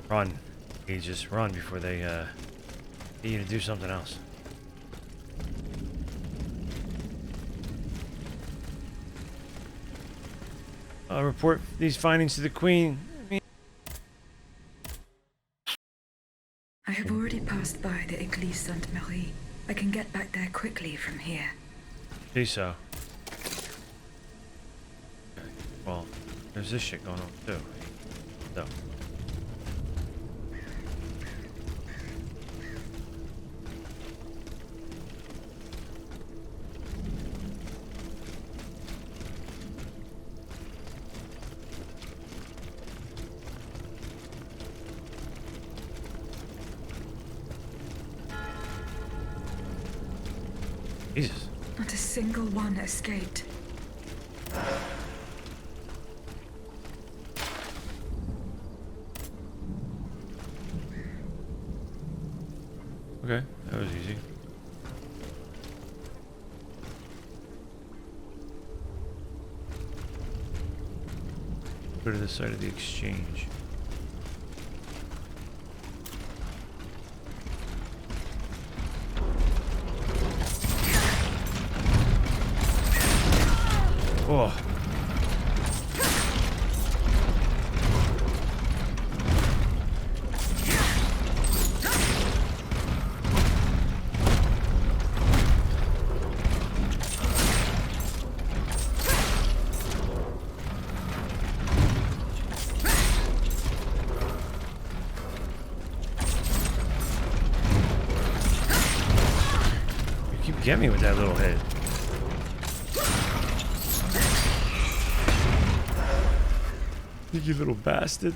Run. You just run before they get you to do something else. Report these findings to the Queen. I have already passed by the Église Sainte-Marie. I can get back there quickly from here. See so. Okay. Well, there's this shit going on too. So. Jesus. Not a single one escaped. Okay, that was easy. Go to the side of the exchange. Oh. You keep getting me with that little hit. You little bastard.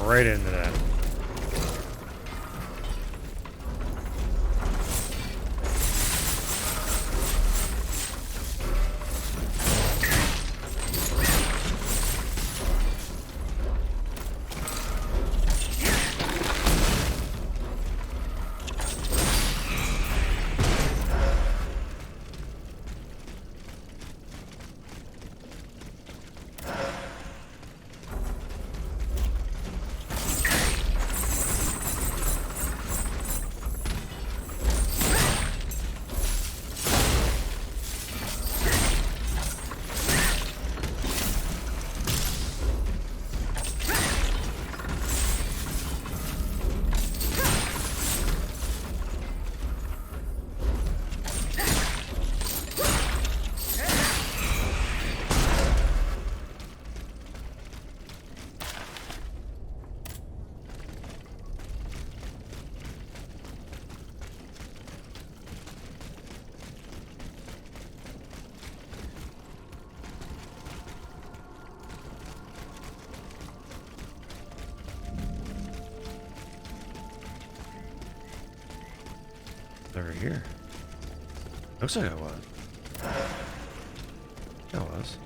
Right into that. longer here. Looks like I was. I was.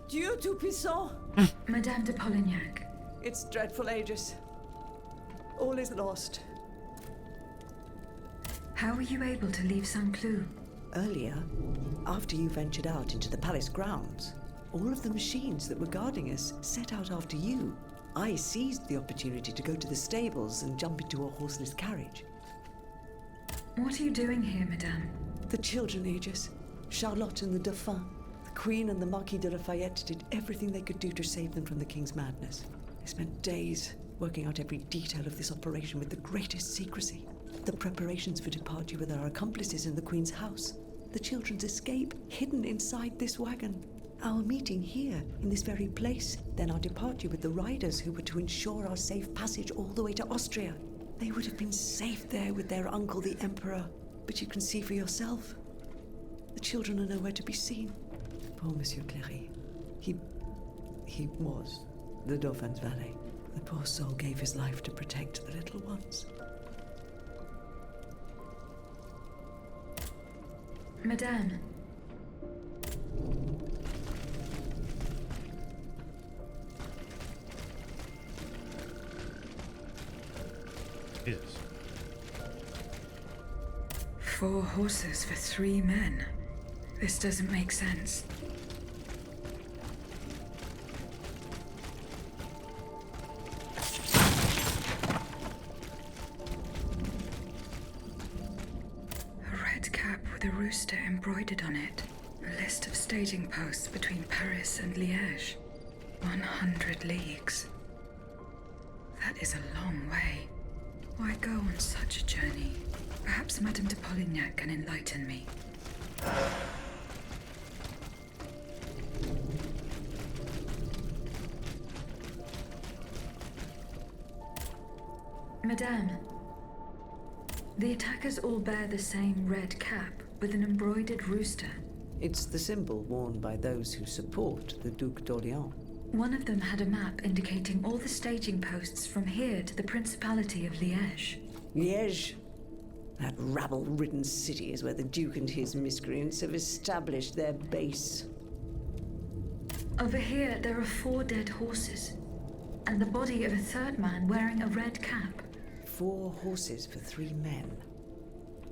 Dieu tout-puissant! Madame de Polignac. It's dreadful, Aegis. All is lost. How were you able to leave some clue? Earlier, after you ventured out into the palace grounds, all of the machines that were guarding us set out after you. I seized the opportunity to go to the stables and jump into a horseless carriage. What are you doing here, Madame? The children, Aegis. Charlotte and the Dauphin. The Queen and the Marquis de Lafayette did everything they could do to save them from the King's madness. They spent days working out every detail of this operation with the greatest secrecy. The preparations for departure with our accomplices in the Queen's house. The children's escape, hidden inside this wagon. Our meeting here, in this very place. Then our departure with the riders who were to ensure our safe passage all the way to Austria. They would have been safe there with their uncle, the Emperor. But you can see for yourself. The children are nowhere to be seen. Poor Monsieur Cléry. He was the Dauphin's valet. The poor soul gave his life to protect the little ones. Madame. Jesus. 4 horses for 3 men. This doesn't make sense. A red cap with a rooster embroidered on it. A list of staging posts between Paris and Liège. 100 leagues. That is a long way. Why go on such a journey? Perhaps Madame de Polignac can enlighten me. Madame, the attackers all bear the same red cap with an embroidered rooster. It's the symbol worn by those who support the Duc d'Orléans. One of them had a map indicating all the staging posts from here to the Principality of Liège. Liège? That rabble-ridden city is where the Duke and his miscreants have established their base. Over here, there are 4 dead horses, and the body of a 3rd man wearing a red cap. 4 horses for 3 men.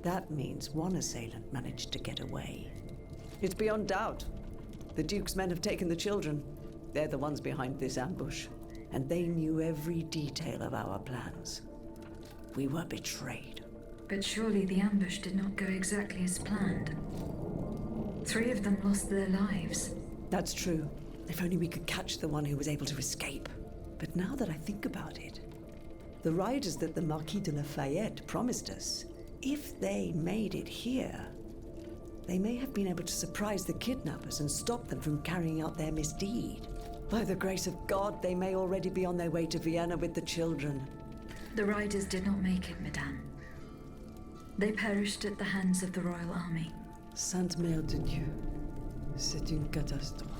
That means one assailant managed to get away. It's beyond doubt. The Duke's men have taken the children. They're the ones behind this ambush, and they knew every detail of our plans. We were betrayed. But surely the ambush did not go exactly as planned. 3 of them lost their lives. That's true. If only we could catch the one who was able to escape. But now that I think about it, the riders that the Marquis de Lafayette promised us, if they made it here, they may have been able to surprise the kidnappers and stop them from carrying out their misdeed. By the grace of God, they may already be on their way to Vienna with the children. The riders did not make it, Madame. They perished at the hands of the royal army. Sainte Mère de Dieu, c'est une catastrophe.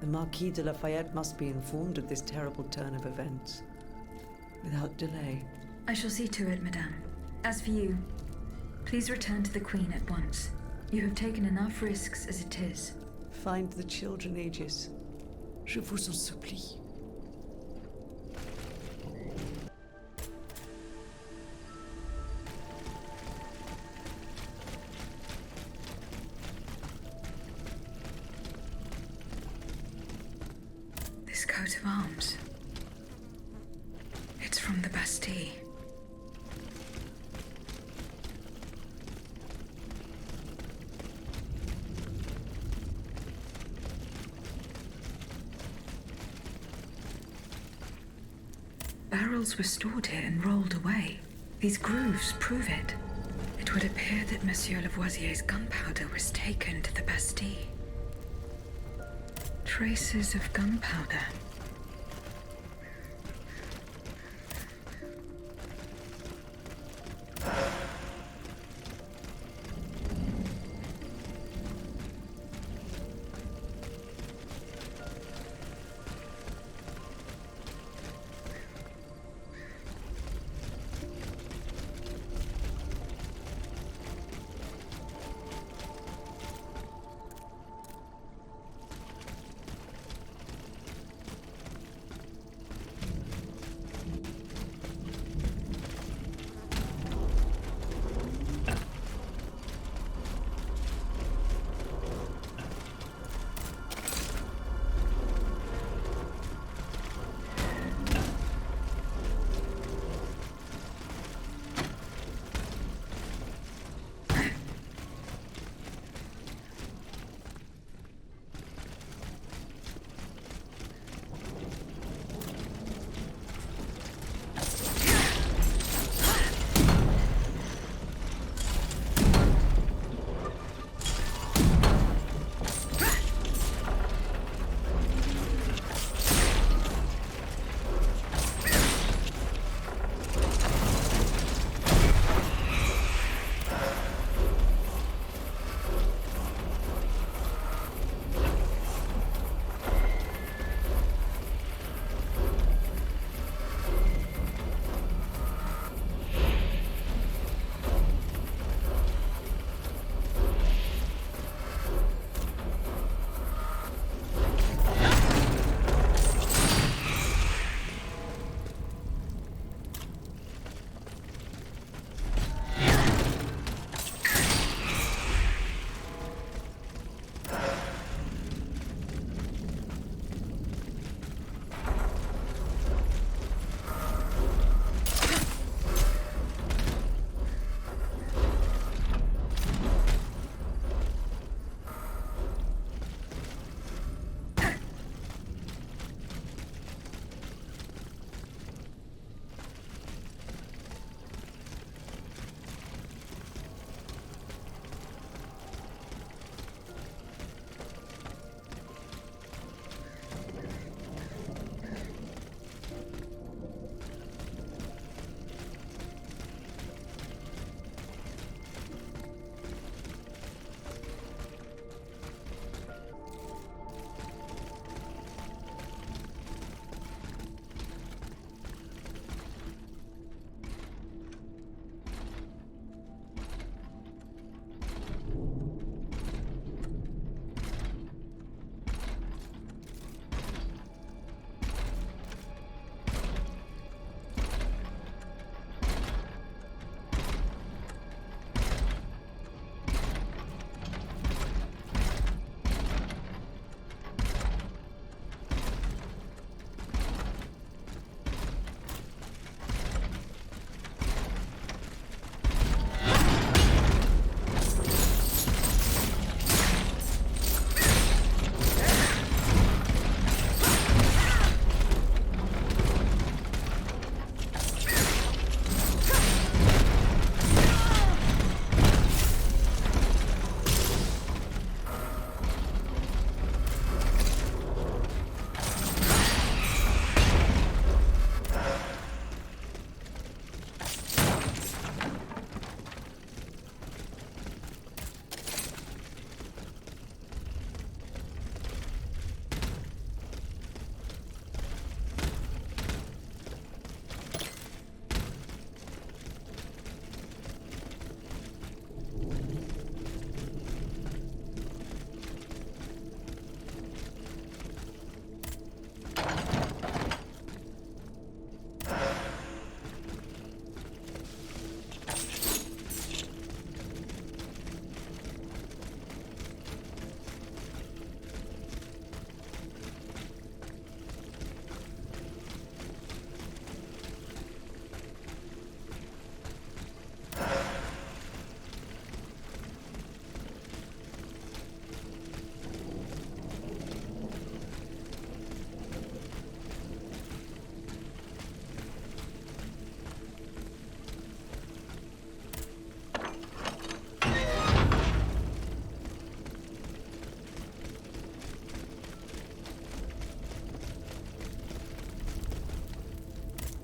The Marquis de Lafayette must be informed of this terrible turn of events. Without delay. I shall see to it, Madame. As for you, please return to the Queen at once. You have taken enough risks as it is. Find the children, Aegis. Je vous en supplie. This coat of arms. It's from the Bastille. Barrels were stored here and rolled away. These grooves prove it. It would appear that Monsieur Lavoisier's gunpowder was taken to the Bastille. Traces of gunpowder.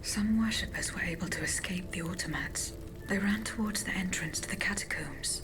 Some worshippers were able to escape the automats. They ran towards the entrance to the catacombs.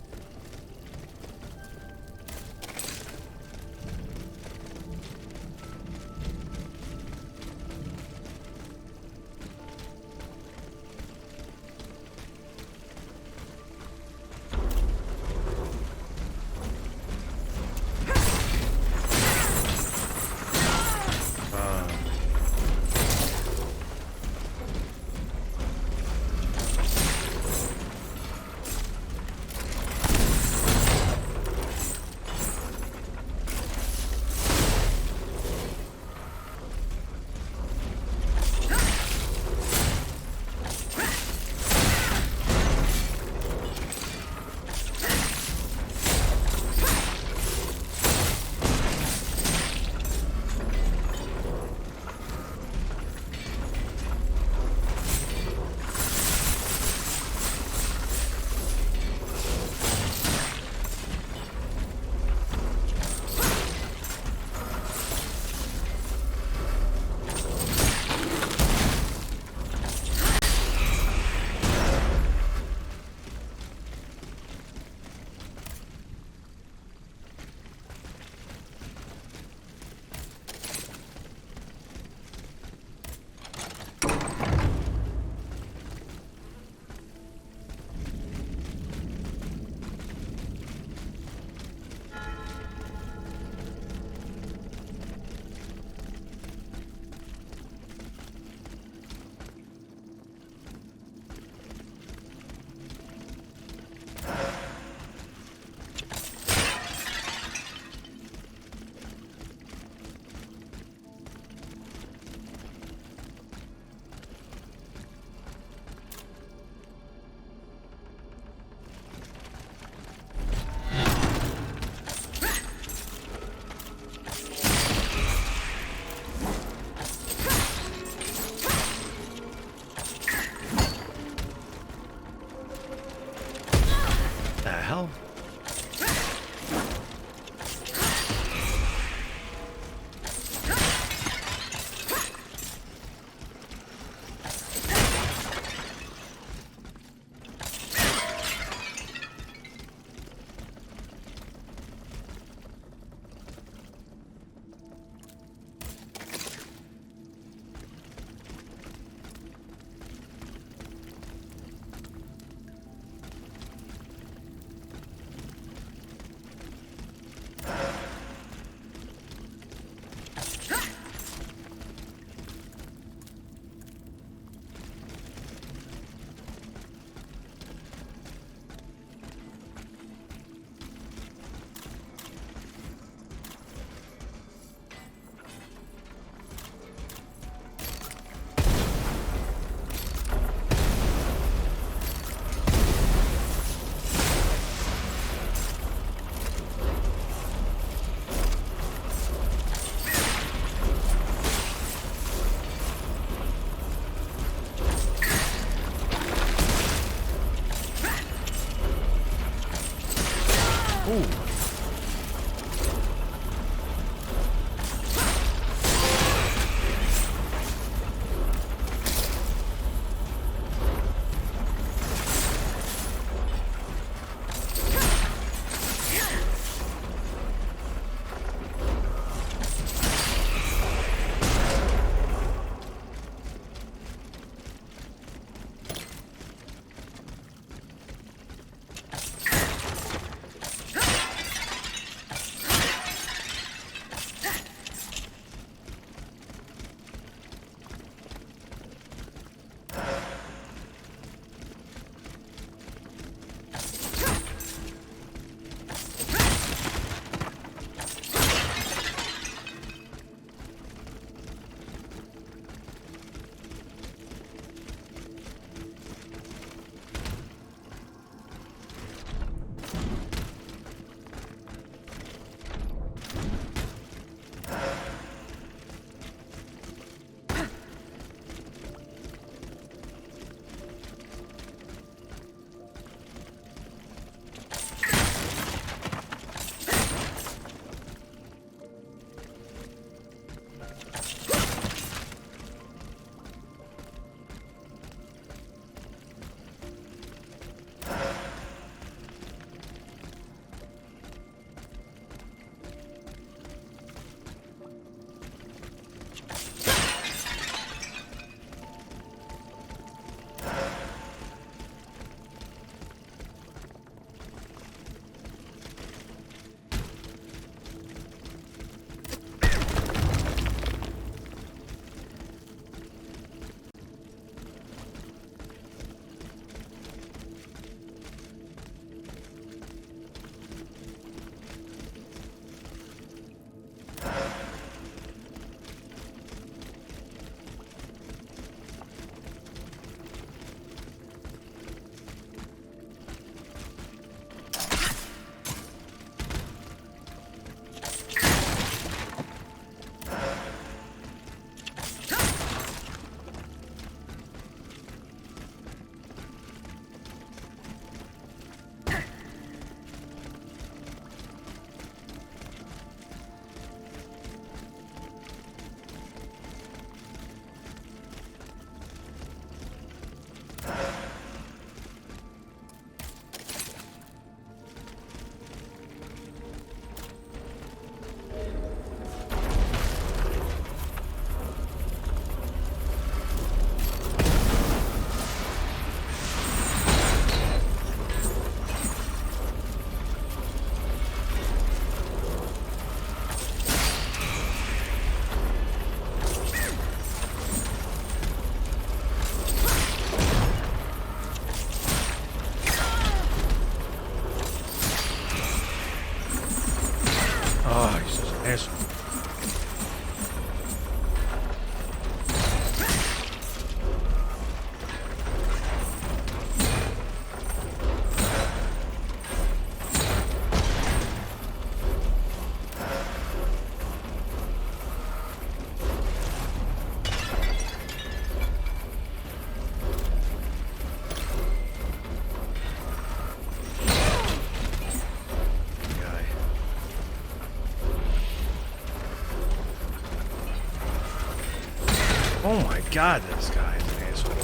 Oh my god, this guy is an asshole.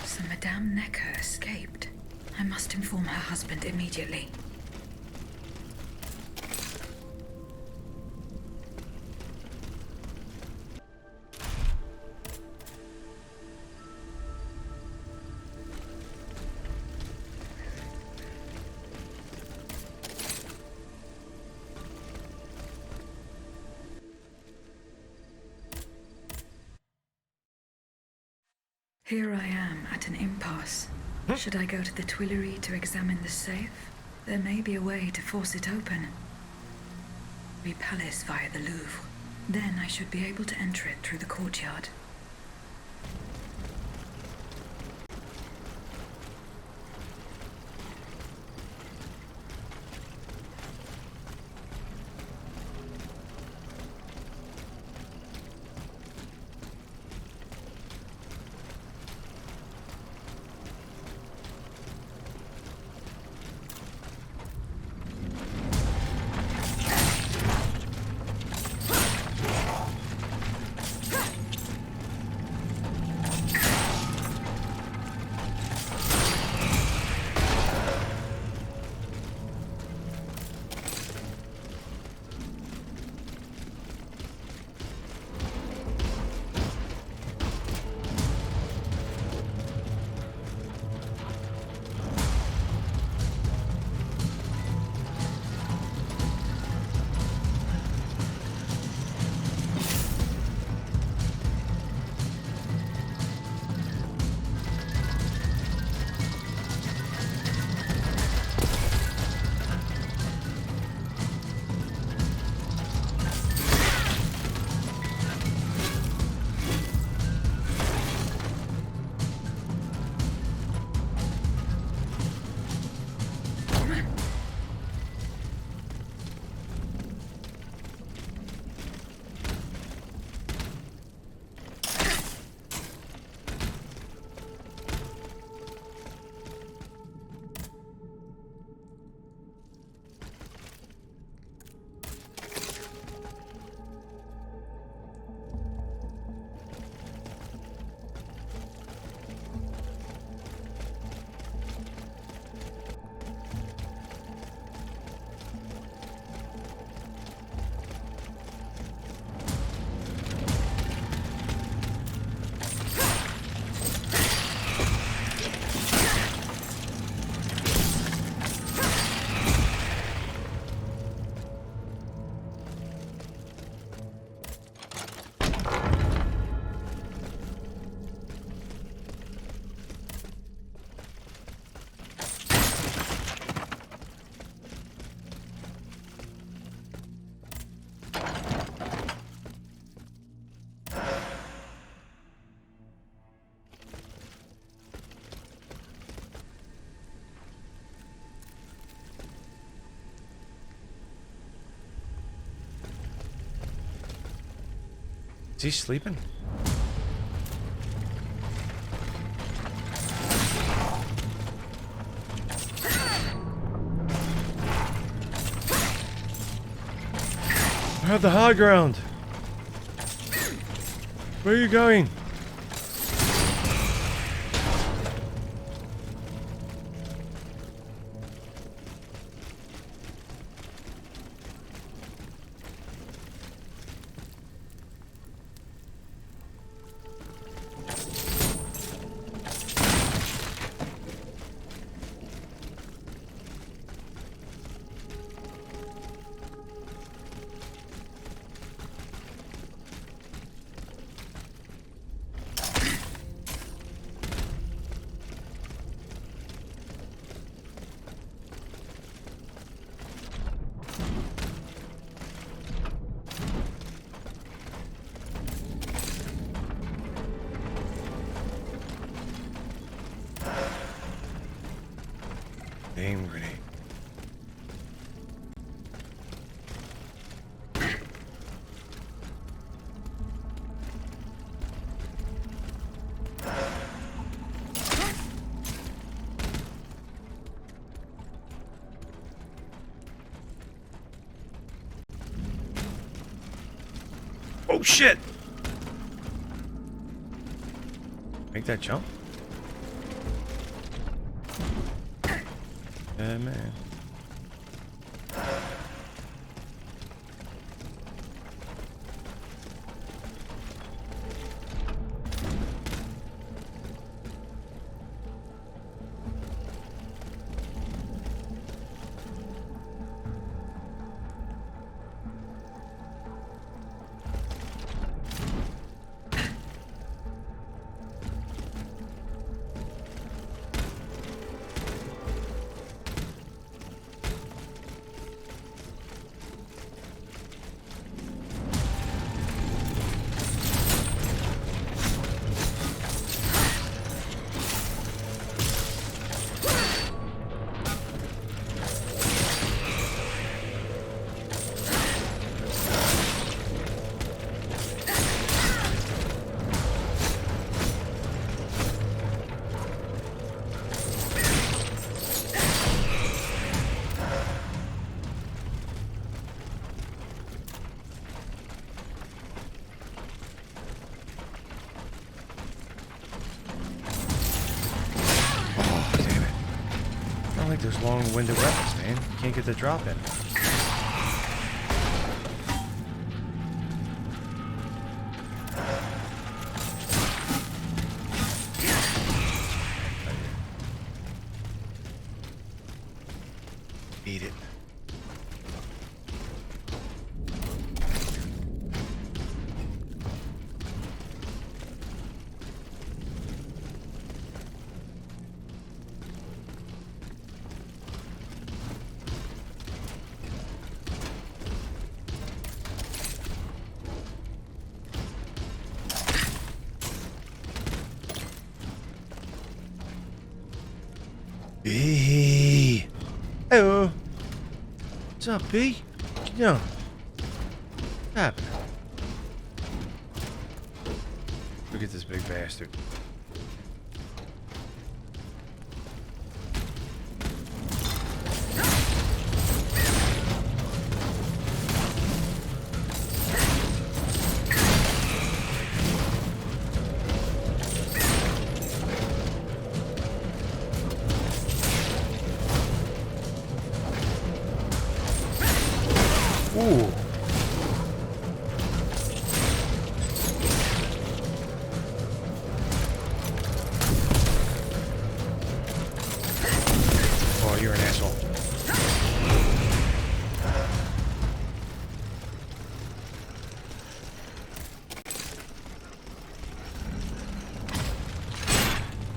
So Madame Necker escaped. I must inform her husband immediately. Here I am at an impasse. Should I go to the Tuileries to examine the safe? There may be a way to force it open. We palace via the Louvre. Then I should be able to enter it through the courtyard. Is he sleeping? I have the high ground. Where are you going? Aim grenade. Oh shit! Make that jump? Yeah, man. Those long-winded weapons, man. You can't get the drop in. Beat it. B. Hey, what's up, B? What you doing? What's happening? Look at this big bastard. Ooh. Oh, you're an asshole.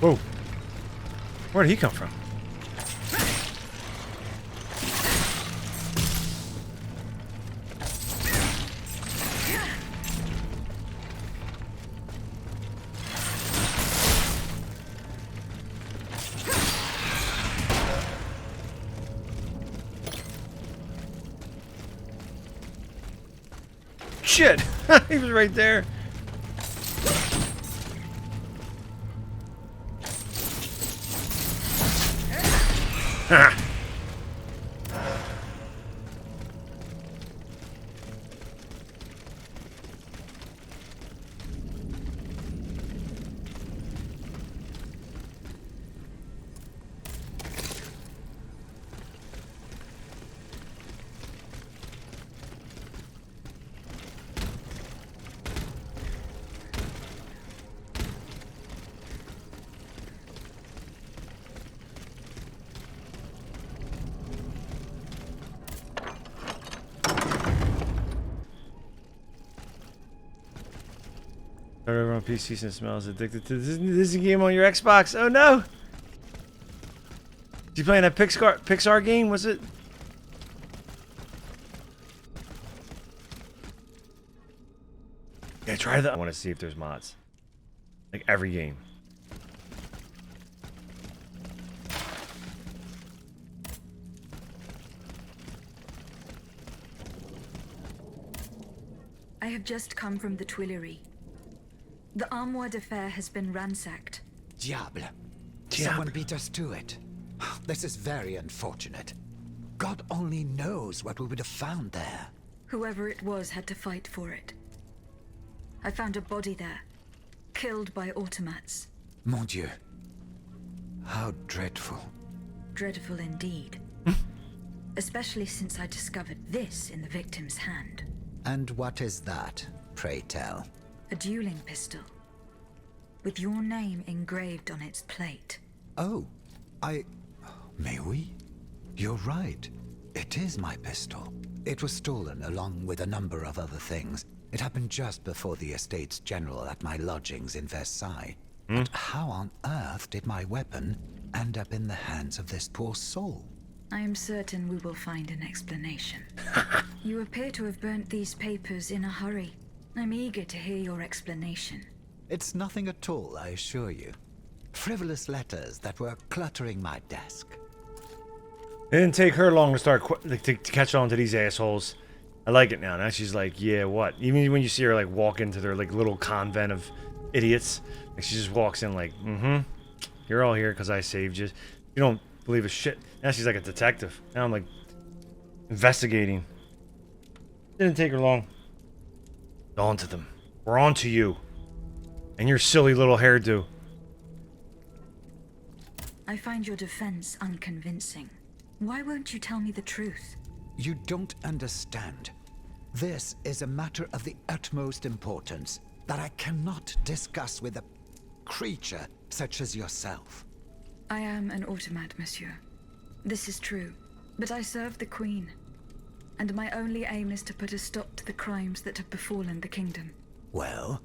Whoa. Where did he come from? Shit! He was right there. Ha! Everyone on PC since smells addicted to this game on your Xbox. Oh no! You playing that Pixar game? Was it? Yeah, try that. I want to see if there's mods. Like every game. I have just come from the Tuileries. The Armoire de Fer has been ransacked. Diable. Someone beat us to it. This is very unfortunate. God only knows what we would have found there. Whoever it was had to fight for it. I found a body there, killed by automats. Mon Dieu. How dreadful. Dreadful indeed. Especially since I discovered this in the victim's hand. And what is that, pray tell? A dueling pistol. With your name engraved on its plate. Oh, May we? You're right. It is my pistol. It was stolen along with a number of other things. It happened just before the Estates General at my lodgings in Versailles. But how on earth did my weapon end up in the hands of this poor soul? I am certain we will find an explanation. You appear to have burnt these papers in a hurry. I'm eager to hear your explanation. It's nothing at all, I assure you. Frivolous letters that were cluttering my desk. It didn't take her long to start to catch on to these assholes. I like it now. Now she's like, yeah, what? Even when you see her like walk into their like little convent of idiots, like she just walks in like, you're all here because I saved you. You don't believe a shit. Now she's like a detective. Now I'm like investigating. Didn't take her long. On to them. We're on to you. And your silly little hairdo. I find your defense unconvincing. Why won't you tell me the truth? You don't understand. This is a matter of the utmost importance that I cannot discuss with a creature such as yourself. I am an automat, monsieur. This is true. But I serve the Queen. And my only aim is to put a stop to the crimes that have befallen the kingdom. Well,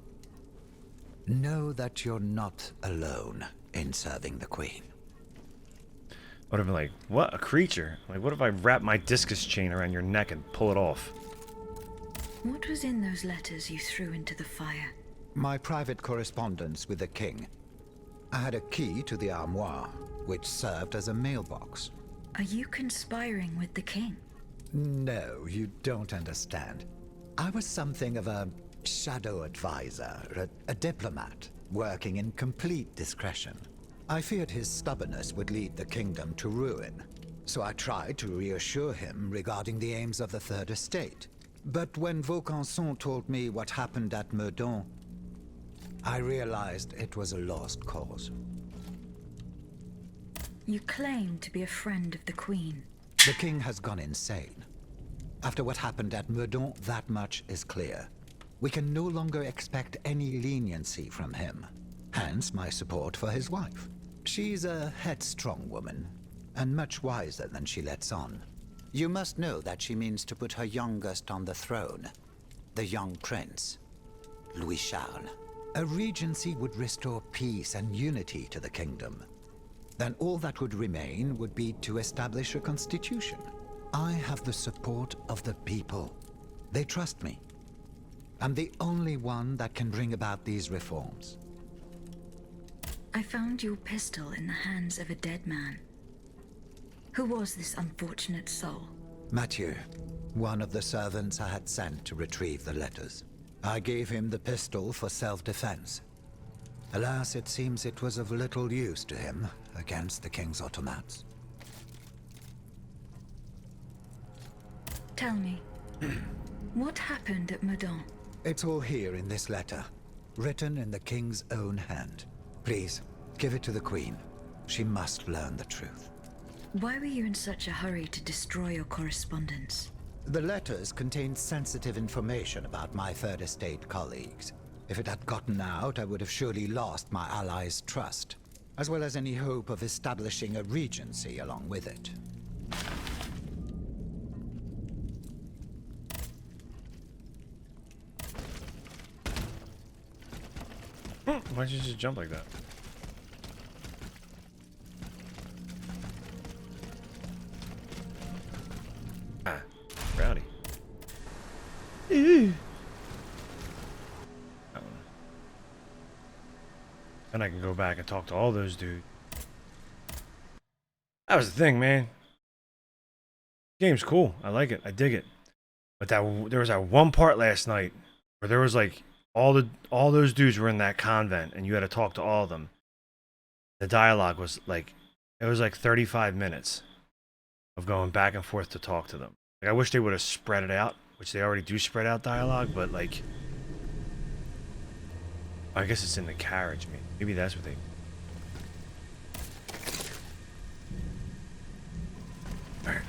know that you're not alone in serving the Queen. What if I'm like, what? A creature? Like, what if I wrap my discus chain around your neck and pull it off? What was in those letters you threw into the fire? My private correspondence with the King. I had a key to the armoire, which served as a mailbox. Are you conspiring with the King? No, you don't understand. I was something of a shadow advisor, a diplomat, working in complete discretion. I feared his stubbornness would lead the kingdom to ruin, so I tried to reassure him regarding the aims of the Third Estate. But when Vaucanson told me what happened at Meudon, I realized it was a lost cause. You claim to be a friend of the Queen. The King has gone insane. After what happened at Meudon, that much is clear. We can no longer expect any leniency from him. Hence my support for his wife. She's a headstrong woman, and much wiser than she lets on. You must know that she means to put her youngest on the throne, the young prince, Louis Charles. A regency would restore peace and unity to the kingdom. Then all that would remain would be to establish a constitution. I have the support of the people. They trust me. I'm the only one that can bring about these reforms. I found your pistol in the hands of a dead man. Who was this unfortunate soul? Mathieu, one of the servants I had sent to retrieve the letters. I gave him the pistol for self-defense. Alas, it seems it was of little use to him against the King's automats. Tell me, what happened at Meudon? It's all here in this letter, written in the King's own hand. Please, give it to the Queen. She must learn the truth. Why were you in such a hurry to destroy your correspondence? The letters contained sensitive information about my Third Estate colleagues. If it had gotten out, I would have surely lost my allies' trust, as well as any hope of establishing a regency along with it. Why'd you just jump like that? Ah, rowdy. Ooh. And I can go back and talk to all those dudes. That was the thing, man. Game's cool. I like it. I dig it. But there was that one part last night where there was like all those dudes were in that convent, and you had to talk to all of them. The dialogue was like, it was like 35 minutes of going back and forth to talk to them. Like, I wish they would have spread it out, which they already do spread out dialogue, but like, I guess it's in the carriage. Maybe that's what they. All right.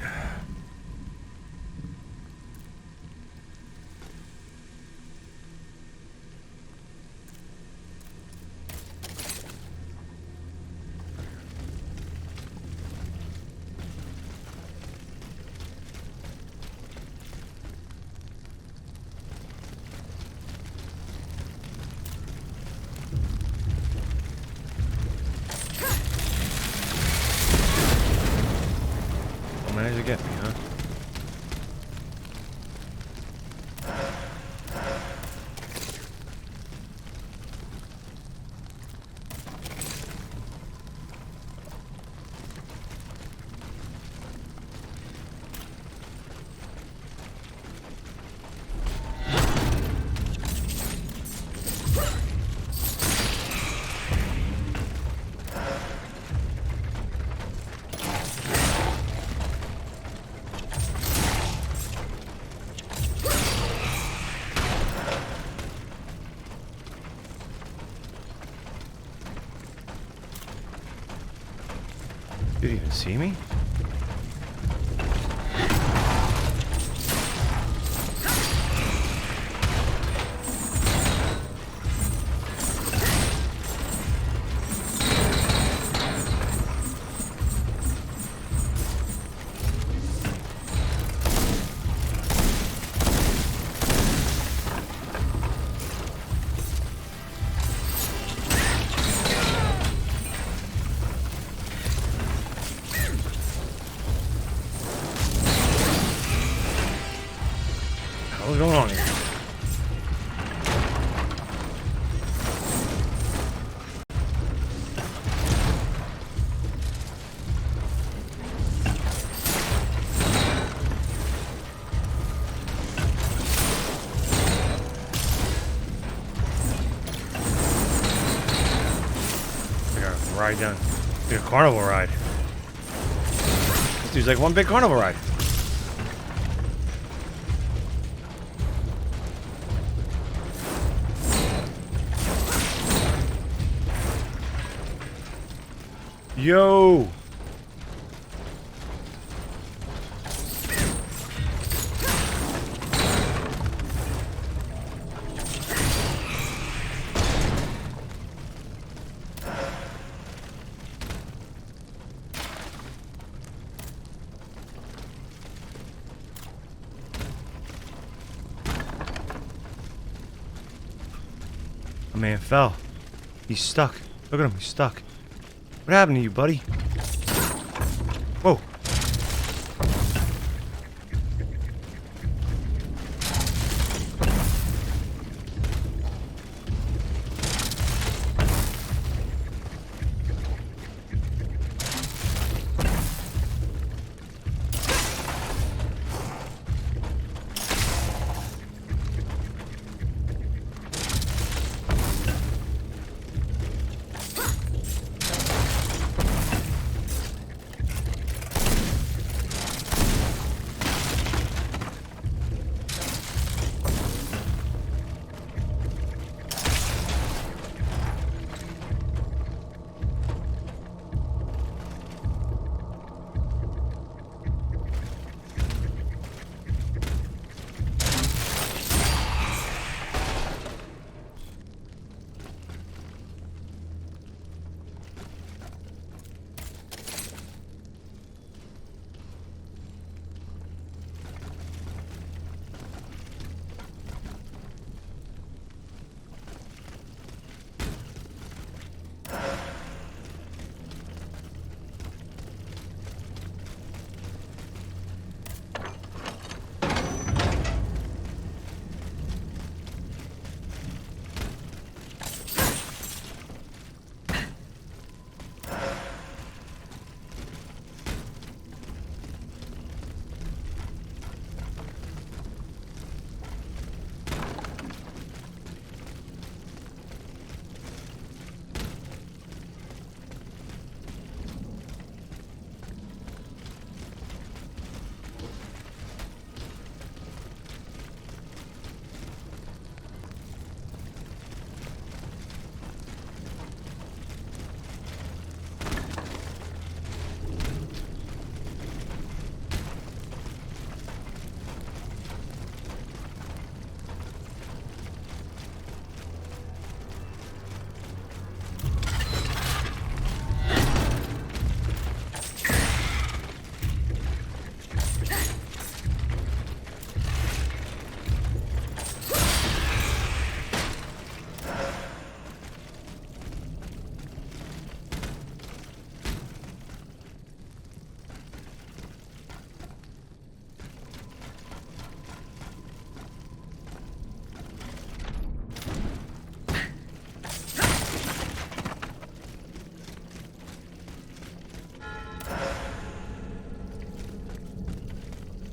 Managed to get me, huh? Did he even see me? What's going on here? I gotta ride down. Like a carnival ride. This dude's like one big carnival ride. Yo! My man fell. He's stuck. Look at him, he's stuck. What happened to you, buddy? Whoa.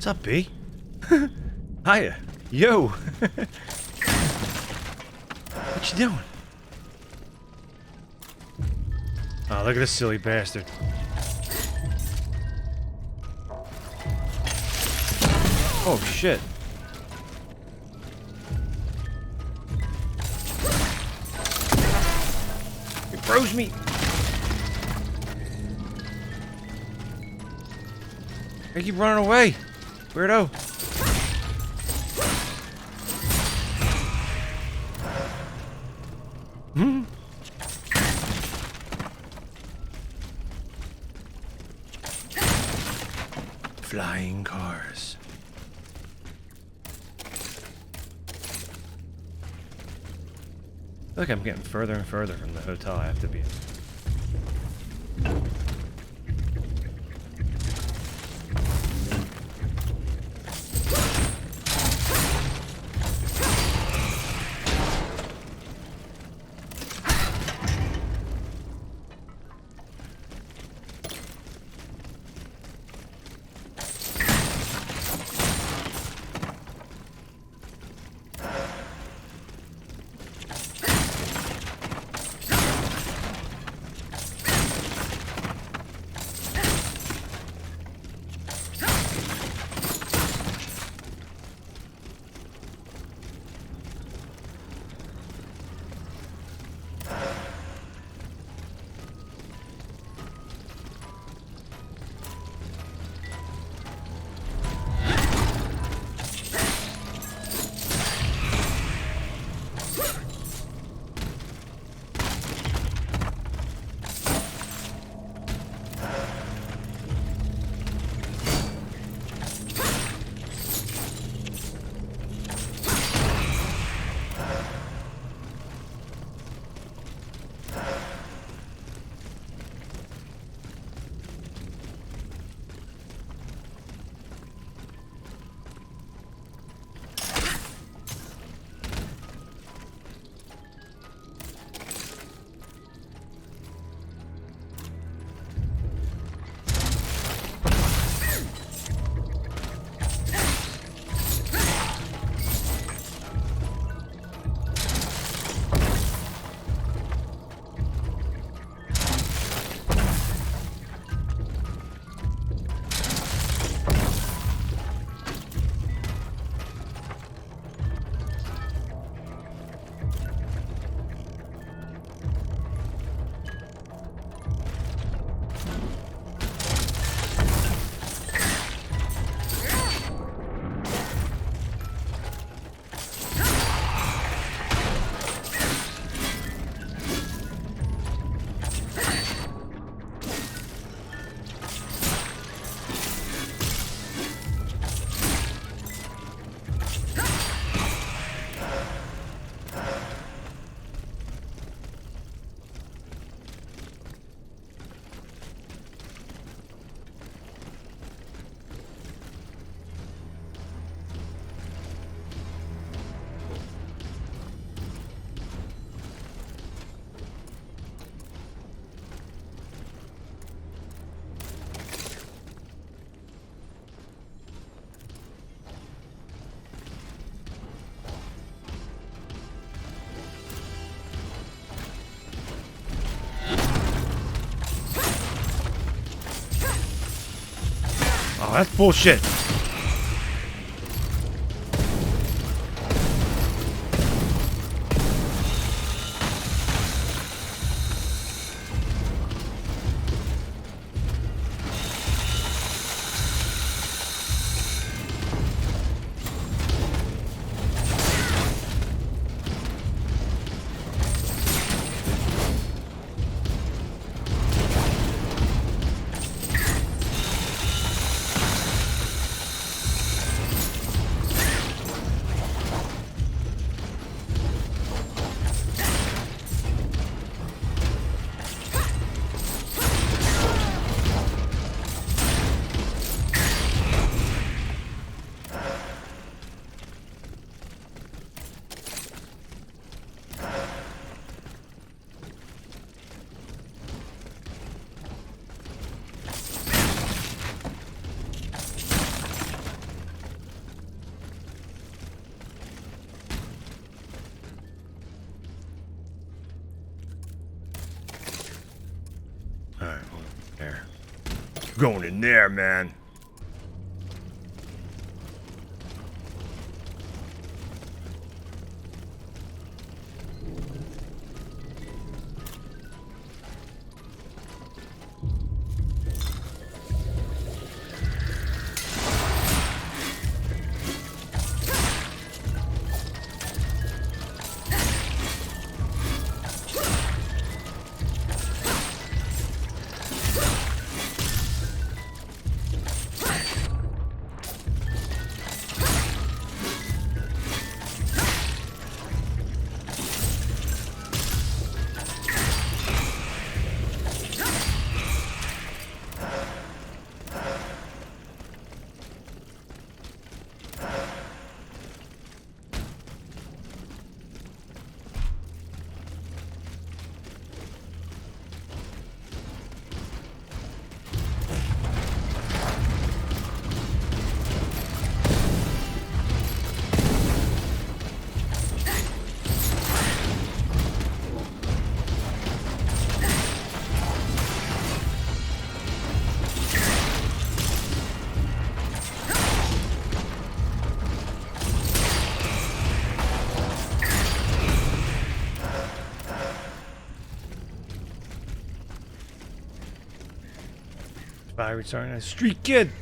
up, B? Hiya. Yo. What you doing? Oh, look at this silly bastard. Oh, shit. He froze me. I keep running away. Weirdo. Hmm? Flying cars. I feel like I'm getting further and further from the hotel I have to be in. Oh, that's bullshit. Going in there, man. By returning a street kid.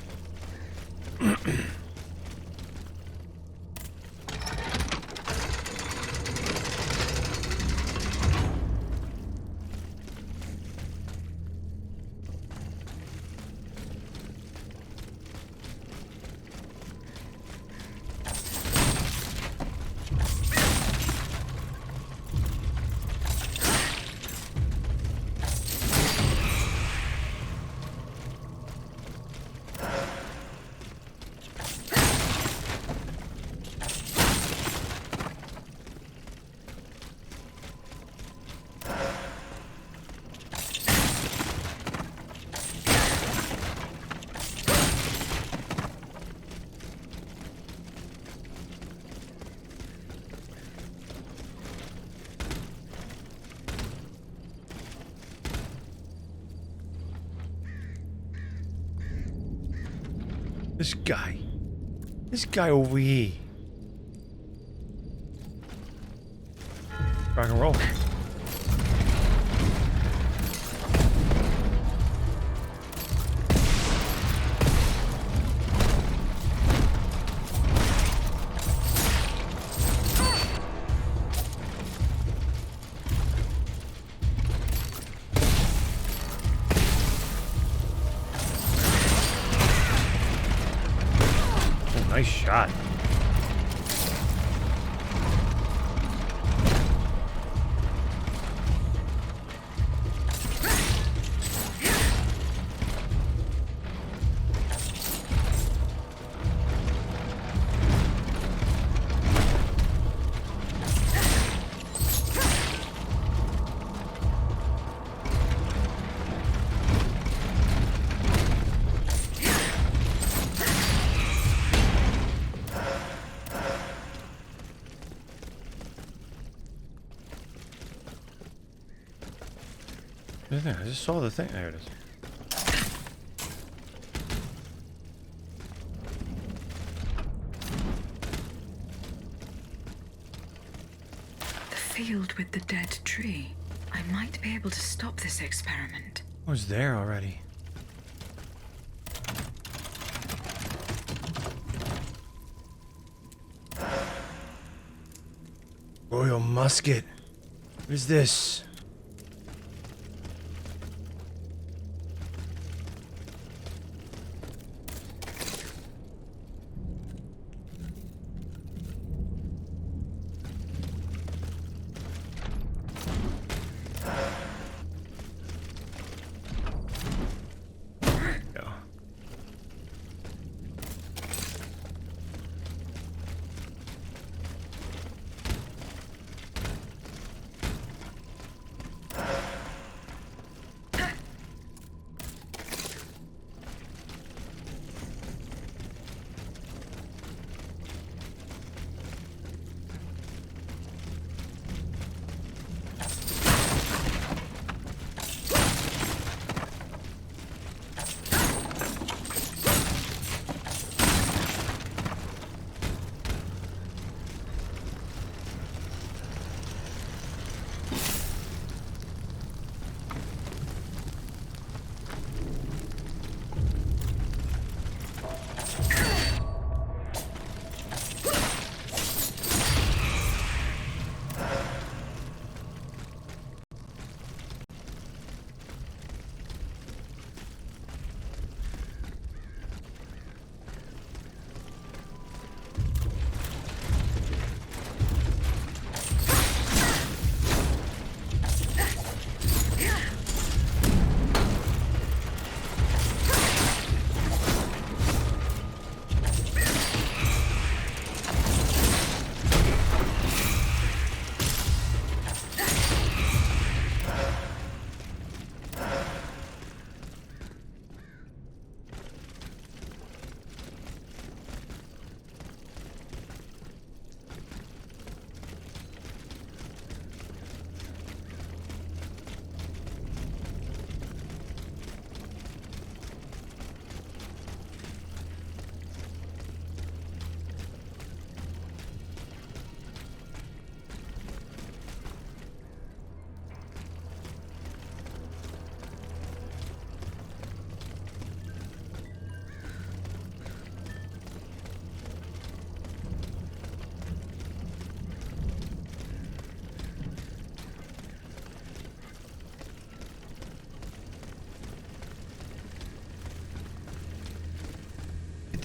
This guy over here. Rock and roll. Nice shot. I just saw the thing. There it is. The field with the dead tree. I might be able to stop this experiment. I was there already. Royal musket. What is this?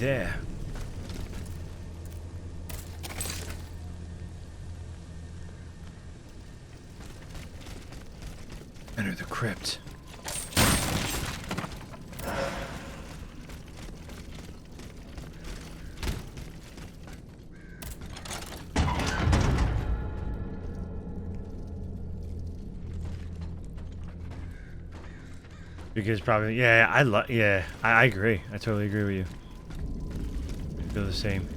there. Enter the crypt. Because probably, yeah, I agree. I totally agree with you. I feel the same.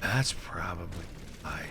That's probably why.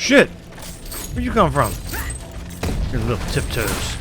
Shit! Where'd you come from? Your little tiptoes.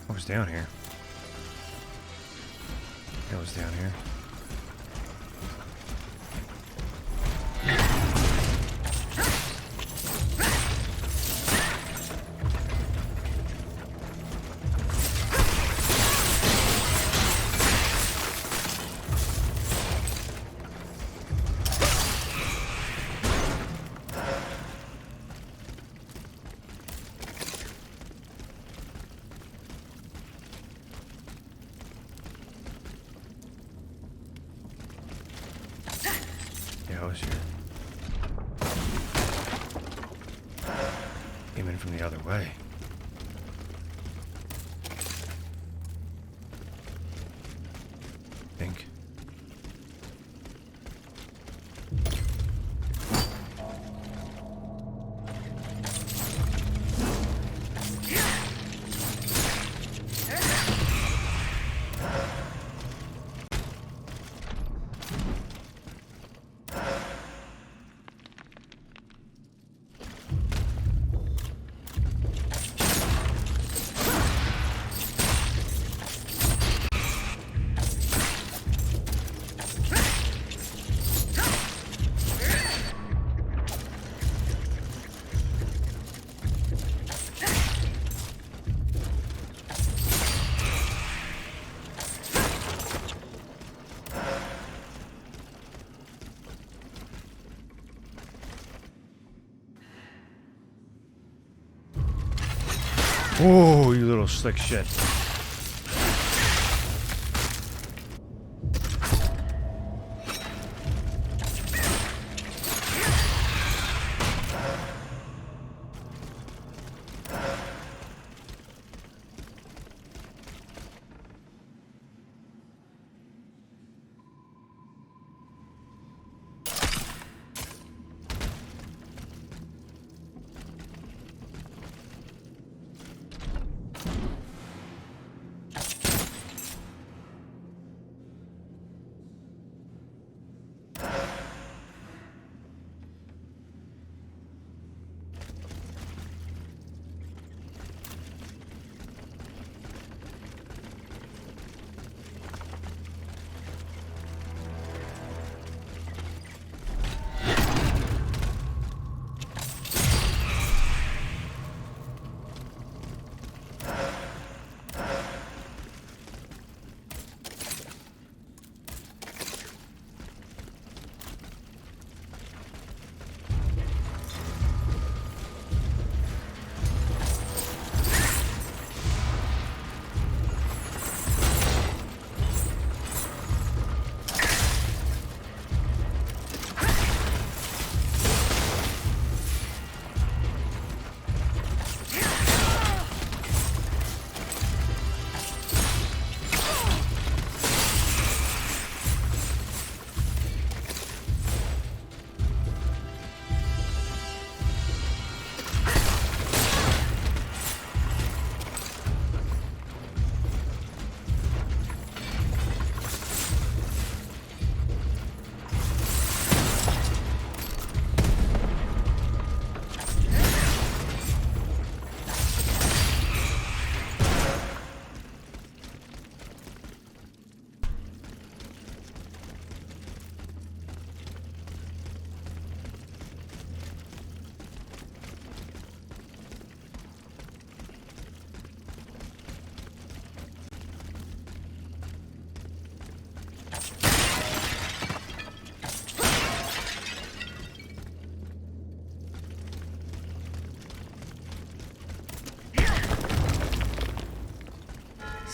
What was down here? That was down here. Yeah, I was here. Came in from the other way. Think. Oh, you little slick shit.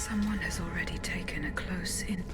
Someone has already taken a close in.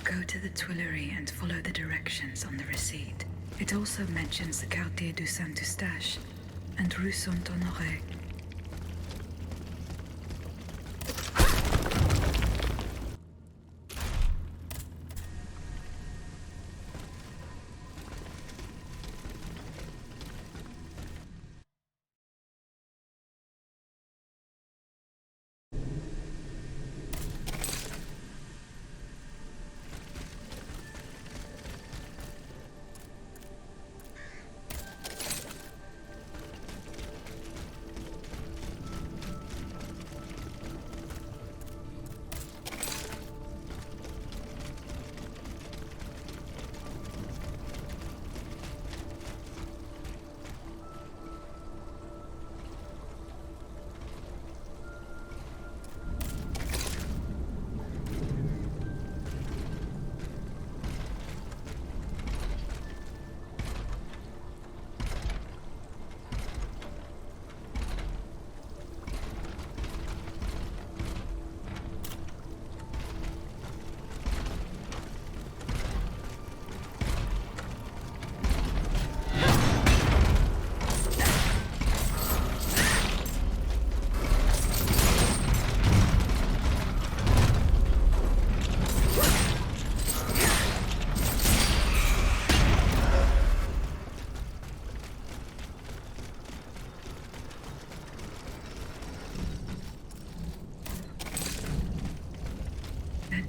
Go to the Tuileries and follow the directions on the receipt. It also mentions the Quartier du Saint-Eustache and Rue Saint-Honoré.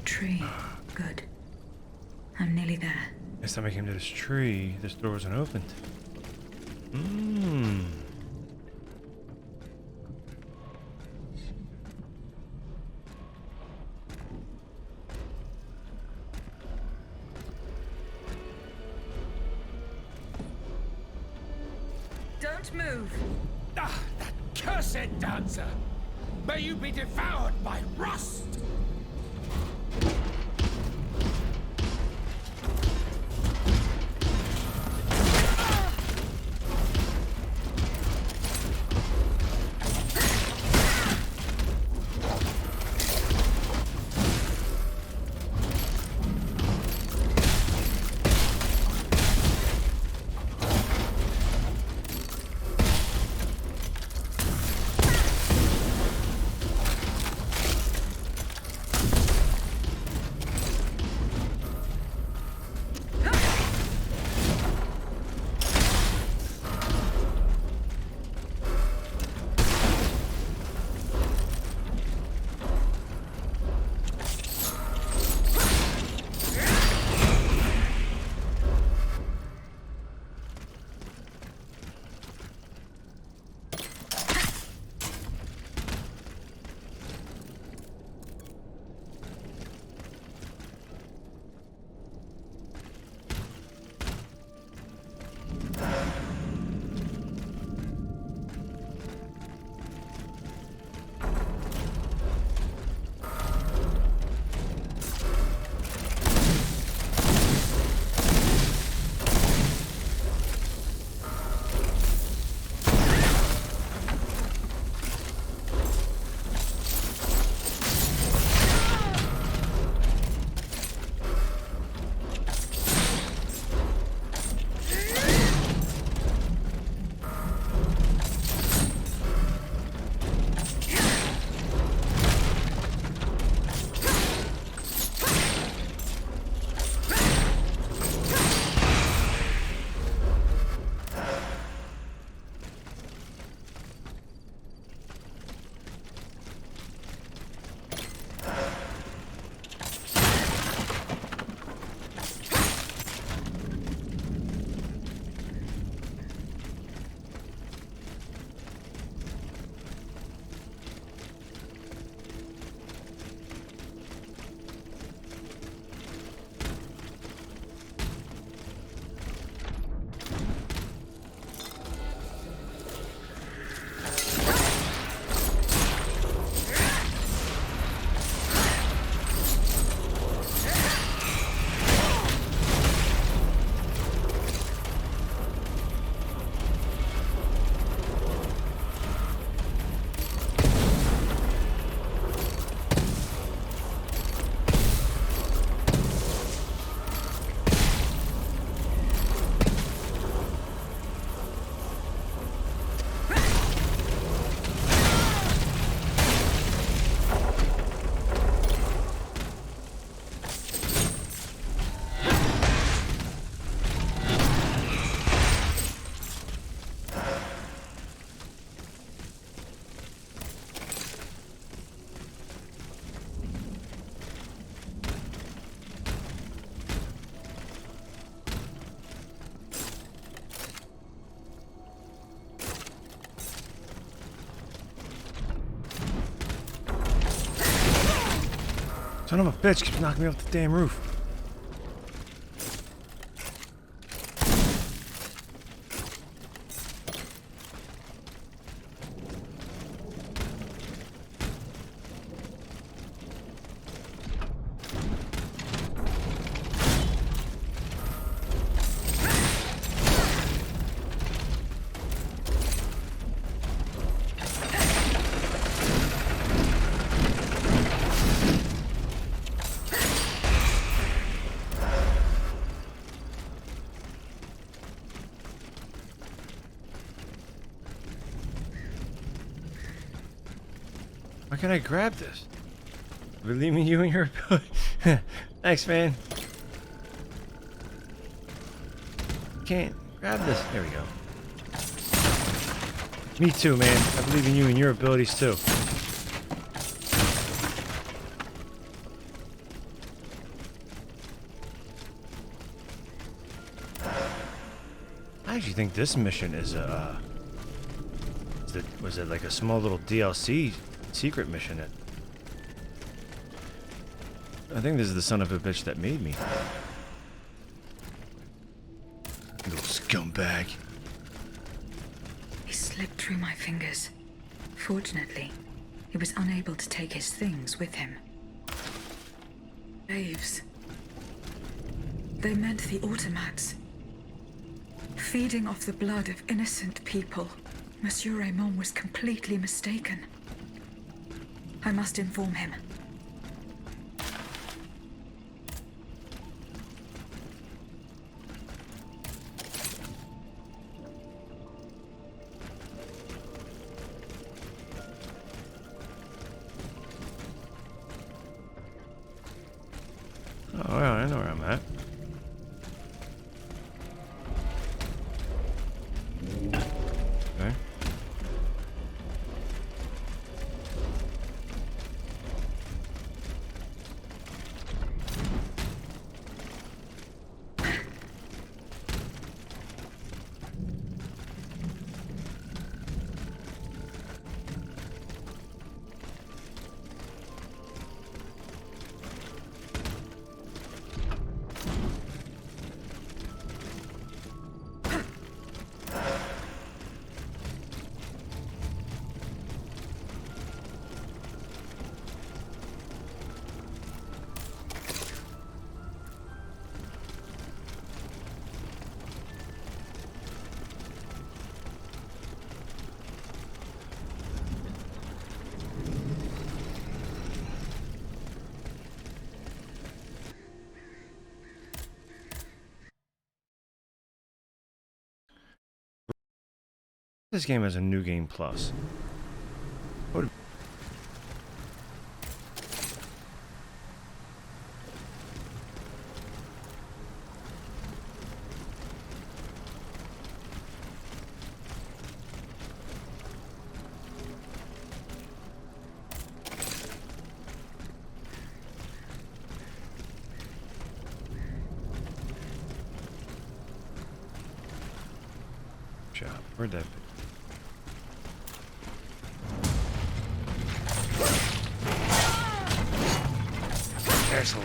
Tree. Good. I'm nearly there. Next time I came to this tree, this door wasn't opened. Don't move! Ah, that cursed dancer! May you be devoured by rust! Son of a bitch keeps knocking me off the damn roof. Why can't I grab this? Believe me, you and your ability. Thanks, man. Can't grab this. There we go. Me too, man. I believe in you and your abilities too. I actually think this mission is a. Was it like a small little DLC secret mission? I think this is the son of a bitch that made me. Little scumbag. He slipped through my fingers. Fortunately, he was unable to take his things with him. Graves. They meant the automats. Feeding off the blood of innocent people. Monsieur Raymond was completely mistaken. I must inform him. Oh, yeah, I know where I'm at. Okay. This game has a new game plus. What? Job. Where'd that be? Asshole.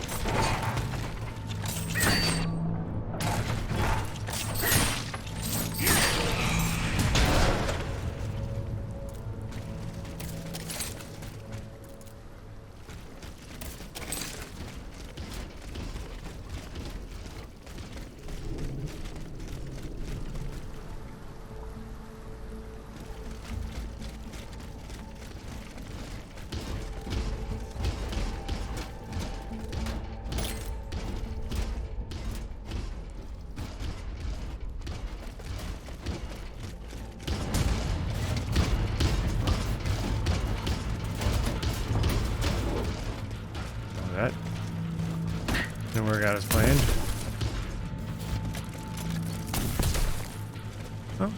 That didn't work out as planned. Oh.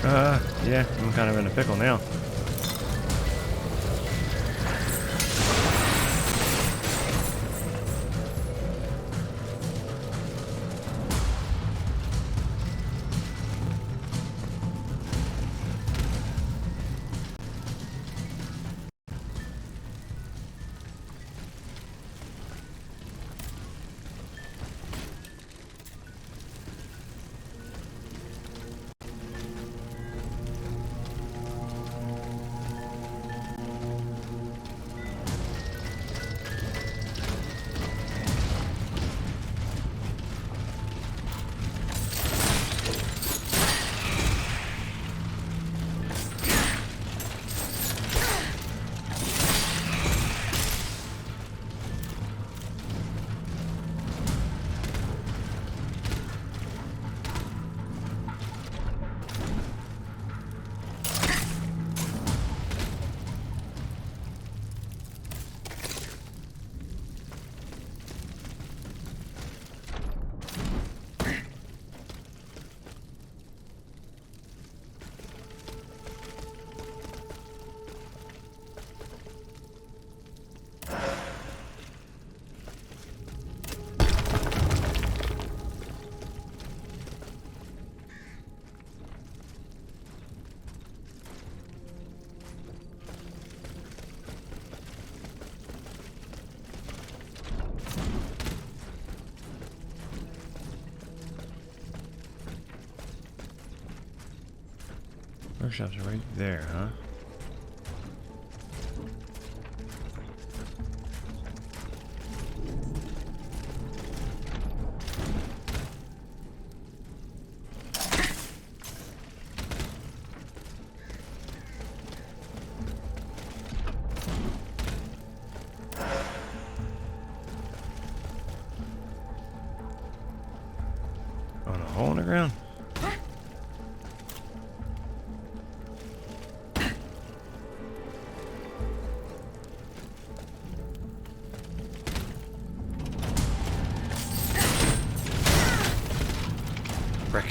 Yeah, I'm kind of in a pickle now. Workshops are right there, huh? On a hole in the ground? Frick.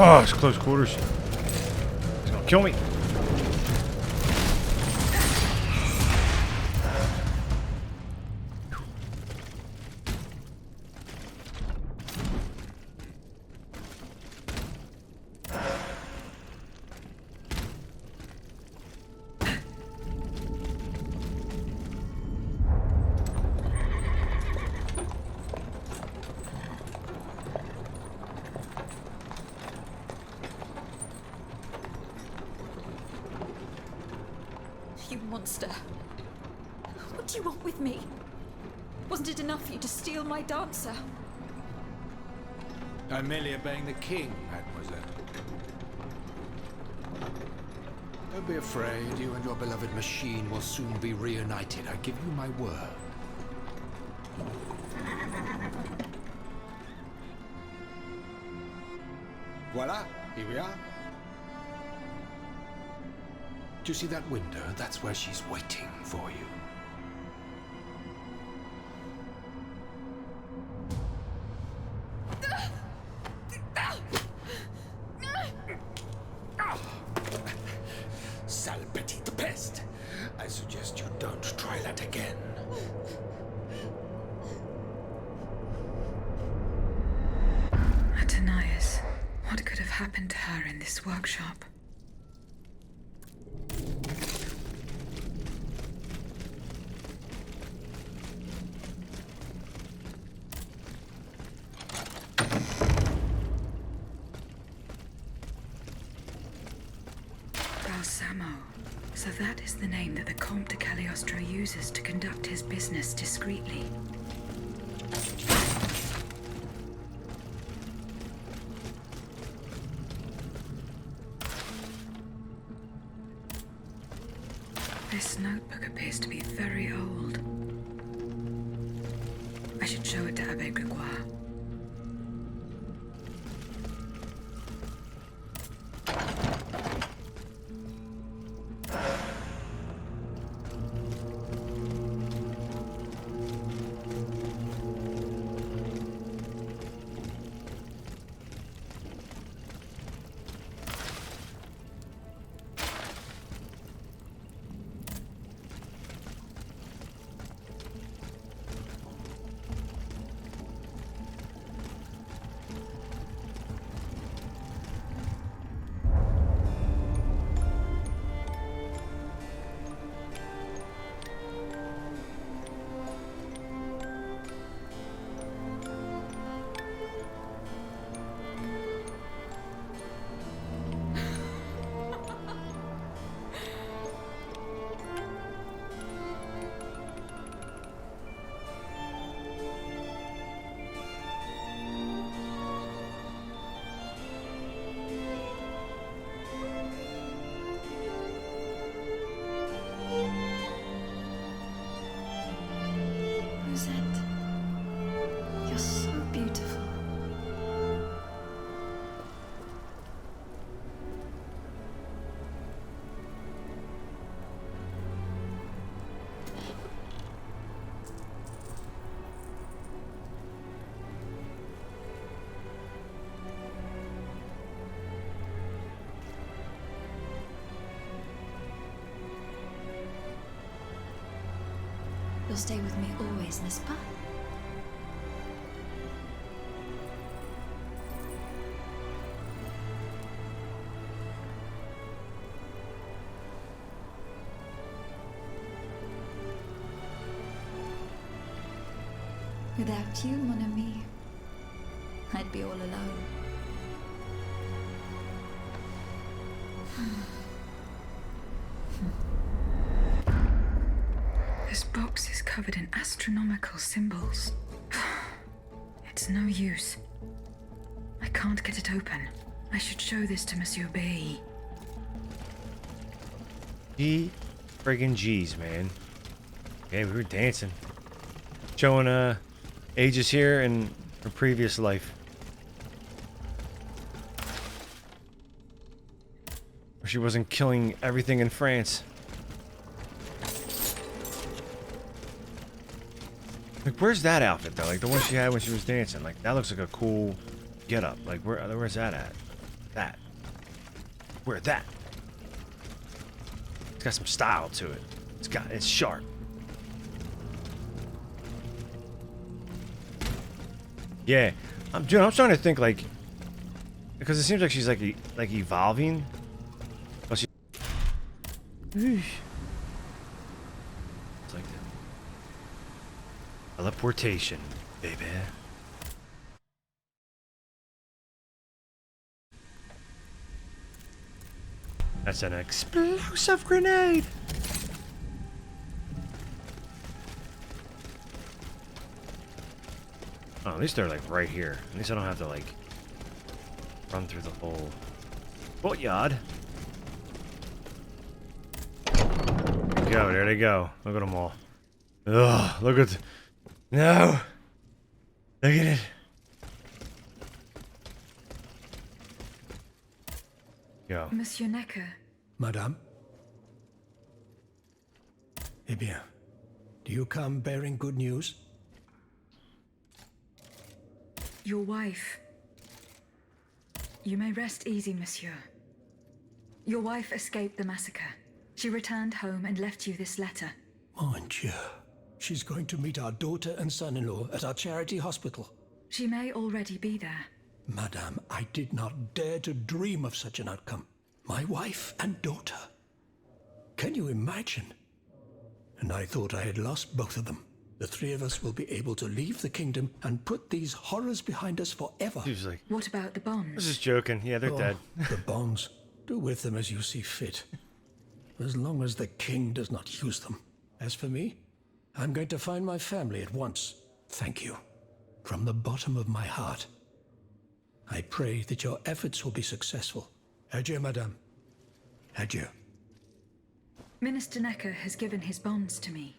Oh, it's close quarters. He's gonna kill me. You monster. What do you want with me? Wasn't it enough for you to steal my dancer? I'm merely obeying the king, mademoiselle. Don't be afraid. You and your beloved machine will soon be reunited. I give you my word. Voila, here we are. Do you see that window? That's where she's waiting for you. Sale petite peste. I suggest you don't try that again. Athenais, what could have happened to her in this workshop? So that is the name that the Comte de Cagliostro uses to conduct his business discreetly. This notebook appears to be very old. I should show it to Abbé Grégoire. You're so beautiful. You'll stay with me always, n'est-ce pas? Without you, mon ami, I'd be all alone. This box is covered in astronomical symbols. It's no use. I can't get it open. I should show this to Monsieur B. G friggin' G's, man. Yeah, we were dancing. Showing Aegis here in her previous life. Where she wasn't killing everything in France. Like, where's that outfit though? Like the one she had when she was dancing. Like that looks like a cool getup. Like where's that at? That. Wear that. It's got some style to it. It's sharp. Yeah, I'm starting to think like, because it seems like she's like evolving. Well, she, it's like teleportation, baby. That's an explosive grenade. Oh, at least they're like right here. At least I don't have to like run through the whole courtyard. There they go. Look at them all. Ugh, look at... No! Look at it. Go. Monsieur Necker. Madame? Eh bien, do you come bearing good news? Your wife. You may rest easy, monsieur. Your wife escaped the massacre. She returned home and left you this letter. Mon Dieu. She's going to meet our daughter and son-in-law at our charity hospital. She may already be there. Madame, I did not dare to dream of such an outcome. My wife and daughter. Can you imagine? And I thought I had lost both of them. The three of us will be able to leave the kingdom and put these horrors behind us forever. She was like, What about the I bonds? was just joking. Yeah, they're dead. The bonds. Do with them as you see fit. As long as the king does not use them. As for me, I'm going to find my family at once. Thank you. From the bottom of my heart. I pray that your efforts will be successful. Adieu, madame. Adieu. Minister Necker has given his bonds to me.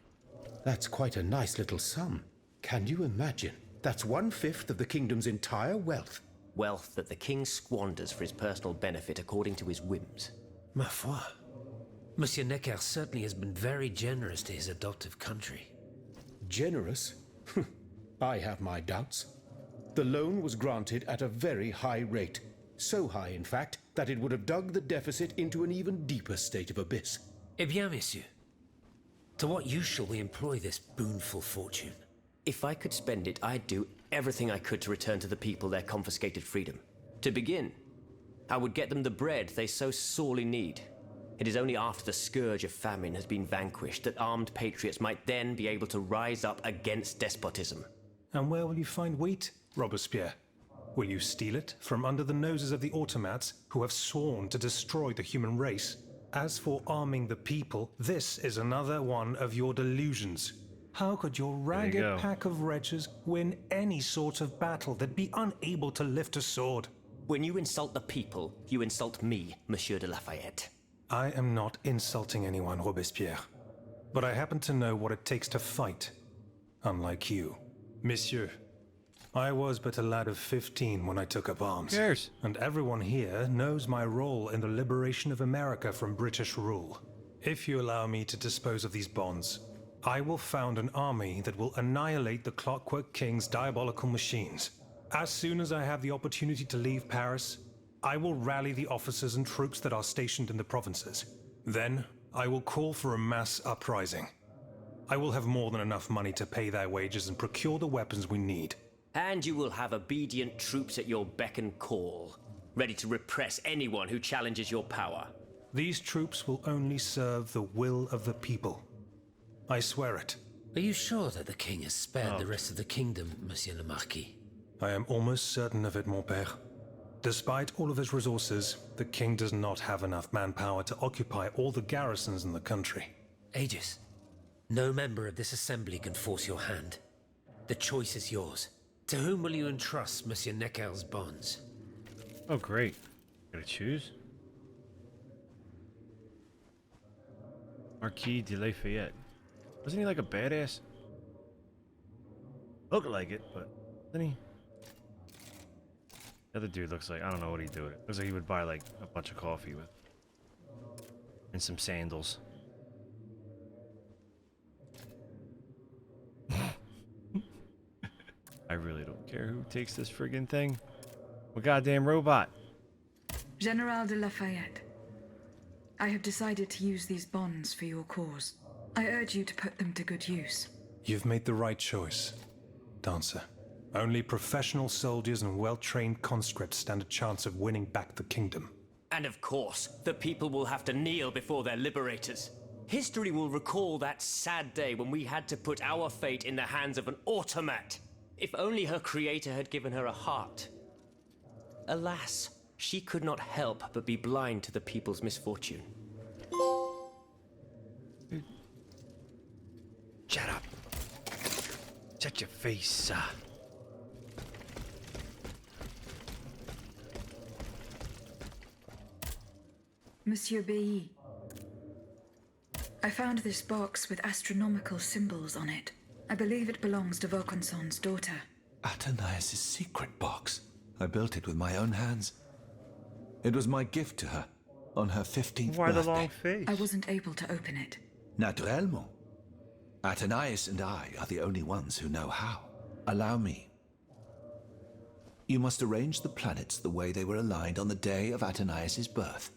That's quite a nice little sum. Can you imagine? That's 1/5 of the kingdom's entire wealth. Wealth that the king squanders for his personal benefit according to his whims. Ma foi. Monsieur Necker certainly has been very generous to his adoptive country. Generous? I have my doubts. The loan was granted at a very high rate. So high, in fact, that it would have dug the deficit into an even deeper state of abyss. Eh bien, messieurs. To what use shall we employ this boonful fortune? If I could spend it, I'd do everything I could to return to the people their confiscated freedom. To begin, I would get them the bread they so sorely need. It is only after the scourge of famine has been vanquished that armed patriots might then be able to rise up against despotism. And where will you find wheat, Robespierre? Will you steal it from under the noses of the automats who have sworn to destroy the human race? As for arming the people, this is another one of your delusions. How could your ragged pack of wretches win any sort of battle that be unable to lift a sword? When you insult the people, you insult me, Monsieur de Lafayette. I am not insulting anyone, Robespierre. But I happen to know what it takes to fight. Unlike you. Monsieur, I was but a lad of 15 when I took up arms. Cheers. And everyone here knows my role in the liberation of America from British rule. If you allow me to dispose of these bonds, I will found an army that will annihilate the Clockwork King's diabolical machines. As soon as I have the opportunity to leave Paris, I will rally the officers and troops that are stationed in the provinces. Then, I will call for a mass uprising. I will have more than enough money to pay their wages and procure the weapons we need. And you will have obedient troops at your beck and call, ready to repress anyone who challenges your power. These troops will only serve the will of the people. I swear it. Are you sure that the king has spared the rest of the kingdom, Monsieur le Marquis? I am almost certain of it, mon père. Despite all of his resources, the king does not have enough manpower to occupy all the garrisons in the country. Aegis, no member of this assembly can force your hand. The choice is yours. To whom will you entrust Monsieur Necker's bonds? Oh, great. Gotta choose. Marquis de Lafayette. Wasn't he like a badass? Looked like it, but isn't he? The other dude looks like, I don't know what he'd do with it. Looks like he would buy like a bunch of coffee with. And some sandals. I really don't care who takes this friggin' thing. I'm a goddamn robot. General de Lafayette, I have decided to use these bonds for your cause. I urge you to put them to good use. You've made the right choice, Dancer. Only professional soldiers and well-trained conscripts stand a chance of winning back the kingdom. And of course, the people will have to kneel before their liberators. History will recall that sad day when we had to put our fate in the hands of an automat. If only her creator had given her a heart. Alas, she could not help but be blind to the people's misfortune. Shut up. Shut your face, Monsieur B. I found this box with astronomical symbols on it. I believe it belongs to Vaucanson's daughter. Athénaïs' secret box. I built it with my own hands. It was my gift to her on her 15th Why birthday. the long face? I wasn't able to open it. Naturellement. Athénaïs and I are the only ones who know how. Allow me. You must arrange the planets the way they were aligned on the day of Athénaïs' birth.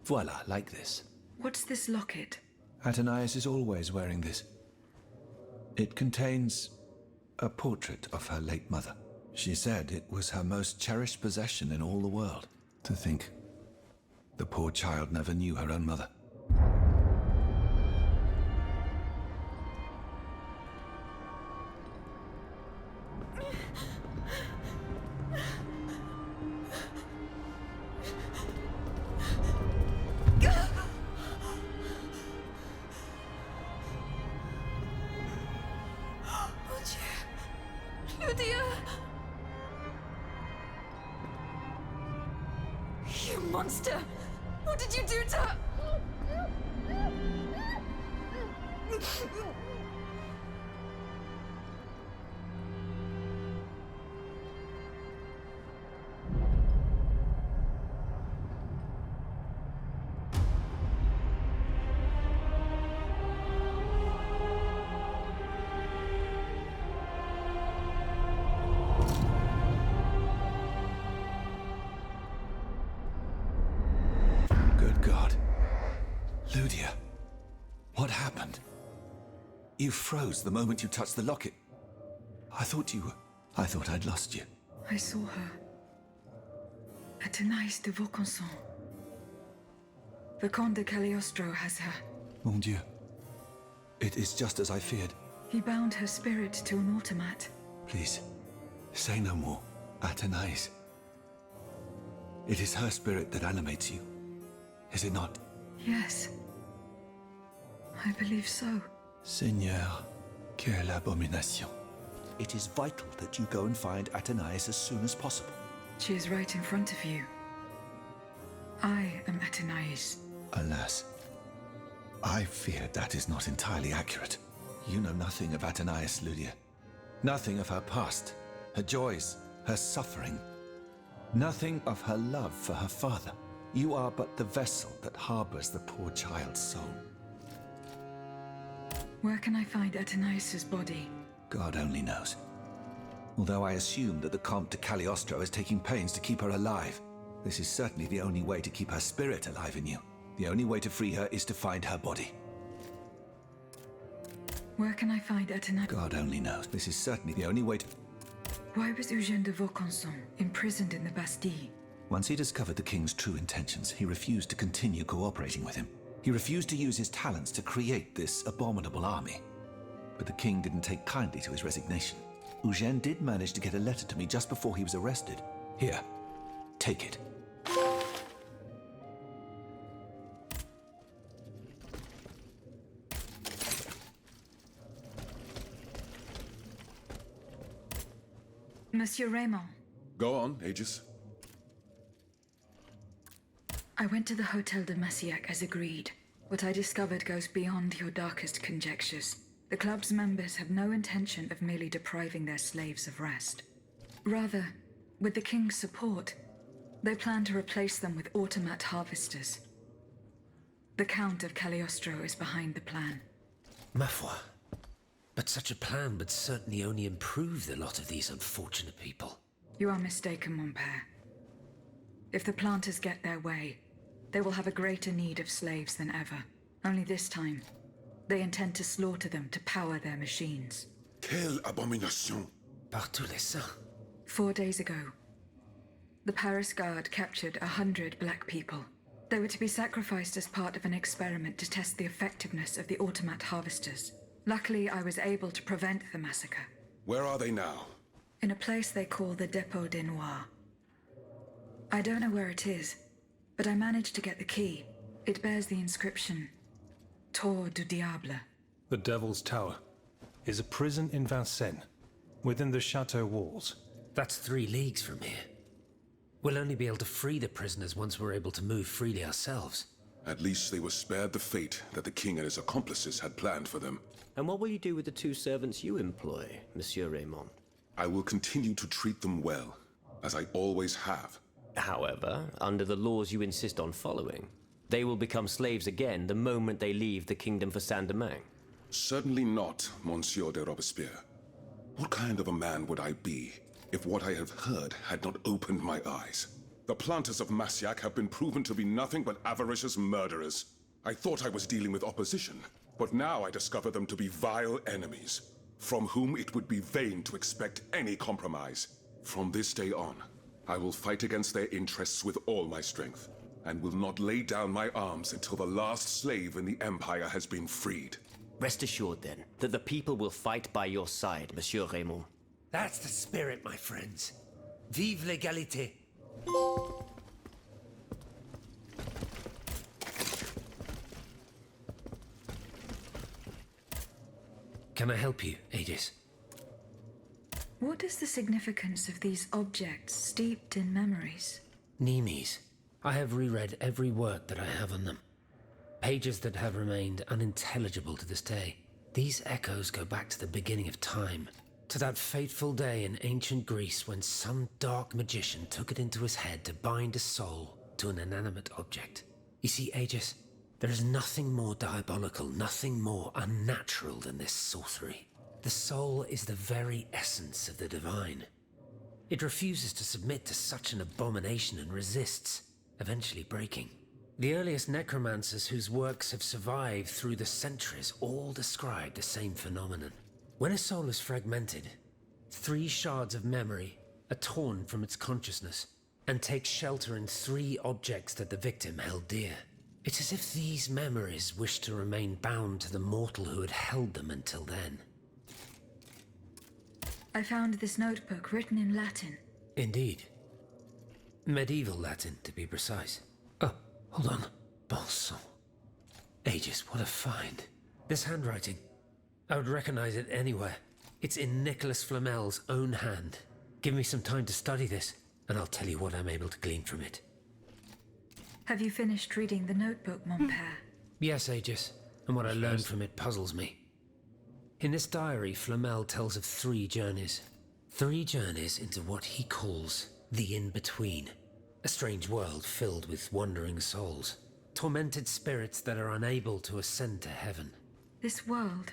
Voila, like this. What's this locket? Athénaïs is always wearing this. It contains a portrait of her late mother. She said it was her most cherished possession in all the world. To think, the poor child never knew her own mother. You monster! What did you do to her? Lydia, what happened? You froze the moment you touched the locket. I thought I'd lost you. I saw her. Athénaïs de Vaucanson. The Comte de Cagliostro has her. Mon Dieu. It is just as I feared. He bound her spirit to an automat. Please, say no more. Athénaïs. It is her spirit that animates you, is it not? Yes. I believe so. Seigneur, quelle abomination. It is vital that you go and find Athénaïs as soon as possible. She is right in front of you. I am Athénaïs. Alas, I fear that is not entirely accurate. You know nothing of Athénaïs, Lydia. Nothing of her past, her joys, her suffering. Nothing of her love for her father. You are but the vessel that harbors the poor child's soul. Where can I find Athénaïs' body? God only knows. Although I assume that the Comte de Cagliostro is taking pains to keep her alive, this is certainly the only way to keep her spirit alive in you. The only way to free her is to find her body. Where can I find Athénaïs? God only knows. This is certainly the only way to... Why was Eugène de Vaucanson imprisoned in the Bastille? Once he discovered the king's true intentions, he refused to continue cooperating with him. He refused to use his talents to create this abominable army. But the king didn't take kindly to his resignation. Eugène did manage to get a letter to me just before he was arrested. Here, take it. Monsieur Raymond. Go on, Aegis. I went to the Hotel de Massiac as agreed. What I discovered goes beyond your darkest conjectures. The club's members have no intention of merely depriving their slaves of rest. Rather, with the king's support, they plan to replace them with automat harvesters. The Count of Cagliostro is behind the plan. Ma foi. But such a plan would certainly only improve the lot of these unfortunate people. You are mistaken, mon père. If the planters get their way, they will have a greater need of slaves than ever. Only this time, they intend to slaughter them to power their machines. Quelle abomination! Par tous les saints. 4 days ago, the Paris Guard captured 100 black people. They were to be sacrificed as part of an experiment to test the effectiveness of the automat harvesters. Luckily, I was able to prevent the massacre. Where are they now? In a place they call the Dépôt des Noirs. I don't know where it is, but I managed to get the key. It bears the inscription, Tour du Diable. The Devil's Tower is a prison in Vincennes, within the chateau walls. That's 3 leagues from here. We'll only be able to free the prisoners once we're able to move freely ourselves. At least they were spared the fate that the king and his accomplices had planned for them. And what will you do with the 2 servants you employ, Monsieur Raymond? I will continue to treat them well, as I always have. However, under the laws you insist on following, they will become slaves again the moment they leave the kingdom for Saint-Domingue. Certainly not, Monsieur de Robespierre. What kind of a man would I be if what I have heard had not opened my eyes? The planters of Massiac have been proven to be nothing but avaricious murderers. I thought I was dealing with opposition, but now I discover them to be vile enemies, from whom it would be vain to expect any compromise. From this day on, I will fight against their interests with all my strength, and will not lay down my arms until the last slave in the Empire has been freed. Rest assured, then, that the people will fight by your side, Monsieur Raymond. That's the spirit, my friends. Vive l'égalité. Can I help you, Aegis? What is the significance of these objects steeped in memories? Nemes. I have reread every work that I have on them. Pages that have remained unintelligible to this day. These echoes go back to the beginning of time, to that fateful day in ancient Greece when some dark magician took it into his head to bind a soul to an inanimate object. You see, Aegis, there is nothing more diabolical, nothing more unnatural than this sorcery. The soul is the very essence of the divine. It refuses to submit to such an abomination and resists, eventually breaking. The earliest necromancers whose works have survived through the centuries all describe the same phenomenon. When a soul is fragmented, 3 shards of memory are torn from its consciousness and take shelter in 3 objects that the victim held dear. It's as if these memories wish to remain bound to the mortal who had held them until then. I found this notebook written in Latin. Indeed. Medieval Latin, to be precise. Oh, hold on. Bon sang. Aegis, what a find. This handwriting. I would recognize it anywhere. It's in Nicolas Flamel's own hand. Give me some time to study this, and I'll tell you what I'm able to glean from it. Have you finished reading the notebook, mon père? Yes, Aegis, and what I learned from it puzzles me. In this diary, Flamel tells of 3 journeys. 3 journeys into what he calls the in-between. A strange world filled with wandering souls. Tormented spirits that are unable to ascend to heaven. This world.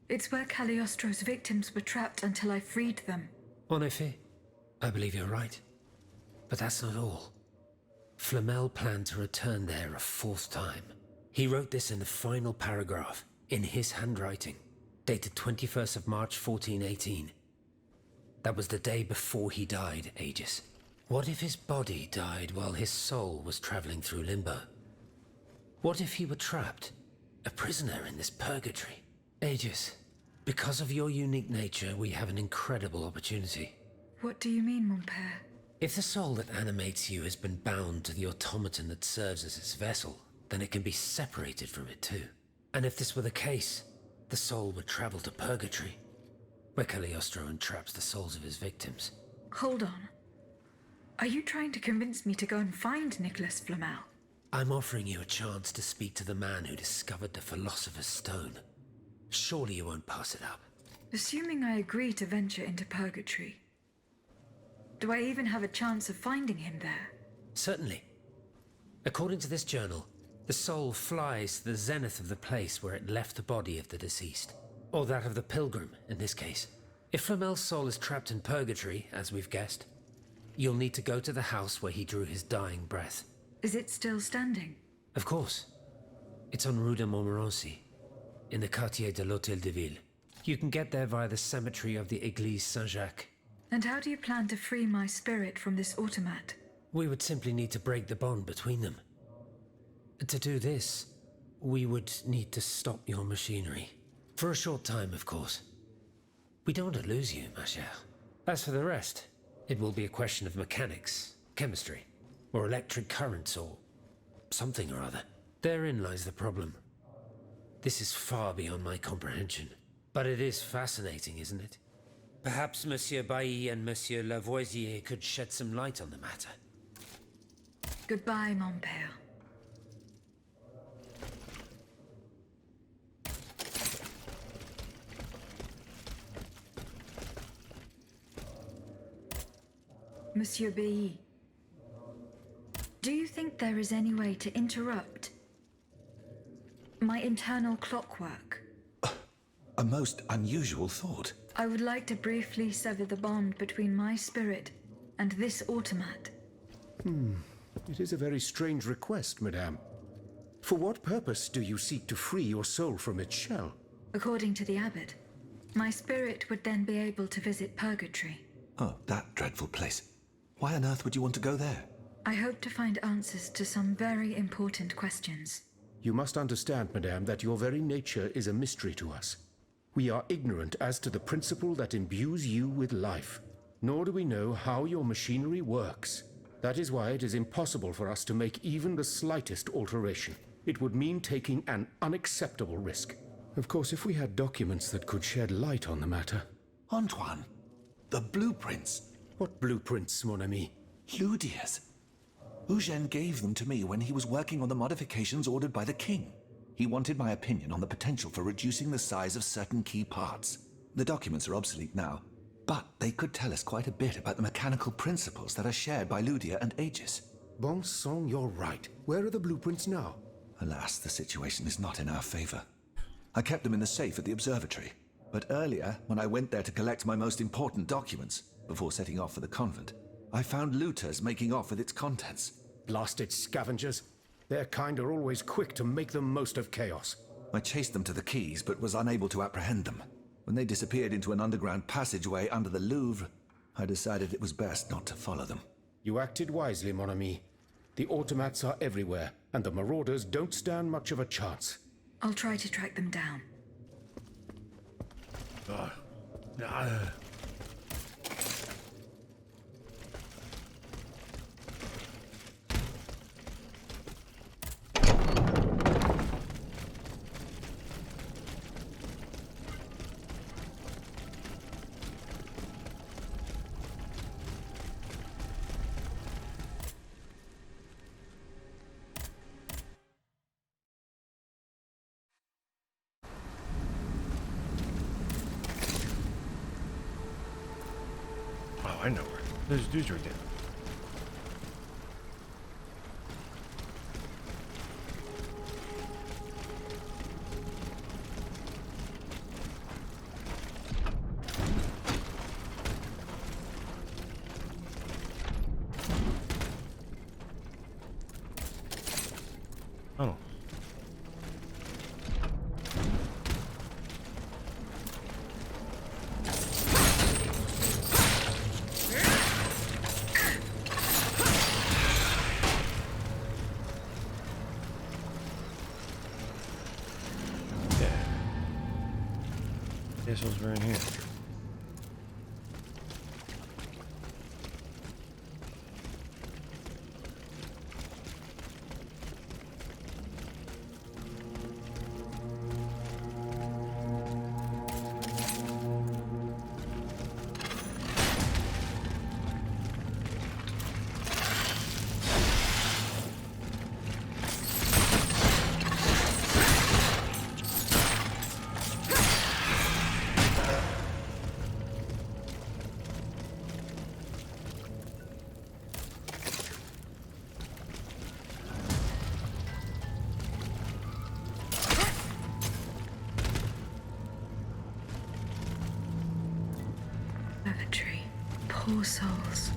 It's where Cagliostro's victims were trapped until I freed them. En effet, I believe you're right. But that's not all. Flamel planned to return there a 4th time. He wrote this in the final paragraph, in his handwriting, dated 21st of March 1418. That was the day before he died, Aegis. What if his body died while his soul was traveling through limbo? What if he were trapped, a prisoner in this purgatory? Aegis, because of your unique nature, we have an incredible opportunity. What do you mean, mon père? If the soul that animates you has been bound to the automaton that serves as its vessel, then it can be separated from it too. And if this were the case, the soul would travel to purgatory, where Cagliostro entraps the souls of his victims. Hold on. Are you trying to convince me to go and find Nicolas Flamel? I'm offering you a chance to speak to the man who discovered the Philosopher's Stone. Surely you won't pass it up. Assuming I agree to venture into purgatory, do I even have a chance of finding him there? Certainly. According to this journal, the soul flies to the zenith of the place where it left the body of the deceased. Or that of the pilgrim, in this case. If Flamel's soul is trapped in purgatory, as we've guessed, You'll need to go to the house where he drew his dying breath. Is it still standing? Of course. It's on Rue de Montmorency, in the quartier de l'Hôtel de Ville. You can get there via the cemetery of the Église Saint-Jacques. And how do you plan to free my spirit from this automat? We would simply need to break the bond between them. To do this, we would need to stop your machinery. For a short time, of course. We don't want to lose you, ma chère. As for the rest, it will be a question of mechanics, chemistry, or electric currents, or something or other. Therein lies the problem. This is far beyond my comprehension. But it is fascinating, isn't it? Perhaps Monsieur Bailly and Monsieur Lavoisier could shed some light on the matter. Goodbye, mon père. Monsieur Bailly, do you think there is any way to interrupt my internal clockwork? A most unusual thought. I would like to briefly sever the bond between my spirit and this automat. It is a very strange request, madame. For what purpose do you seek to free your soul from its shell? According to the abbot, my spirit would then be able to visit purgatory. Oh, that dreadful place. Why on earth would you want to go there? I hope to find answers to some very important questions. You must understand, madame, that your very nature is a mystery to us. We are ignorant as to the principle that imbues you with life, nor do we know how your machinery works. That is why it is impossible for us to make even the slightest alteration. It would mean taking an unacceptable risk. Of course, if we had documents that could shed light on the matter. Antoine, the blueprints. What blueprints, mon ami? Ludia's. Eugène gave them to me when he was working on the modifications ordered by the king. He wanted my opinion on the potential for reducing the size of certain key parts. The documents are obsolete now, but they could tell us quite a bit about the mechanical principles that are shared by Ludia and AEGIS. Bon sang, you're right. Where are the blueprints now? Alas, the situation is not in our favor. I kept them in the safe at the observatory, but earlier, when I went there to collect my most important documents, before setting off for the convent, I found looters making off with its contents. Blasted scavengers. Their kind are always quick to make the most of chaos. I chased them to the quays, but was unable to apprehend them. When they disappeared into an underground passageway under the Louvre, I decided it was best not to follow them. You acted wisely, mon ami. The automats are everywhere, and the marauders don't stand much of a chance. I'll try to track them down. I know where. There's dudes right there. Oh. Assholes were in here. Poor souls.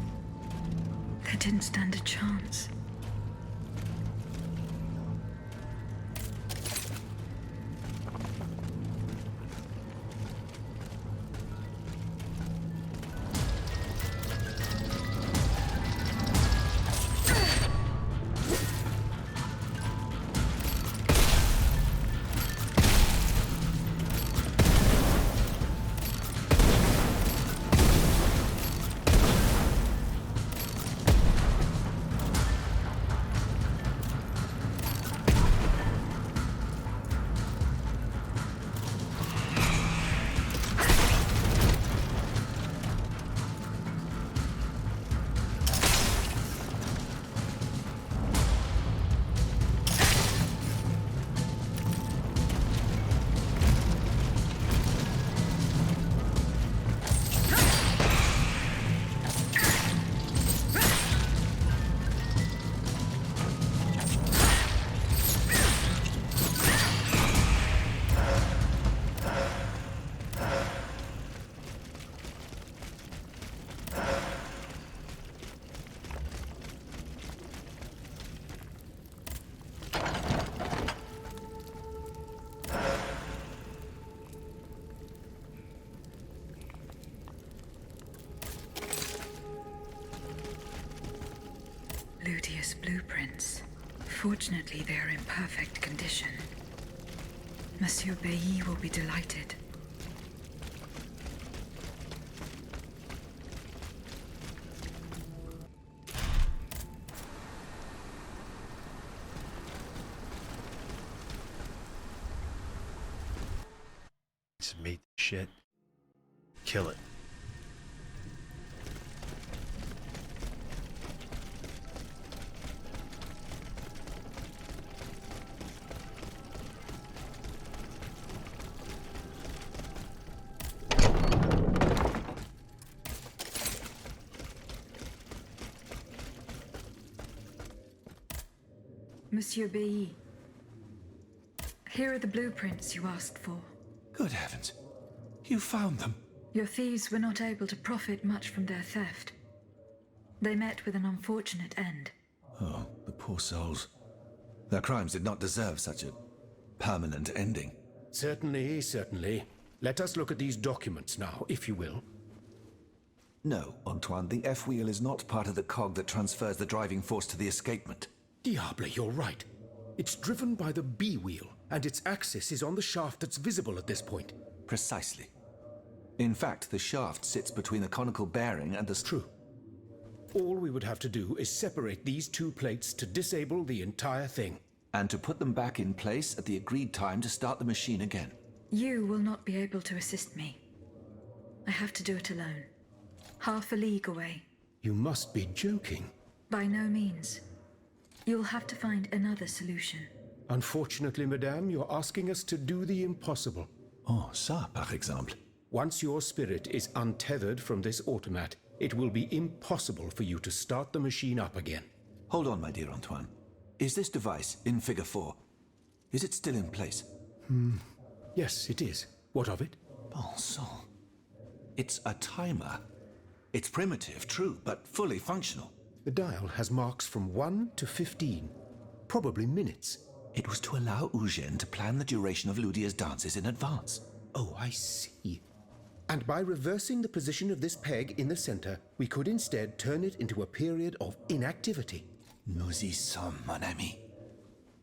didn't stand a chance. Blueprints. Fortunately, they are in perfect condition. Monsieur Bailly will be delighted. Just mate shit. Kill it. Monsieur Bailly, here are the blueprints you asked for. Good heavens. You found them? Your thieves were not able to profit much from their theft. They met with an unfortunate end. Oh, the poor souls. Their crimes did not deserve such a permanent ending. Certainly, certainly. Let us look at these documents now, if you will. No, Antoine, the F-wheel is not part of the cog that transfers the driving force to the escapement. Diable, you're right. It's driven by the B-wheel, and its axis is on the shaft that's visible at this point. Precisely. In fact, the shaft sits between the conical bearing and the... True. All we would have to do is separate these two plates to disable the entire thing. And to put them back in place at the agreed time to start the machine again. You will not be able to assist me. I have to do it alone. Half a league away. You must be joking. By no means. You'll have to find another solution. Unfortunately, madame, you're asking us to do the impossible. Oh, ça, par exemple. Once your spirit is untethered from this automat, it will be impossible for you to start the machine up again. Hold on, my dear Antoine. Is this device in Figure 4? Is it still in place? Yes, it is. What of it? Bon sang. It's a timer. It's primitive, true, but fully functional. The dial has marks from 1 to 15. Probably minutes. It was to allow Eugène to plan the duration of Ludia's dances in advance. Oh, I see. And by reversing the position of this peg in the center, we could instead turn it into a period of inactivity. Nous y sommes, mon ami.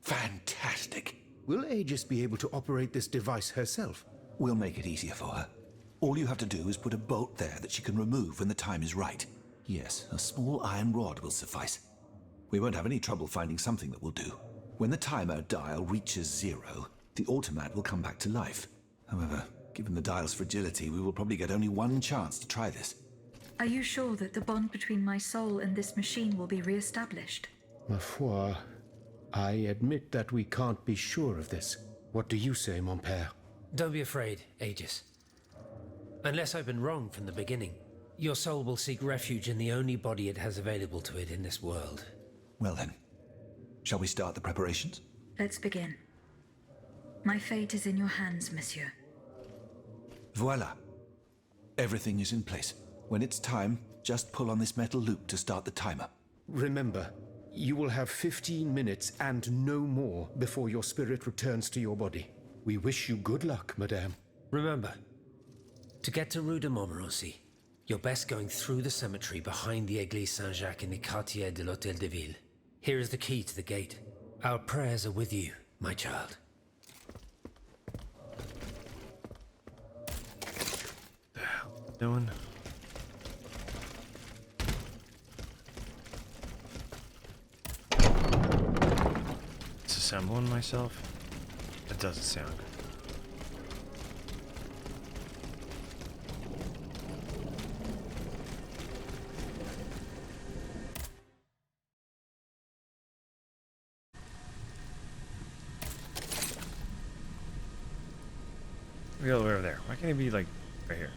Fantastic. Will Aegis be able to operate this device herself? We'll make it easier for her. All you have to do is put a bolt there that she can remove when the time is right. Yes, a small iron rod will suffice. We won't have any trouble finding something that will do. When the timer dial reaches 0, the automat will come back to life. However, given the dial's fragility, we will probably get only one chance to try this. Are you sure that the bond between my soul and this machine will be re-established? Ma foi, I admit that we can't be sure of this. What do you say, mon père? Don't be afraid, Aegis. Unless I've been wrong from the beginning, your soul will seek refuge in the only body it has available to it in this world. Well then, shall we start the preparations? Let's begin. My fate is in your hands, monsieur. Voila. Everything is in place. When it's time, just pull on this metal loop to start the timer. Remember, you will have 15 minutes and no more before your spirit returns to your body. We wish you good luck, madame. Remember, to get to Rue de Montmorency, you're best going through the cemetery behind the Église Saint-Jacques in the Quartier de l'Hôtel de Ville. Here is the key to the gate. Our prayers are with you, my child. The hell doing? Disassembling myself? That doesn't sound good. We go over there. Why can't it be like right here?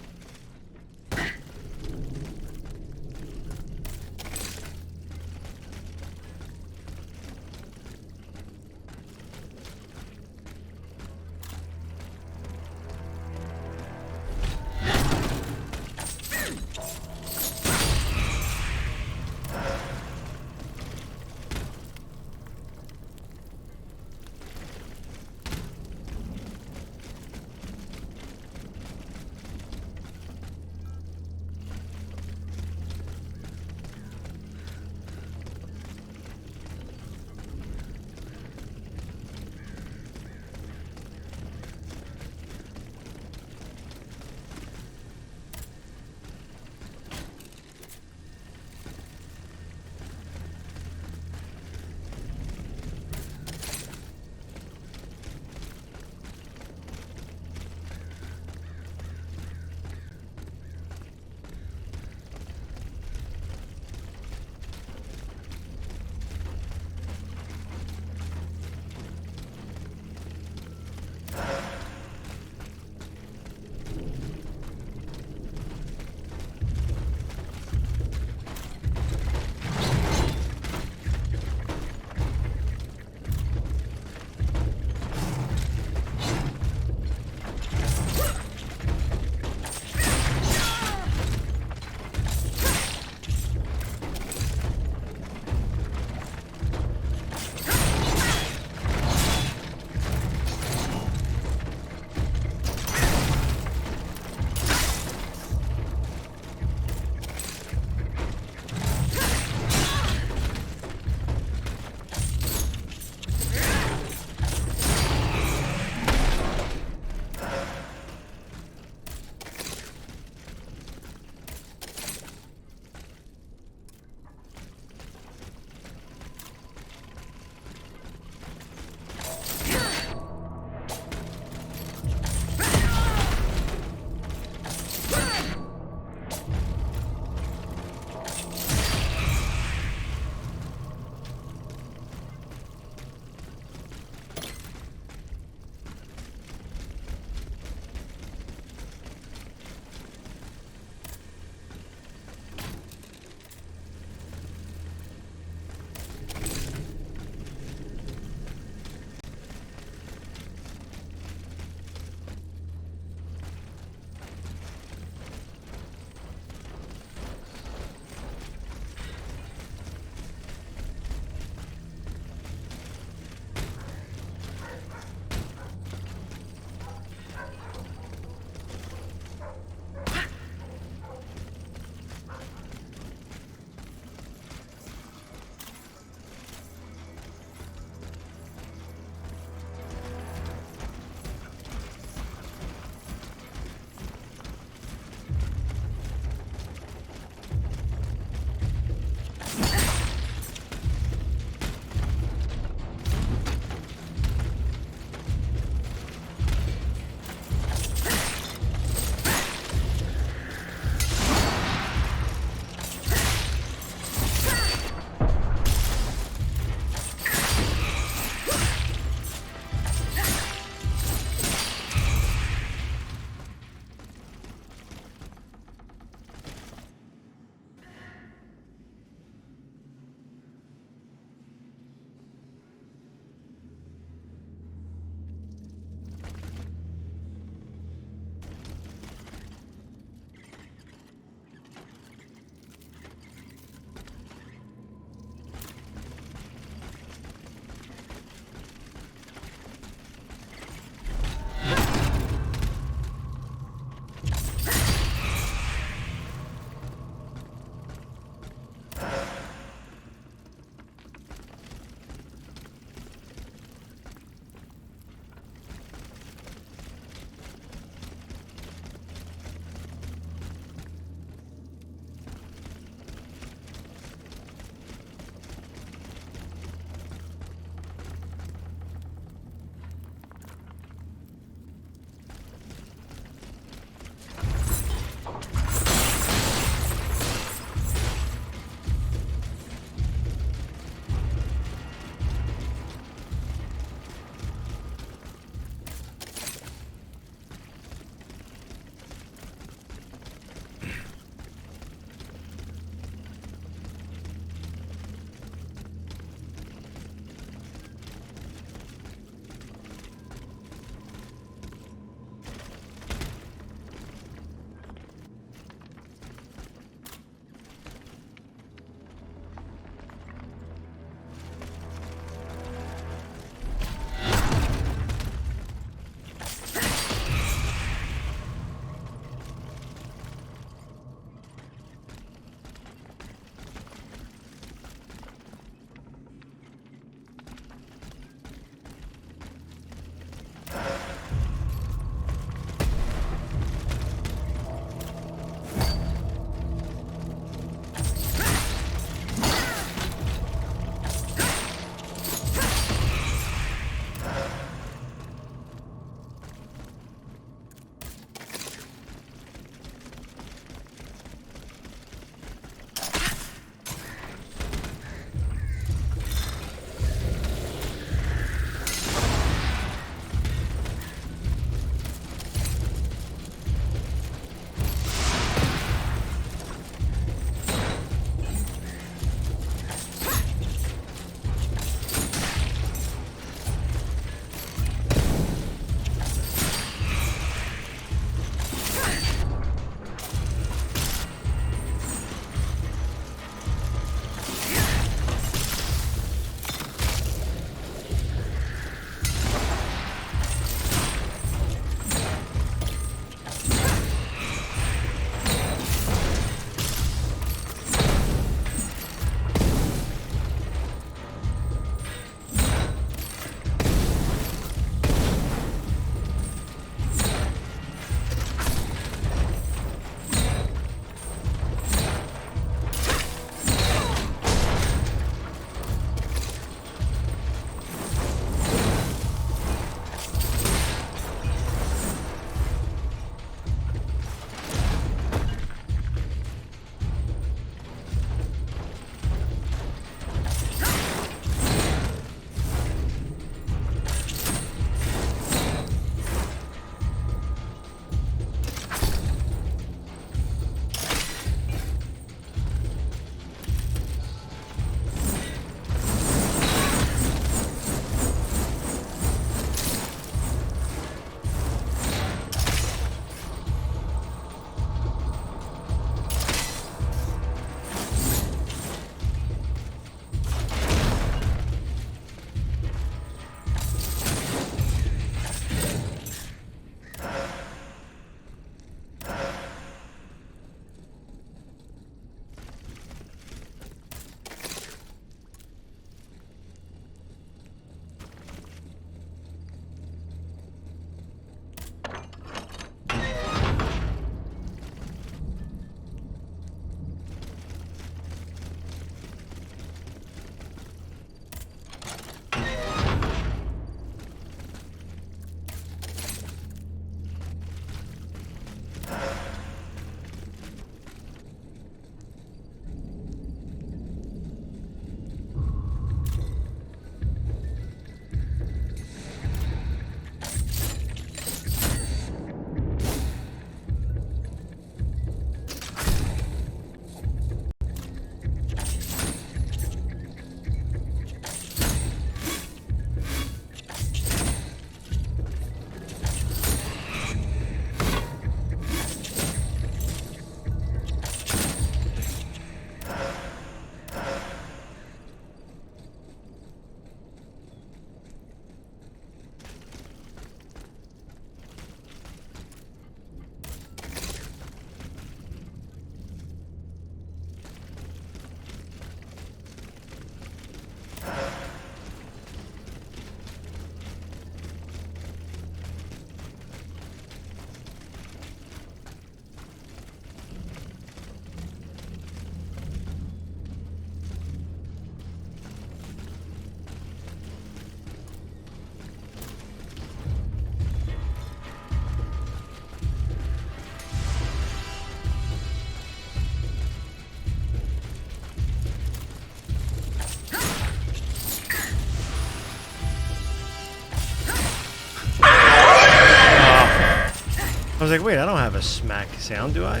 I was like, wait, I don't have a smack sound, do I?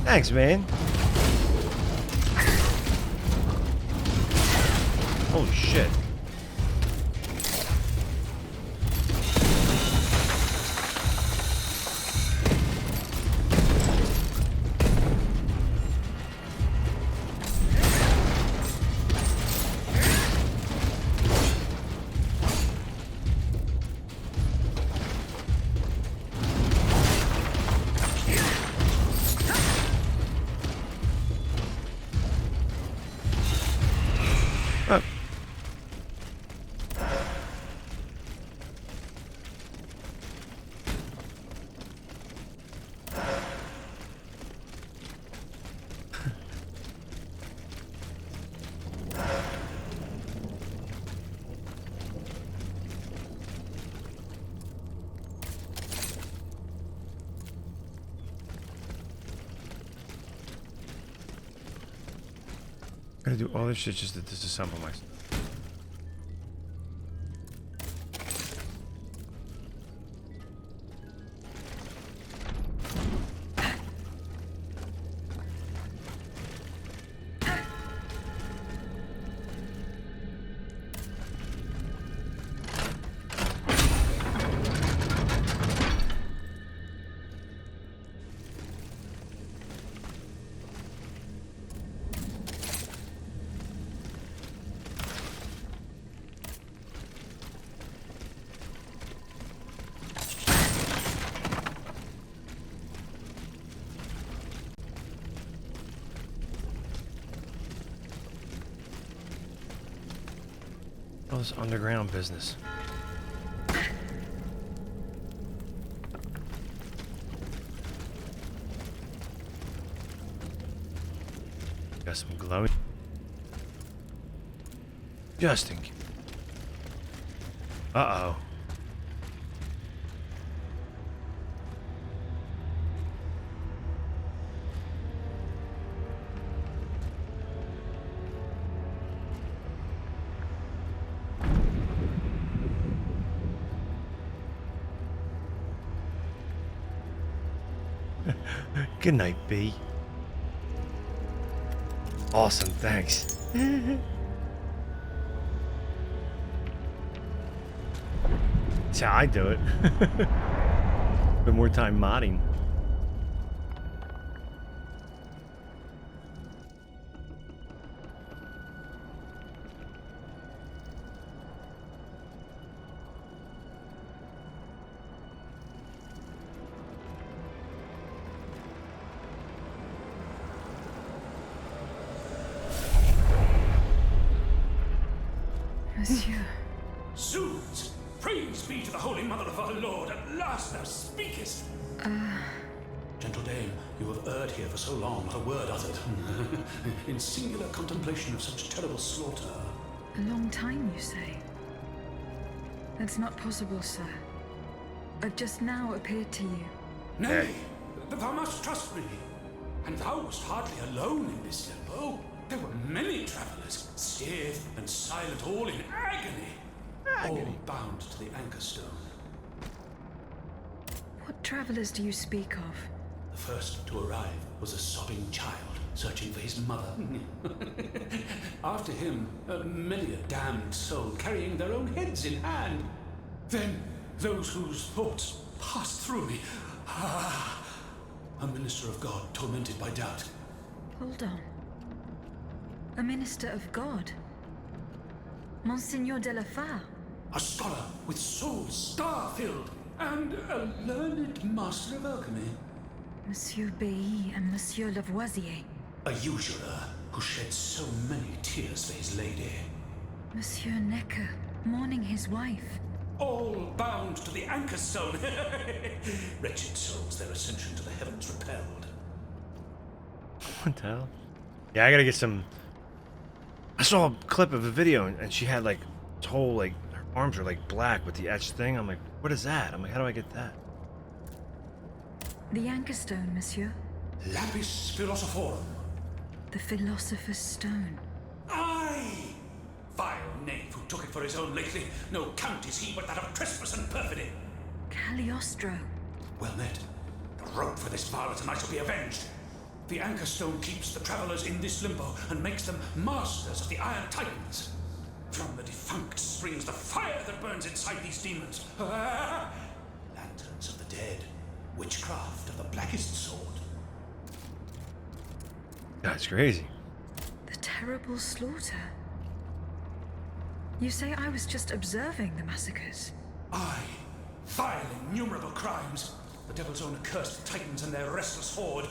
Thanks, man. Holy shit. I gotta do all this shit just to disassemble my stuff. All this underground business. Got some glowing. Just in case. Uh-oh. Good night, B. Awesome, thanks. That's how I do it. Spend more time modding. Monsieur. Zounds! Praise be to the Holy Mother of our Lord, at last thou speakest! Gentle dame, you have erred here for so long, not a word uttered. In singular contemplation of such terrible slaughter. A long time, you say? That's not possible, sir. I've just now appeared to you. Nay, thou must trust me. And thou wast hardly alone in this limbo. There were many travelers, stiff and silent, all in agony. All bound to the anchor stone. What travelers do you speak of? The first to arrive was a sobbing child, searching for his mother. After him, many a damned soul carrying their own heads in hand. Then, those whose thoughts passed through me. A minister of God tormented by doubt. Hold on. A minister of God? Monseigneur de la Fare? A scholar with soul star-filled, and a learned master of alchemy. Monsieur Bailly and Monsieur Lavoisier. A usurer who shed so many tears for his lady. Monsieur Necker, mourning his wife. All bound to the anchor stone. Wretched souls, their ascension to the heavens repelled. What the hell? Yeah, I gotta get some... I saw a clip of a video and she had like this whole, like, her arms are like black with the etched thing. I'm like, what is that? I'm like, how do I get that? The anchor stone, monsieur. Lapis philosophorum. The philosopher's stone. Aye! Vile knave who took it for his own lately. No count is he but that of trespass and perfidy. Cagliostro. Well met. The rope for this varlet and I shall be avenged. The Anchor Stone keeps the travelers in this limbo and makes them masters of the Iron Titans. From the defunct springs the fire that burns inside these demons. Lanterns of the dead. Witchcraft of the blackest sort. That's crazy. The terrible slaughter. You say I was just observing the massacres? Aye. Vile, innumerable crimes. The devil's own accursed titans and their restless horde.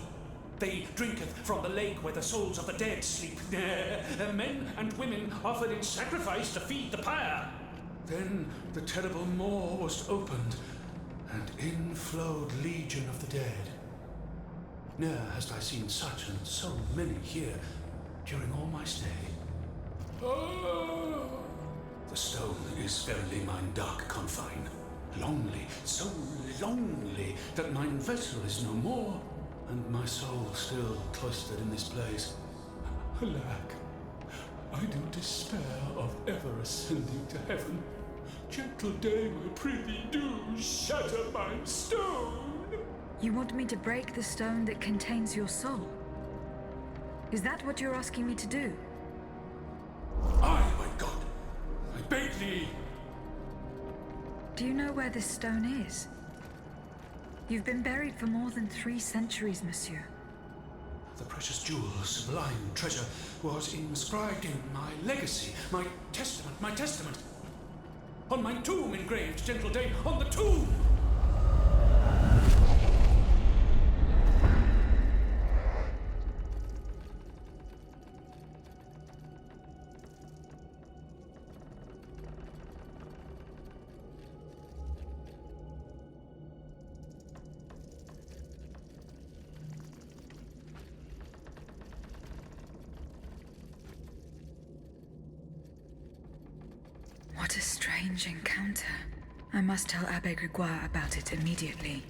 They drinketh from the lake where the souls of the dead sleep. Men and women offered in sacrifice to feed the pyre. Then the terrible maw was opened, and in flowed legion of the dead. Ne'er hast I seen such and so many here during all my stay. Oh, the stone is verily mine dark confine. Lonely, so lonely, that mine vessel is no more, and my soul still cloistered in this place. Alack, I do despair of ever ascending to heaven. Gentle dame, I prithee do shatter mine stone. You want me to break the stone that contains your soul? Is that what you're asking me to do? Aye, my God, I beg thee. Do you know where this stone is? You've been buried for more than 3 centuries, monsieur. The precious jewel, sublime treasure, was inscribed in my legacy, my testament. On my tomb engraved, gentle dame, on the tomb! What a strange encounter. I must tell Abbe Grégoire about it immediately.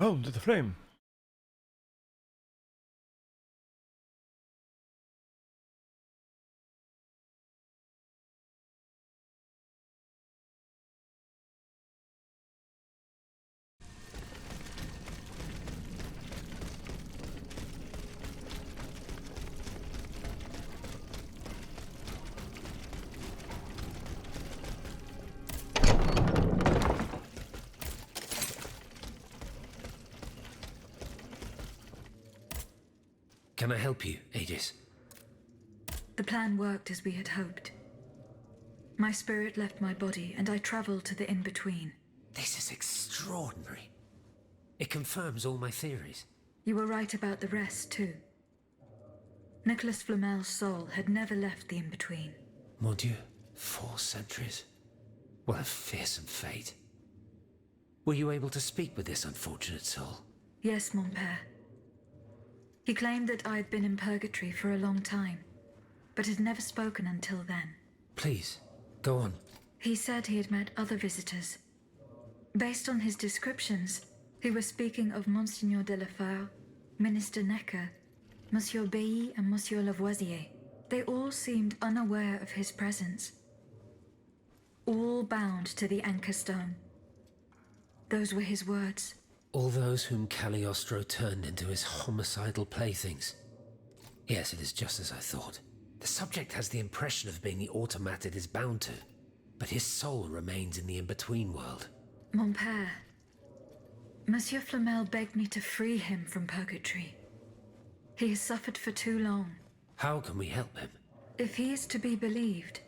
Oh, to the flame. Can I help you, Aegis? The plan worked as we had hoped. My spirit left my body, and I traveled to the in-between. This is extraordinary. It confirms all my theories. You were right about the rest, too. Nicolas Flamel's soul had never left the in-between. Mon Dieu, 4 centuries? What a fearsome fate. Were you able to speak with this unfortunate soul? Yes, mon père. He claimed that I had been in purgatory for a long time, but had never spoken until then. Please, go on. He said he had met other visitors. Based on his descriptions, he was speaking of Monseigneur de la Fare, Minister Necker, Monsieur Bailly and Monsieur Lavoisier. They all seemed unaware of his presence. All bound to the Anchor Stone. Those were his words. All those whom Cagliostro turned into his homicidal playthings. Yes, it is just as I thought. The subject has the impression of being the automat it is bound to, but his soul remains in the in-between world. Mon père, Monsieur Flamel begged me to free him from purgatory. He has suffered for too long. How can we help him? If he is to be believed,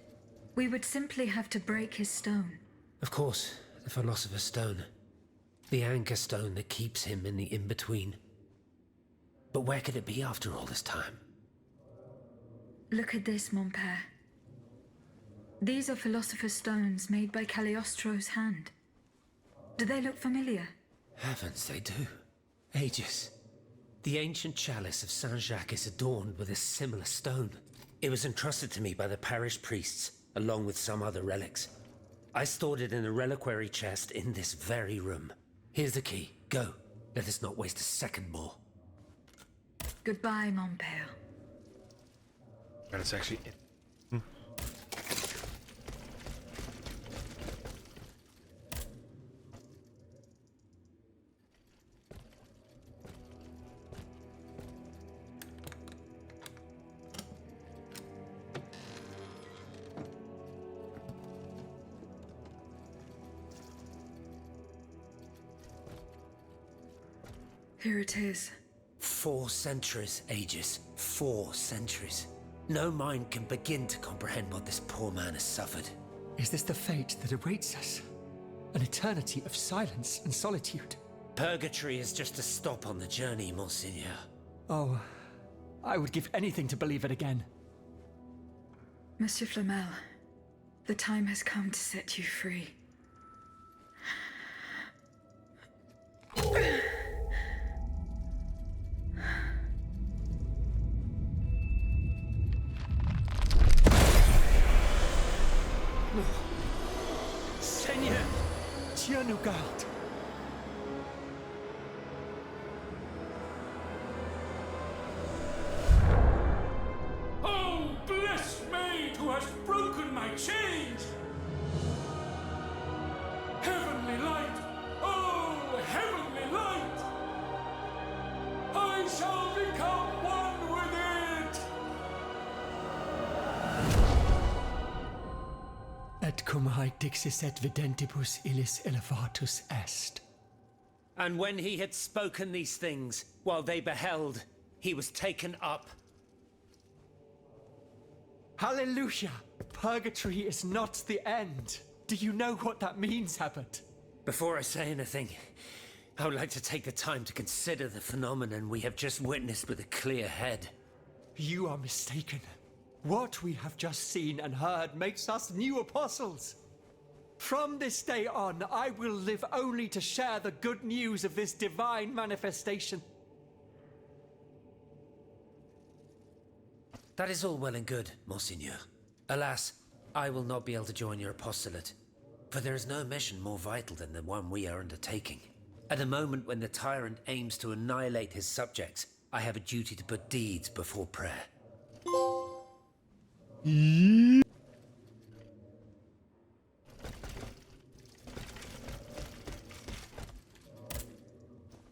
we would simply have to break his stone. Of course, the philosopher's stone. The anchor stone that keeps him in the in-between. But where could it be after all this time? Look at this, mon père. These are Philosopher's Stones made by Cagliostro's hand. Do they look familiar? Heavens, they do. Aegis. The ancient chalice of Saint-Jacques is adorned with a similar stone. It was entrusted to me by the parish priests, along with some other relics. I stored it in a reliquary chest in this very room. Here's the key. Go. Let us not waste a second more. Goodbye, mon père. And it's actually... Here it is. 4 centuries, Aegis. 4 centuries. No mind can begin to comprehend what this poor man has suffered. Is this the fate that awaits us? An eternity of silence and solitude? Purgatory is just a stop on the journey, Monseigneur. Oh, I would give anything to believe it again. Monsieur Flamel, the time has come to set you free. Seigneur, Dieu nous garde. Oh, blessed maid who has broken my chains! Heavenly light! Oh, heavenly light! I shall become one with it! Et cum haec dixis et videntibus illis elevatus est. And when he had spoken these things, while they beheld, he was taken up. Hallelujah! Purgatory is not the end. Do you know what that means, Abbot? Before I say anything, I would like to take the time to consider the phenomenon we have just witnessed with a clear head. You are mistaken. What we have just seen and heard makes us new apostles. From this day on, I will live only to share the good news of this divine manifestation. That is all well and good, Monseigneur. Alas, I will not be able to join your apostolate, for there is no mission more vital than the one we are undertaking. At a moment when the tyrant aims to annihilate his subjects, I have a duty to put deeds before prayer.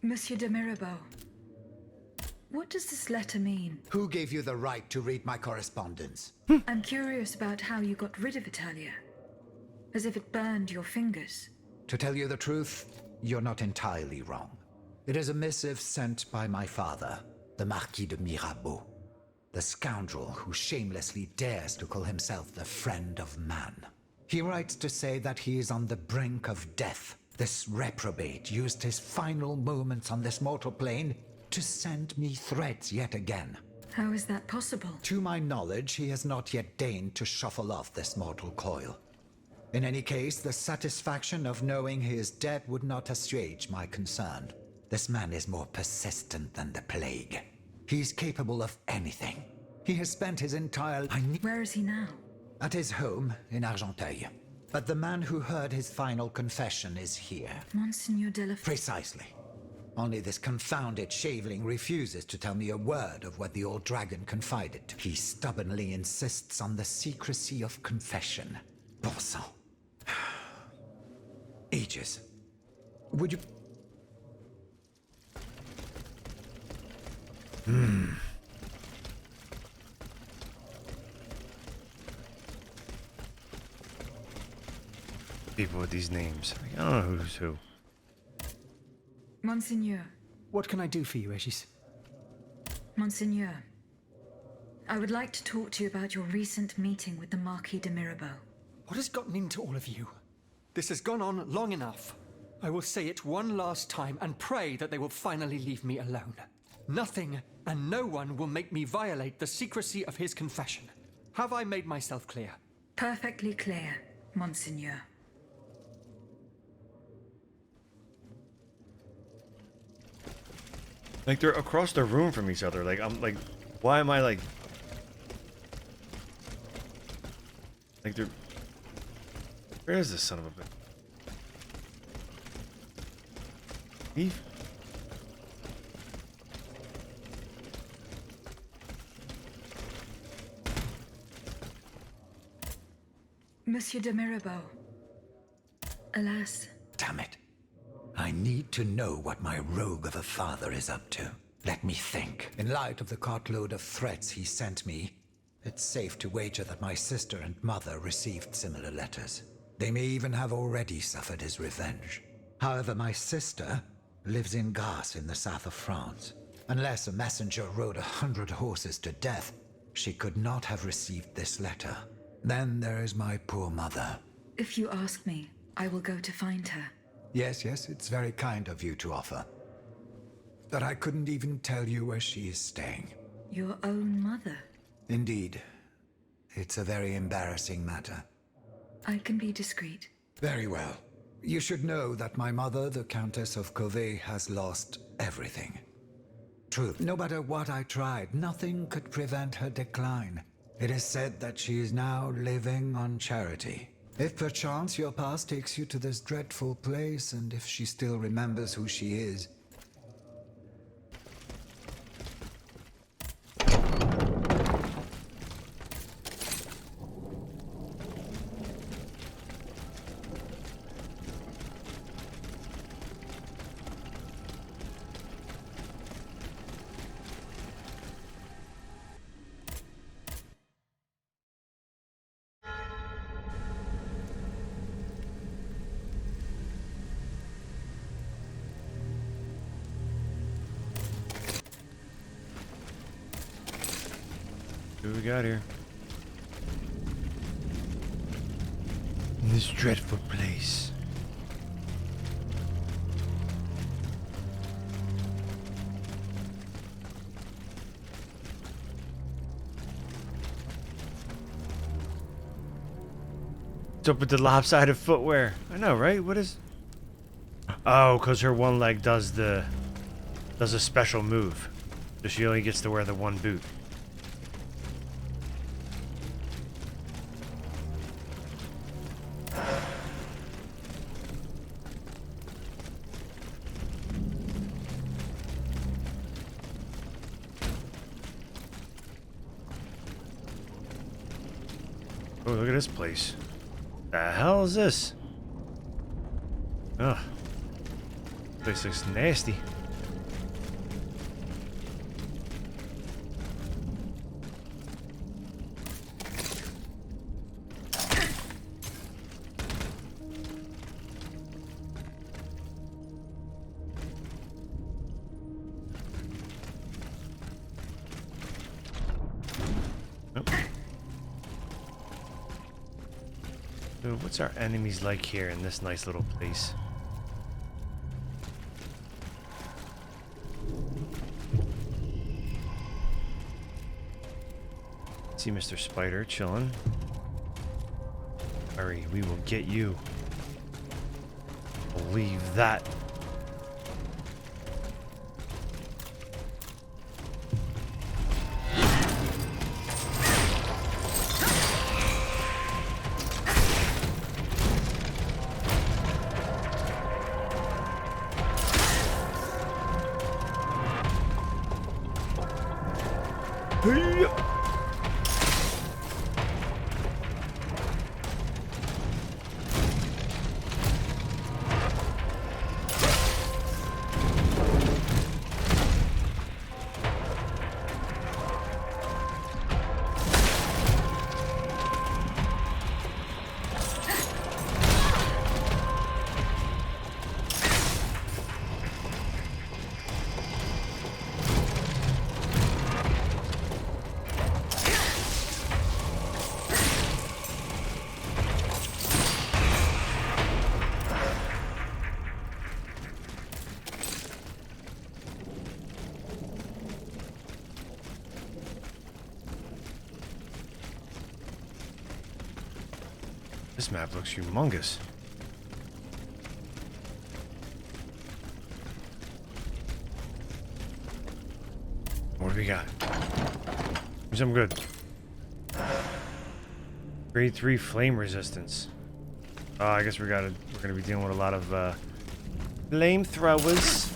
Monsieur de Mirabeau, what does this letter mean? Who gave you the right to read my correspondence? I'm curious about how you got rid of Italia. As if it burned your fingers. To tell you the truth, you're not entirely wrong. It is a missive sent by my father, the Marquis de Mirabeau, the scoundrel who shamelessly dares to call himself the friend of man. He writes to say that he is on the brink of death. This reprobate used his final moments on this mortal plane to send me threats yet again. How is that possible? To my knowledge, he has not yet deigned to shuffle off this mortal coil. In any case, the satisfaction of knowing he is dead would not assuage my concern. This man is more persistent than the plague. He's capable of anything. He has spent his entire... Where is he now? At his home in Argenteuil. But the man who heard his final confession is here. Monsieur de la... Precisely. Only this confounded shaveling refuses to tell me a word of what the old dragon confided. He stubbornly insists on the secrecy of confession. Bon sang. Aegis, would you... People with these names. I don't know who's who. Monseigneur. What can I do for you, Aegis? Monseigneur, I would like to talk to you about your recent meeting with the Marquis de Mirabeau. What has gotten into all of you? This has gone on long enough. I will say it one last time and pray that they will finally leave me alone. Nothing and no one will make me violate the secrecy of his confession. Have I made myself clear? Perfectly clear, Monseigneur. Like, they're across the room from each other. Like, I'm like, why am I like they're... Where is this son of a bitch? Eve? Monsieur de Mirabeau. Alas. Damn it. I need to know what my rogue of a father is up to. Let me think. In light of the cartload of threats he sent me, it's safe to wager that my sister and mother received similar letters. They may even have already suffered his revenge. However, my sister lives in Garce in the south of France. Unless a messenger rode 100 horses to death, she could not have received this letter. Then there is my poor mother. If you ask me, I will go to find her. Yes, it's very kind of you to offer. But I couldn't even tell you where she is staying. Your own mother? Indeed. It's a very embarrassing matter. I can be discreet. Very well. You should know that my mother, the Countess of Covey, has lost everything. Truth, no matter what I tried, nothing could prevent her decline. It is said that she is now living on charity. If perchance your past takes you to this dreadful place, and if she still remembers who she is... What we got here? In this dreadful place. What's up with the lopsided footwear? I know, right? What is... Oh, because her one leg does a special move. So she only gets to wear the one boot. Oh, look at this place. The hell is this? Ugh. This place looks nasty. So what's our enemies like here in this nice little place? See Mr. Spider chilling. Hurry, we will get you. Believe that. This map looks humongous. What do we got? Do something good. Grade 3 flame resistance. I guess we're gonna be dealing with a lot of flamethrowers.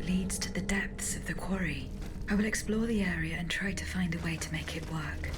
Leads to the depths of the quarry. I will explore the area and try to find a way to make it work.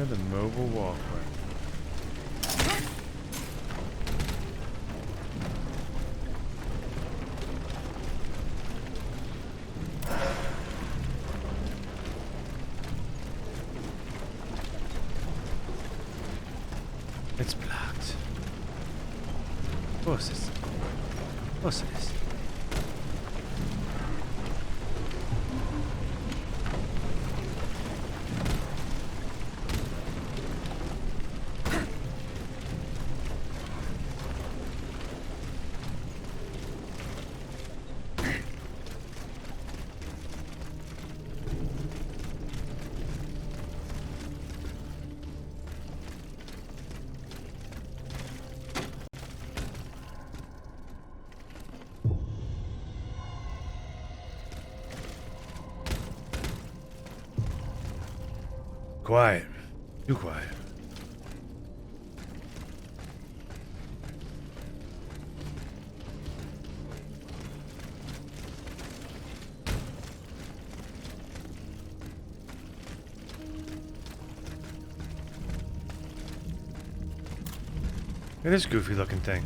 The mobile walkway. It's blocked. Of course it's. Of course it is. Quiet. Too quiet. Look at this goofy looking thing.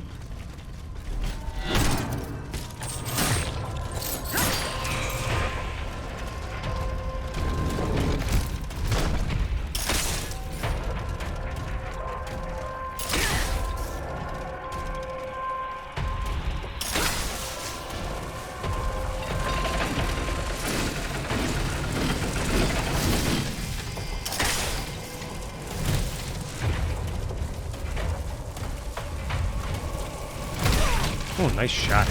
Oh, nice shot.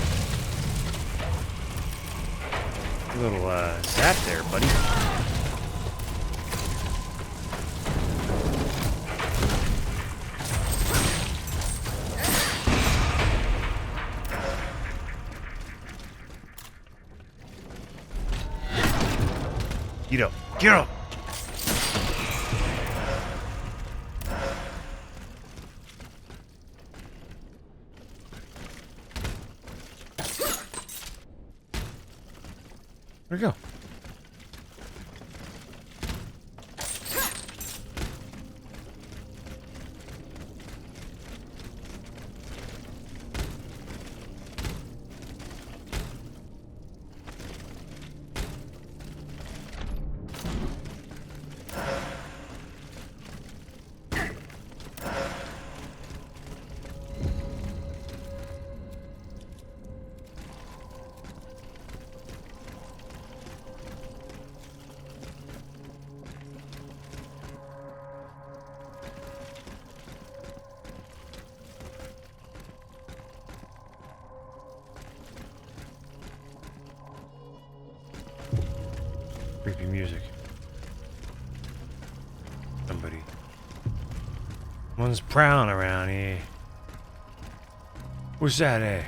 A little zap there, buddy. Get up. Get up. Where'd it go? Creepy music. Somebody. One's prowling around here. What's that, eh?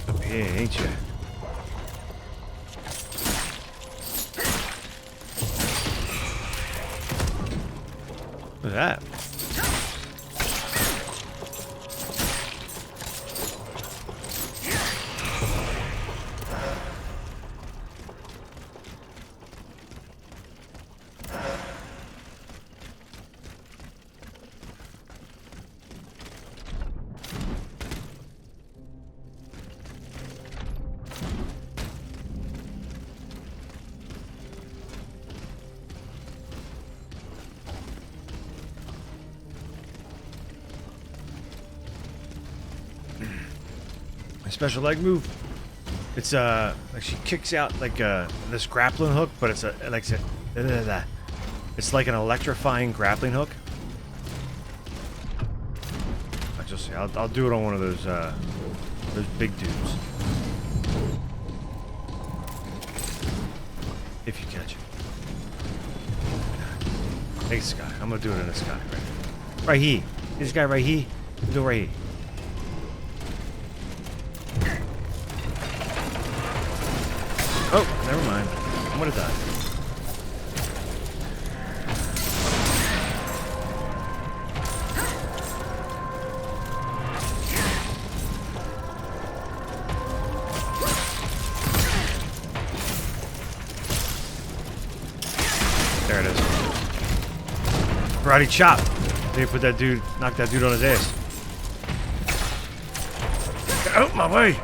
Up here, ain't you? What's that? Special leg move. It's like she kicks out like this grappling hook, but it's it's like an electrifying grappling hook. I just I'll do it on one of those big dudes if you catch it. Hey, this guy. I'm gonna do it in this guy right here. This guy right here. Do it right here. Oh, never mind. I'm gonna die. There it is. Karate chop. They put that dude, knock that dude on his ass. Get out my way.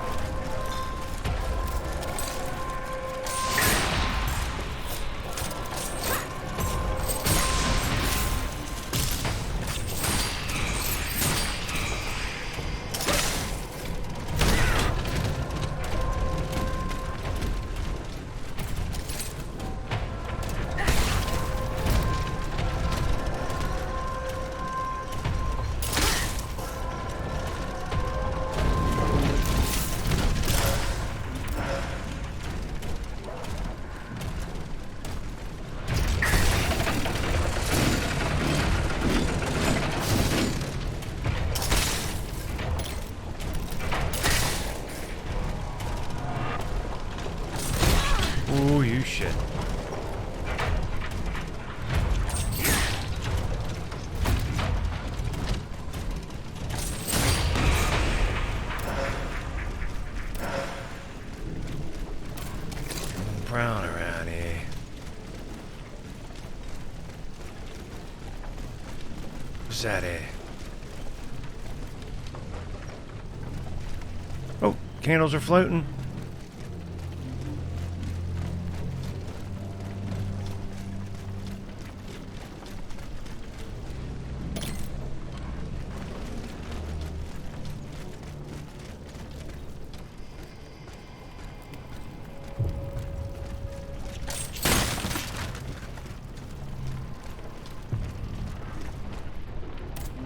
Ooh, you shit. Brown around here. What's that here? Oh, candles are floating.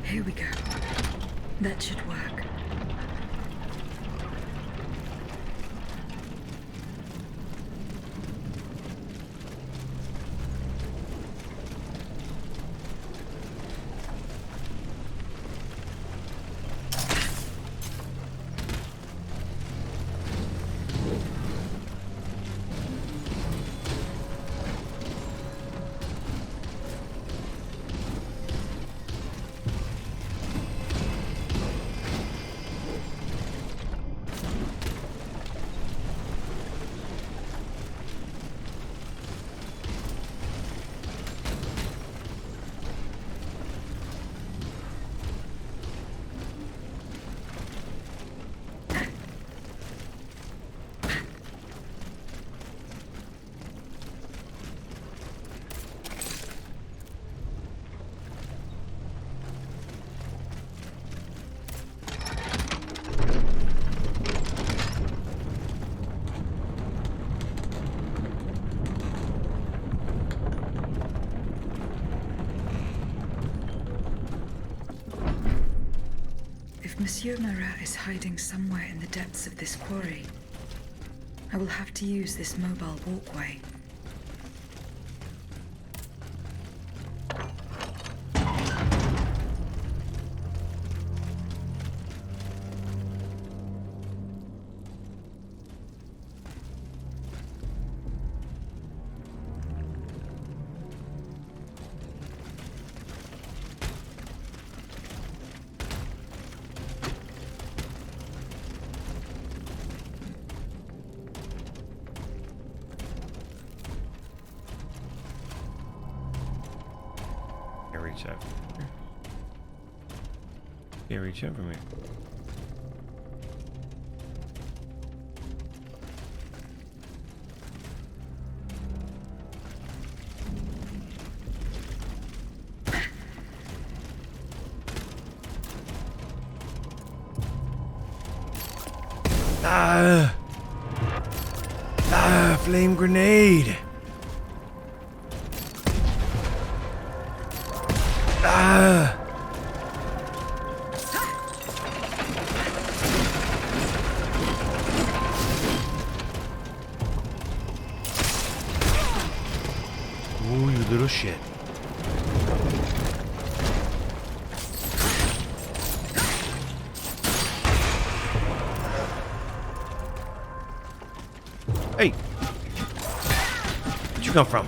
Here we go. That should work. Monsieur Necker is hiding somewhere in the depths of this quarry. I will have to use this mobile walkway. Reach out. Can't reach out for me. Flame grenade. Ooh, you little shit. Hey! Where'd you come from?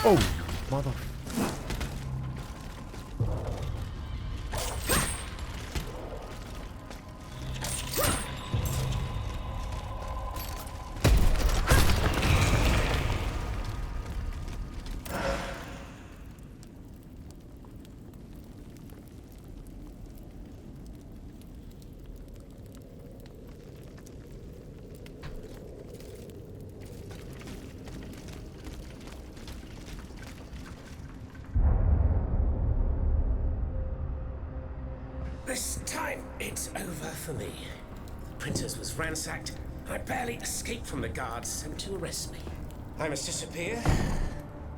Oh, mother. This time, it's over for me. The Princess was ransacked. I barely escaped from the guards sent to arrest me. I must disappear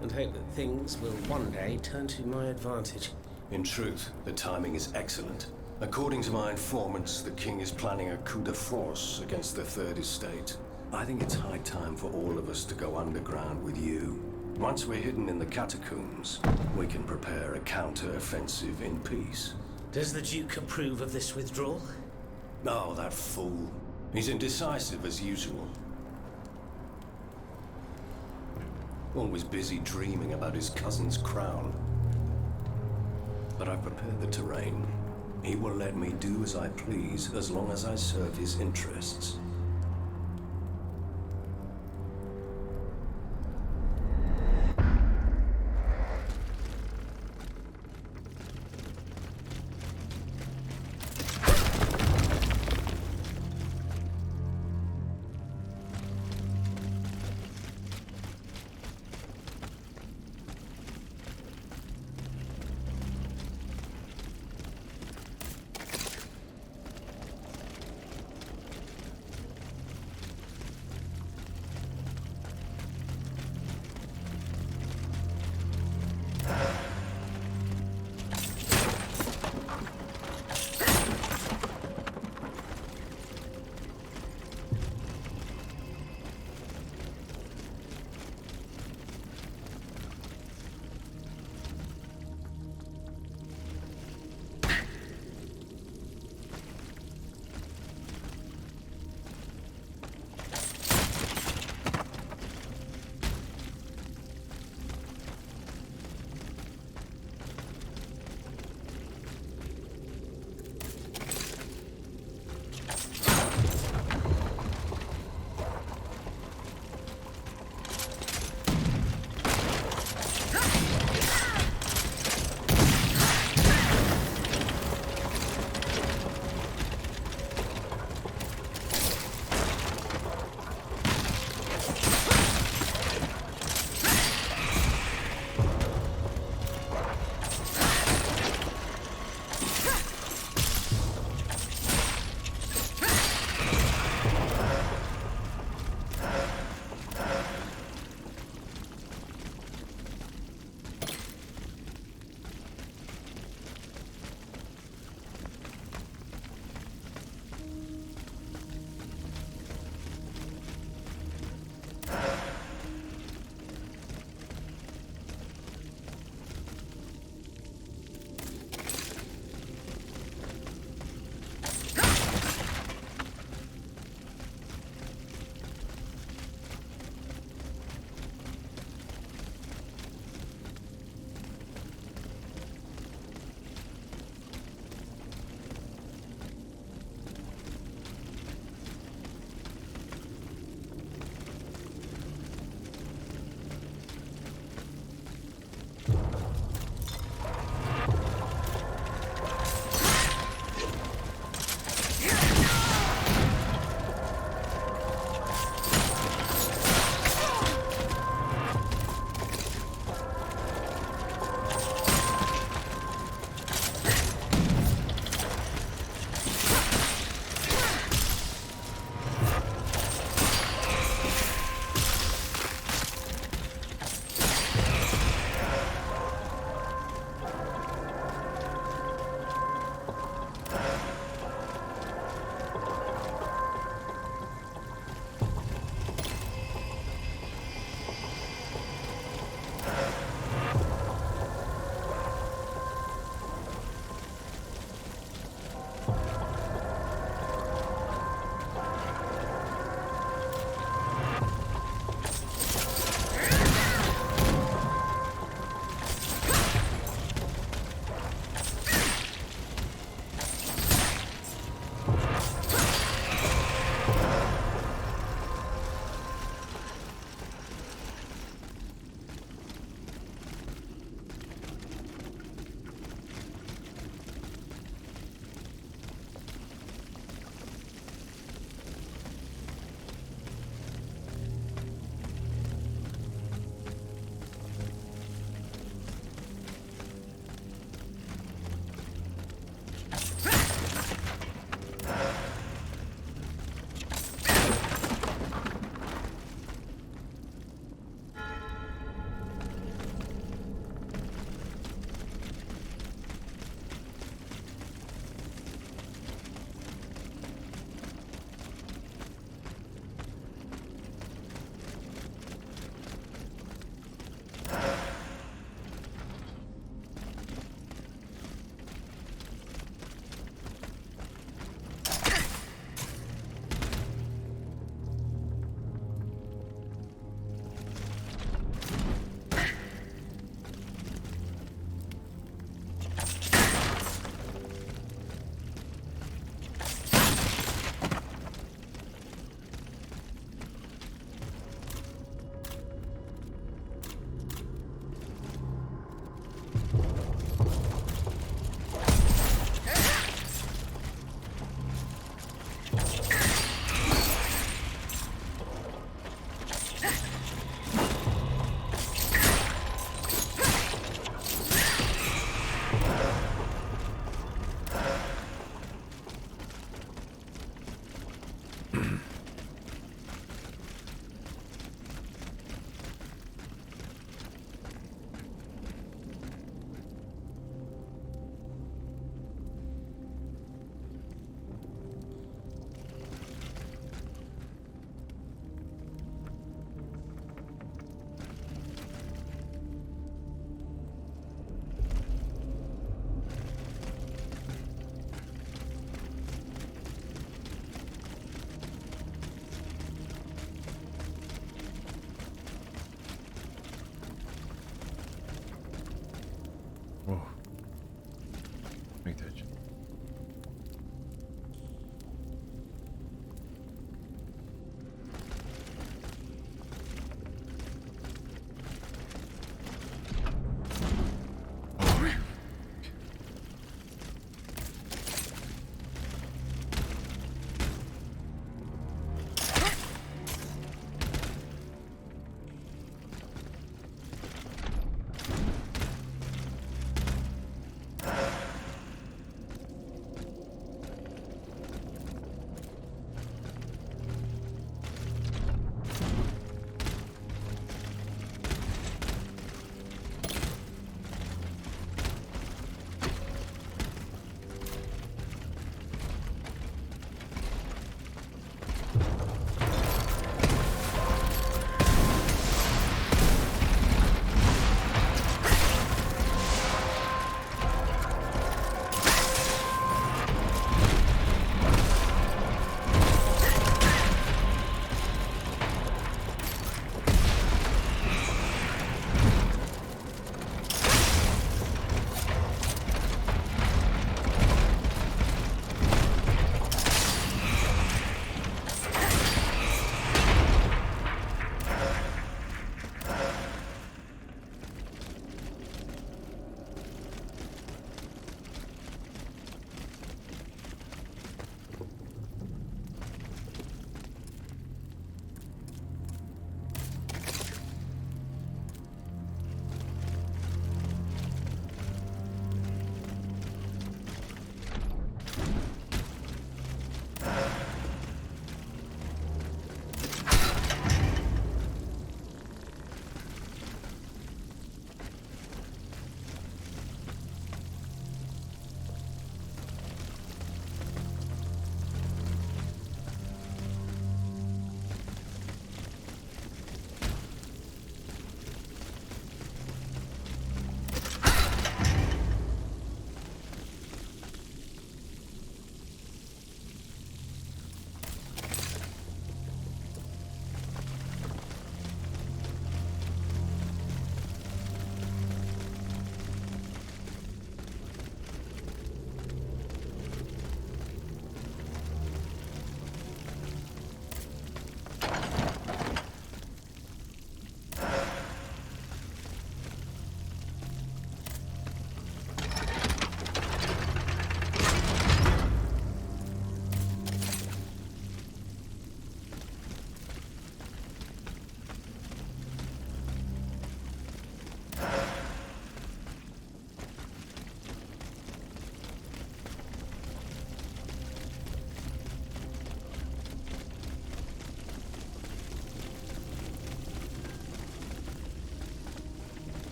and hope that things will one day turn to my advantage. In truth, the timing is excellent. According to my informants, the king is planning a coup de force against the Third Estate. I think it's high time for all of us to go underground with you. Once we're hidden in the catacombs, we can prepare a counter-offensive in peace. Does the Duke approve of this withdrawal? Oh, that fool. He's indecisive as usual. Always busy dreaming about his cousin's crown. But I've prepared the terrain. He will let me do as I please as long as I serve his interests.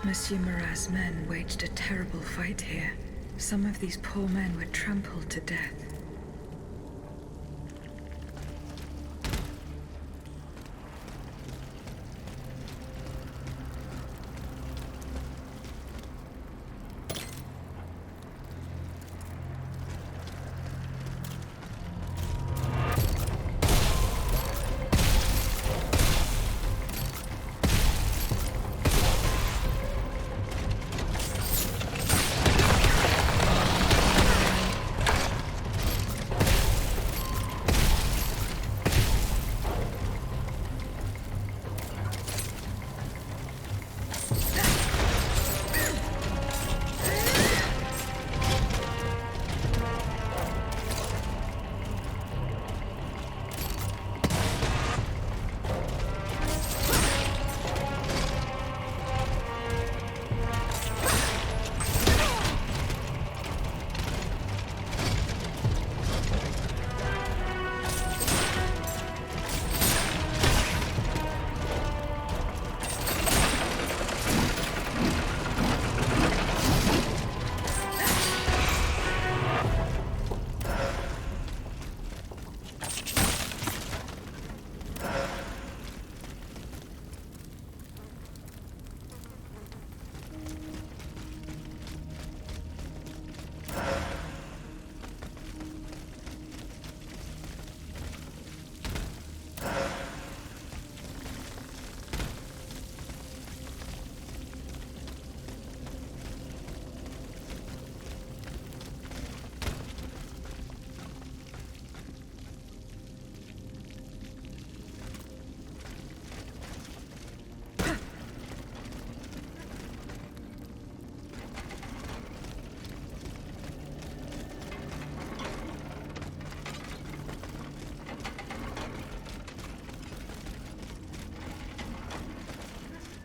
Monsieur Marat's men waged a terrible fight here. Some of these poor men were trampled to death.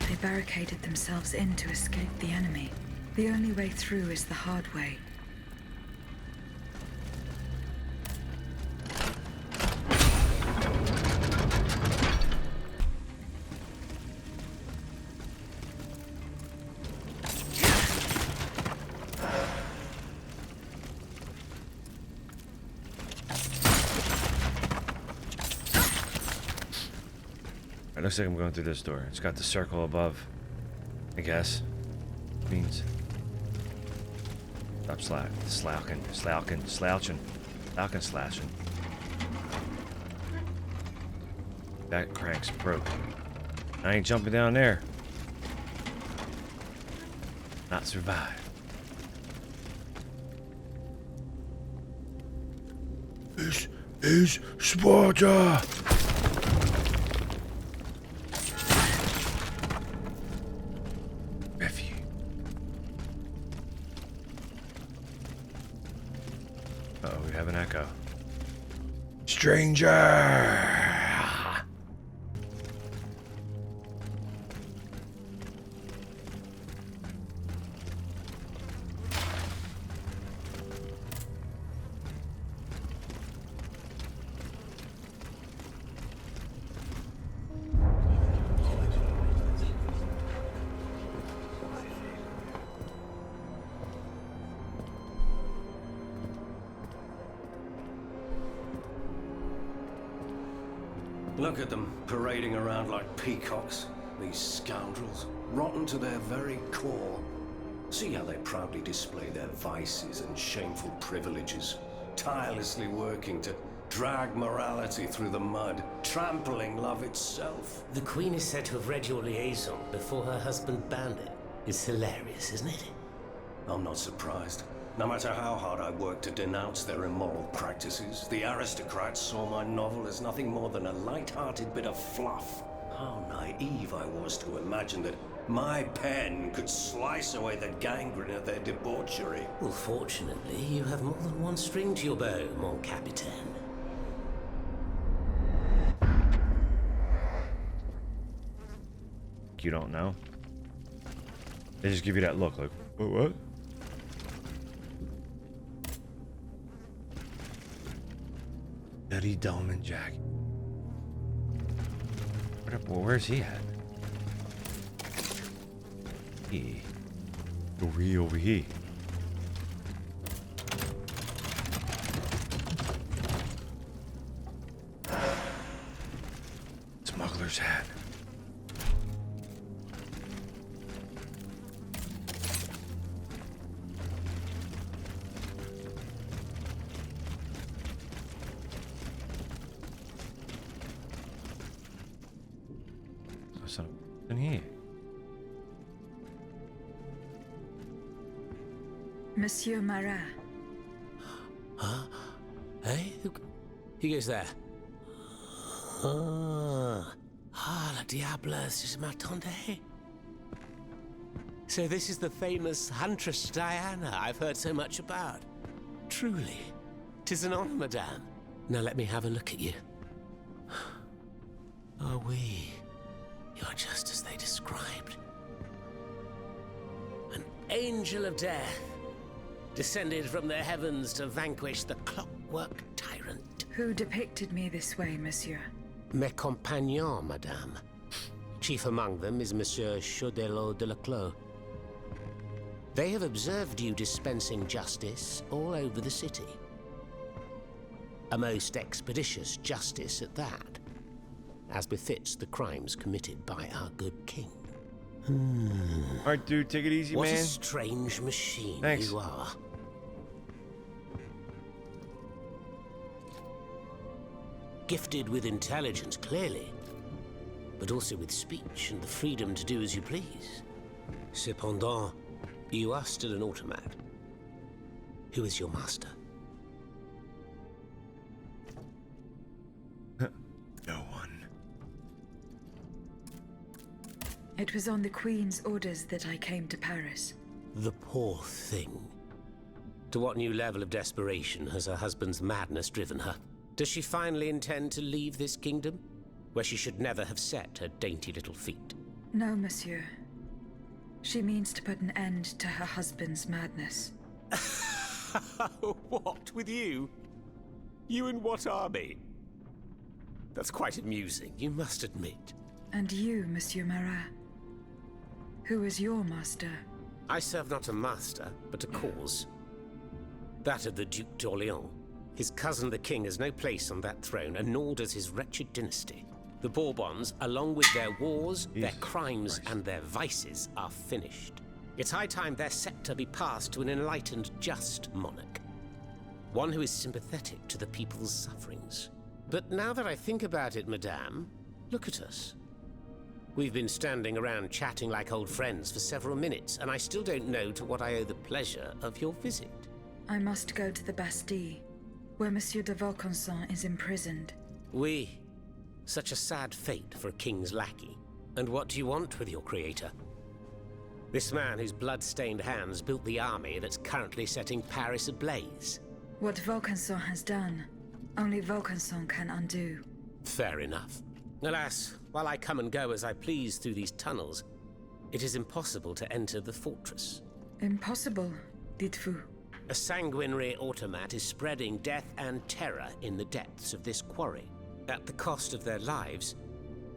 They barricaded themselves in to escape the enemy. The only way through is the hard way. It looks like I'm going through this door. It's got the circle above, I guess. Means. Stop slouching. That crank's broke. I ain't jumping down there. Not survive. This is Sparta! Stranger! Look at them, parading around like peacocks. These scoundrels, rotten to their very core. See how they proudly display their vices and shameful privileges, tirelessly working to drag morality through the mud, trampling love itself. The Queen is said to have read your liaison before her husband banned it. It's hilarious, isn't it? I'm not surprised. No matter how hard I worked to denounce their immoral practices, the aristocrats saw my novel as nothing more than a light-hearted bit of fluff. How naive I was to imagine that my pen could slice away the gangrene of their debauchery. Well, fortunately, you have more than one string to your bow, mon capitaine. You don't know? They just give you that look like, what? Eddie Dolman Jack. Where's he at? here. Over here. Smuggler's hat. There's something in here. Monsieur Marat. Huh? Hey? Who goes there? La diable, je m'attendais. So this is the famous Huntress Diana I've heard so much about. Truly, 'tis an honor, madame. Now let me have a look at you. Oh, oui. You're just as they described. An angel of death, descended from the heavens to vanquish the clockwork tyrant. Who depicted me this way, monsieur? Mes compagnons, madame. Chief among them is Monsieur Chaudelot de Leclos. They have observed you dispensing justice all over the city. A most expeditious justice at that, as befits the crimes committed by our good king. Alright, dude, take it easy, what man. What a strange machine Thanks. you are. Gifted with intelligence, clearly, but also with speech and the freedom to do as you please. Cependant, you are still an automat. Who is your master? No one. It was on the Queen's orders that I came to Paris. The poor thing. To what new level of desperation has her husband's madness driven her? Does she finally intend to leave this kingdom, where she should never have set her dainty little feet? No, monsieur. She means to put an end to her husband's madness. What, with you? You in what army? That's quite amusing, you must admit. And you, Monsieur Marat? Who is your master? I serve not a master, but a cause. That of the Duc d'Orléans. His cousin the king has no place on that throne, and nor does his wretched dynasty. The Bourbons, along with their wars, their crimes, and their vices, are finished. It's high time their scepter be passed to an enlightened, just monarch. One who is sympathetic to the people's sufferings. But now that I think about it, madame, look at us. We've been standing around chatting like old friends for several minutes, and I still don't know to what I owe the pleasure of your visit. I must go to the Bastille, where Monsieur de Vaucanson is imprisoned. Oui. Such a sad fate for a king's lackey. And what do you want with your creator? This man whose blood-stained hands built the army that's currently setting Paris ablaze. What Vaucanson has done, only Vaucanson can undo. Fair enough. Alas, while I come and go as I please through these tunnels, it is impossible to enter the fortress. Impossible, dites-vous? A sanguinary automat is spreading death and terror in the depths of this quarry. At the cost of their lives,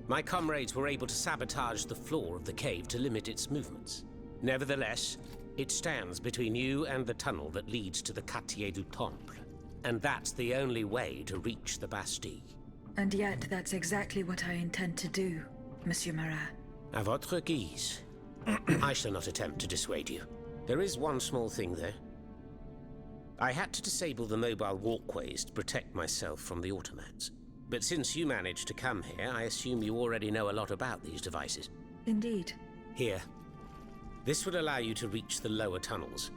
my comrades were able to sabotage the floor of the cave to limit its movements. Nevertheless, it stands between you and the tunnel that leads to the Quartier du Temple. And that's the only way to reach the Bastille. And yet that's exactly what I intend to do, Monsieur Marat. À votre guise. I shall not attempt to dissuade you. There is one small thing, though. I had to disable the mobile walkways to protect myself from the automats. But since you managed to come here, I assume you already know a lot about these devices. Indeed. Here. This would allow you to reach the lower tunnels.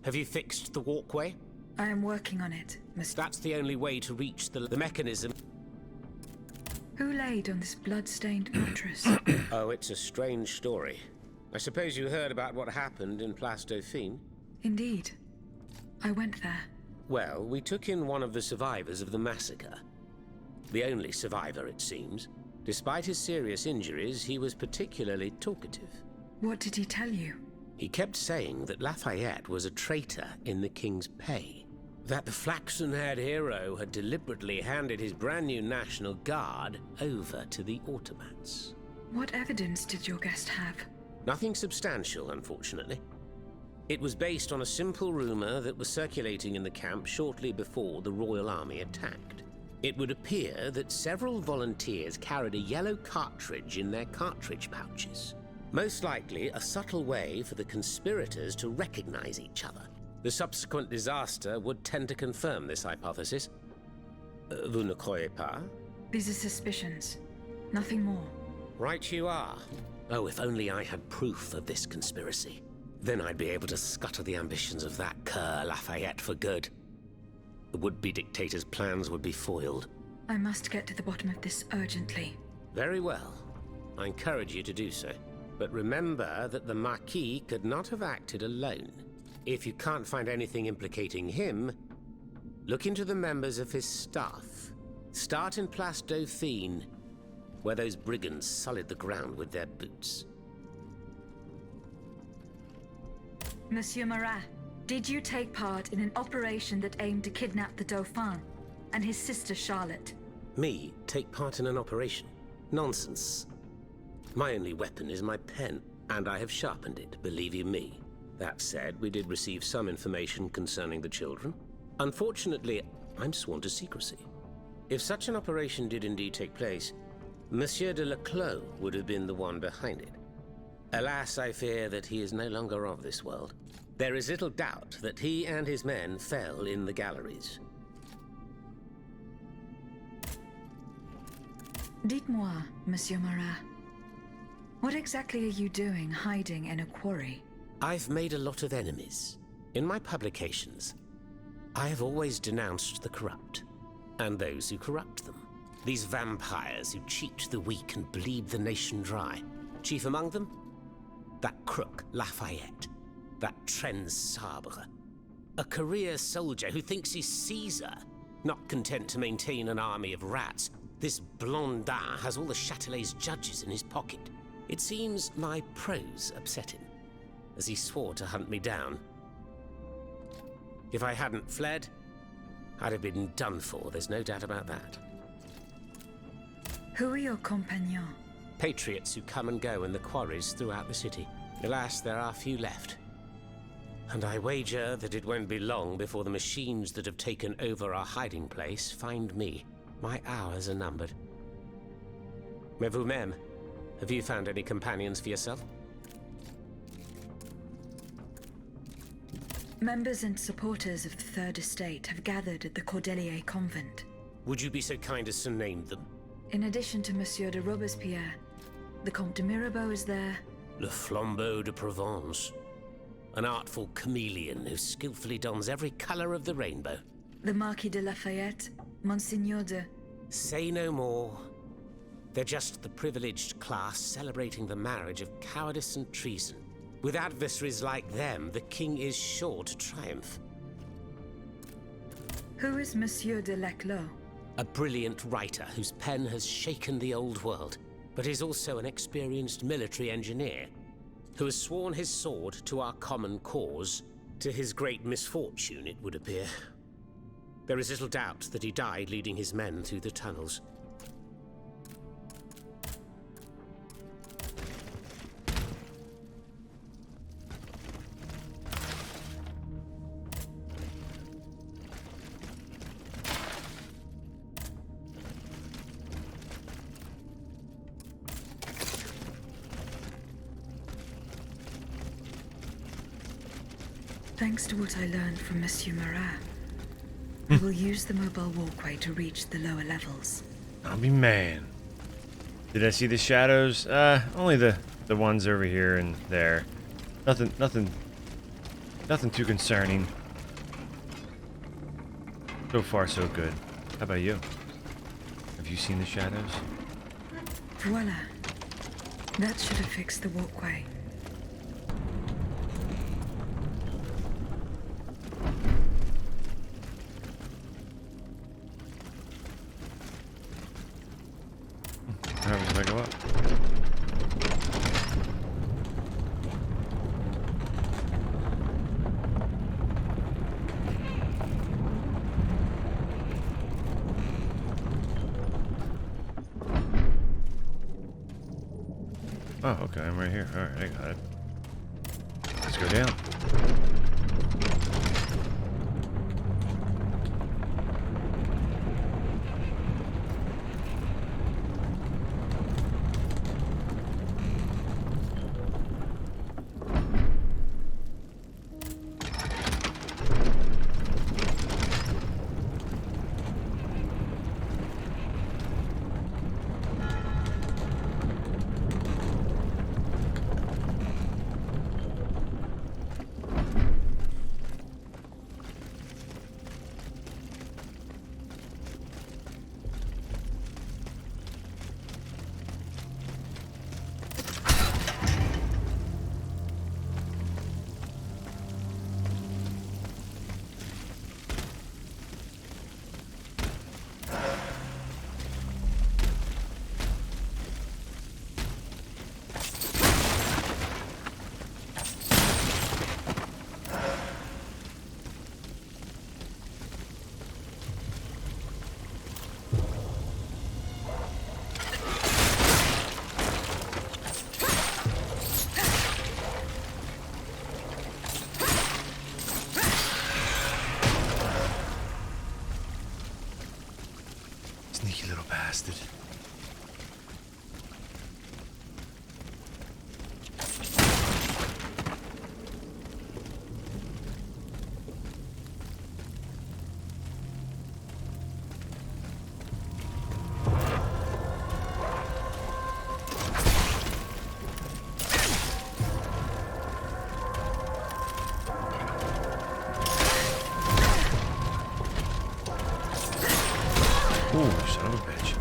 Have you fixed the walkway? I am working on it, Mr. That's the only way to reach the mechanism. Who laid on this blood-stained mattress? Oh, it's a strange story. I suppose you heard about what happened in Place Dauphine? Indeed. I went there. Well, we took in one of the survivors of the massacre. The only survivor, it seems. Despite his serious injuries, he was particularly talkative. What did he tell you? He kept saying that Lafayette was a traitor in the king's pay. that the flaxen-haired hero had deliberately handed his brand new National Guard over to the automats. What evidence did your guest have? Nothing substantial, unfortunately. It was based on a simple rumor that was circulating in the camp shortly before the Royal Army attacked. It would appear that several volunteers carried a yellow cartridge in their cartridge pouches. Most likely a subtle way for the conspirators to recognize each other. The subsequent disaster would tend to confirm this hypothesis. Vous ne croyez pas? These are suspicions. Nothing more. Right you are. Oh, if only I had proof of this conspiracy. Then I'd be able to scutter the ambitions of that cur Lafayette for good. The would-be dictator's plans would be foiled. I must get to the bottom of this urgently. Very well. I encourage you to do so. But remember that the Marquis could not have acted alone. If you can't find anything implicating him, look into the members of his staff. Start in Place Dauphine, where those brigands sullied the ground with their boots. Monsieur Marat, did you take part in an operation that aimed to kidnap the Dauphin and his sister Charlotte? Me take part in an operation? Nonsense. My only weapon is my pen, and I have sharpened it, believe you me. That said, we did receive some information concerning the children. Unfortunately, I'm sworn to secrecy. If such an operation did indeed take place, Monsieur de Leclos would have been the one behind it. Alas, I fear that he is no longer of this world. There is little doubt that he and his men fell in the galleries. Dites-moi, Monsieur Marat, what exactly are you doing hiding in a quarry? I've made a lot of enemies. In my publications, I have always denounced the corrupt, and those who corrupt them. These vampires who cheat the weak and bleed the nation dry. Chief among them? That crook Lafayette. That Trenz Sabre. A career soldier who thinks he's Caesar. Not content to maintain an army of rats, this Blondin has all the Châtelet's judges in his pocket. It seems my prose upset him, as he swore to hunt me down. If I hadn't fled, I'd have been done for, there's no doubt about that. Who are your compagnons? Patriots who come and go in the quarries throughout the city. Alas, there are few left. And I wager that it won't be long before the machines that have taken over our hiding place find me. My hours are numbered. Mais vous-même, have you found any companions for yourself? Members and supporters of the Third Estate have gathered at the Cordelier Convent. Would you be so kind as to name them? In addition to Monsieur de Robespierre, the Comte de Mirabeau is there. Le Flambeau de Provence. An artful chameleon who skillfully dons every color of the rainbow. The Marquis de Lafayette, Monseigneur de... Say no more. They're just the privileged class celebrating the marriage of cowardice and treason. With adversaries like them, the king is sure to triumph. Who is Monsieur de Leclos? A brilliant writer whose pen has shaken the old world, but is also an experienced military engineer who has sworn his sword to our common cause, to his great misfortune, it would appear. There is little doubt that he died leading his men through the tunnels. Thanks to what I learned from Monsieur Marat, I will use the mobile walkway to reach the lower levels. I'll be man. Did I see the shadows? Only the ones over here and there. Nothing too concerning. So far, so good. How about you? Have you seen the shadows? Voila. That should have fixed the walkway. What happens if I go up? Oh, okay, I'm right here. Alright, I got it. Let's go down. Sneaky little bastard. Ooh, son of a bitch.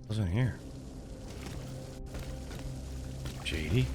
What's in here? Shady.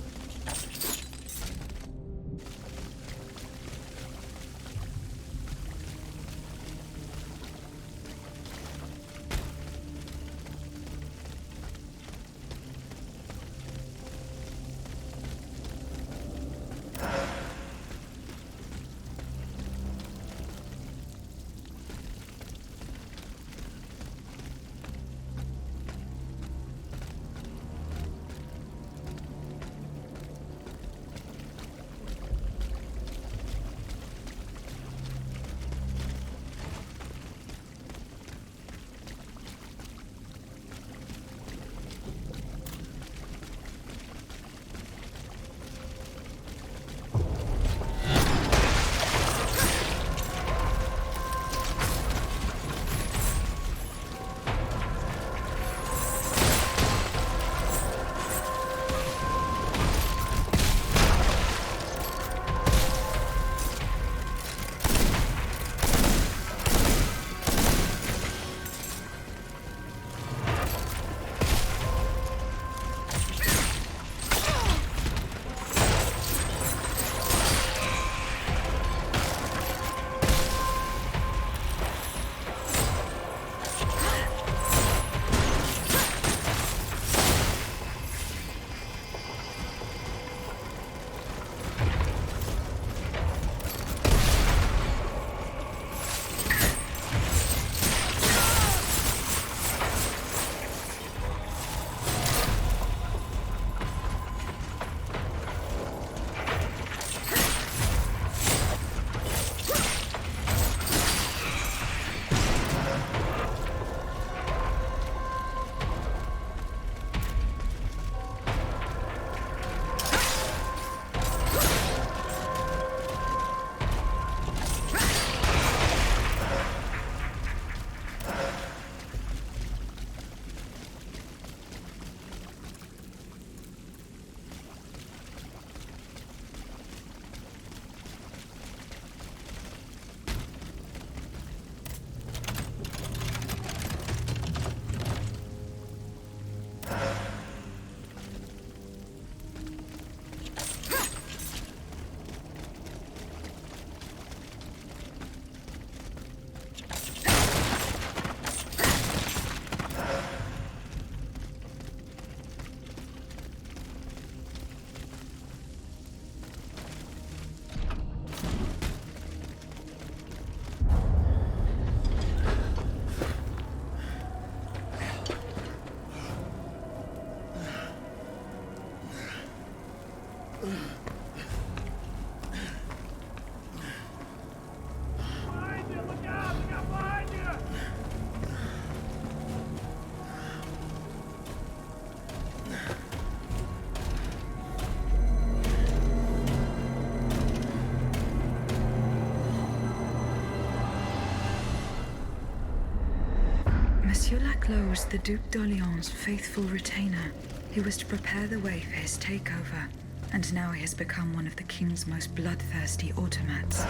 Monsieur Necker was the Duc d'Orléans' faithful retainer. He was to prepare the way for his takeover, and now he has become one of the king's most bloodthirsty automats.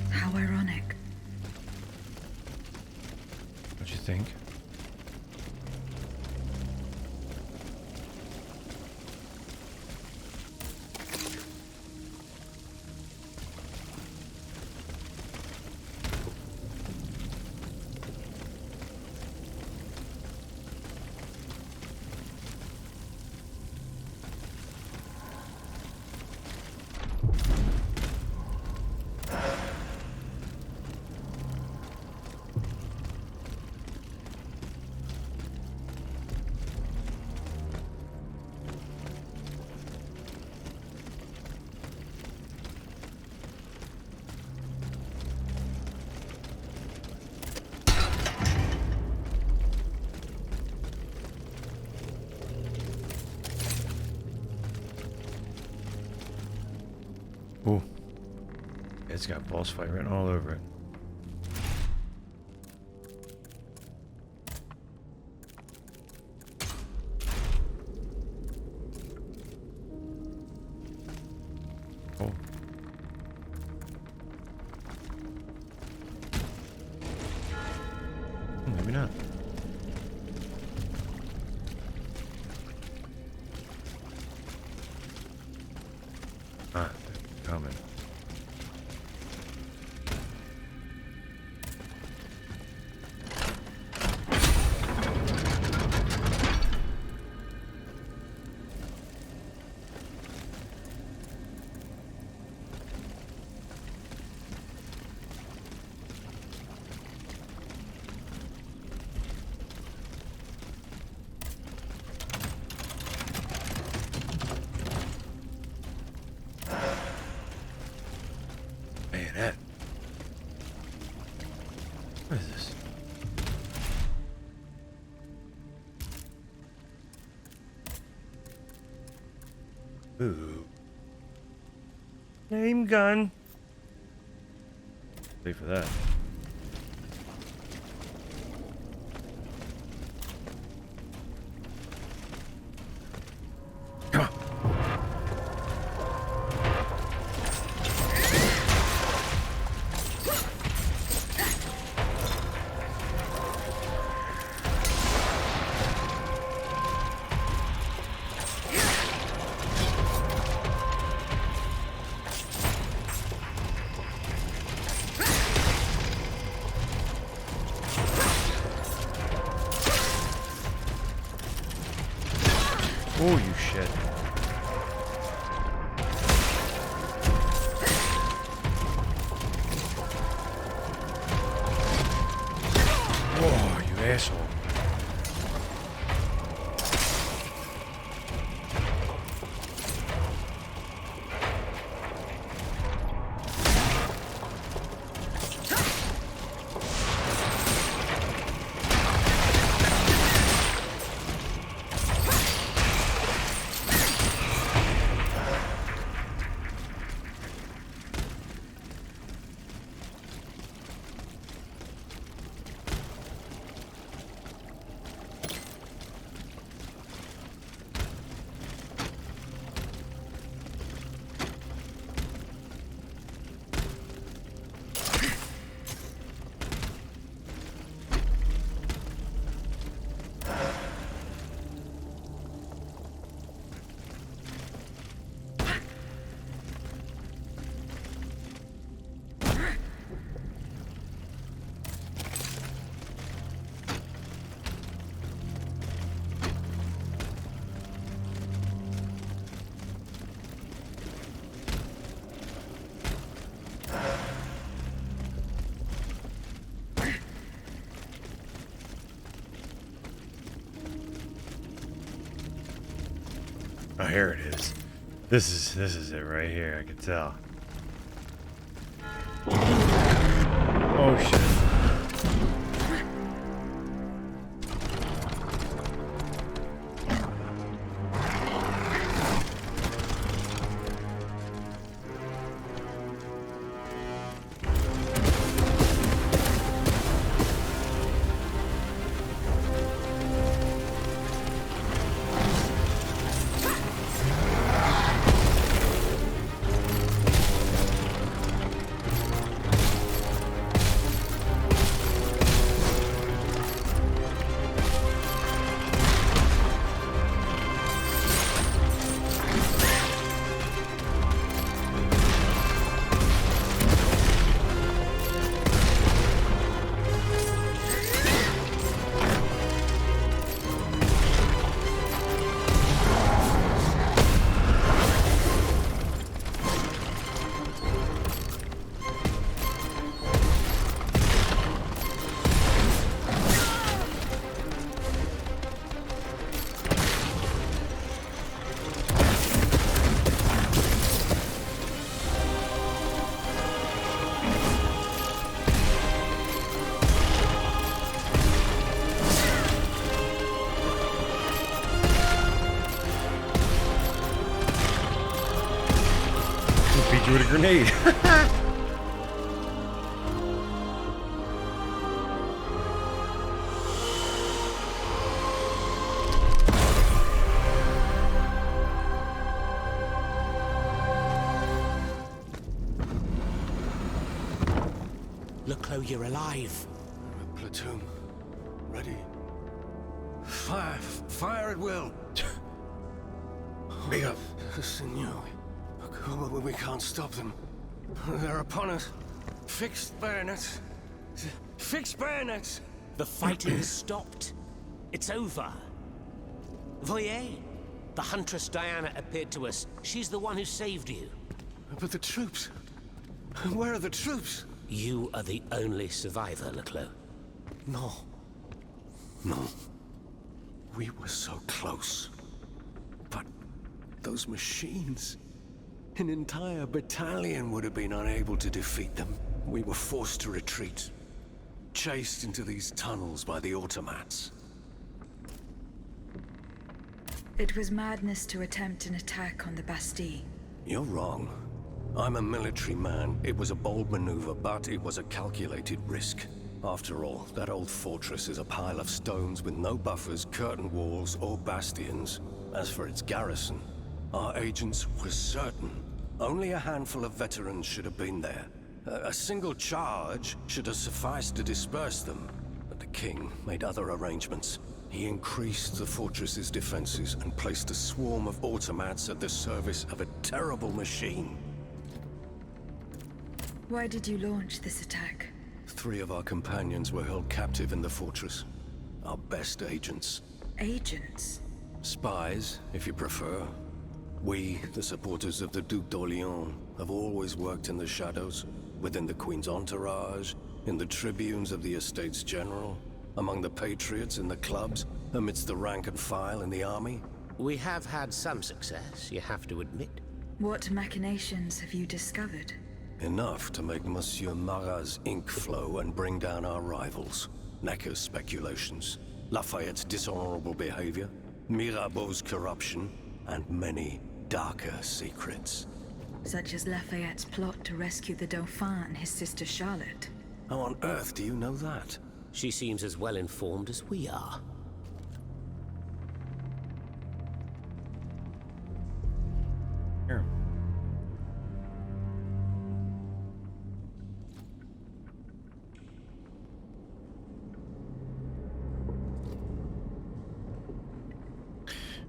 How ironic. Don't you think? Ooh. It's got boss fight written all over it. Oh. Maybe not. Ah, they're coming. What is this? Ooh. Name gun. Wait for that. Oh, you shit. Whoa, you asshole. Oh, here it is. This is it right here. I can tell. Oh shit. With a grenade. Leclos, you're alive. Platoon. Ready. Fire. Fire at will. Big up. Senor. We can't stop them. They're upon us. Fixed bayonets. Fixed bayonets. The fighting has stopped. It's over. Voyez, the Huntress Diana appeared to us. She's the one who saved you. But the troops. Where are the troops? You are the only survivor, Leclos. No. No. We were so close. But those machines... An entire battalion would have been unable to defeat them. We were forced to retreat. Chased into these tunnels by the automats. It was madness to attempt an attack on the Bastille. You're wrong. I'm a military man. It was a bold maneuver, but it was a calculated risk. After all, that old fortress is a pile of stones with no buffers, curtain walls, or bastions. As for its garrison, our agents were certain. Only a handful of veterans should have been there. A single charge should have sufficed to disperse them. But the king made other arrangements. He increased the fortress's defenses and placed a swarm of automats at the service of a terrible machine. Why did you launch this attack? 3 of our companions were held captive in the fortress. Our best agents. Agents? Spies, if you prefer. We, the supporters of the Duc d'Orléans, have always worked in the shadows, within the Queen's entourage, in the tribunes of the Estates General, among the patriots in the clubs, amidst the rank and file in the army. We have had some success, you have to admit. What machinations have you discovered? Enough to make Monsieur Marat's ink flow and bring down our rivals. Necker's speculations, Lafayette's dishonorable behavior, Mirabeau's corruption, and many darker secrets. Such as Lafayette's plot to rescue the Dauphin and his sister Charlotte. How on earth do you know that? She seems as well informed as we are. Here.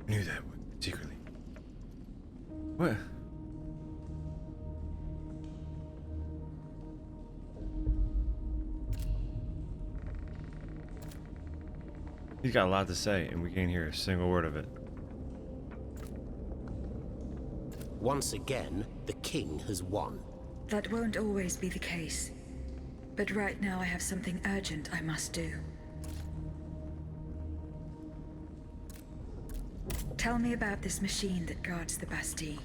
I knew that secretly. What? He's got a lot to say, and we can't hear a single word of it. Once again, the king has won. That won't always be the case. But right now I have something urgent I must do. Tell me about this machine that guards the Bastille.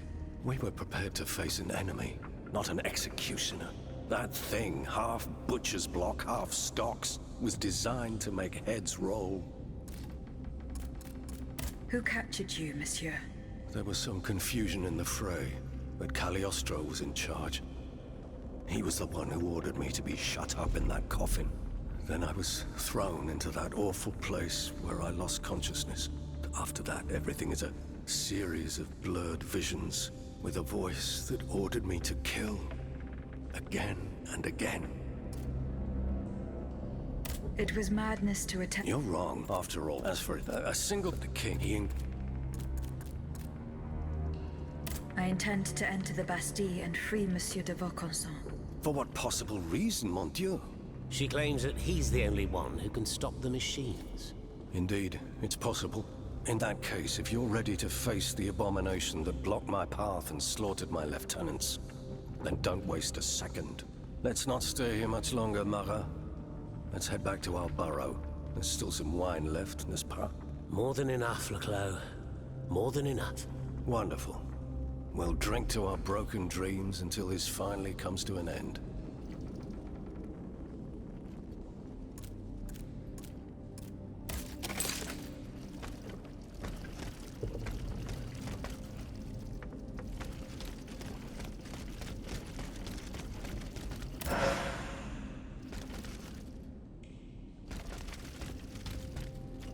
We were prepared to face an enemy, not an executioner. That thing, half butcher's block, half stocks, was designed to make heads roll. Who captured you, monsieur? There was some confusion in the fray, but Cagliostro was in charge. He was the one who ordered me to be shut up in that coffin. Then I was thrown into that awful place where I lost consciousness. After that, everything is a series of blurred visions with a voice that ordered me to kill again and again. It was madness to attempt. You're wrong, after all. As for a single the king, I intend to enter the Bastille and free Monsieur de Vaucanson. For what possible reason, mon Dieu? She claims that he's the only one who can stop the machines. Indeed, it's possible. In that case, if you're ready to face the abomination that blocked my path and slaughtered my lieutenants, then don't waste a second. Let's not stay here much longer, Marat. Let's head back to our burrow. There's still some wine left, n'est-ce pas? More than enough, Leclos. More than enough. Wonderful. We'll drink to our broken dreams until this finally comes to an end.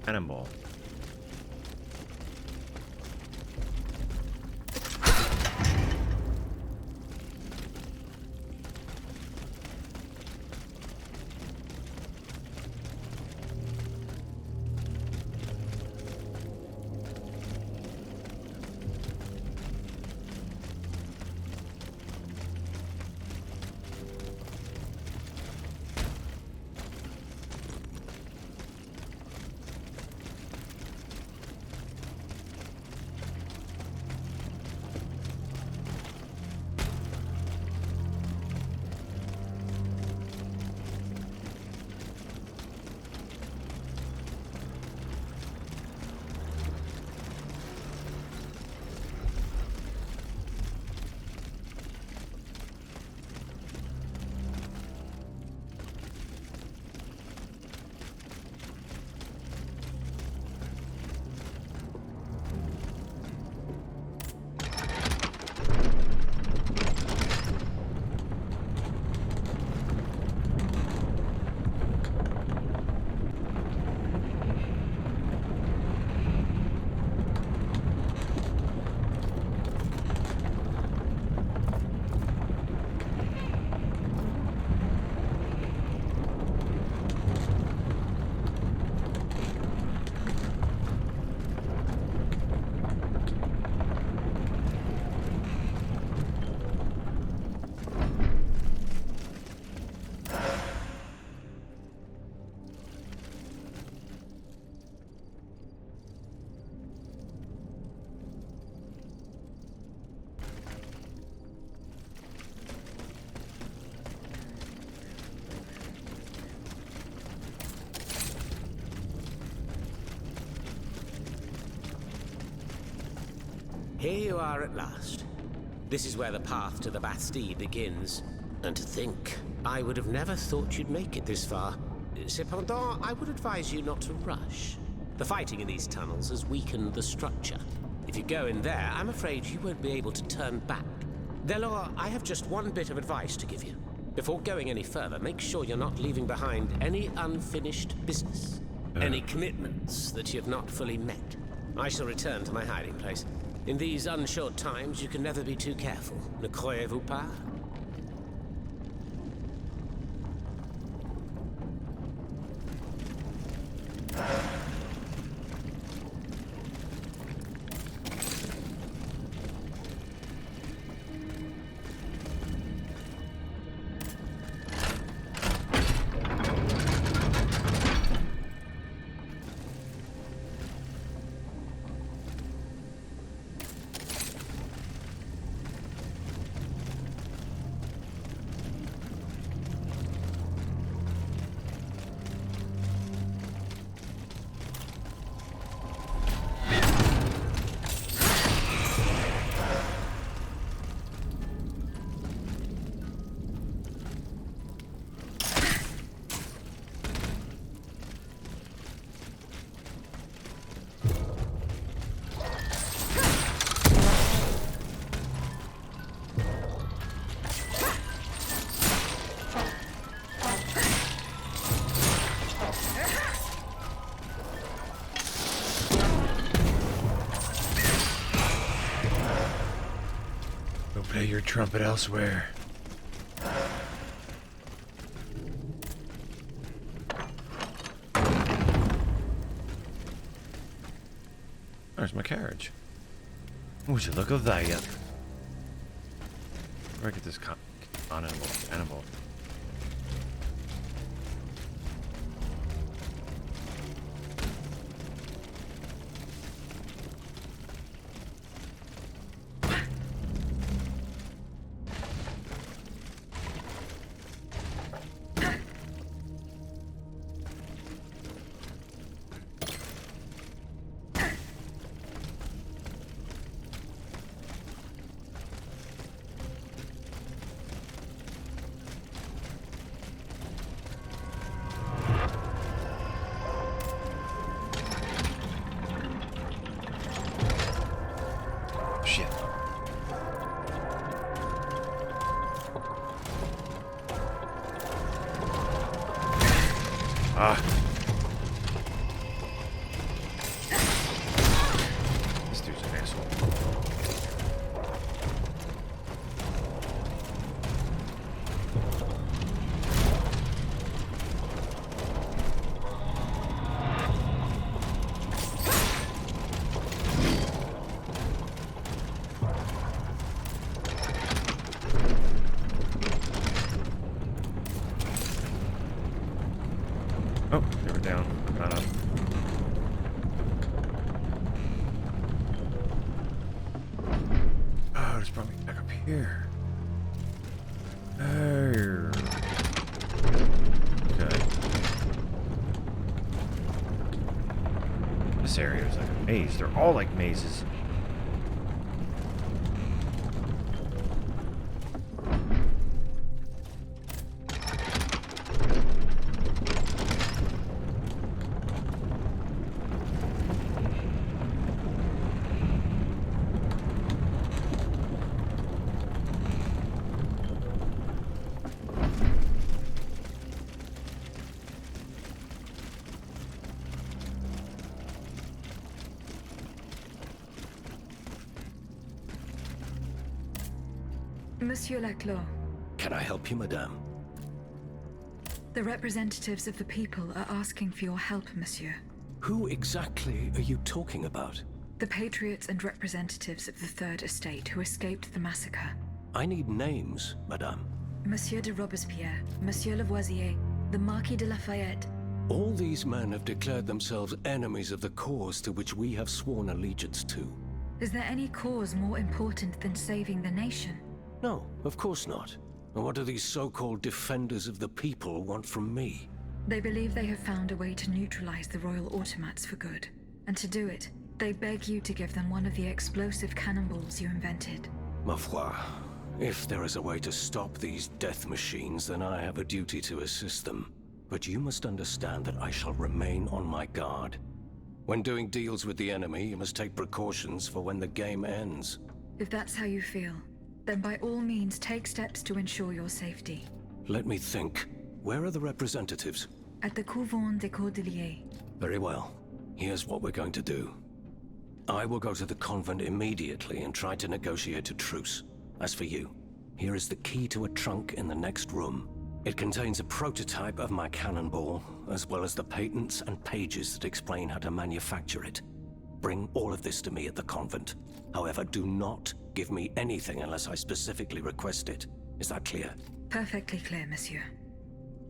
Cannonball. Here you are at last. This is where the path to the Bastille begins. And to think, I would have never thought you'd make it this far. Cependant, I would advise you not to rush. The fighting in these tunnels has weakened the structure. If you go in there, I'm afraid you won't be able to turn back. Delors, I have just one bit of advice to give you. Before going any further, make sure you're not leaving behind any unfinished business. Any commitments that you have not fully met. I shall return to my hiding place. In these unsure times, you can never be too careful. Ne croyez-vous pas? Play your trumpet elsewhere. There's my carriage. Would you look of that? Where do I get this animal? This dude's an asshole. Oh, they were down. Not up. Oh, it's brought me back up here. There. Okay. This area is like a maze. They're all like mazes. Monsieur Necker, Can I help you, madame? the representatives of the people are asking for your help, monsieur. Who exactly are you talking about? The patriots and representatives of the Third Estate who escaped the massacre. I need names, madame. Monsieur de Robespierre, Monsieur Lavoisier, the Marquis de Lafayette. All these men have declared themselves enemies of the cause to which we have sworn allegiance to. Is there any cause more important than saving the nation? No, of course not. And what do these so-called defenders of the people want from me? They believe they have found a way to neutralize the royal automats for good. And to do it, they beg you to give them one of the explosive cannonballs you invented. Ma foi, if there is a way to stop these death machines, then I have a duty to assist them. But you must understand that I shall remain on my guard. When doing deals with the enemy, you must take precautions for when the game ends. If that's how you feel, then by all means take steps to ensure your safety. Let me think. Where are the representatives? At the Convent des Cordeliers. Very well. Here's what we're going to do. I will go to the convent immediately and try to negotiate a truce. As for you, here is the key to a trunk in the next room. It contains a prototype of my cannonball, as well as the patents and pages that explain how to manufacture it. Bring all of this to me at the convent. However, do not give me anything unless I specifically request it. Is that clear? Perfectly clear, monsieur.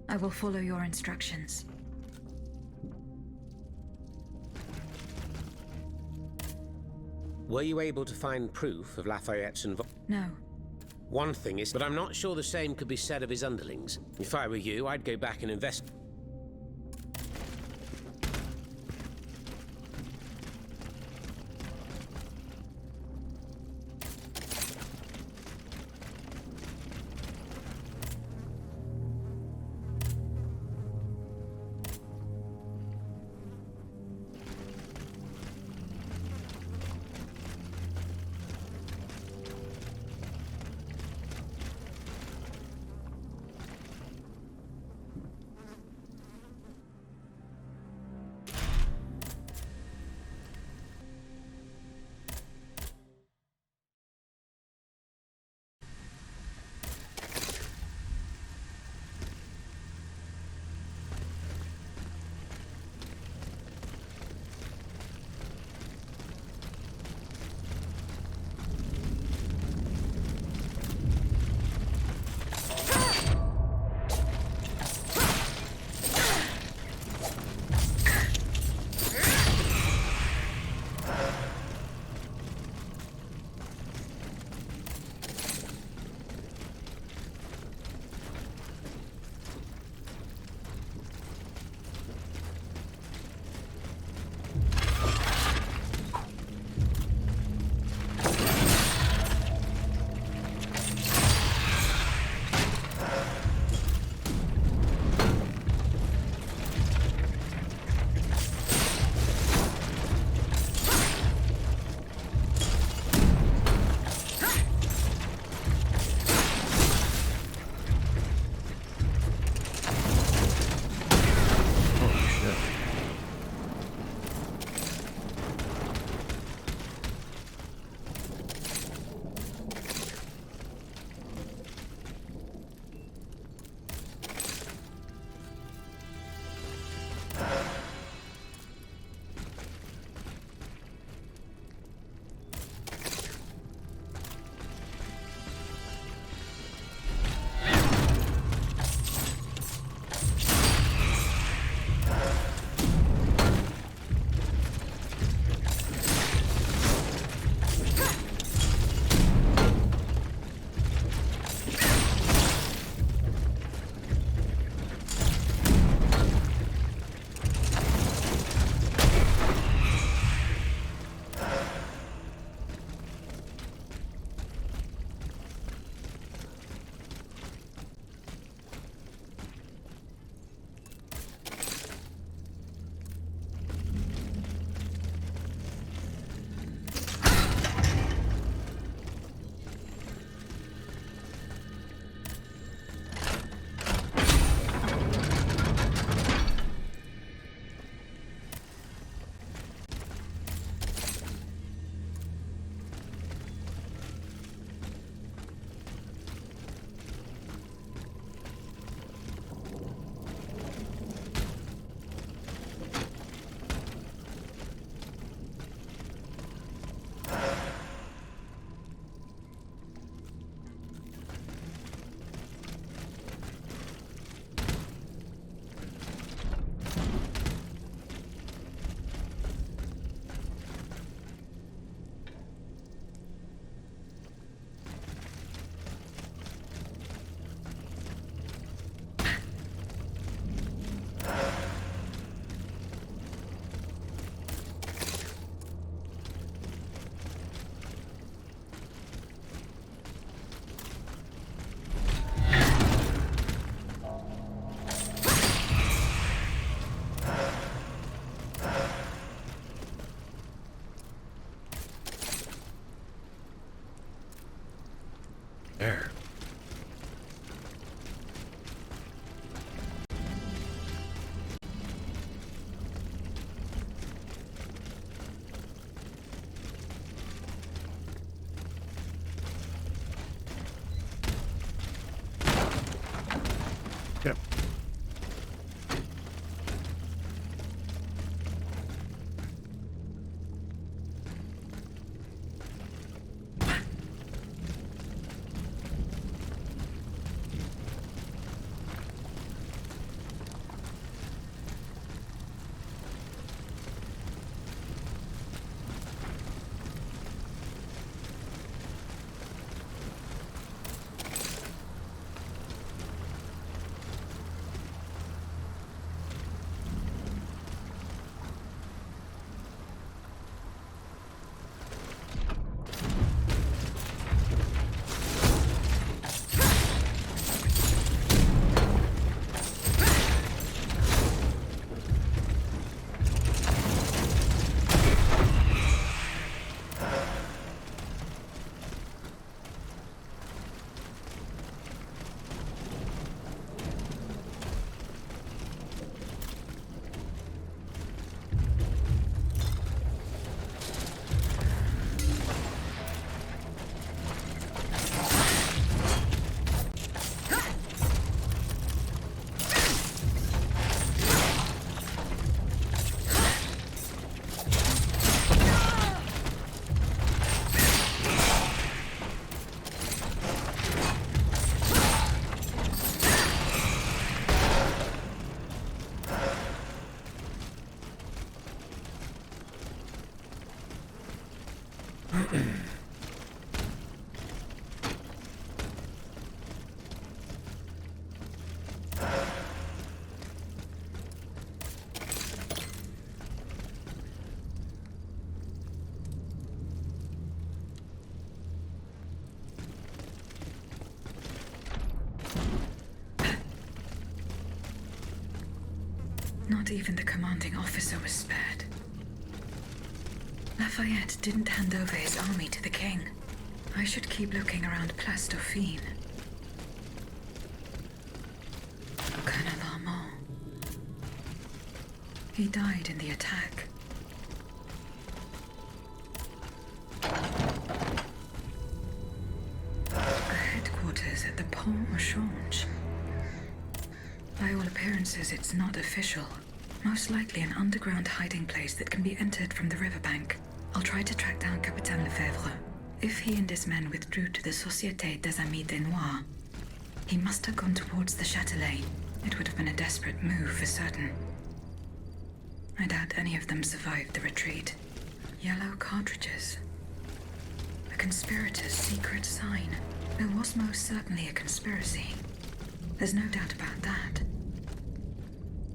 I will follow your instructions. Were you able to find proof of Lafayette's involvement? No. One thing is, but I'm not sure the same could be said of his underlings. If I were you, I'd go back and invest. There. Yep. Not even the commanding officer was spared. Lafayette didn't hand over his army to the king. I should keep looking around Place Dauphine. Colonel Armand. He died in the attack. A headquarters at the Pont au Change. By all appearances, it's not official. Most likely an underground hiding place that can be entered from the riverbank. I'll try to track down Capitaine Lefebvre. If he and his men withdrew to the Société des Amis des Noirs, he must have gone towards the Châtelet. It would have been a desperate move for certain. I doubt any of them survived the retreat. Yellow cartridges. A conspirator's secret sign. There was most certainly a conspiracy. There's no doubt about that.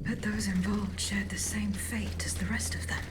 But those involved shared the same fate as the rest of them.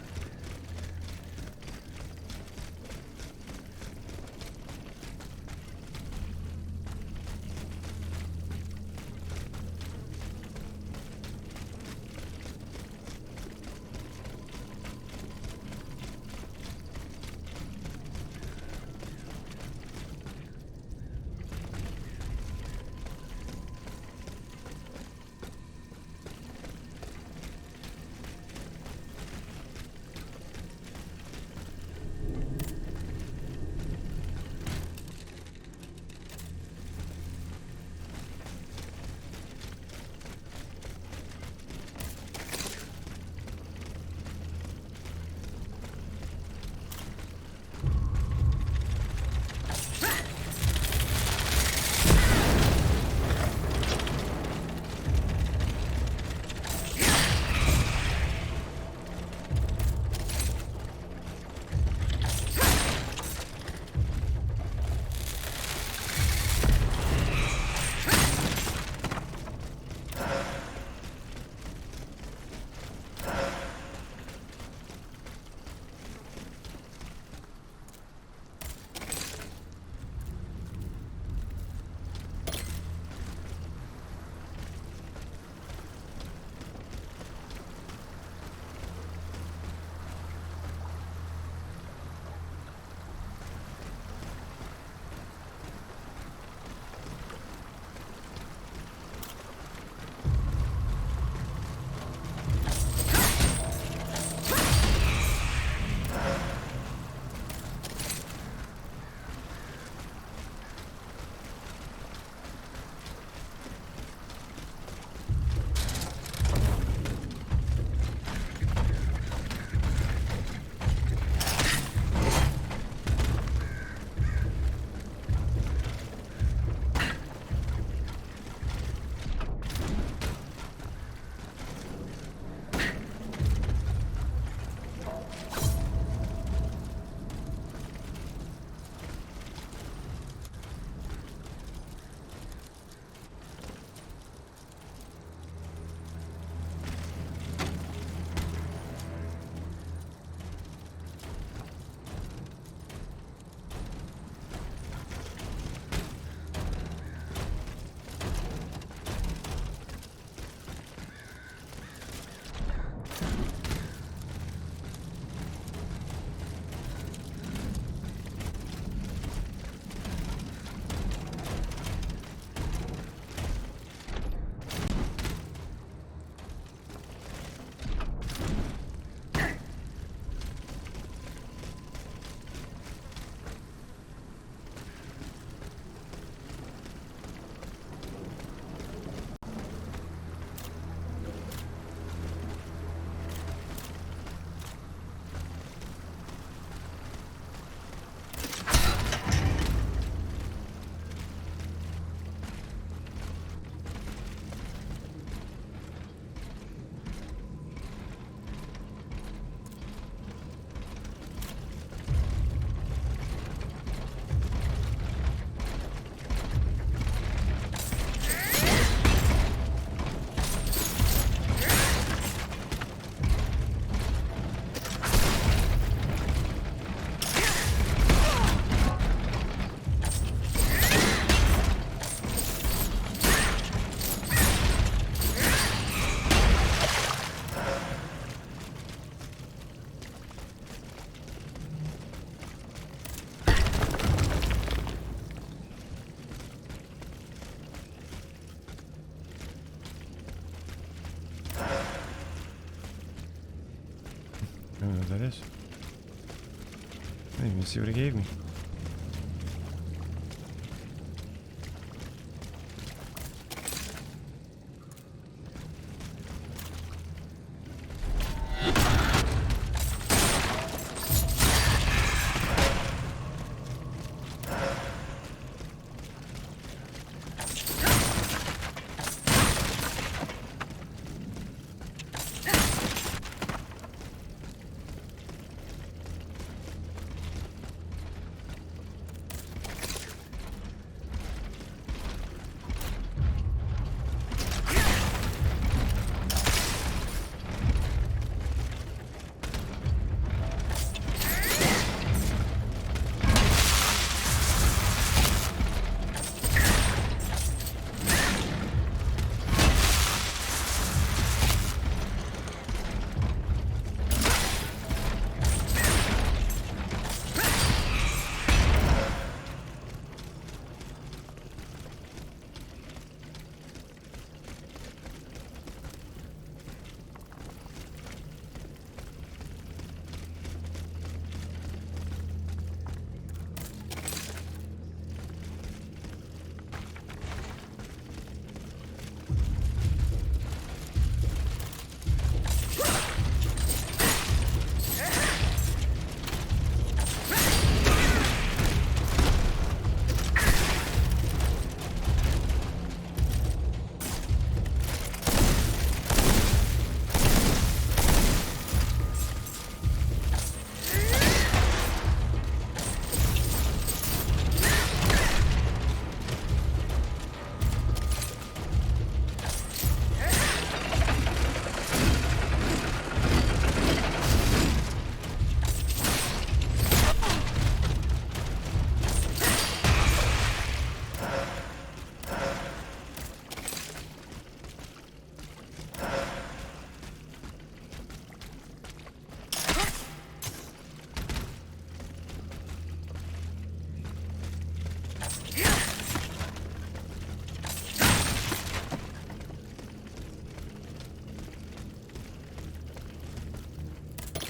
Let's see what he gave me.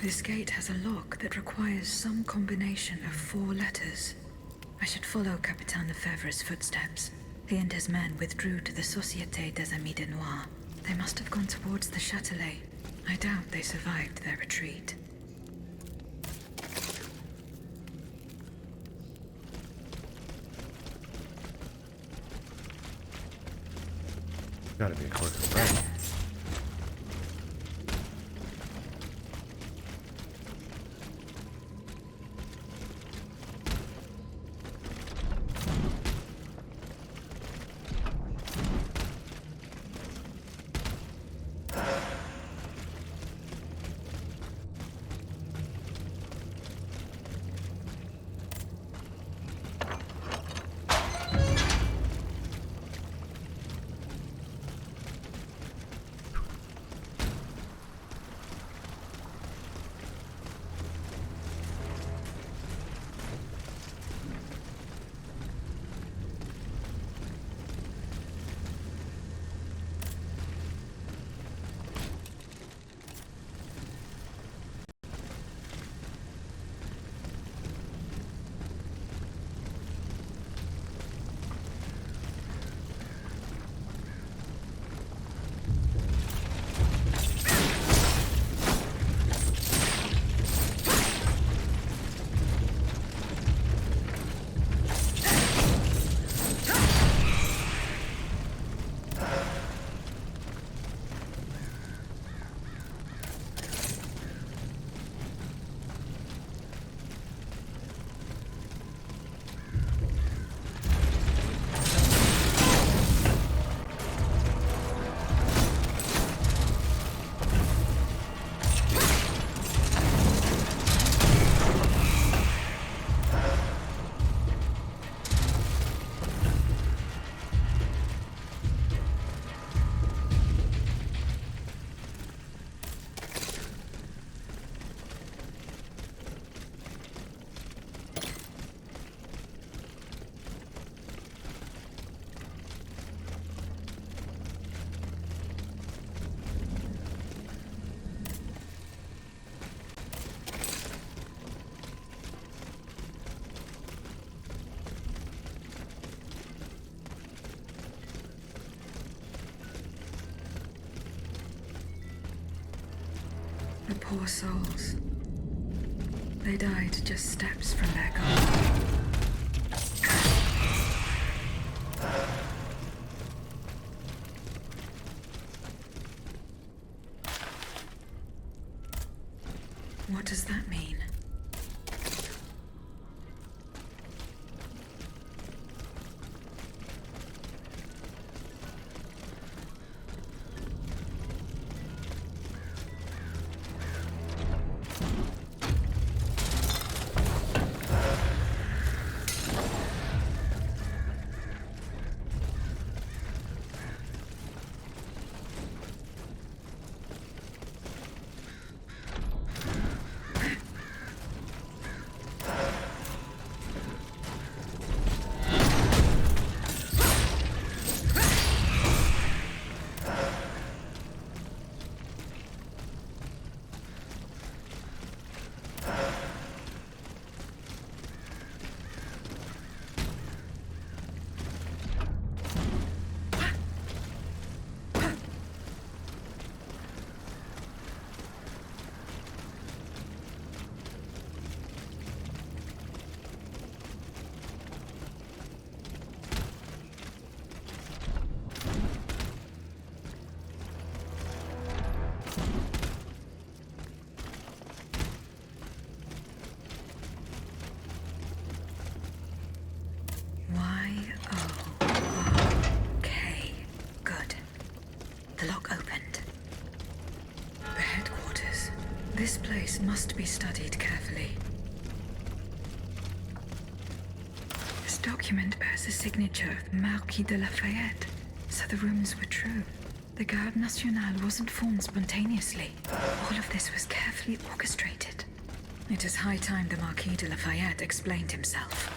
This gate has a lock that requires some combination of 4 letters. I should follow Capitaine Lefebvre's footsteps. He and his men withdrew to the Société des Amis de Noir. They must have gone towards the Châtelet. I doubt they survived their retreat. Gotta be a quicker way. The poor souls. They died just steps from their goal. What does that mean? This place must be studied carefully. This document bears the signature of the Marquis de Lafayette, so the rumors were true. The Garde Nationale wasn't formed spontaneously. All of this was carefully orchestrated. It is high time the Marquis de Lafayette explained himself.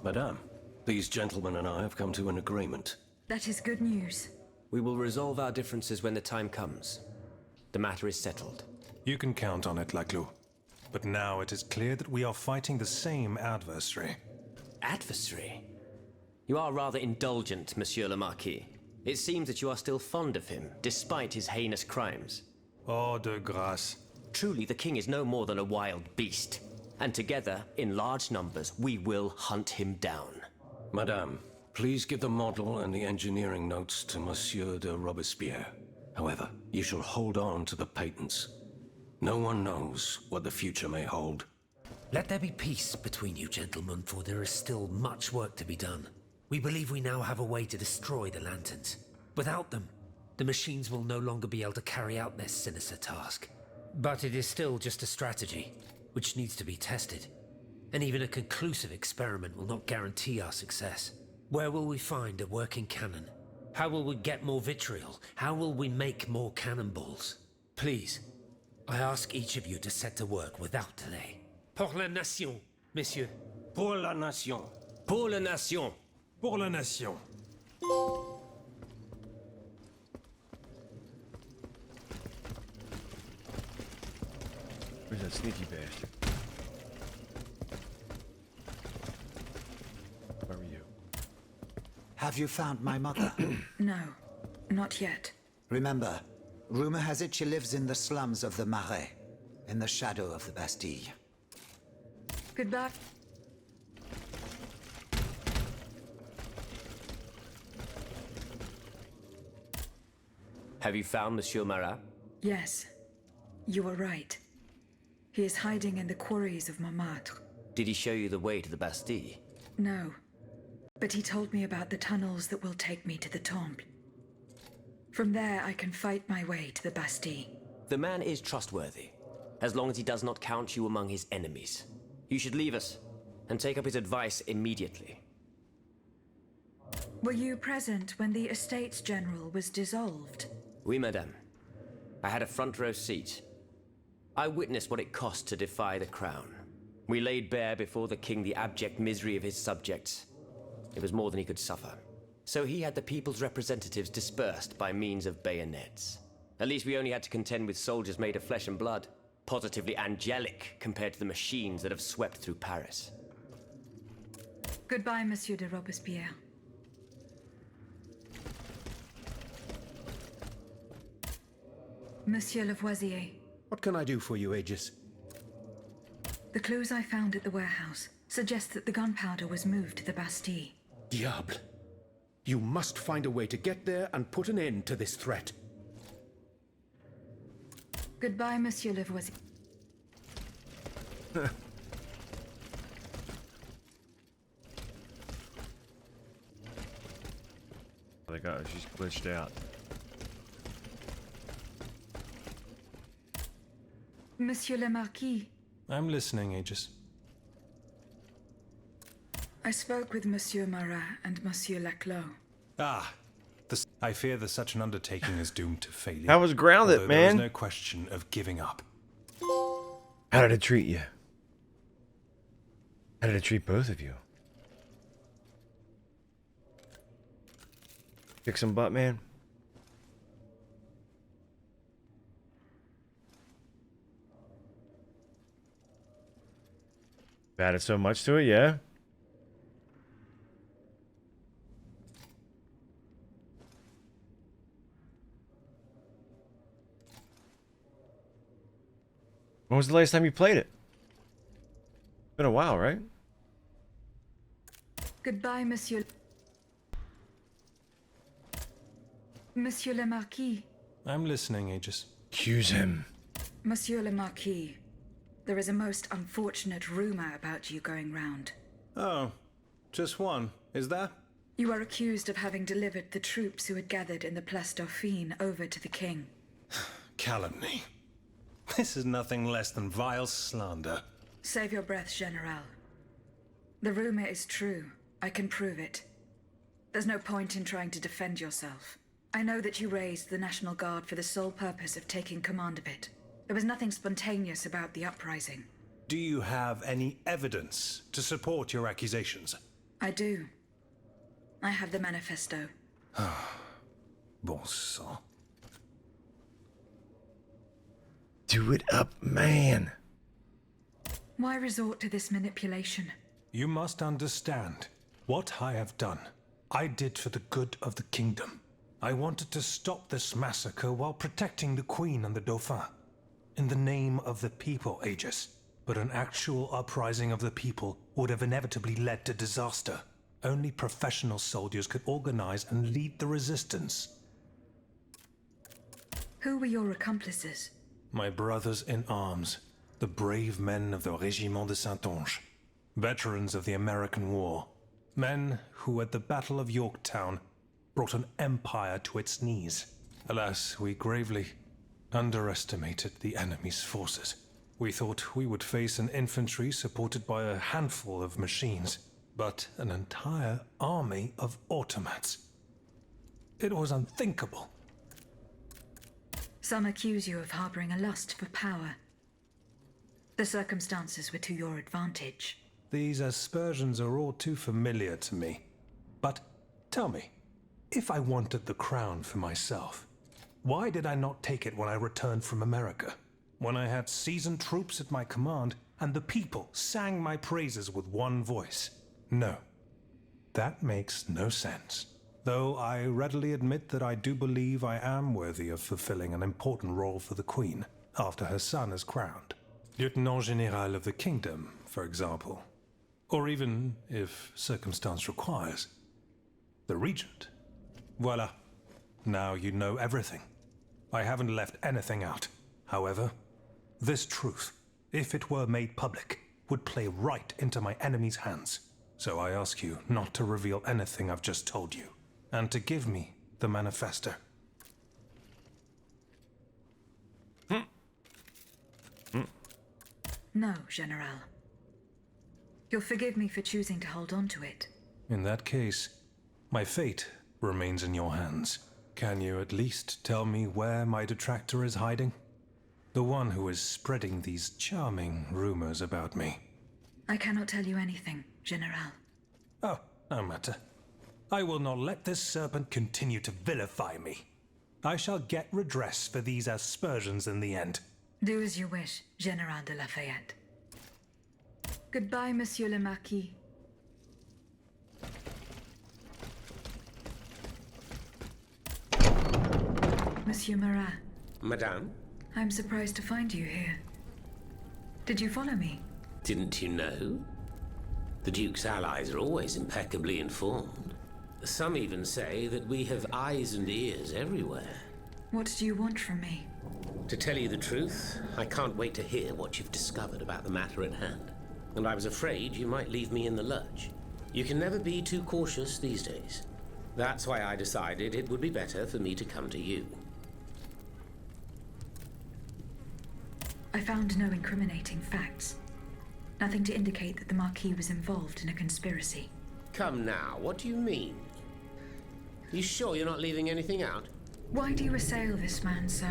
Madame, these gentlemen and I have come to an agreement. That is good news. We will resolve our differences when the time comes. The matter is settled. You can count on it, Recluse. But now it is clear that we are fighting the same adversary. Adversary? You are rather indulgent, Monsieur le Marquis. It seems that you are still fond of him, despite his heinous crimes. Oh, de grâce. Truly, the king is no more than a wild beast. And together, in large numbers, we will hunt him down. Madame, please give the model and the engineering notes to Monsieur de Robespierre. However, you shall hold on to the patents. No one knows what the future may hold. Let there be peace between you gentlemen, for there is still much work to be done. We believe we now have a way to destroy the lanterns. Without them, the machines will no longer be able to carry out their sinister task. But it is still just a strategy, which needs to be tested. And even a conclusive experiment will not guarantee our success. Where will we find a working cannon? How will we get more vitriol? How will we make more cannonballs? Please, I ask each of you to set to work without delay. Pour la nation, messieurs. Pour la nation. Pour la nation. Pour la nation. Where's that sneaky bastard? Where are you? Have you found my mother? No, not yet. Remember, rumor has it she lives in the slums of the Marais, in the shadow of the Bastille. Goodbye. Have you found Monsieur Marat? Yes, you were right. He is hiding in the quarries of Montmartre. Did he show you the way to the Bastille? No, but he told me about the tunnels that will take me to the Temple. From there, I can fight my way to the Bastille. The man is trustworthy, as long as he does not count you among his enemies. You should leave us, and take up his advice immediately. Were you present when the Estates General was dissolved? Oui, madame. I had a front row seat. I witnessed what it cost to defy the crown. We laid bare before the king the abject misery of his subjects. It was more than he could suffer. So he had the people's representatives dispersed by means of bayonets. At least we only had to contend with soldiers made of flesh and blood, positively angelic compared to the machines that have swept through Paris. Goodbye, Monsieur de Robespierre. Monsieur Lavoisier. What can I do for you, Aegis? The clues I found at the warehouse suggest that the gunpowder was moved to the Bastille. Diable. You must find a way to get there and put an end to this threat. Goodbye, Monsieur Lavoisier. She's glitched out. Monsieur le Marquis. I'm listening, Aegis. I spoke with Monsieur Marat and Monsieur Laclos. Ah, I fear that such an undertaking is doomed to failure. I was grounded, man. man. There is no question of giving up. How did it treat you? How did it treat both of you? Kick some butt, man. Added so much to it, yeah. When was the last time you played it? Been a while, right? Goodbye, Monsieur. Monsieur le Marquis. I'm listening, Aegis. Accuse him. Monsieur le Marquis, there is a most unfortunate rumor about you going round. Oh, just one, is that? You are accused of having delivered the troops who had gathered in the Place Dauphine over to the king. Calumny. This is nothing less than vile slander. Save your breath, General. The rumor is true. I can prove it. There's no point in trying to defend yourself. I know that you raised the National Guard for the sole purpose of taking command of it. There was nothing spontaneous about the uprising. Do you have any evidence to support your accusations? I do. I have the manifesto. Bon sang. Do it up, man. Why resort to this manipulation? You must understand what I have done. I did for the good of the kingdom. I wanted to stop this massacre while protecting the Queen and the Dauphin. In the name of the people, Aegis. But an actual uprising of the people would have inevitably led to disaster. Only professional soldiers could organize and lead the resistance. Who were your accomplices? My brothers in arms, the brave men of the Régiment de Centaur, veterans of the American War, men who at the Battle of Yorktown brought an empire to its knees. Alas, we gravely underestimated the enemy's forces. We thought we would face an infantry supported by a handful of machines, but an entire army of automats. It was unthinkable. Some accuse you of harboring a lust for power. The circumstances were to your advantage. These aspersions are all too familiar to me. But tell me, if I wanted the crown for myself, why did I not take it when I returned from America? When I had seasoned troops at my command and the people sang my praises with one voice? No, that makes no sense. Though I readily admit that I do believe I am worthy of fulfilling an important role for the Queen after her son is crowned. Lieutenant General of the Kingdom, for example. Or even, if circumstance requires, the Regent. Voila. Now you know everything. I haven't left anything out. However, this truth, if it were made public, would play right into my enemy's hands. So I ask you not to reveal anything I've just told you, and to give me the manifesto. No, General. You'll forgive me for choosing to hold on to it. In that case, my fate remains in your hands. Can you at least tell me where my detractor is hiding? The one who is spreading these charming rumors about me. I cannot tell you anything, General. Oh, no matter. I will not let this serpent continue to vilify me. I shall get redress for these aspersions in the end. Do as you wish, General de Lafayette. Goodbye, Monsieur le Marquis. Monsieur Marat. Madame? I'm surprised to find you here. Did you follow me? Didn't you know? The Duke's allies are always impeccably informed. Some even say that we have eyes and ears everywhere. What do you want from me? To tell you the truth, I can't wait to hear what you've discovered about the matter at hand. And I was afraid you might leave me in the lurch. You can never be too cautious these days. That's why I decided it would be better for me to come to you. I found no incriminating facts. Nothing to indicate that the Marquis was involved in a conspiracy. Come now, what do you mean? You sure you're not leaving anything out? Why do you assail this man so?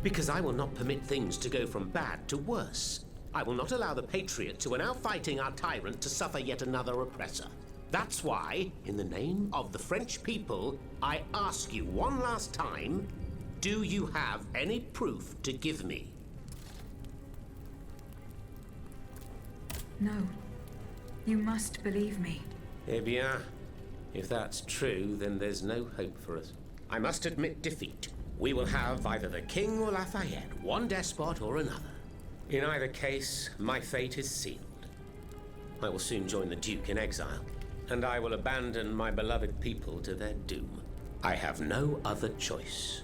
Because I will not permit things to go from bad to worse. I will not allow the Patriots who are now fighting our tyrant to suffer yet another oppressor. That's why, in the name of the French people, I ask you one last time, do you have any proof to give me? No. You must believe me. Eh bien, if that's true, then there's no hope for us. I must admit defeat. We will have either the King or Lafayette, one despot or another. In either case, my fate is sealed. I will soon join the Duke in exile, and I will abandon my beloved people to their doom. I have no other choice.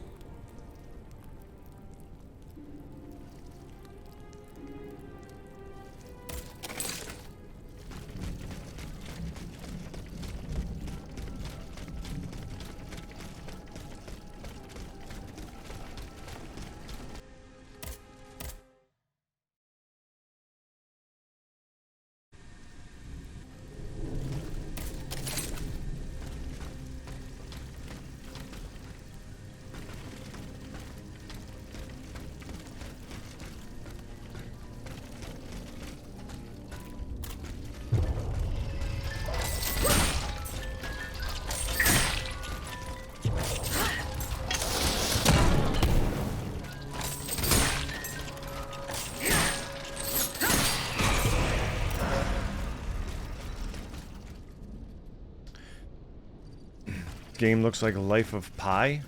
Game looks like Life of Pi.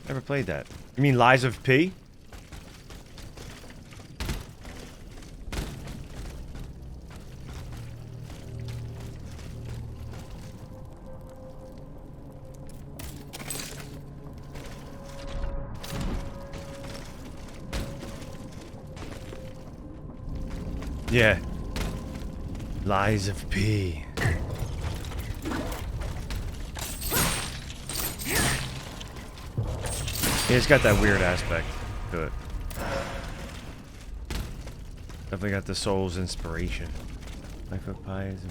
Never played that. You mean Lies of P? Yeah. Lies of P. Yeah, it's got that weird aspect to it. Definitely got the Soul's inspiration. Life of Pi is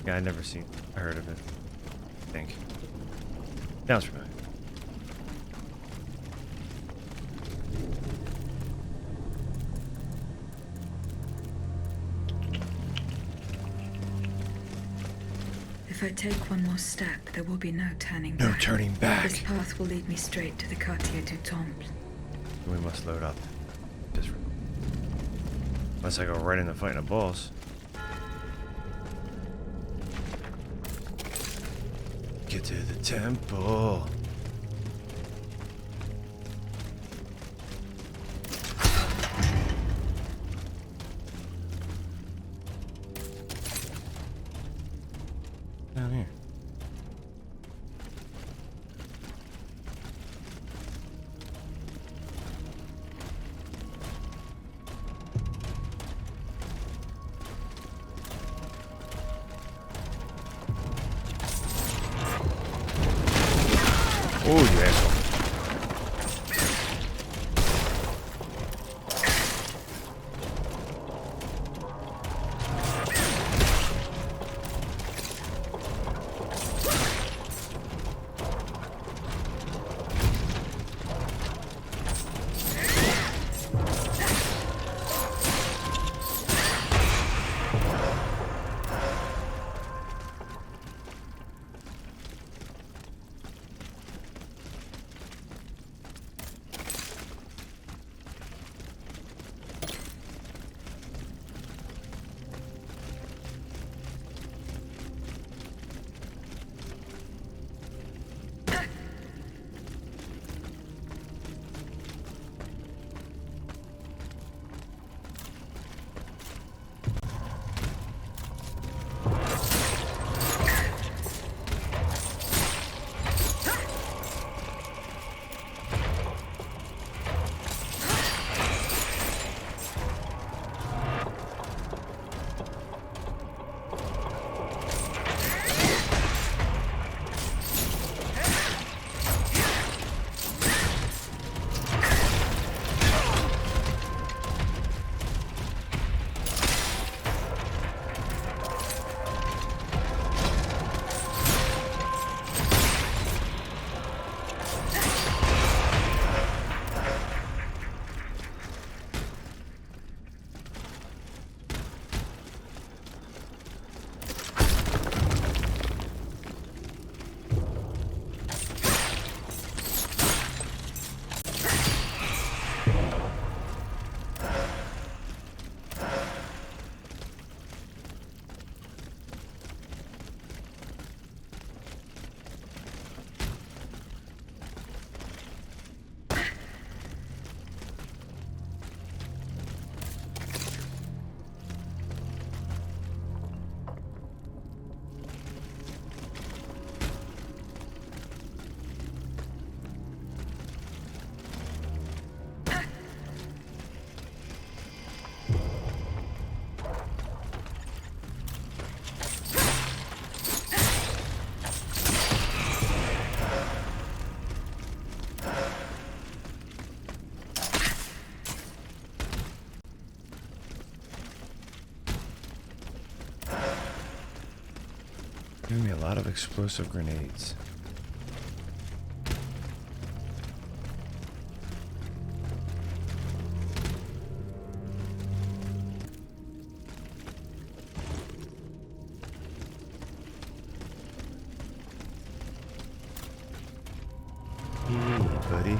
yeah, I never seen. I heard of it. I think. Sounds familiar. If I take one more step, there will be no turning back. No turning back. This path will lead me straight to the Quartier du Temple. We must load up. Just unless I go right into fighting a boss. Get to the temple. Down here. Oh, you asshole. Giving me a lot of explosive grenades. Hey, buddy.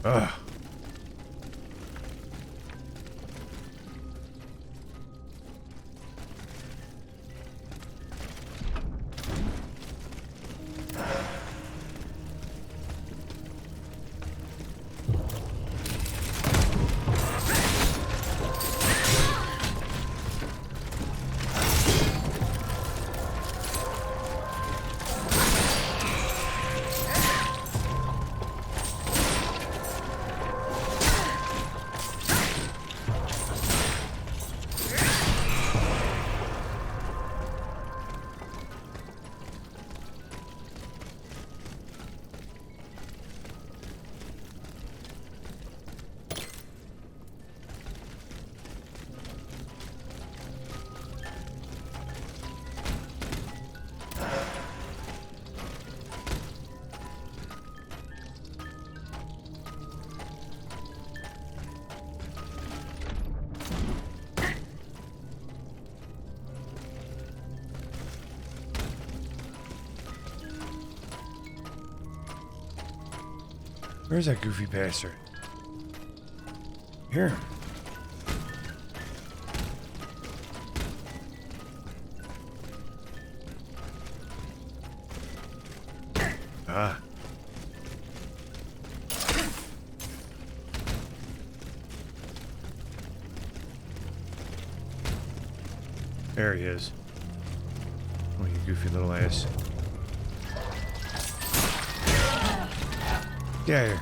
Ugh. Where's that goofy bastard? Here. Ah. There he is. Oh, you goofy little ass. Get out of here.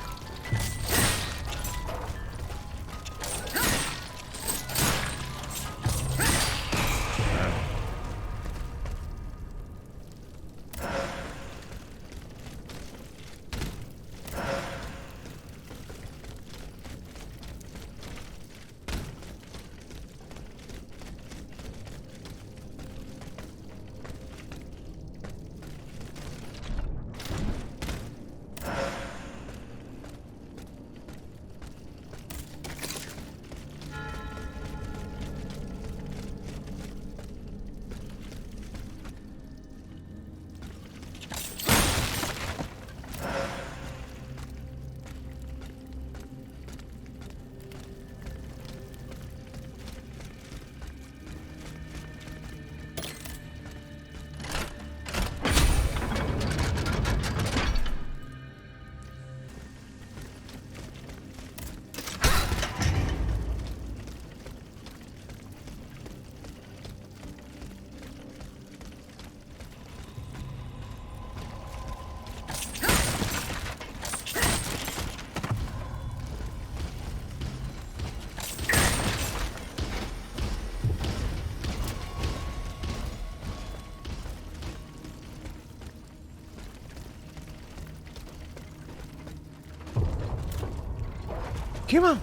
Come on.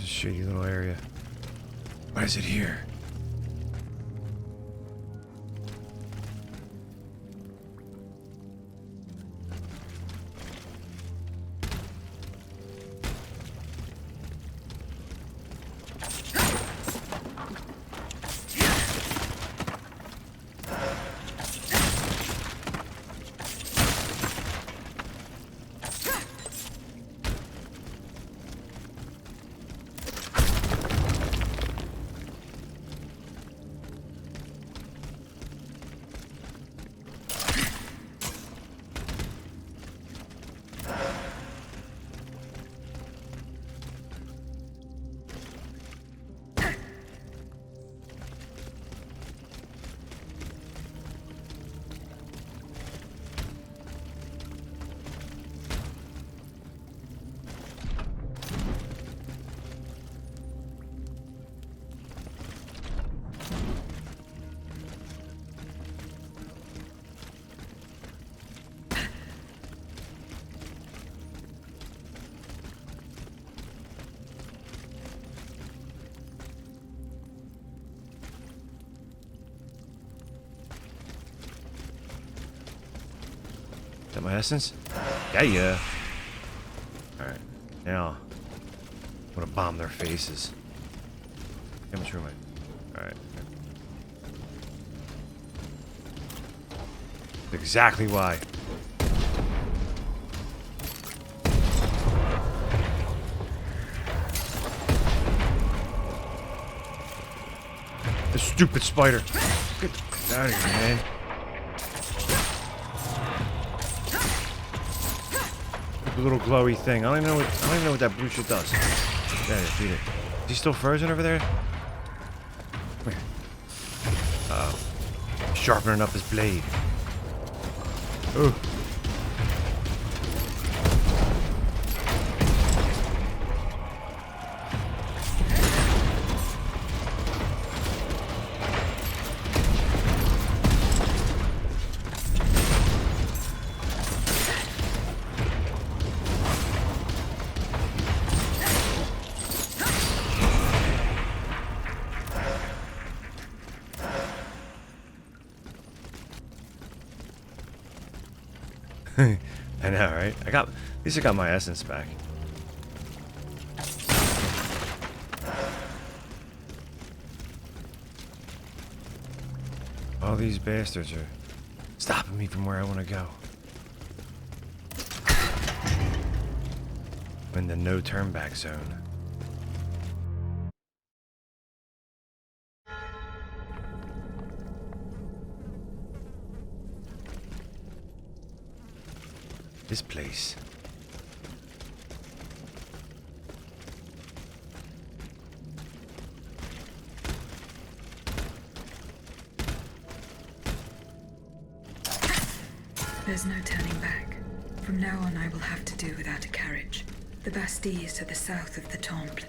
Shady little area. Why is it here? Is that my essence? Yeah. Alright, now I'm gonna bomb their faces. How much room am I? Alright. Exactly why. The stupid spider. Get out of here, man. The little glowy thing. I don't even know what that blue shit does. Yeah, beat it. Is he still frozen over there? Come here. Uh-oh. Sharpening up his blade. Ooh. I know, right? At least I got my essence back. All these bastards are stopping me from where I want to go. I'm in the no turn back zone. This place. There's no turning back. From now on, I will have to do without a carriage. The Bastille is to the south of the Temple.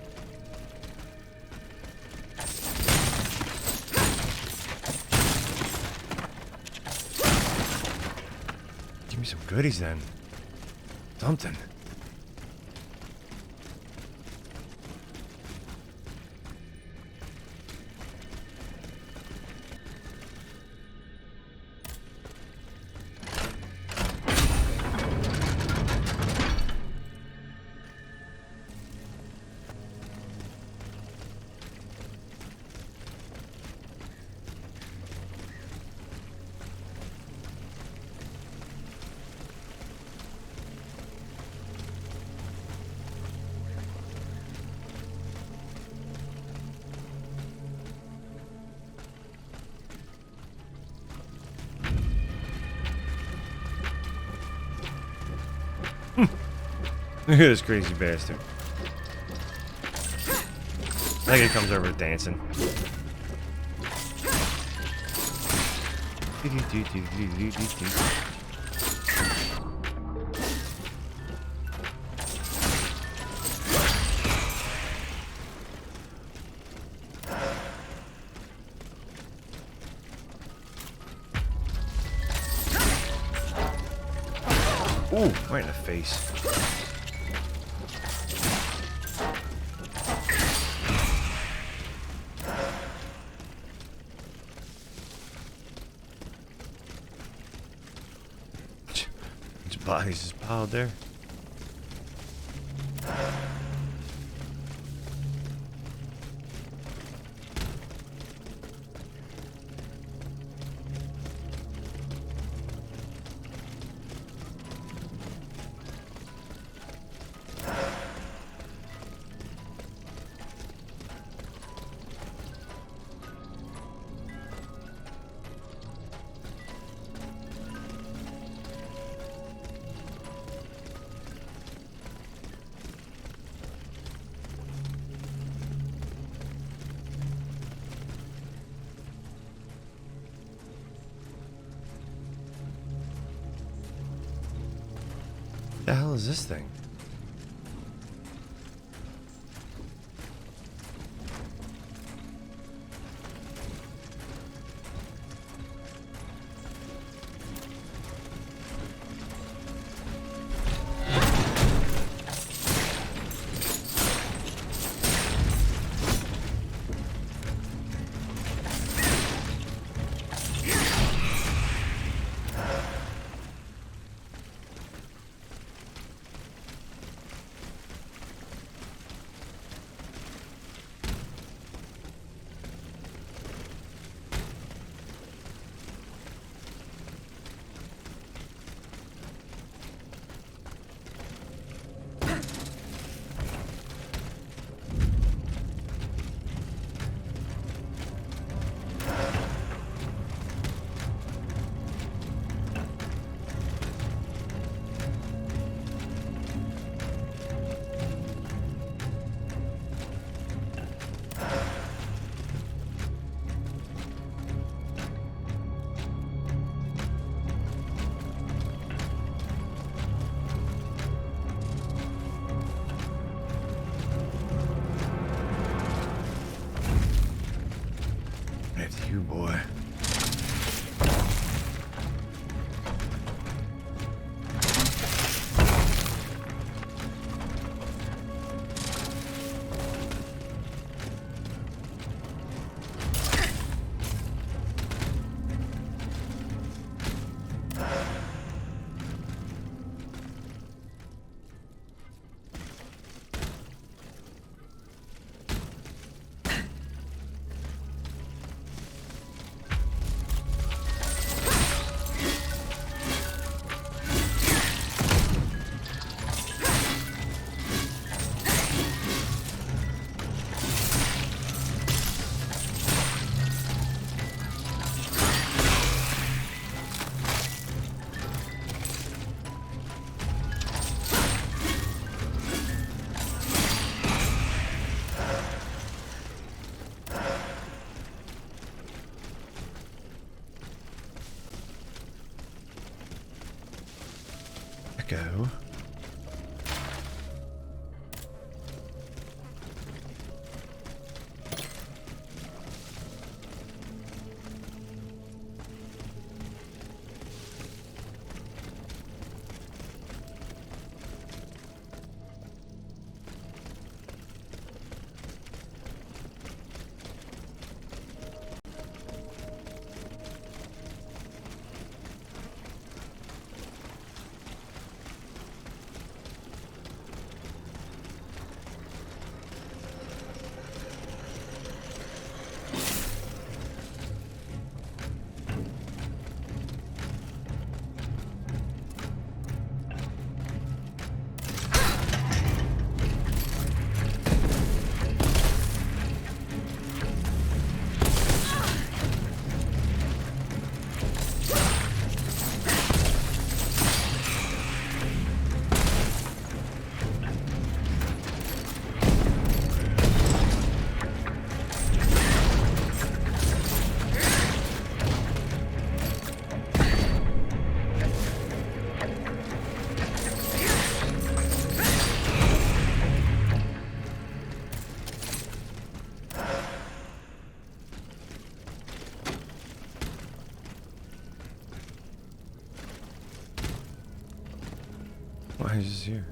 Give me some goodies then. Something. Look at this crazy bastard. think it comes over dancing. Ooh, right in the face. Bodies just piled there. The hell is this thing? It's you, boy. Go. Why is this here?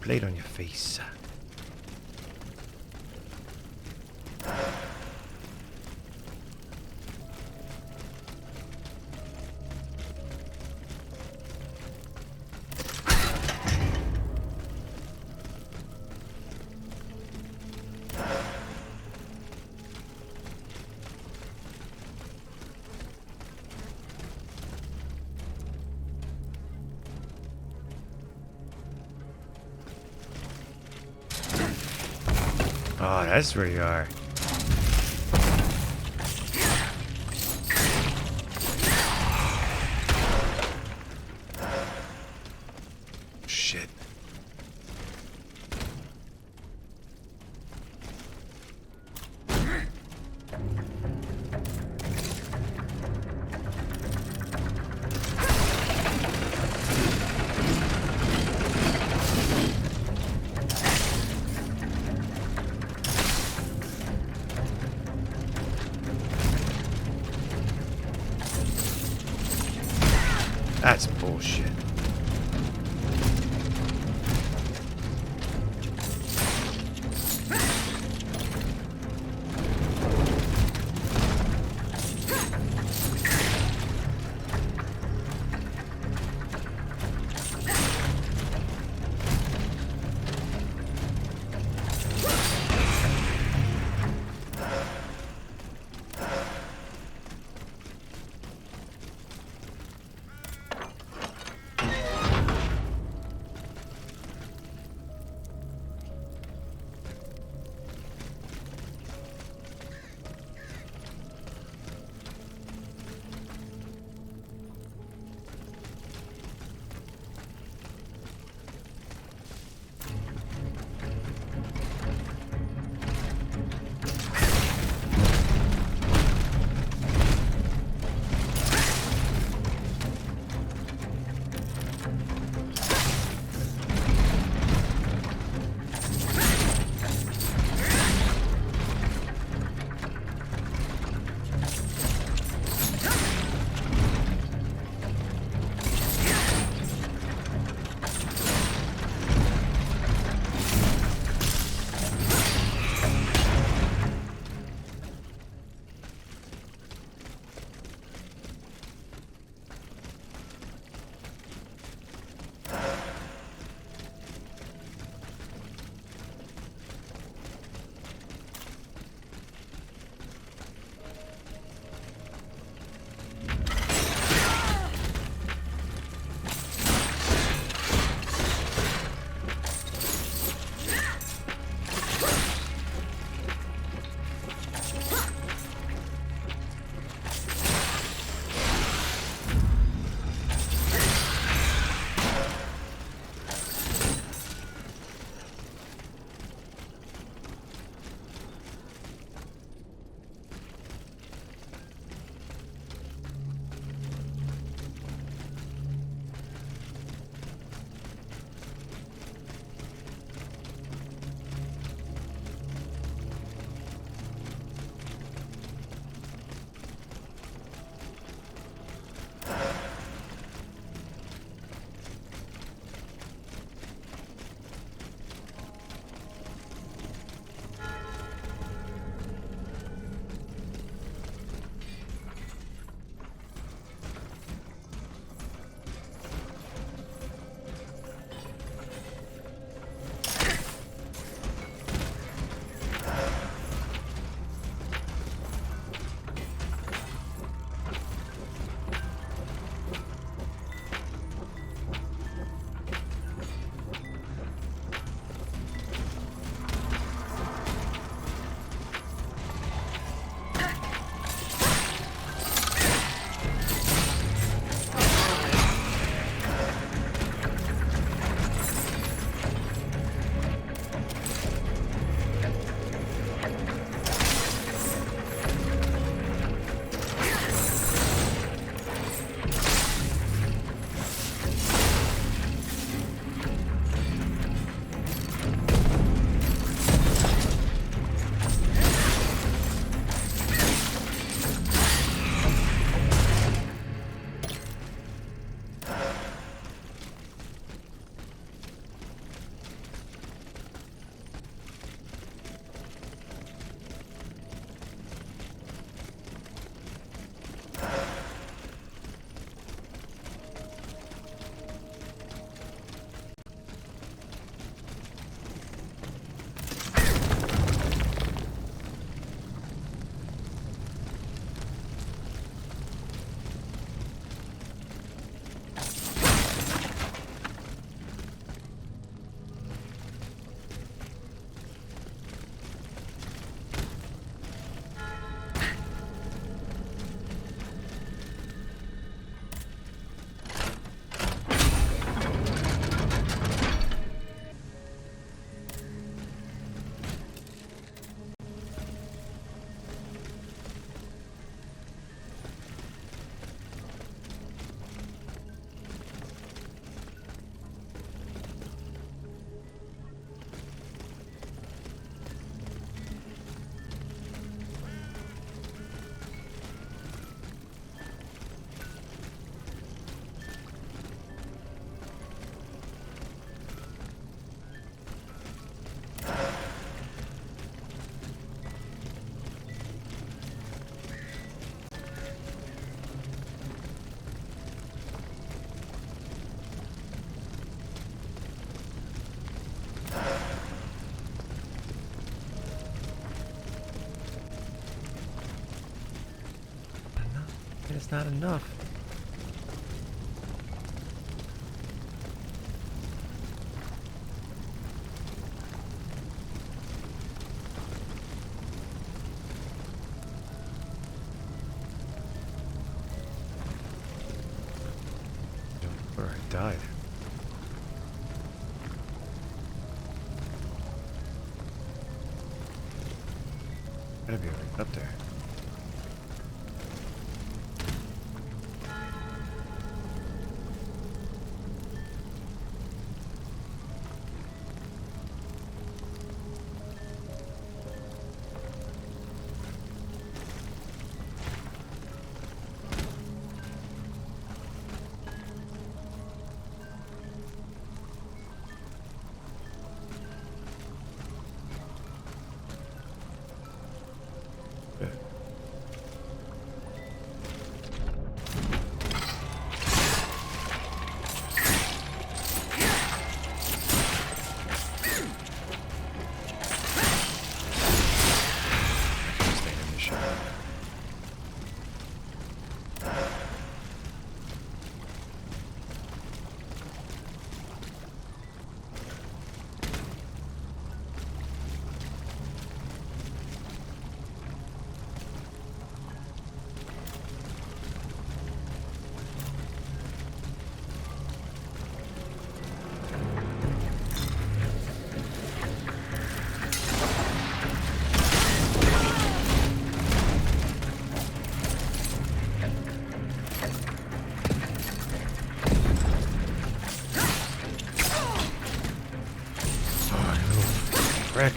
Blade on your face. Oh, that's where you are. Shit. That's bullshit. That's not enough. Where I died. Gotta be right up there. Frick.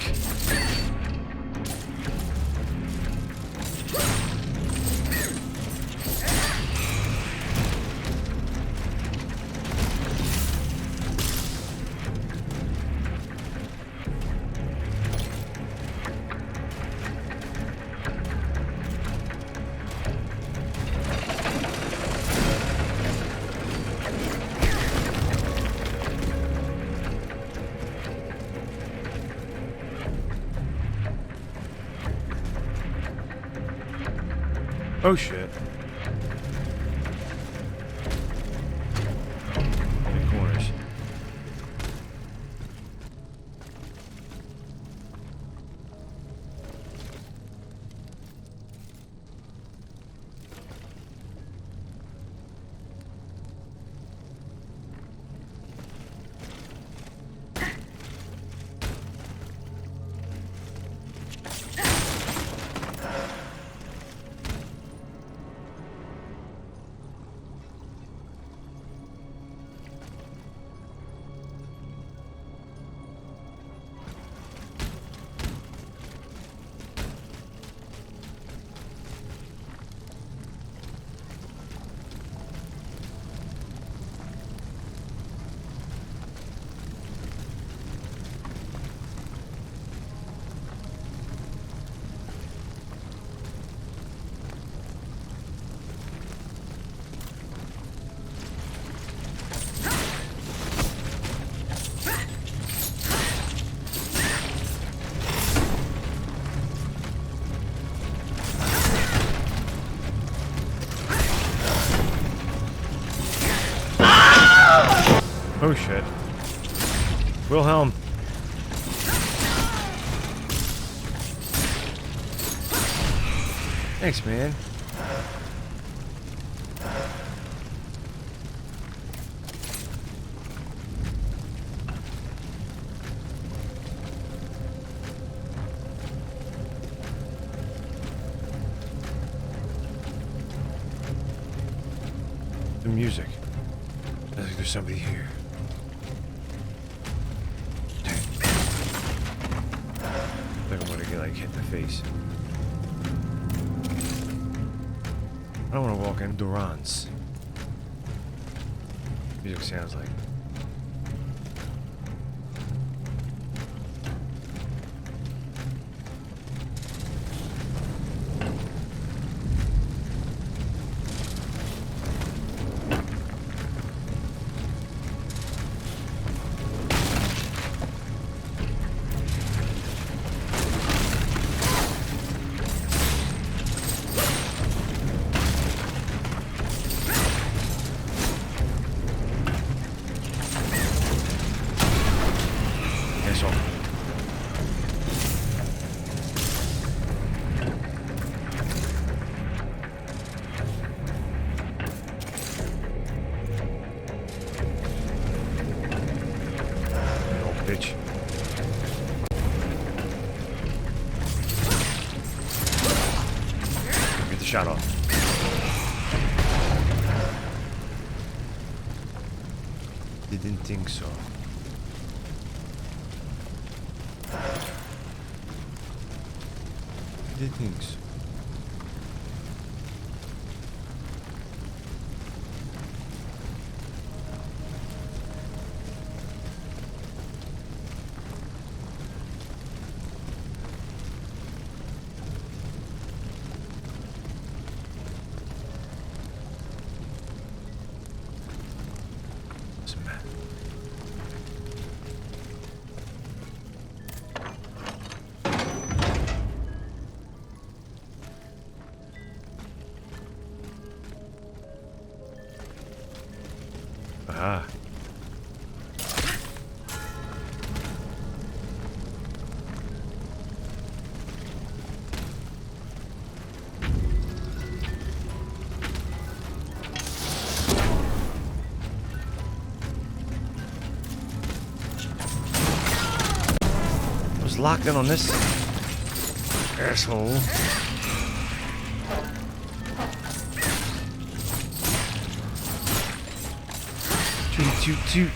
Oh shit. In corners. Oh shit. Wilhelm. Thanks, man. The music. I think there's somebody here. I think I'm gonna get like hit in the face. I don't want to walk in Durance. Music sounds like. shot off. Didn't think so. Didn't think so. Ah. I was locked in on this asshole. Toot.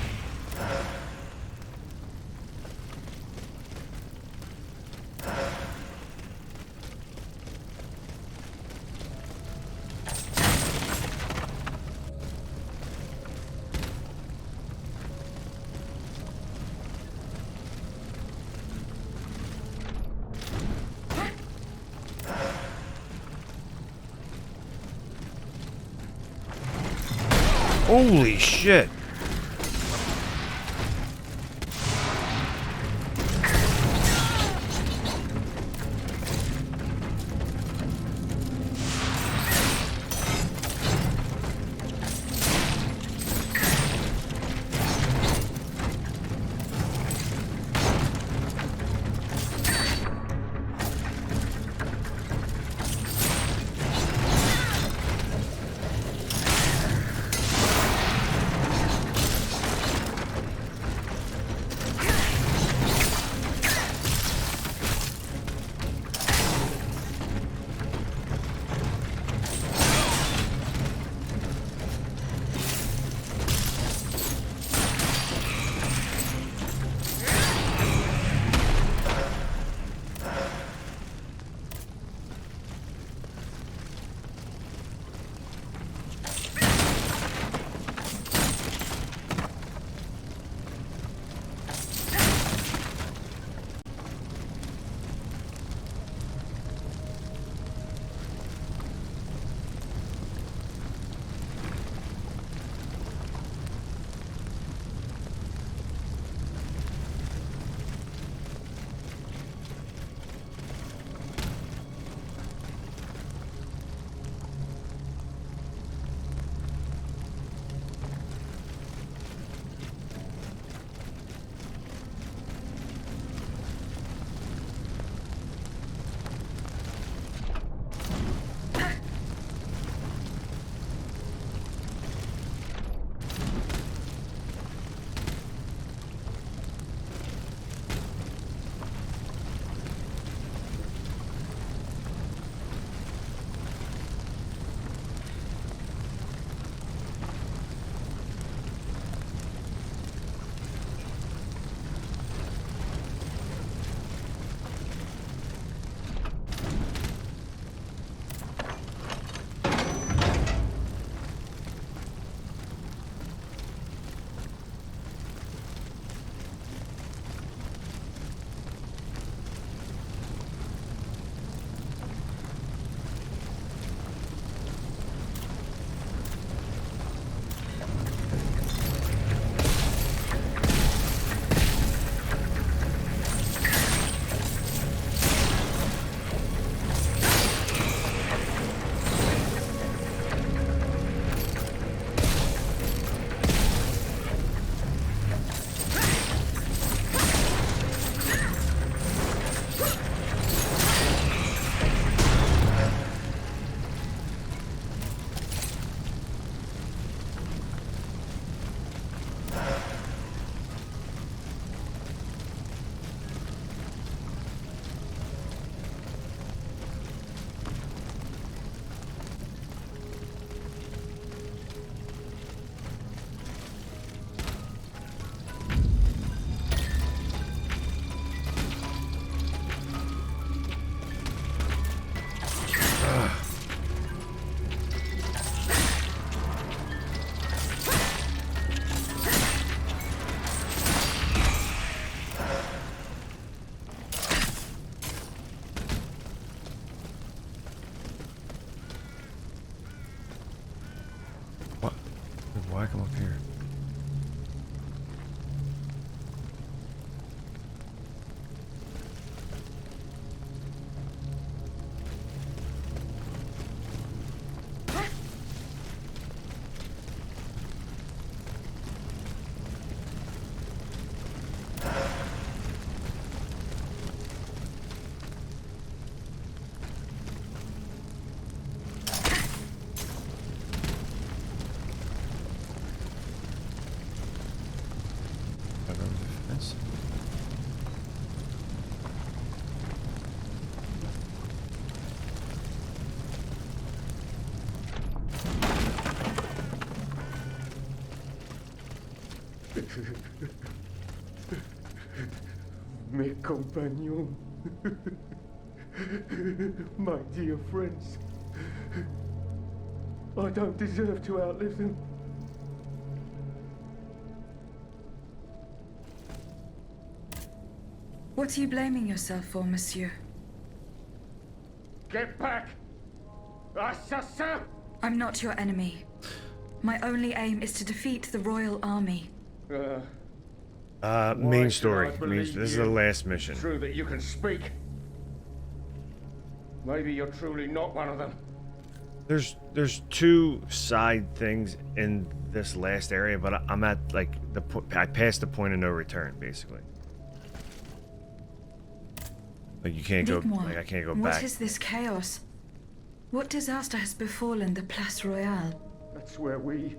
Holy shit. why come up here? Mes compagnons, my dear friends, I don't deserve to outlive them. What are you blaming yourself for, monsieur? Get back! Assassin! I'm not your enemy. My only aim is to defeat the royal army. Main story. This is the last mission. True that you can speak. Maybe you're truly not one of them. There's two side things in this last area, but I'm at like I passed the point of no return, basically. Like you can't go. Like I can't go back. What is this chaos? What disaster has befallen the Place Royale? That's where we,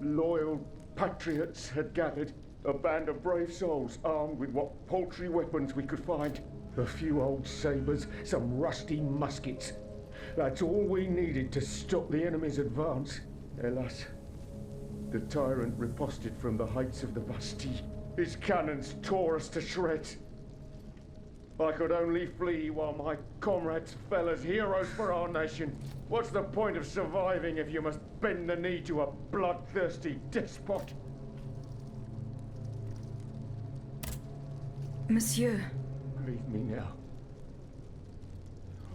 loyal patriots, had gathered. A band of brave souls armed with what paltry weapons we could find. A few old sabers, some rusty muskets. That's all we needed to stop the enemy's advance. Alas, the tyrant riposted from the heights of the Bastille. His cannons tore us to shreds. I could only flee while my comrades fell as heroes for our nation. What's the point of surviving if you must bend the knee to a bloodthirsty despot? Monsieur. Leave me now.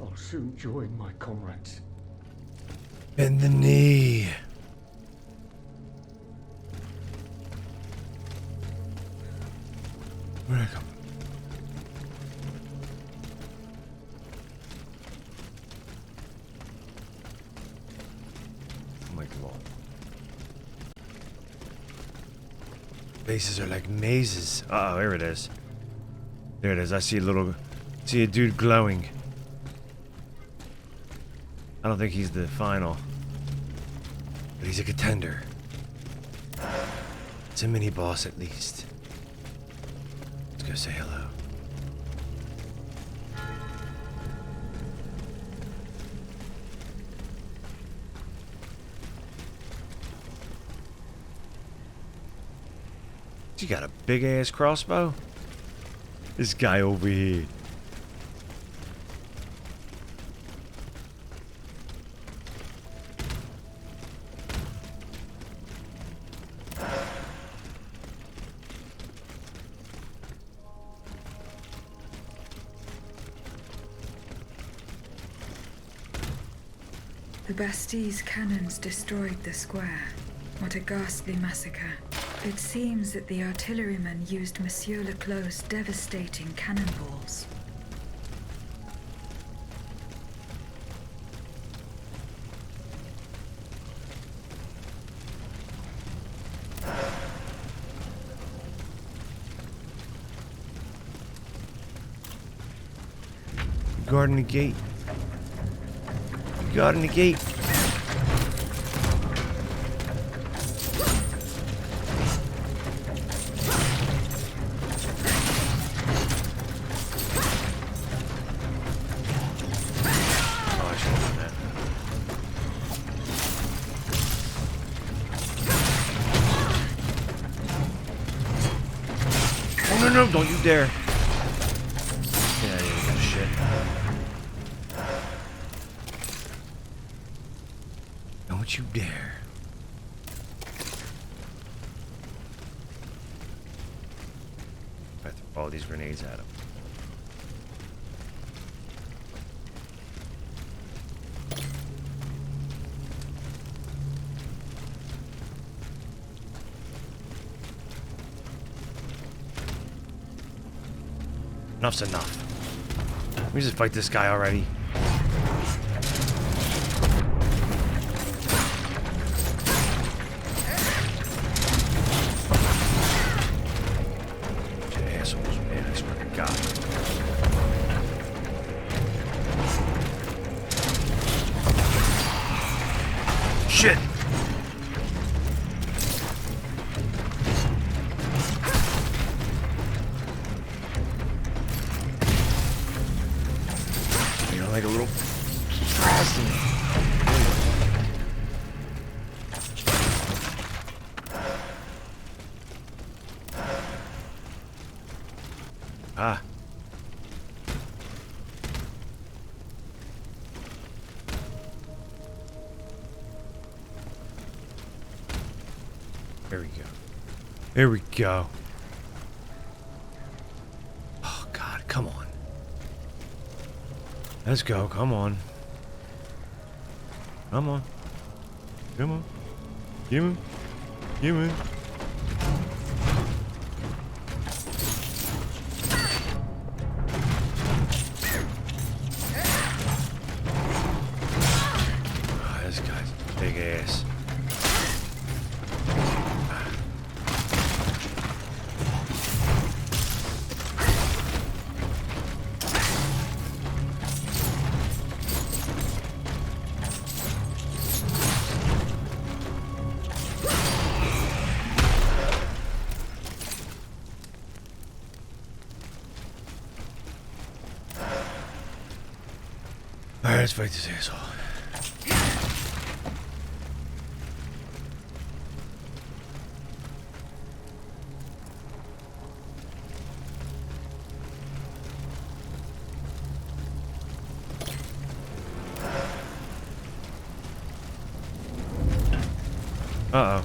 I'll soon join my comrades. Bend the knee. Where'd I come? Oh my god. Bases are like mazes. Uh oh, here it is. There it is. I see a dude glowing. I don't think he's the final, but he's a contender. It's a mini boss at least. Let's go say hello. You got a big ass crossbow? This guy over here. The Bastille's cannons destroyed the square. What a ghastly massacre. It seems that the artillerymen used Monsieur Leclos' devastating cannonballs. Guarding the gate. Guarding the gate. No, don't you dare. Yeah, you got shit. Don't you dare. I have to throw all these grenades at him. Enough's enough. Let me just fight this guy already. Assholes, man, I swear to God. Shit! You know, like a little frosty. Ah. There we go. There we go. Oh, God, come on. Let's go, come on. Come on. Come on. Come on. Come on. Oh, this guy's big ass. Alright, let's fight this asshole. Uh-oh.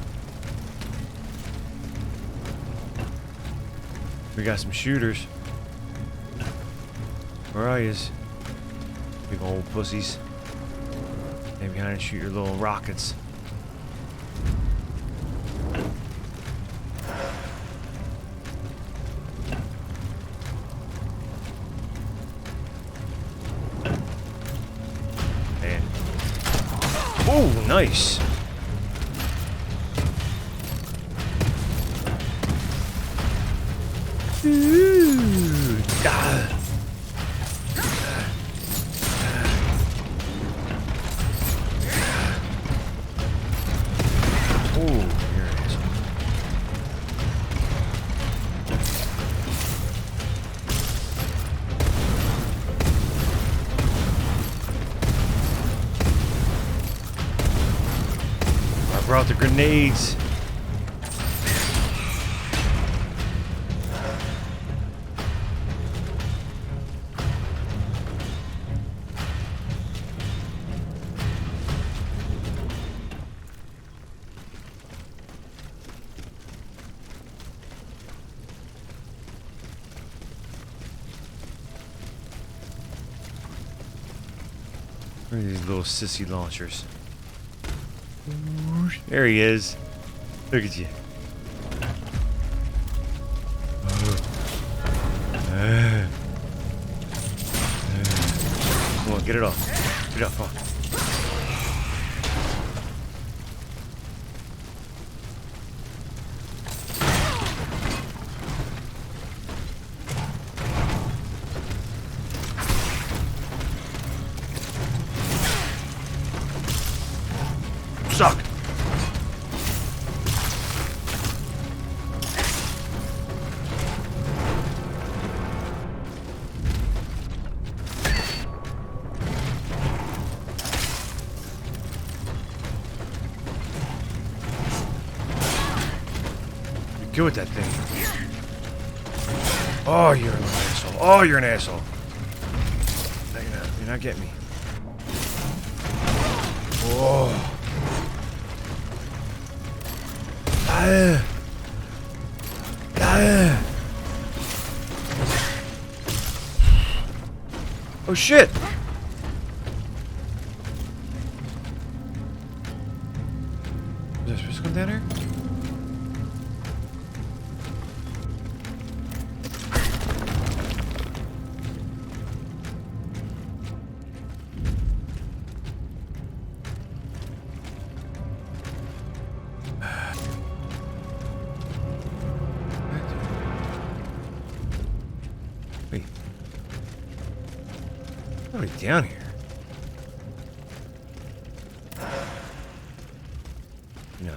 We got some shooters. Where are yous? Big old pussies. Stay behind and shoot your little rockets. Man. Oh, nice. Ooh, ah. Brought the grenades. Where are these little sissy launchers? There he is. Look at you. Come on, get it off. Get it off. Come on. Suck. You're good with that thing. Oh, you're an asshole. Oh, you're an asshole. No, you're not getting me. Oh. Oh shit! Is I supposed to come down here? Somebody down here. No.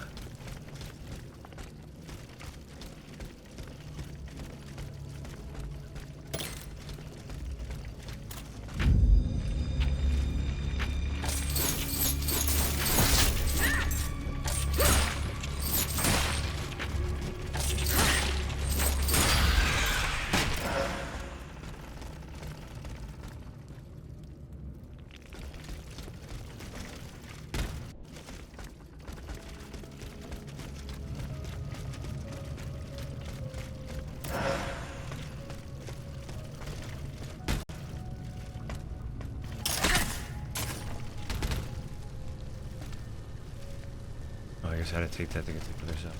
I guess I had to take that to get to the other side.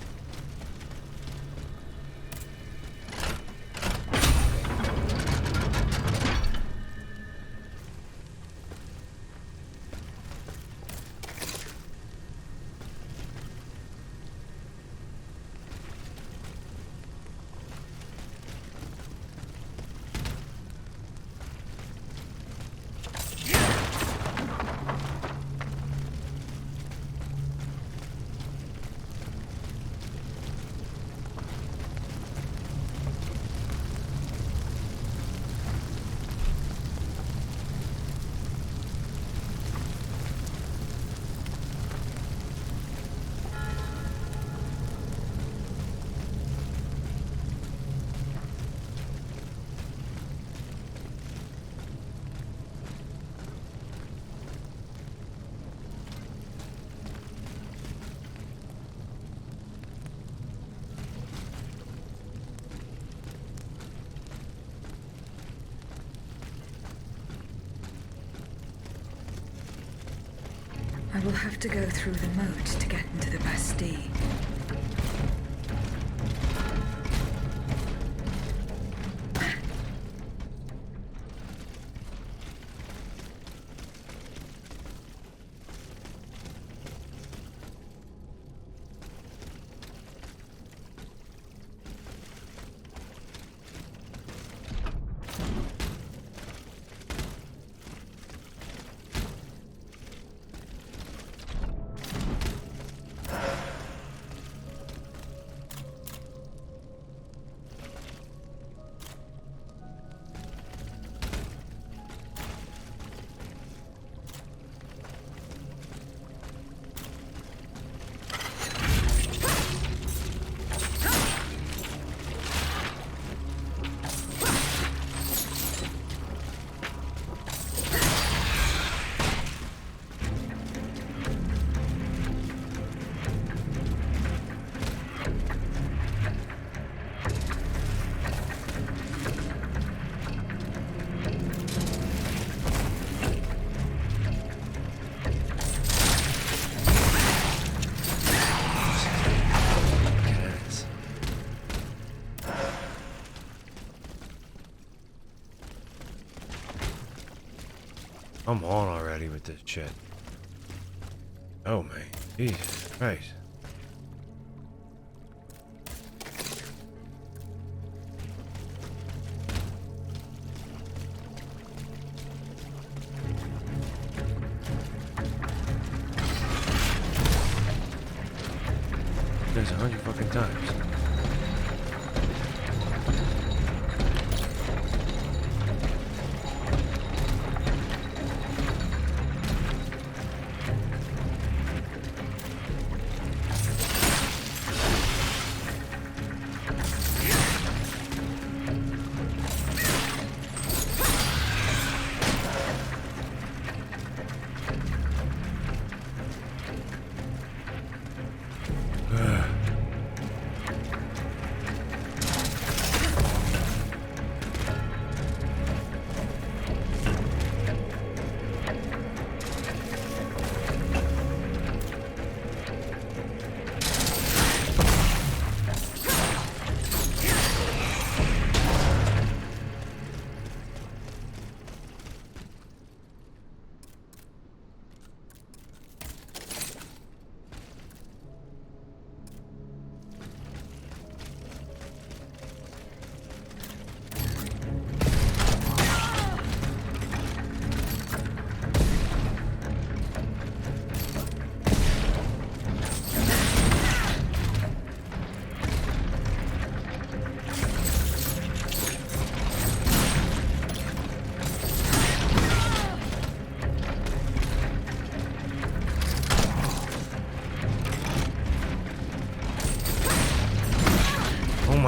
I will have to go through the moat to get into the Bastille. Come on already with this shit. Oh man, Jesus Christ. There's 100 fucking times.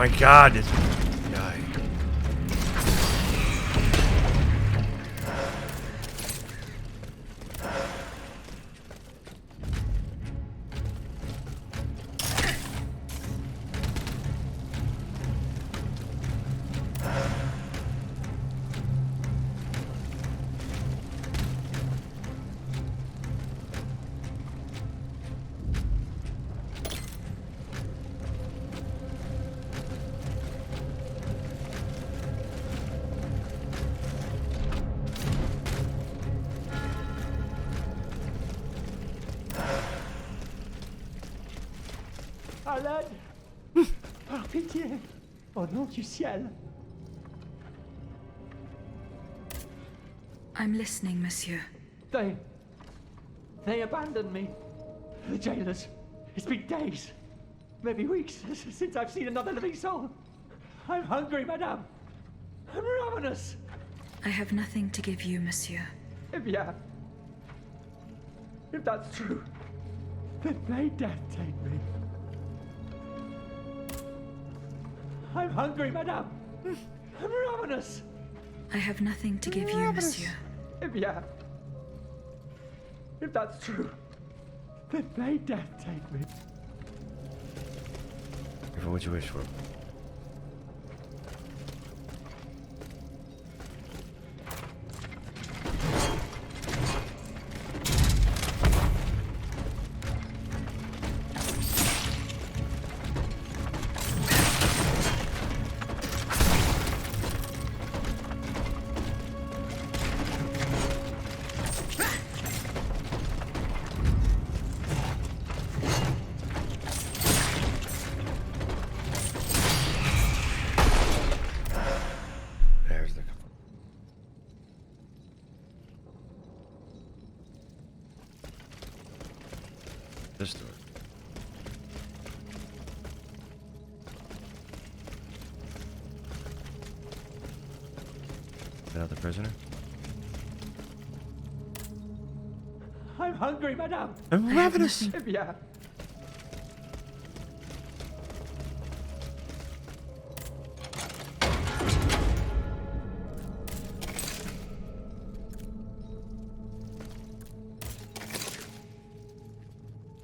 my god. This guy. Alan! Par pitié! Au nom du ciel! I'm listening, monsieur. They abandoned me. The jailers. It's been days, maybe weeks, since I've seen another living soul. I'm hungry, madame. I'm ravenous. I have nothing to give you, monsieur. Eh bien, if that's true, then may death take me. I'm hungry, madame. I'm ravenous. I have nothing to give you, monsieur. Eh bien, if that's true, then may death take me. Careful what you wish for. This door. Another prisoner? I'm hungry, madame. I'm ravenous. Eh bien.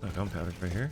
Oh, gunpowder's right here.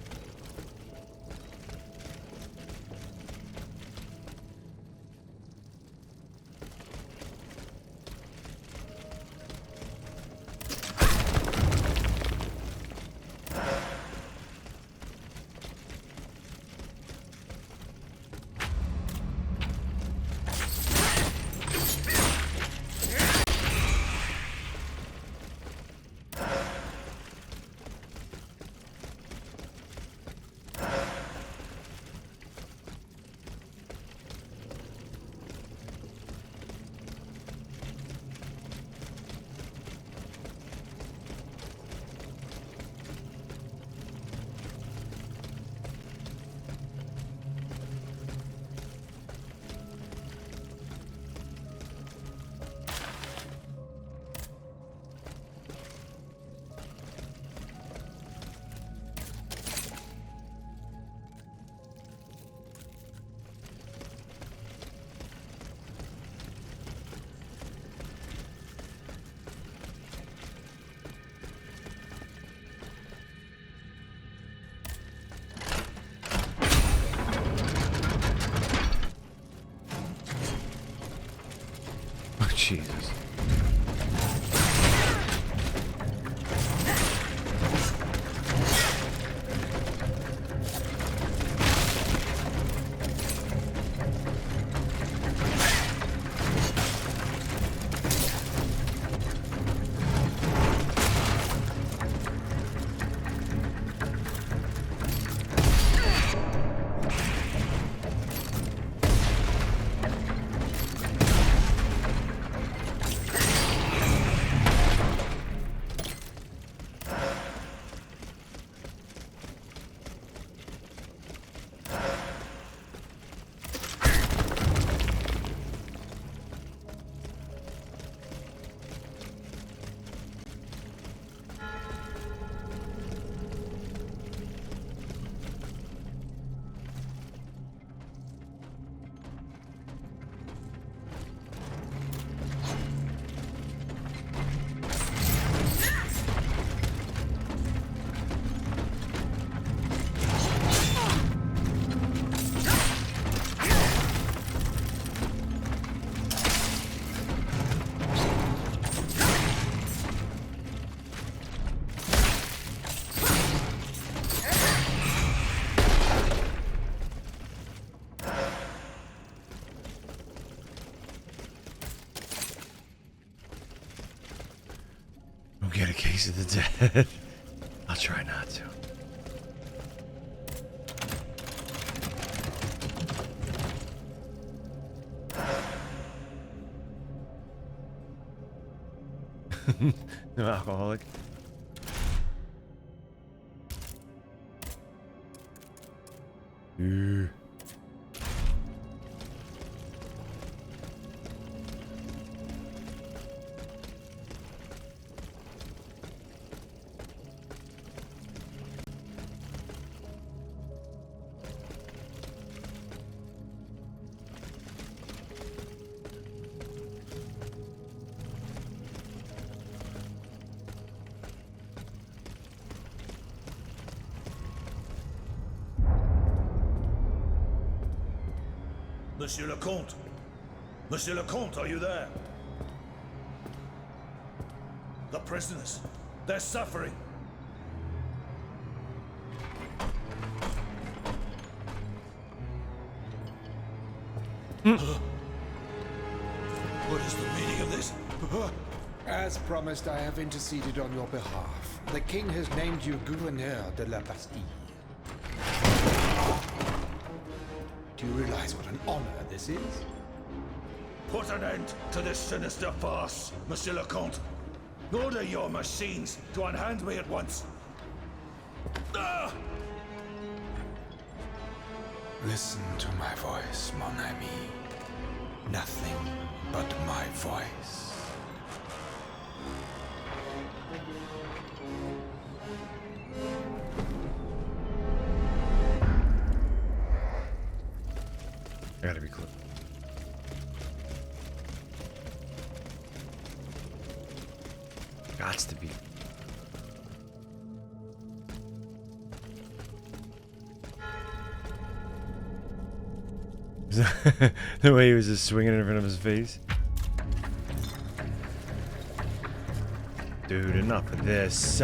get a case of the dead. I'll try not to. No alcoholic. Monsieur le Comte! Monsieur le Comte, are you there? The prisoners, they're suffering. What is the meaning of this? As promised, I have interceded on your behalf. The king has named you Gouverneur de la Bastille. Do you realize what an honor this is? Put an end to this sinister farce, Monsieur le Comte. Order your machines to unhand me at once. Ah! Listen to my voice, mon ami. Nothing but my voice. I gotta be close. Gots to be. The way he was just swinging in front of his face. Dude, enough of this.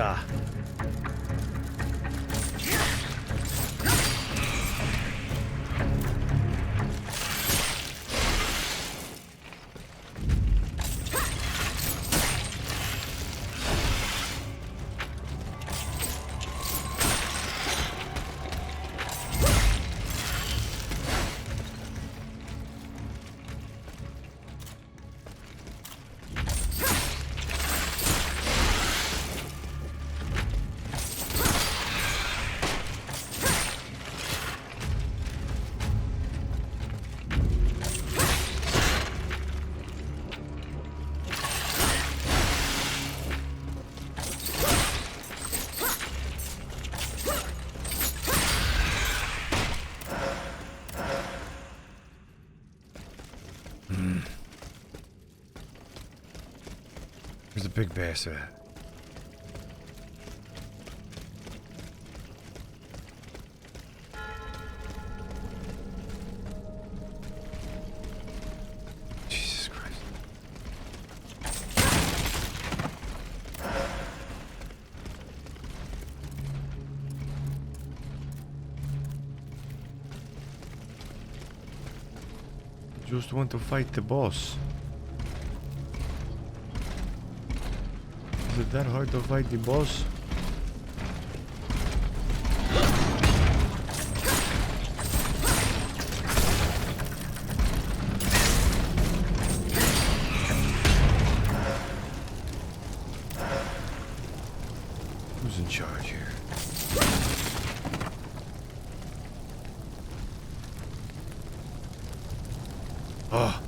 There's a big bastard. Jesus Christ. Just want to fight the boss. Is it that hard to fight the boss? Who's in charge here? Oh,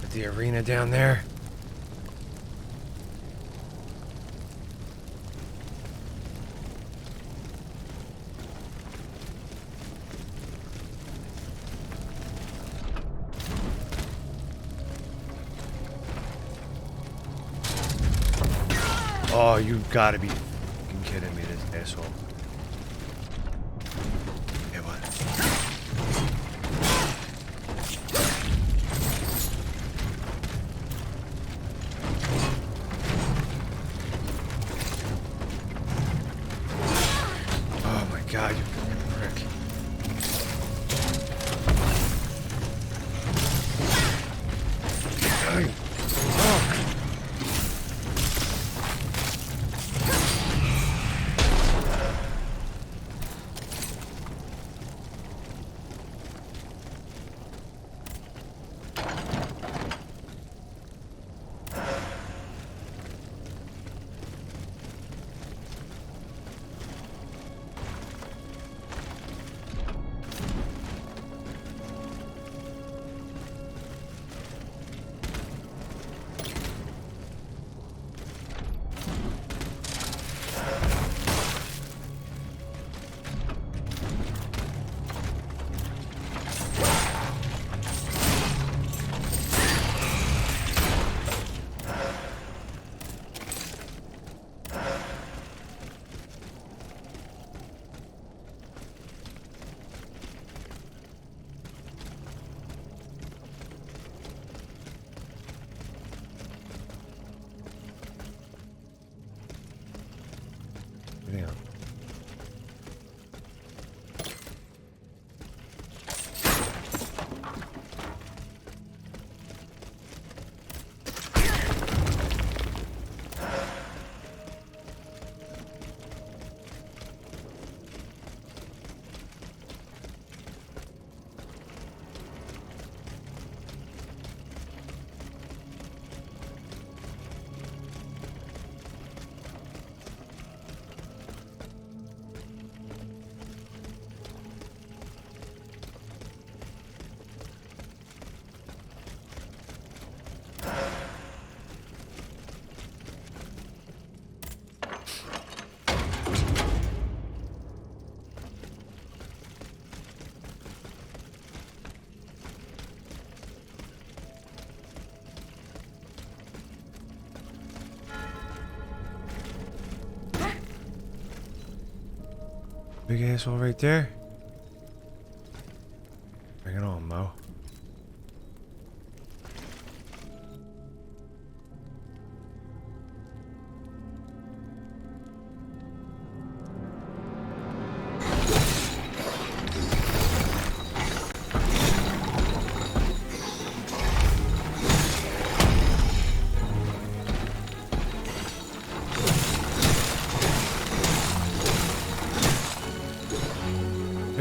at the arena down there. Oh, you gotta be fucking kidding me, this asshole. Yeah, what? Oh my god, you fucking prick. Big asshole right there. Bring it on, Mo.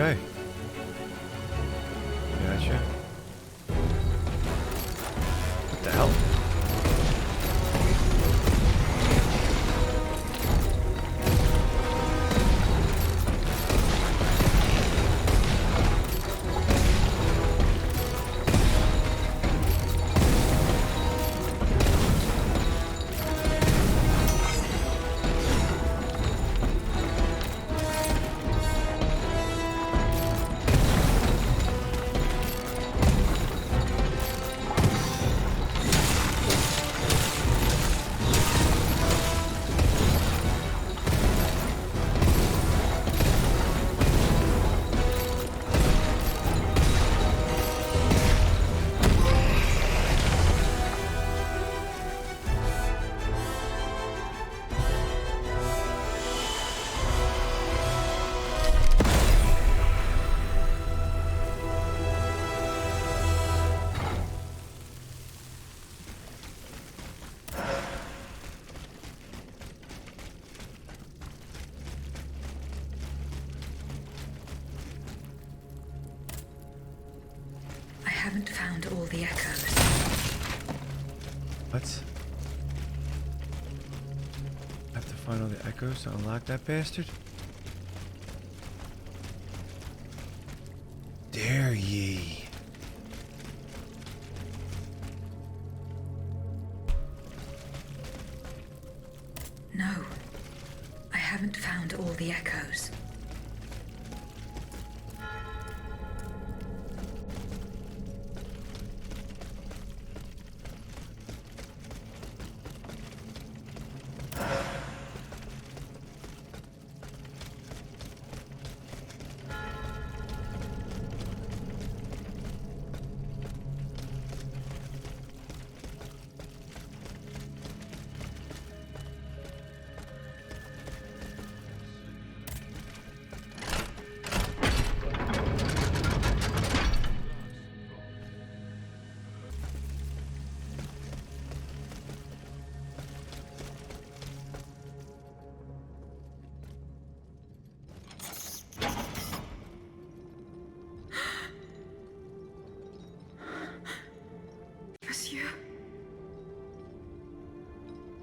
Okay. Gotcha. What the hell? I haven't found all the echoes. What? I have to find all the echoes to unlock that bastard? Dare ye? No, I haven't found all the echoes. Monsieur.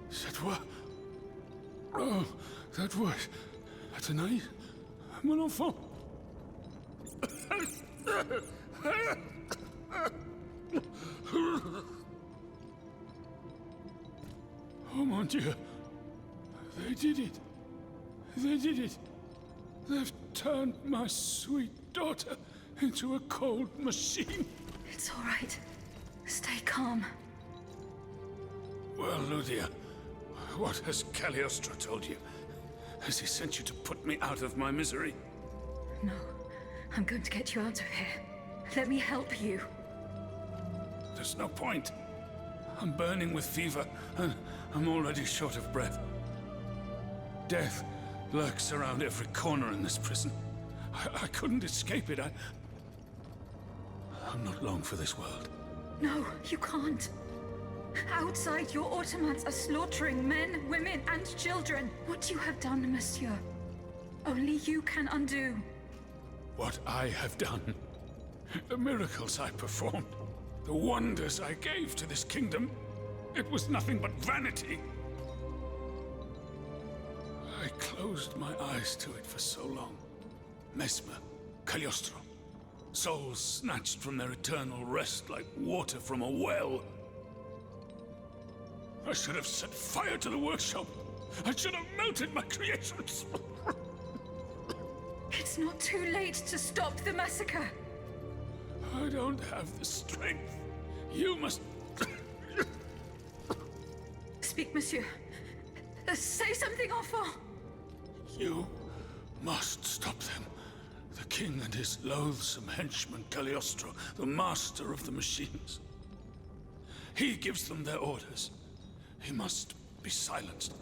C'est toi? Oh, that voice. Tonight, mon enfant. Oh mon Dieu. They did it. They did it. They've turned my sweet daughter into a cold machine. It's all right. Stay calm. Well, Ludia, what has Cagliostro told you? Has he sent you to put me out of my misery? No, I'm going to get you out of here. Let me help you. There's no point. I'm burning with fever, and I'm already short of breath. Death lurks around every corner in this prison. I couldn't escape it. I'm not long for this world. No, you can't. Outside, your automats are slaughtering men, women, and children. What you have done, monsieur, only you can undo. What I have done, the miracles I performed, the wonders I gave to this kingdom, it was nothing but vanity. I closed my eyes to it for so long. Mesmer, Cagliostro, souls snatched from their eternal rest like water from a well. I should have set fire to the workshop. I should have melted my creations. It's not too late to stop the massacre. I don't have the strength. You must... Speak, monsieur. Say something, enfant. You must stop them. The king and his loathsome henchman Cagliostro, the master of the machines. He gives them their orders. He must be silenced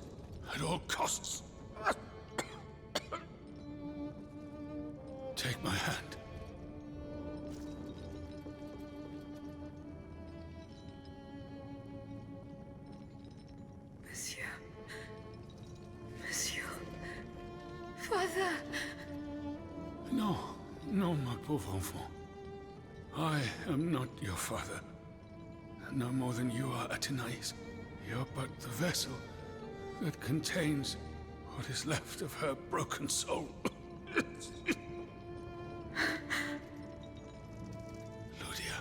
at all costs. Take my hand. Monsieur. Monsieur. Father. No, no, my pauvre enfant. I am not your father. No more than you are Athenais. You're but the vessel that contains what is left of her broken soul. Ludia,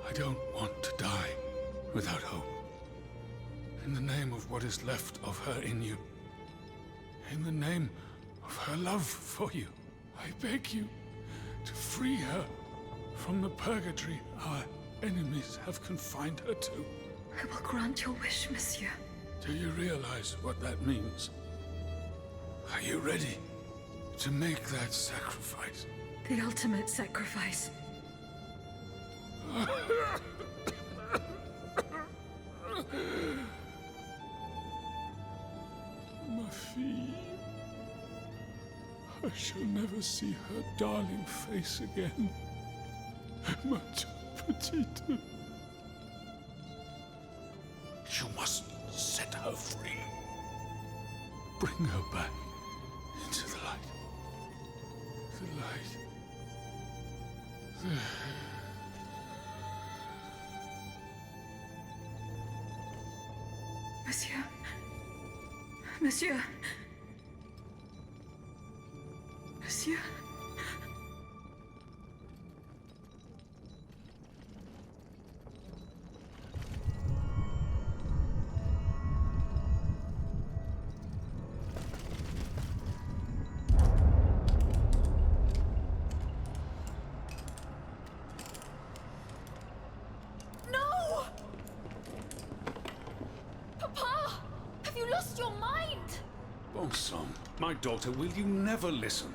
I don't want to die without hope. In the name of what is left of her in you, in the name of her love for you, I beg you to free her from the purgatory our enemies have confined her to. I will grant your wish, monsieur. Do you realize what that means? Are you ready to make that sacrifice? The ultimate sacrifice. Ma fille. I shall never see her darling face again. Ma petite. You must set her free. Bring her back into the light. The light. Monsieur. Monsieur. Monsieur. No! Papa! Have you lost your mind? Bon sang, my daughter, will you never listen?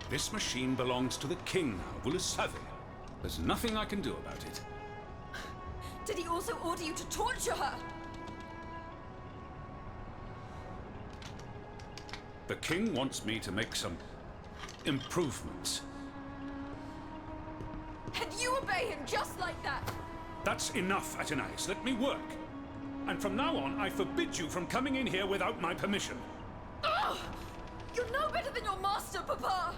This machine belongs to the king of Unsable. There's nothing I can do about it. Did he also order you to torture her? The king wants me to make some improvements. And you obey him just like that? That's enough, Athenais. Let me work. And from now on, I forbid you from coming in here without my permission. Ugh! You're no better than your master, Papa!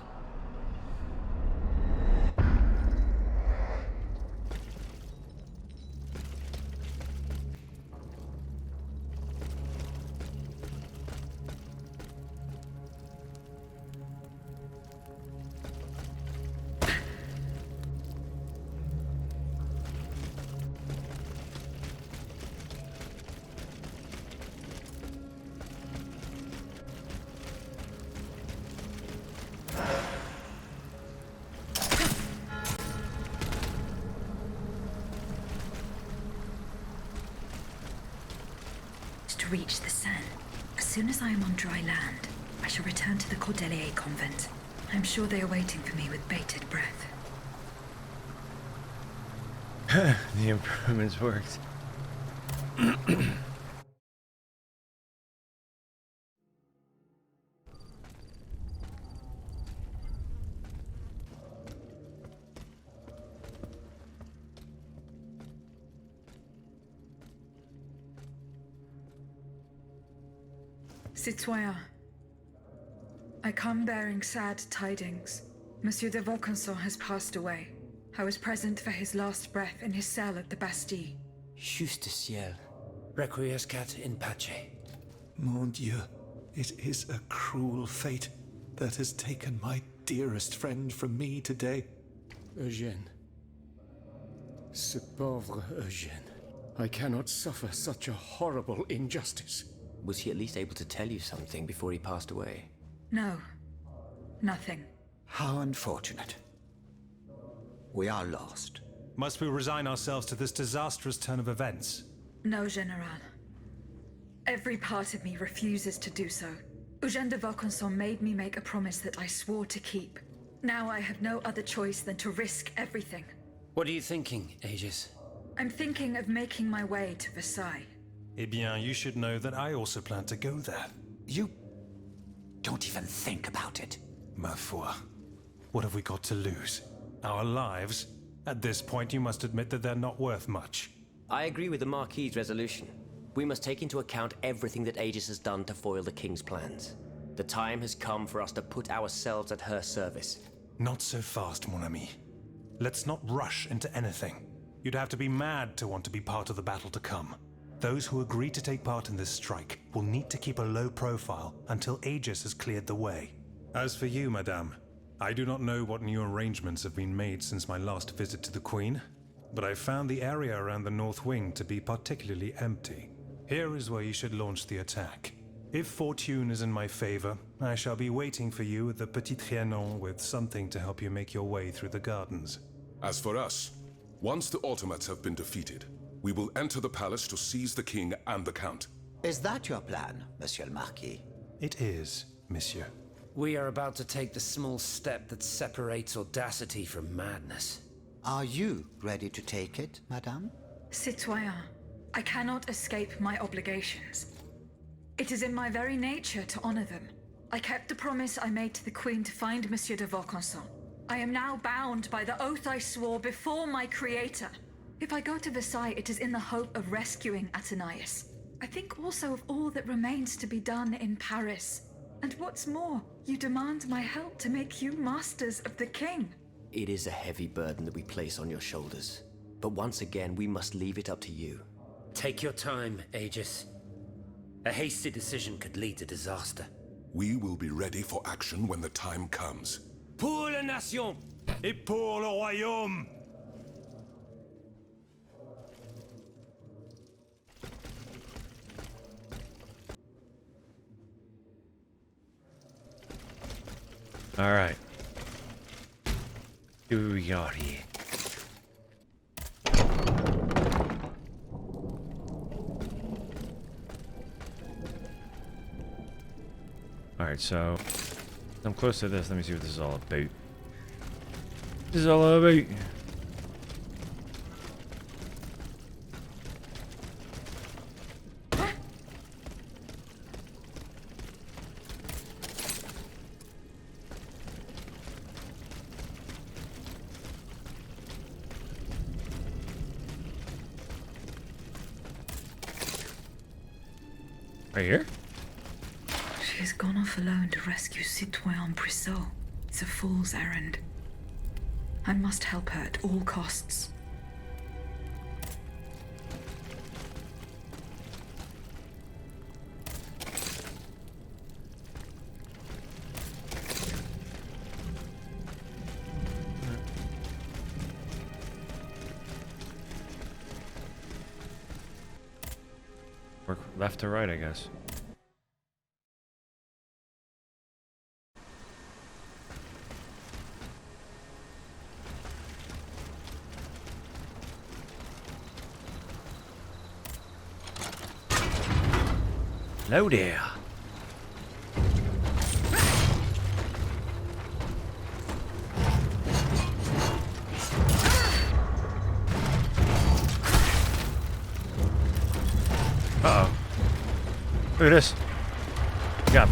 To reach the Seine. As soon as I am on dry land, I shall return to the Cordelier convent. I'm sure they are waiting for me with bated breath. The improvements worked. Citoyen, I come bearing sad tidings. Monsieur de Vaucanson has passed away. I was present for his last breath in his cell at the Bastille. Juste ciel. Requiescat in pace. Mon Dieu, it is a cruel fate that has taken my dearest friend from me today. Eugène. Ce pauvre Eugène. I cannot suffer such a horrible injustice. Was he at least able to tell you something before he passed away? No. Nothing. How unfortunate. We are lost. Must we resign ourselves to this disastrous turn of events? No, General. Every part of me refuses to do so. Eugène de Vaucanson made me make a promise that I swore to keep. Now I have no other choice than to risk everything. What are you thinking, Aegis? I'm thinking of making my way to Versailles. Eh bien, you should know that I also plan to go there. You don't even think about it. Ma foi. What have we got to lose? Our lives? At this point, you must admit that they're not worth much. I agree with the Marquis's resolution. We must take into account everything that Aegis has done to foil the King's plans. The time has come for us to put ourselves at her service. Not so fast, mon ami. Let's not rush into anything. You'd have to be mad to want to be part of the battle to come. Those who agree to take part in this strike will need to keep a low profile until Aegis has cleared the way. As for you, madame, I do not know what new arrangements have been made since my last visit to the Queen, but I found the area around the North Wing to be particularly empty. Here is where you should launch the attack. If fortune is in my favor, I shall be waiting for you at the Petit Trianon with something to help you make your way through the gardens. As for us, once the automates have been defeated, we will enter the palace to seize the king and the count. Is that your plan, Monsieur le Marquis? It is, monsieur. We are about to take the small step that separates audacity from madness. Are you ready to take it, madame? Citoyen, I cannot escape my obligations. It is in my very nature to honor them. I kept the promise I made to the Queen to find Monsieur de Vaucanson. I am now bound by the oath I swore before my creator. If I go to Versailles, it is in the hope of rescuing Athenais. I think also of all that remains to be done in Paris. And what's more, you demand my help to make you masters of the king. It is a heavy burden that we place on your shoulders. But once again, we must leave it up to you. Take your time, Aegis. A hasty decision could lead to disaster. We will be ready for action when the time comes. Pour la nation et pour le royaume. All right. Who we got here? All right, so I'm close to this. Let me see what this is all about. This is all about. Right here? She has gone off alone to rescue Citoyen Brissot. It's a fool's errand. I must help her at all costs. Work left to right, I guess. Hello there. Uh-oh. Look at this. You got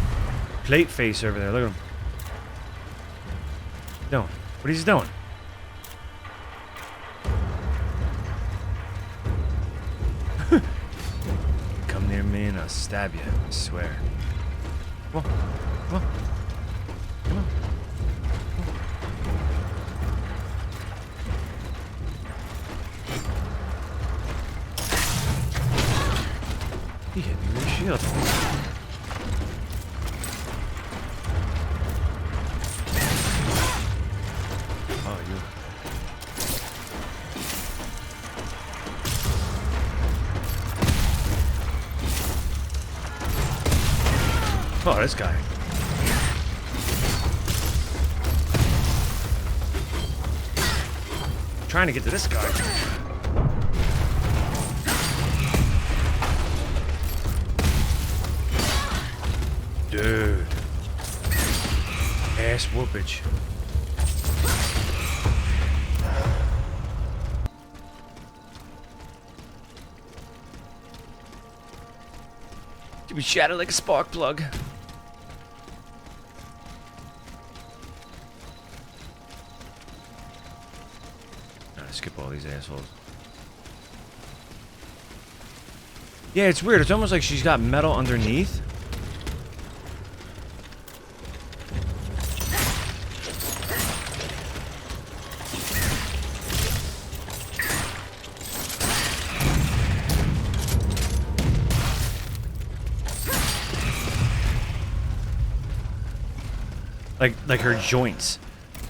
plate face over there. Look at him. Doing? What he's doing? Come near me and I'll stab you, I swear. Come on. Come on. Come on. He hit me with a shield. Oh, you. Oh, this guy. Trying to get to this guy. Dude. ass whoopage. To be shattered like a spark plug. Skip all these assholes. Yeah, it's weird. It's almost like she's got metal underneath. Like her joints.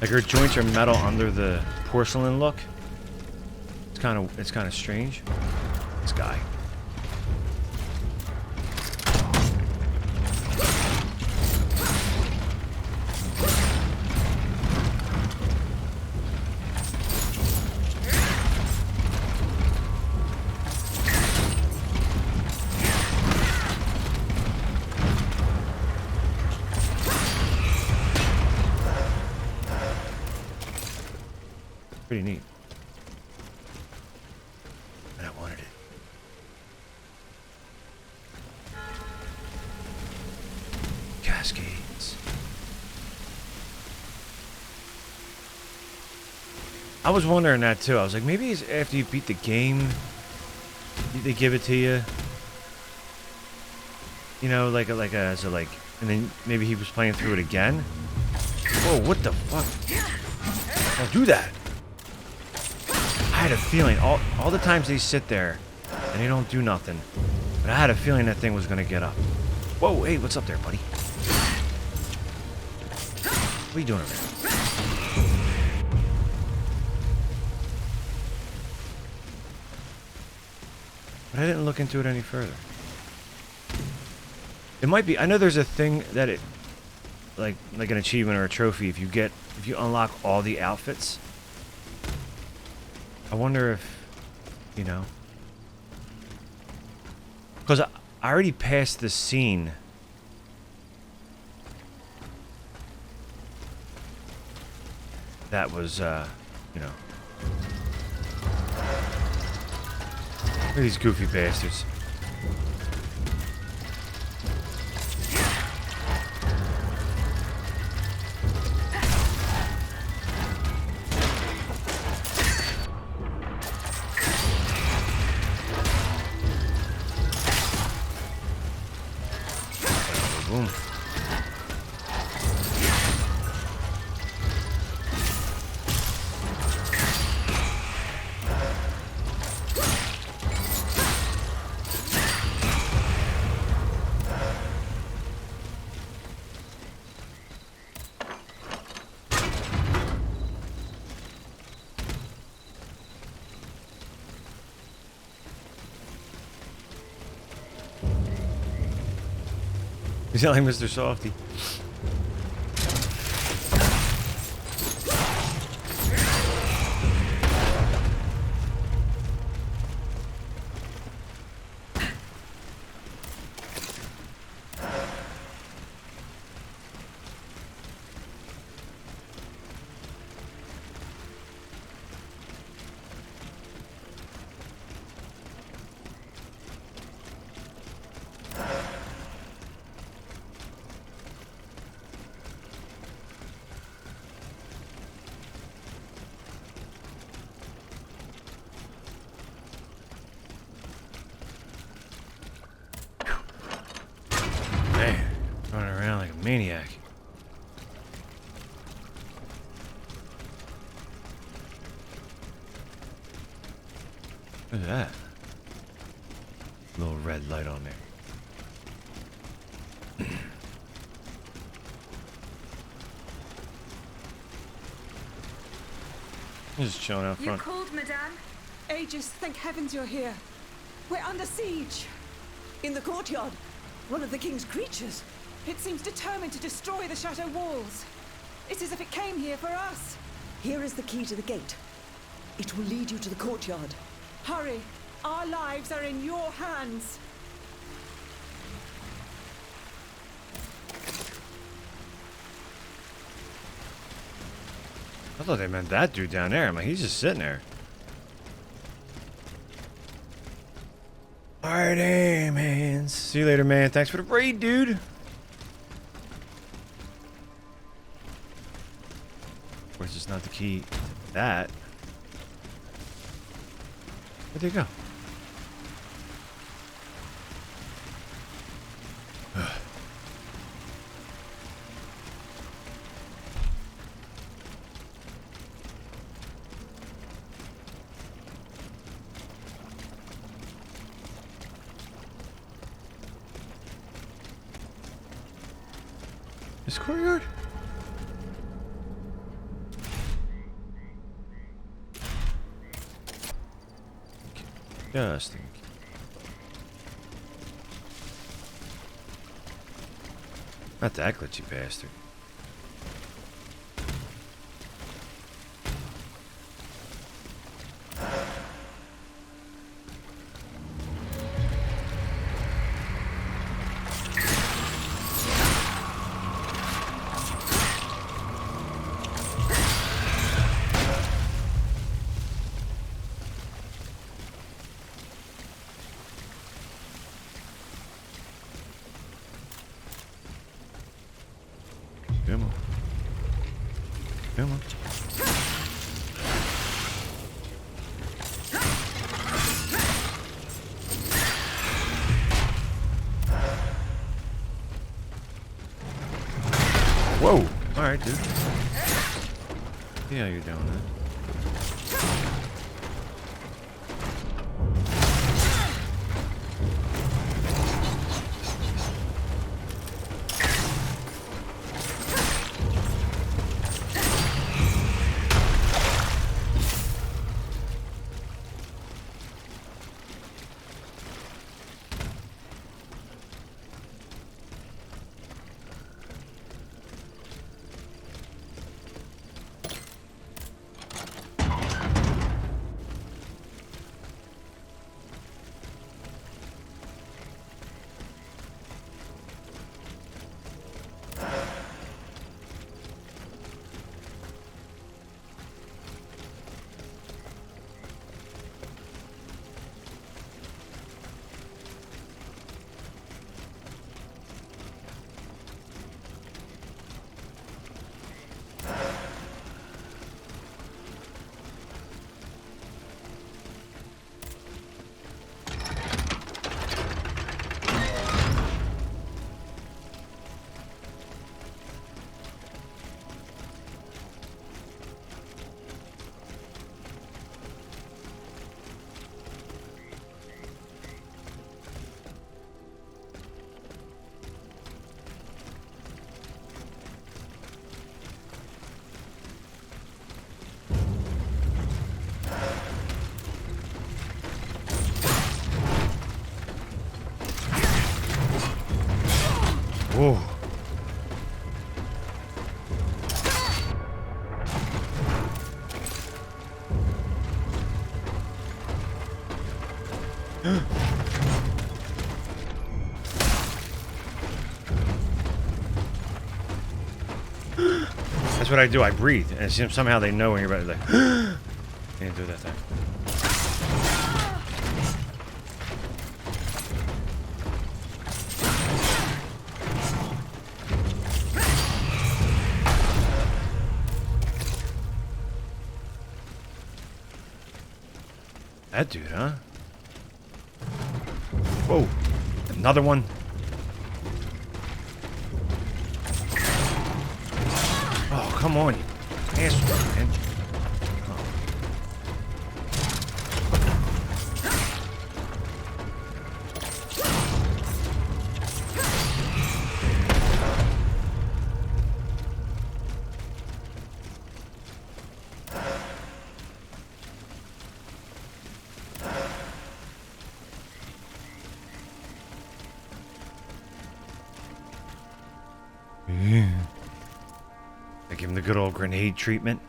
Like her joints are metal under the porcelain look. It's kind of strange. This guy. Pretty neat. And I wanted it. Cascades. I was wondering that too. I was like, maybe it's after you beat the game, they give it to you. You know, and then maybe he was playing through it again. Whoa, what the fuck? Don't do that. I had a feeling all the times they sit there and they don't do nothing, but I had a feeling that thing was gonna get up. Whoa, hey, what's up there, buddy? What are you doing over there? But I didn't look into it any further. It might be. I know there's a thing that it, like an achievement or a trophy. If you unlock all the outfits. I wonder if, you know, because I already passed the scene. That was, you know. Look at these goofy bastards. Boom. You sound like Mr. Softy. Maniac. Look at that. Little red light on there. Just chilling out front. You called, madame? Aegis, thank heavens you're here. We're under siege. In the courtyard. One of the king's creatures. It seems determined to destroy the chateau walls. It's as if it came here for us. Here is the key to the gate. It will lead you to the courtyard. Hurry. Our lives are in your hands. thought they meant that dude down there. I'm like, he's just sitting there. Alright, hey, man. See you later, man. Thanks for the raid, dude. Of course, it's not the key to that. Where'd they go? This courtyard? Just in case. Not that glitchy bastard. Come on. Come on. Whoa! Alright, dude. See how you're doing that. Whoa. That's what I do. I breathe, and somehow they know when you're about to like. Can't do that thing. That dude, huh? Whoa. Another one. Oh, come on, you asshole, man. I give him the good old grenade treatment.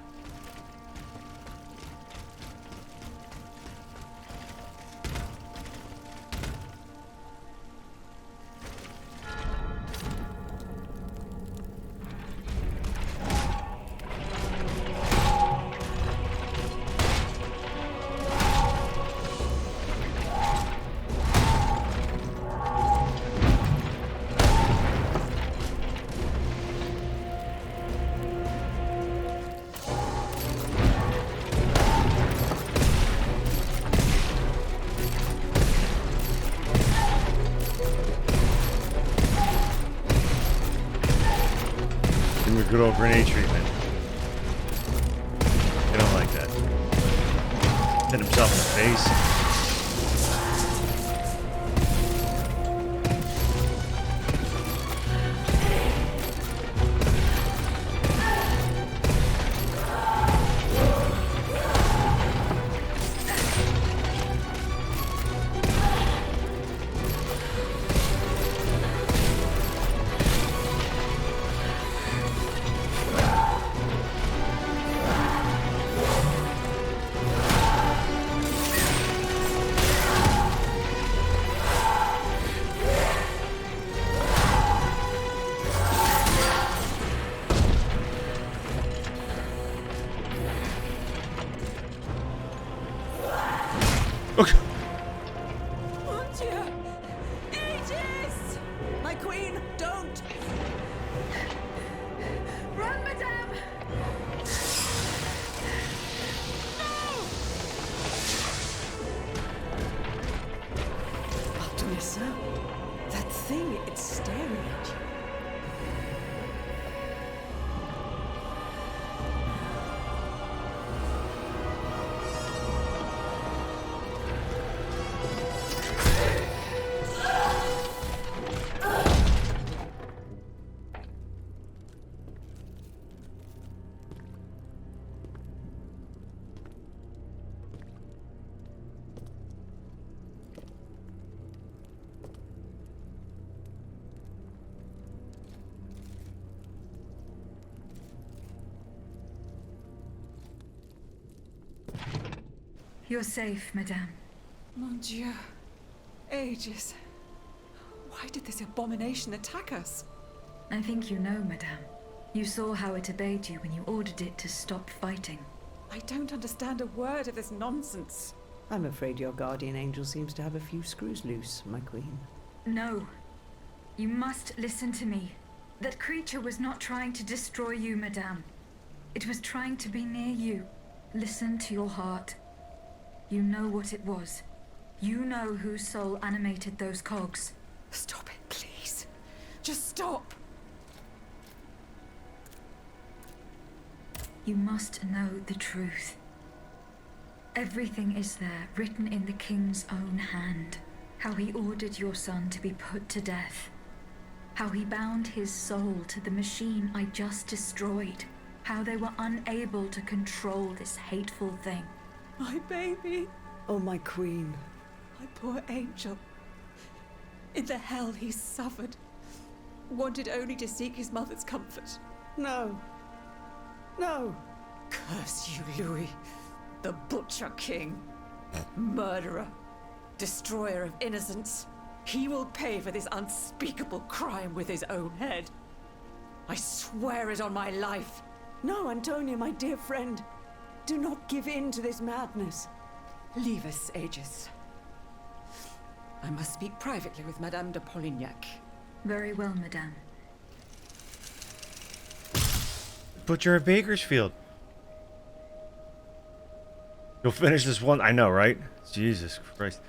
good old grenade treatment. I don't like that. Hit himself in the face. You're safe, madame. Mon Dieu. Aegis. Why did this abomination attack us? I think you know, madame. You saw how it obeyed you when you ordered it to stop fighting. I don't understand a word of this nonsense. I'm afraid your guardian angel seems to have a few screws loose, my queen. No. You must listen to me. That creature was not trying to destroy you, madame. It was trying to be near you. Listen to your heart. You know what it was. You know whose soul animated those cogs. Stop it, please. Just stop. You must know the truth. Everything is there, written in the king's own hand. How he ordered your son to be put to death. How he bound his soul to the machine I just destroyed. How they were unable to control this hateful thing. My baby. Oh, my queen. My poor angel. In the hell he suffered. Wanted only to seek his mother's comfort. No. No. Curse you, Louis. The Butcher King. Murderer. Destroyer of innocence. He will pay for this unspeakable crime with his own head. I swear it on my life. No, Antonia, my dear friend. Do not give in to this madness. Leave us, Aegis. I must speak privately with Madame de Polignac. Very well, madame. Butcher of Bakersfield. You'll finish this one. I know, right? Jesus Christ.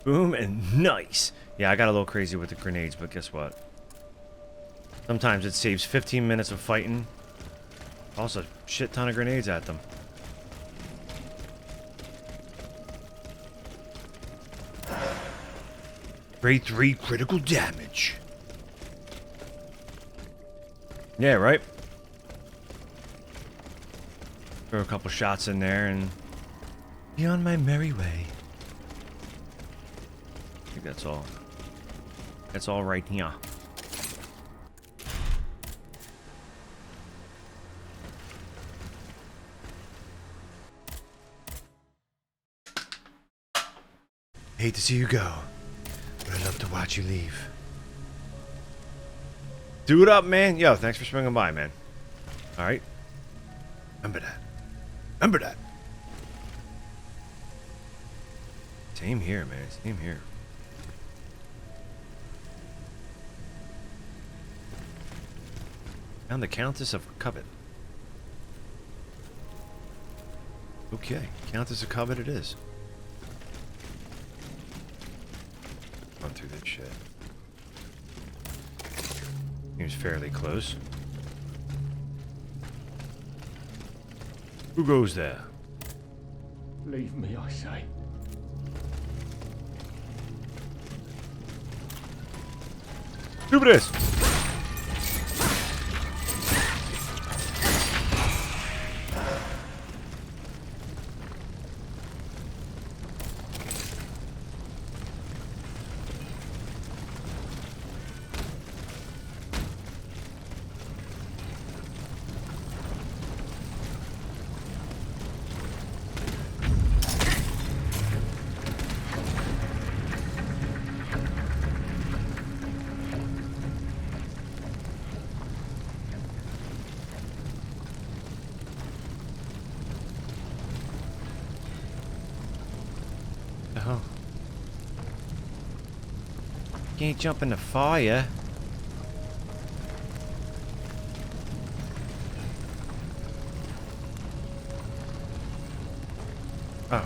Boom and nice. Yeah, I got a little crazy with the grenades, but guess what? Sometimes it saves 15 minutes of fighting. Also, shit ton of grenades at them. Grade 3 critical damage. Yeah, right? Throw a couple shots in there and be on my merry way. I think that's all. That's all right here. Hate to see you go, but I love to watch you leave. Do it up, man. Yo, thanks for swinging by, man. All right. Remember that. Remember that. Same here, man. Same here. Found the Countess of Covet. Okay, Countess of Covet it is. Run through this shit. Seems fairly close. Who goes there? Leave me, I say. Do this! Can't jump in the fire. Oh.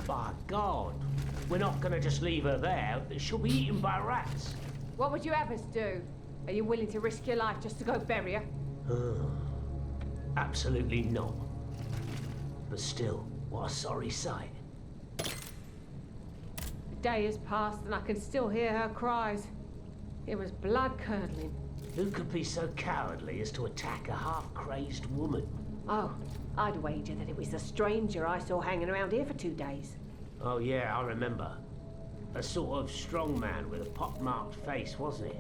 By God. We're not gonna just leave her there. She'll be eaten by rats. What would you have us do? Are you willing to risk your life just to go bury her? Absolutely not. But still, what a sorry sight. The day has passed and I can still hear her cries. It was blood-curdling. Who could be so cowardly as to attack a half-crazed woman? Oh, I'd wager that it was a stranger I saw hanging around here for 2 days. Oh yeah, I remember. A sort of strong man with a pock-marked face, wasn't he?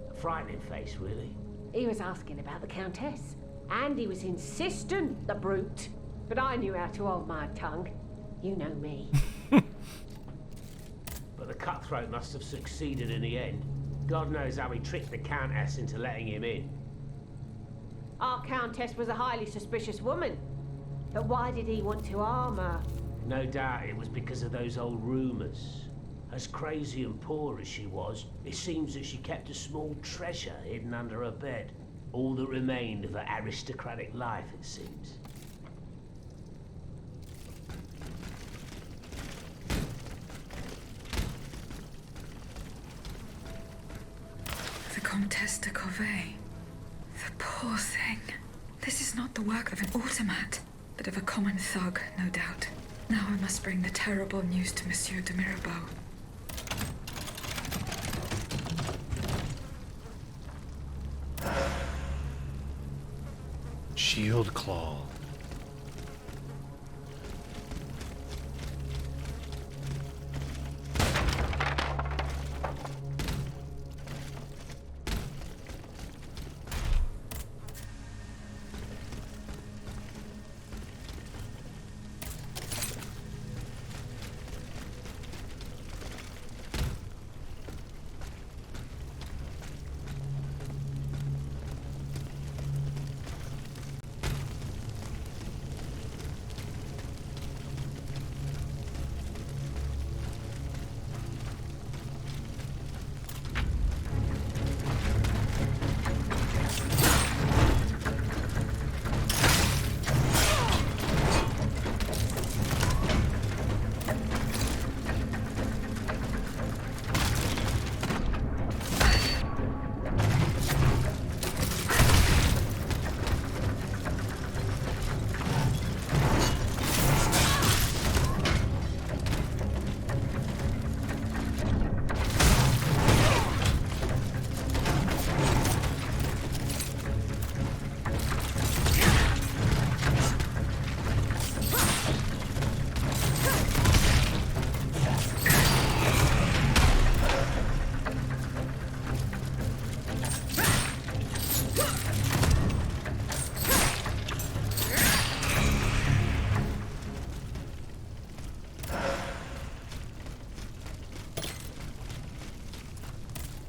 A frightening face, really. He was asking about the Countess. And he was insistent, the brute. But I knew how to hold my tongue. You know me. But the cutthroat must have succeeded in the end. God knows how he tricked the Countess into letting him in. Our Countess was a highly suspicious woman. But why did he want to harm her? No doubt it was because of those old rumours. As crazy and poor as she was, it seems that she kept a small treasure hidden under her bed. All that remained of her aristocratic life, it seems. The Comtesse de Corvée. The poor thing. This is not the work of an automat, but of a common thug, no doubt. Now I must bring the terrible news to Monsieur de Mirabeau. Shield Claw.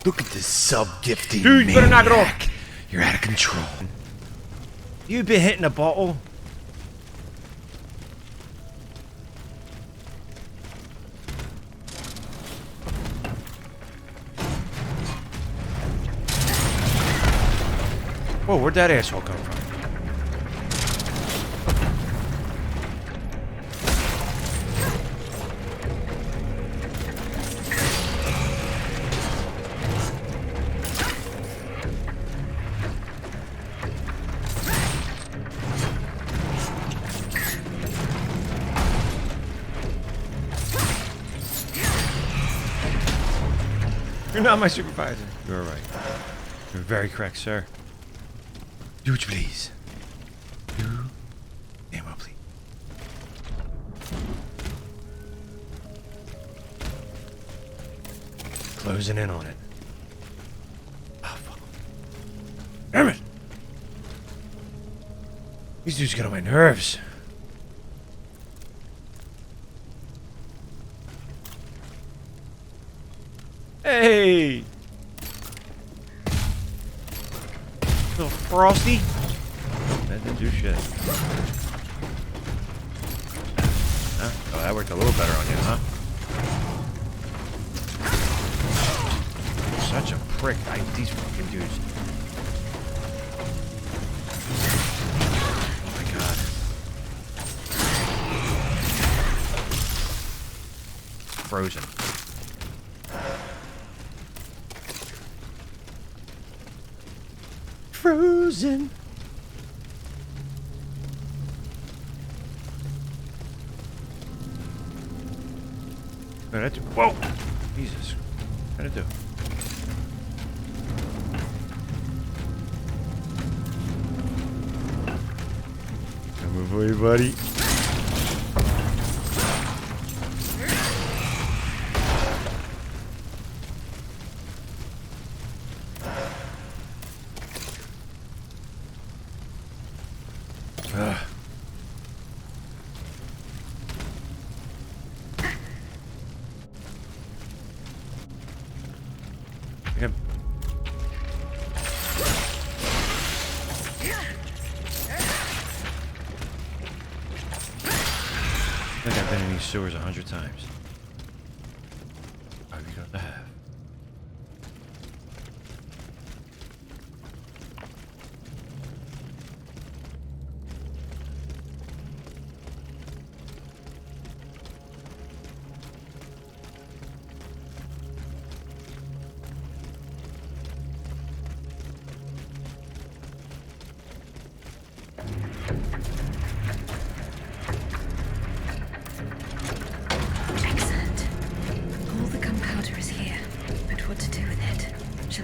Look at this sub-gifting Dude, you better knock it maniac. off. You're out of control. You've been hitting a bottle. Whoa, where'd that asshole come from? You're not my supervisor. You're right. You're very correct, sir. Do what you please. Do damn well, please. Closing in on it. Oh, fuck. Damn it! These dudes get on my nerves. Hey! Little frosty. That didn't do shit. Huh? Oh, that worked a little better on you, huh? Such a prick. These fucking dudes. Oh my god. Frozen. Frozen. What did I do? Whoa! Jesus. What did I do? Come over here, buddy. I think I've been in these sewers 100 times. I got to have.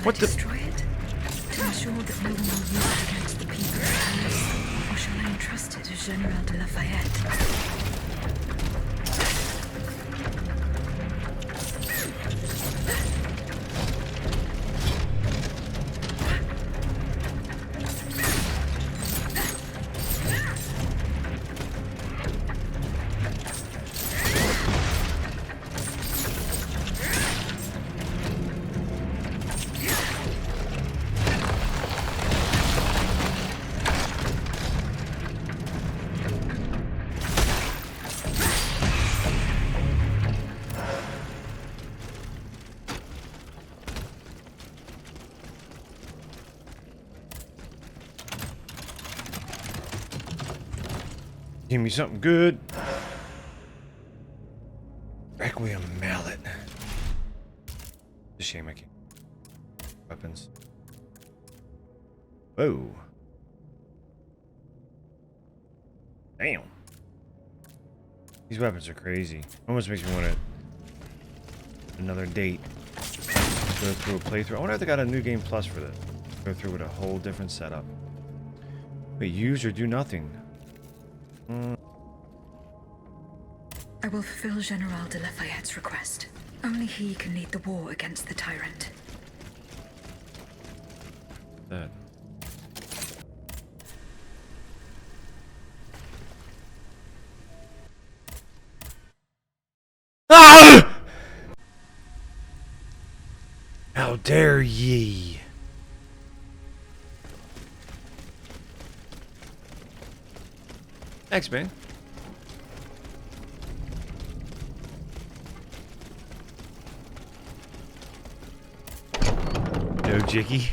What destroy it? To ensure that no one will use it against the people of Paris? Or shall I entrust it to General de Lafayette? Give me something good. Requiem mallet. It's a shame I can't. Weapons. Whoa. Damn. These weapons are crazy. Almost makes me want to another date. Go through a playthrough. I wonder if they got a new game plus for this. Go through with a whole different setup. Wait, use or do nothing. I will fulfill General de Lafayette's request. Only he can lead the war against the tyrant. That. Ah! How dare Fare ye. Thanks, man. No jiggy.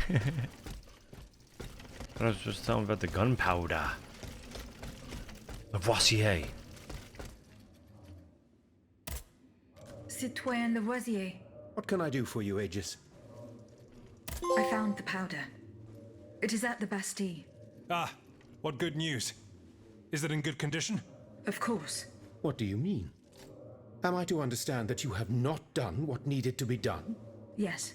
I was just telling about the gunpowder. Lavoisier. Citoyen Lavoisier. What can I do for you, Aegis? I found the powder. It is at the Bastille. Ah, what good news. Is it in good condition? Of course. What do you mean? Am I to understand that you have not done what needed to be done? Yes.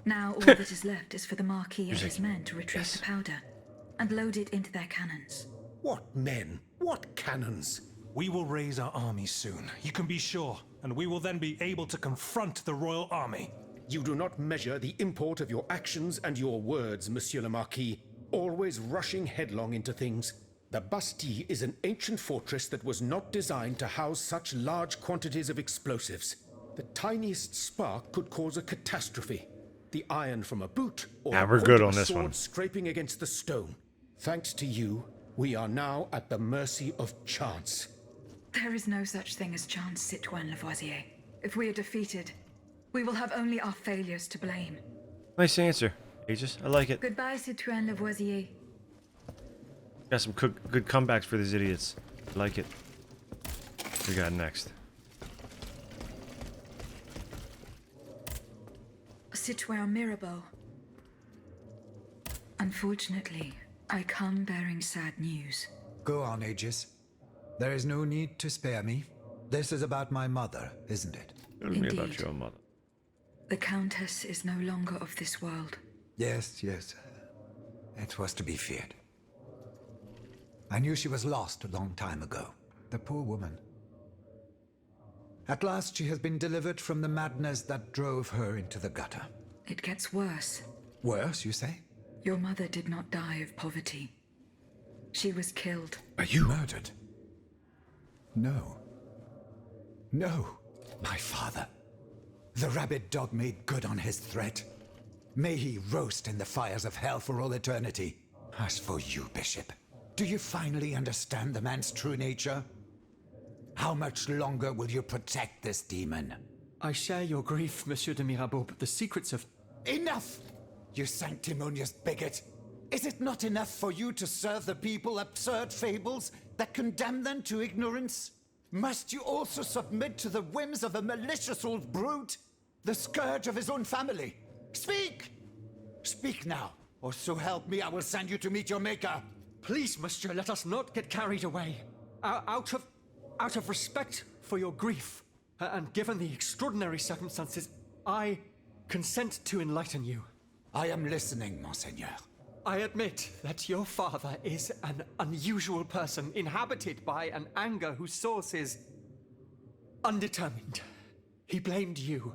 Now all that is left is for the Marquis and his men to retrieve the powder and load it into their cannons. What men? What cannons? We will raise our army soon, you can be sure, and we will then be able to confront the royal army. You do not measure the import of your actions and your words, Monsieur le Marquis, always rushing headlong into things. The Bastille is an ancient fortress that was not designed to house such large quantities of explosives. The tiniest spark could cause a catastrophe. The iron from a boot or we're the point good of on a this sword one. scraping against the stone. Thanks to you, we are now at the mercy of chance. There is no such thing as chance, Citoyen Lavoisier. If we are defeated, we will have only our failures to blame. Nice answer, Aegis. I like it. Goodbye, Citoyen Lavoisier. Got some good comebacks for these idiots. I like it. What we got next? Citoyen Mirabeau. Unfortunately, I come bearing sad news. Go on, Aegis. There is no need to spare me. This is about my mother, isn't it? Tell me about your mother. The Countess is no longer of this world. Yes, yes. It was to be feared. I knew she was lost a long time ago. The poor woman. At last she has been delivered from the madness that drove her into the gutter. It gets worse. Worse, you say? Your mother did not die of poverty. She was killed. Are you murdered? No. No, my father. The rabid dog made good on his threat. May he roast in the fires of hell for all eternity. As for you, Bishop, do you finally understand the man's true nature? How much longer will you protect this demon? I share your grief, Monsieur de Mirabeau, but the secrets of... Enough! You sanctimonious bigot! Is it not enough for you to serve the people absurd fables that condemn them to ignorance? Must you also submit to the whims of a malicious old brute? The scourge of his own family? Speak! Speak now, or so help me, I will send you to meet your maker. Please, monsieur, let us not get carried away. Out of respect for your grief, and given the extraordinary circumstances, I consent to enlighten you. I am listening, Monseigneur. I admit that your father is an unusual person, inhabited by an anger whose source is undetermined. He blamed you,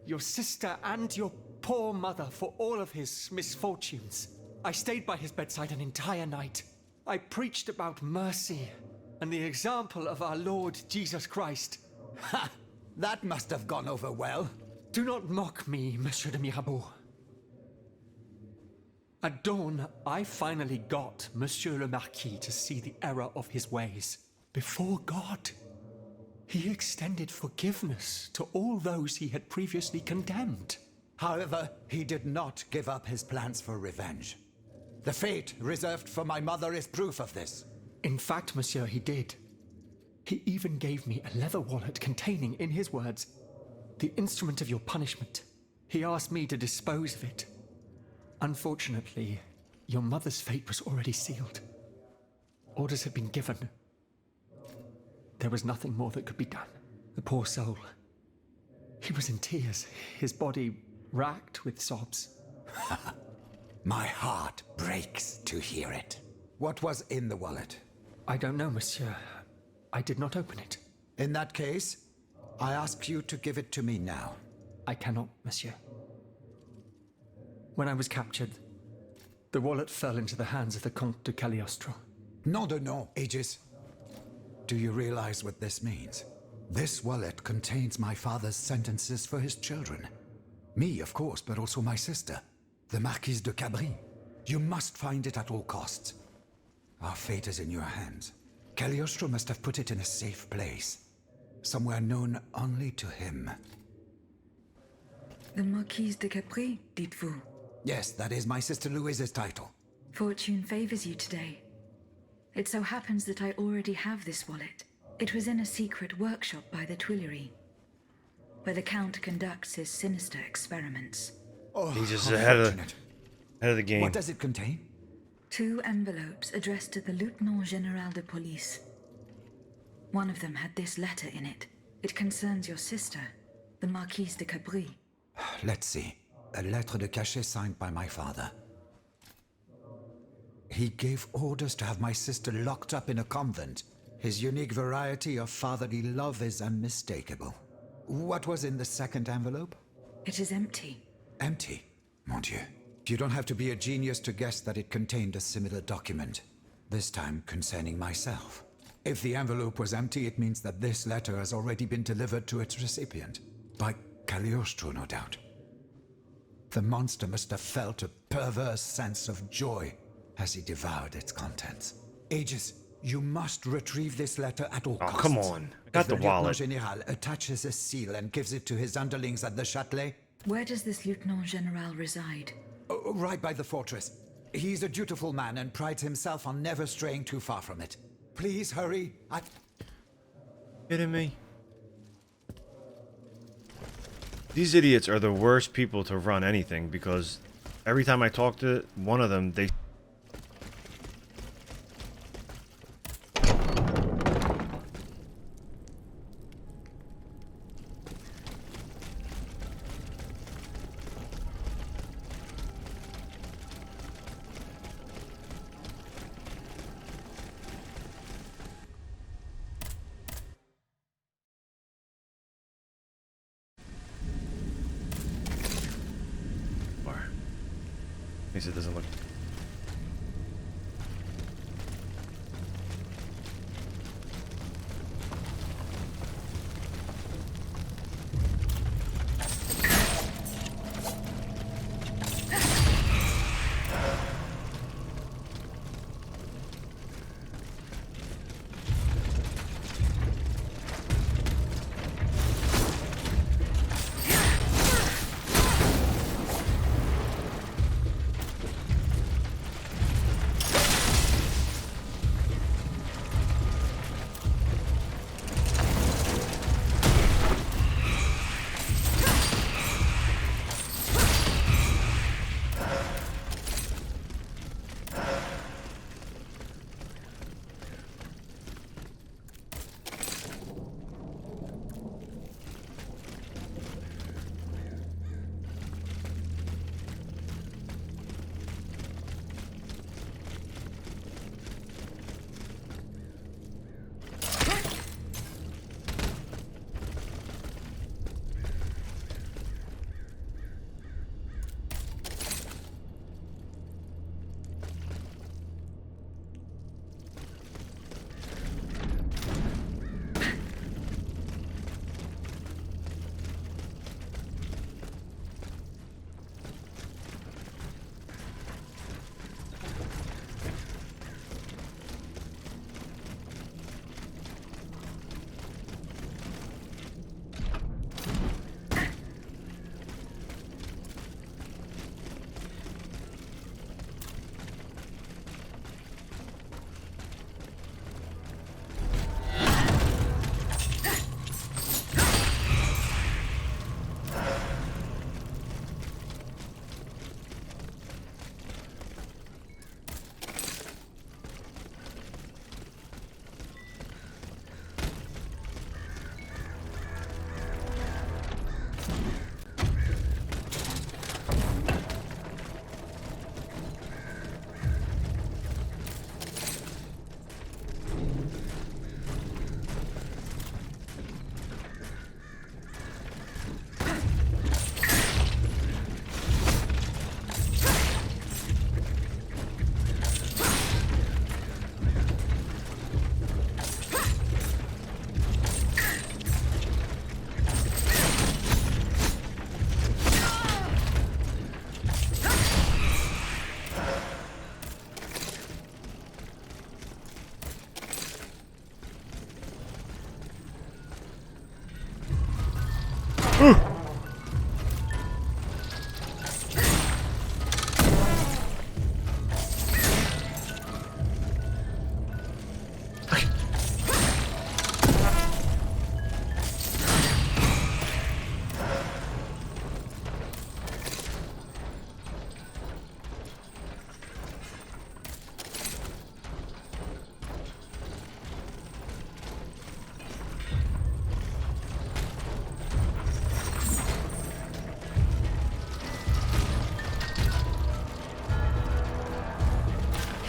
your sister, and your poor mother for all of his misfortunes. I stayed by his bedside an entire night. I preached about mercy and the example of our Lord Jesus Christ. Ha! That must have gone over well. Do not mock me, Monsieur de Mirabeau. At dawn, I finally got Monsieur le Marquis to see the error of his ways. Before God, he extended forgiveness to all those he had previously condemned. However, he did not give up his plans for revenge. The fate reserved for my mother is proof of this. In fact, monsieur, he did. He even gave me a leather wallet containing, in his words, the instrument of your punishment. He asked me to dispose of it. Unfortunately, your mother's fate was already sealed. Orders had been given. There was nothing more that could be done. The poor soul. He was in tears, his body racked with sobs. My heart breaks to hear it. What was in the wallet? I don't know, monsieur. I did not open it. In that case, I ask you to give it to me now. I cannot, monsieur. When I was captured, the wallet fell into the hands of the Comte de Cagliostro. Nom de nom, Aegis. Do you realize what this means? This wallet contains my father's sentences for his children. Me, of course, but also my sister, the Marquise de Cabri. You must find it at all costs. Our fate is in your hands. Cagliostro must have put it in a safe place. Somewhere known only to him. The Marquise de Capri, dites-vous? Yes, that is my sister Louise's title. Fortune favors you today. It so happens that I already have this wallet. It was in a secret workshop by the Tuileries, where the Count conducts his sinister experiments. Oh, he's just ahead of the game. What does it contain? 2 envelopes addressed to the Lieutenant General de Police. One of them had this letter in it. It concerns your sister, the Marquise de Capri. Let's see. A lettre de cachet signed by my father. He gave orders to have my sister locked up in a convent. His unique variety of fatherly love is unmistakable. What was in the second envelope? It is empty. Empty? Mon Dieu. You don't have to be a genius to guess that it contained a similar document. This time concerning myself. If the envelope was empty, it means that this letter has already been delivered to its recipient. By Cagliostro, no doubt. The monster must have felt a perverse sense of joy as he devoured its contents. Aegis, you must retrieve this letter at all costs. Oh, come on. I got the wallet. The Lieutenant General attaches a seal and gives it to his underlings at the Châtelet. Where does this Lieutenant General reside? Right by the fortress. He's a dutiful man and prides himself on never straying too far from it. Please hurry. Kidding me? These idiots are the worst people to run anything because every time I talk to one of them, they... At least it doesn't look...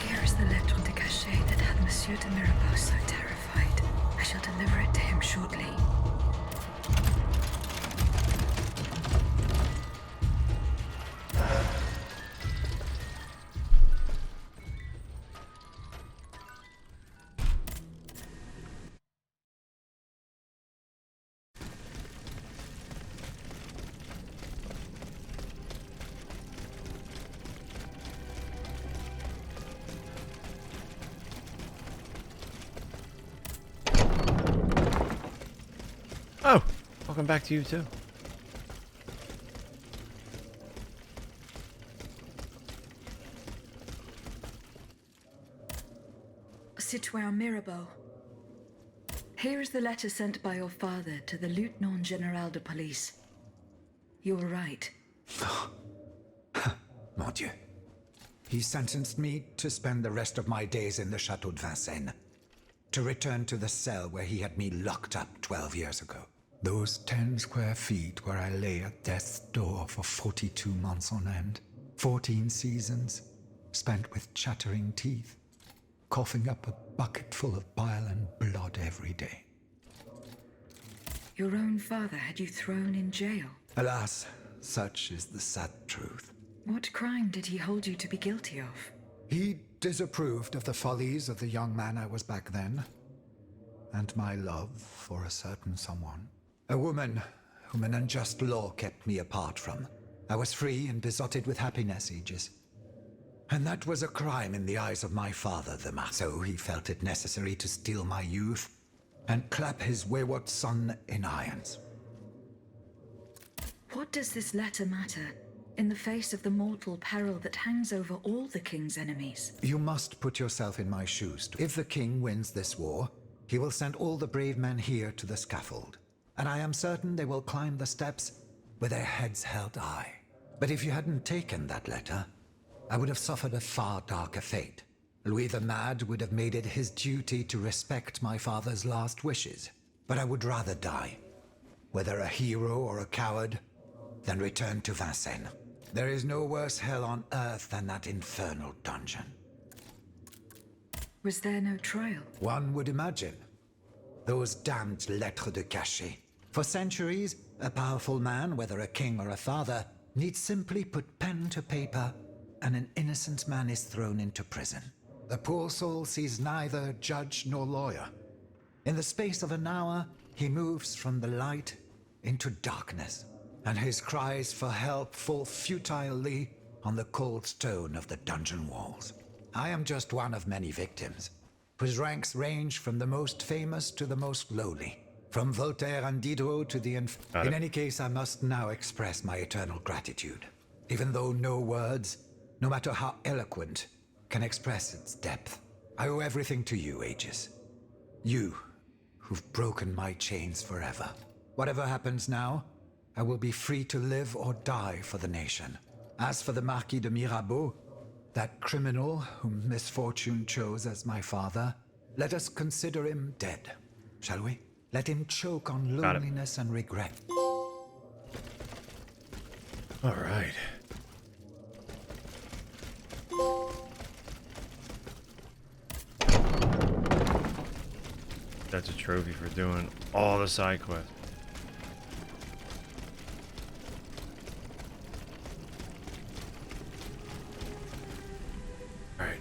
Here is the lettre de cachet that had Monsieur de Mirabeau so terrified. I shall deliver it to him shortly. Oh, welcome back to you too. Citoyen Mirabeau. Here is the letter sent by your father to the Lieutenant General de Police. You were right. Mon Dieu. He sentenced me to spend the rest of my days in the Chateau de Vincennes, to return to the cell where he had me locked up 12 years ago. Those 10 square feet where I lay at death's door for 42 months on end. 14 seasons, spent with chattering teeth, coughing up a bucket full of bile and blood every day. Your own father had you thrown in jail. Alas, such is the sad truth. What crime did he hold you to be guilty of? He disapproved of the follies of the young man I was back then, and my love for a certain someone. A woman whom an unjust law kept me apart from. I was free and besotted with happiness, Aegis. And that was a crime in the eyes of my father, the Marquis. So he felt it necessary to steal my youth and clap his wayward son in irons. What does this letter matter in the face of the mortal peril that hangs over all the king's enemies? You must put yourself in my shoes. If the king wins this war, he will send all the brave men here to the scaffold. And I am certain they will climb the steps with their heads held high. But if you hadn't taken that letter, I would have suffered a far darker fate. Louis the Mad would have made it his duty to respect my father's last wishes. But I would rather die, whether a hero or a coward, than return to Vincennes. There is no worse hell on earth than that infernal dungeon. Was there no trial? One would imagine. Those damned lettres de cachet. For centuries, a powerful man, whether a king or a father, needs simply put pen to paper, and an innocent man is thrown into prison. The poor soul sees neither judge nor lawyer. In the space of an hour, he moves from the light into darkness, and his cries for help fall futilely on the cold stone of the dungeon walls. I am just one of many victims, whose ranks range from the most famous to the most lowly, from Voltaire and Diderot to the In any case, I must now express my eternal gratitude, even though no words, no matter how eloquent, can express its depth. I owe everything to you, Aegis. You, who've broken my chains forever. Whatever happens now, I will be free to live or die for the nation. As for the Marquis de Mirabeau, that criminal whom misfortune chose as my father, let us consider him dead, shall we? Let him choke on loneliness and regret. All right. That's a trophy for doing all the side quests. All right.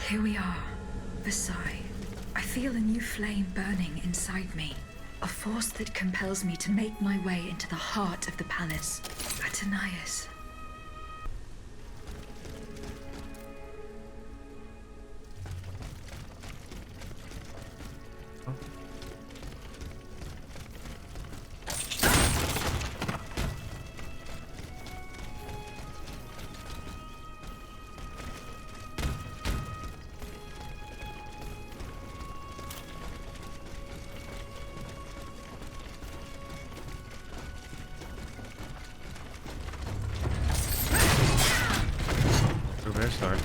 Here we are, Versailles. I feel a new flame burning inside me. A force that compels me to make my way into the heart of the palace. Atonias. Start.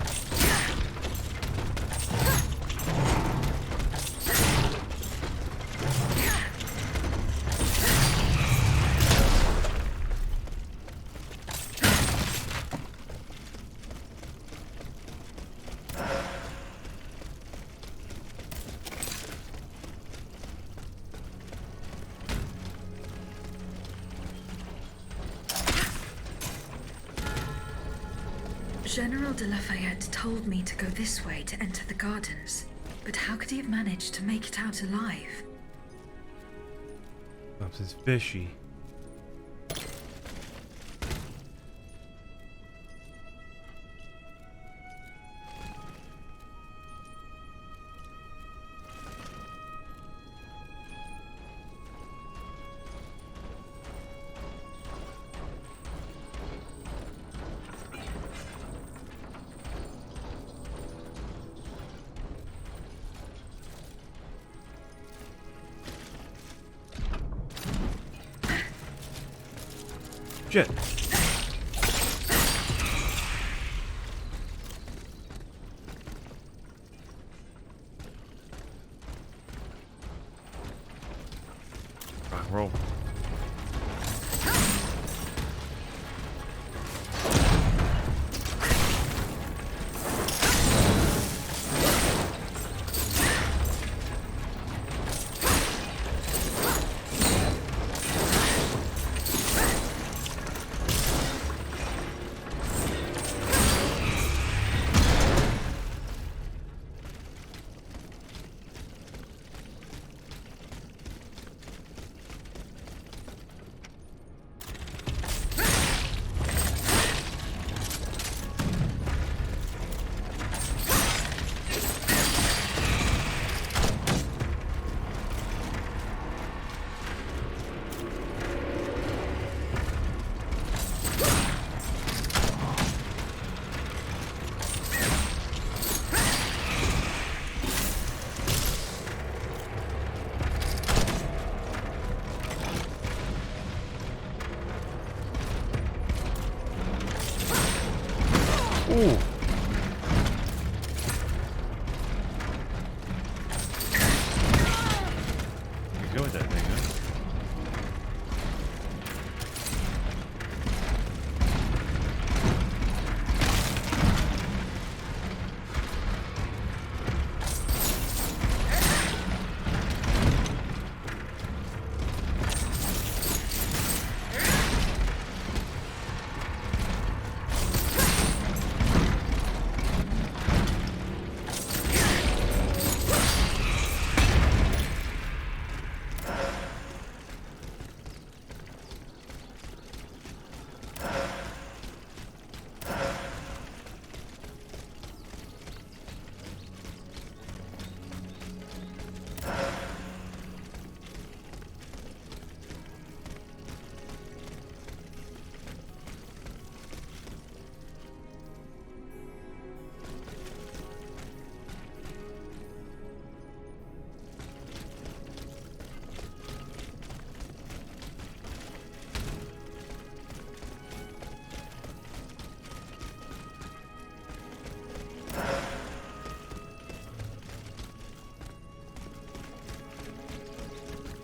General de Lafayette told me to go this way to enter the gardens, but how could he have managed to make it out alive? Something's fishy. Shit. Rock and roll. Ooh. You go with that thing, huh?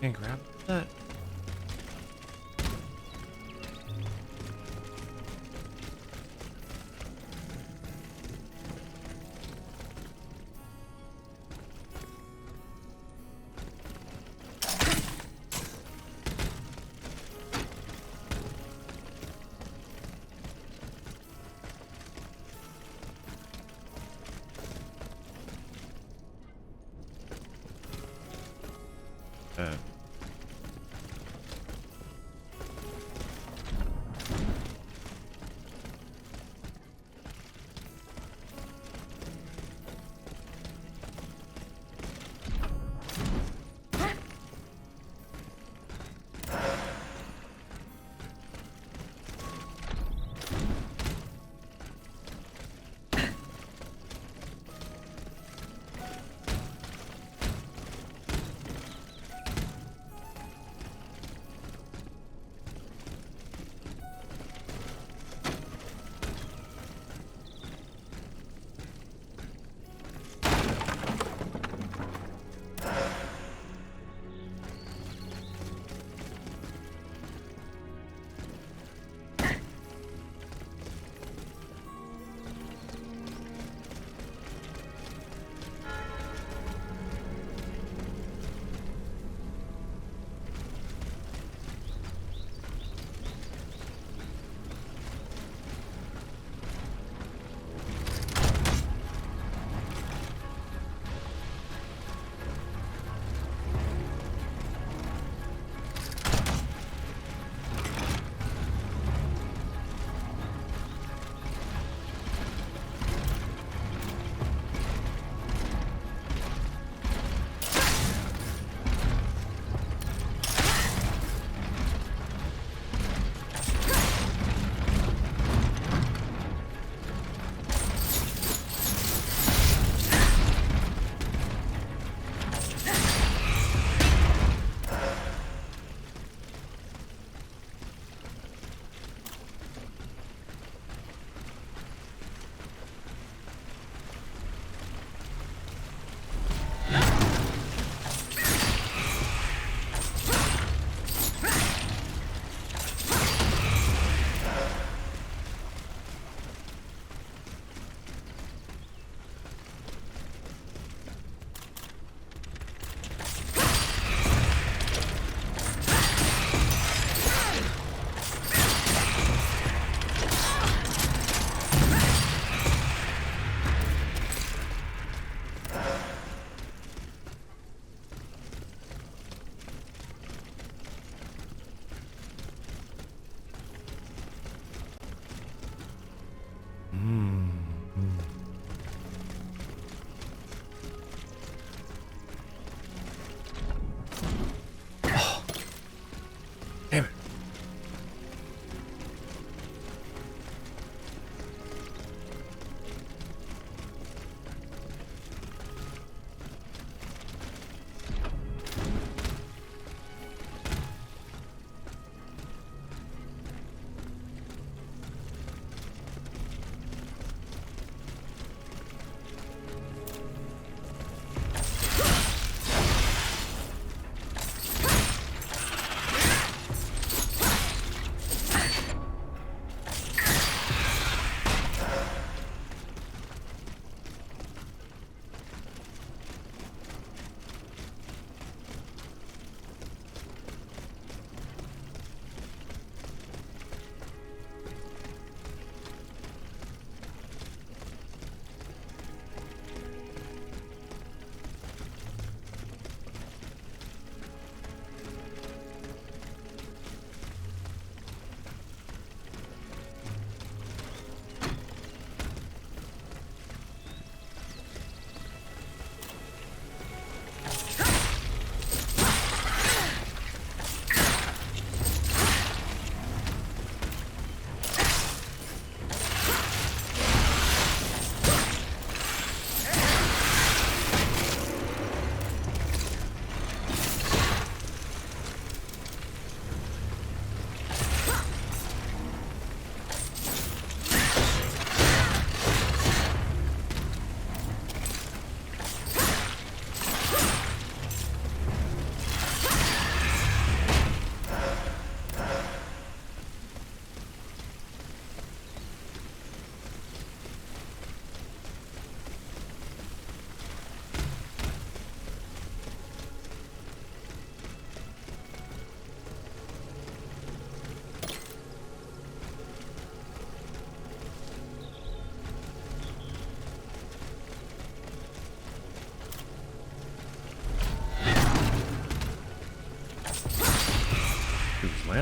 Can't grab that.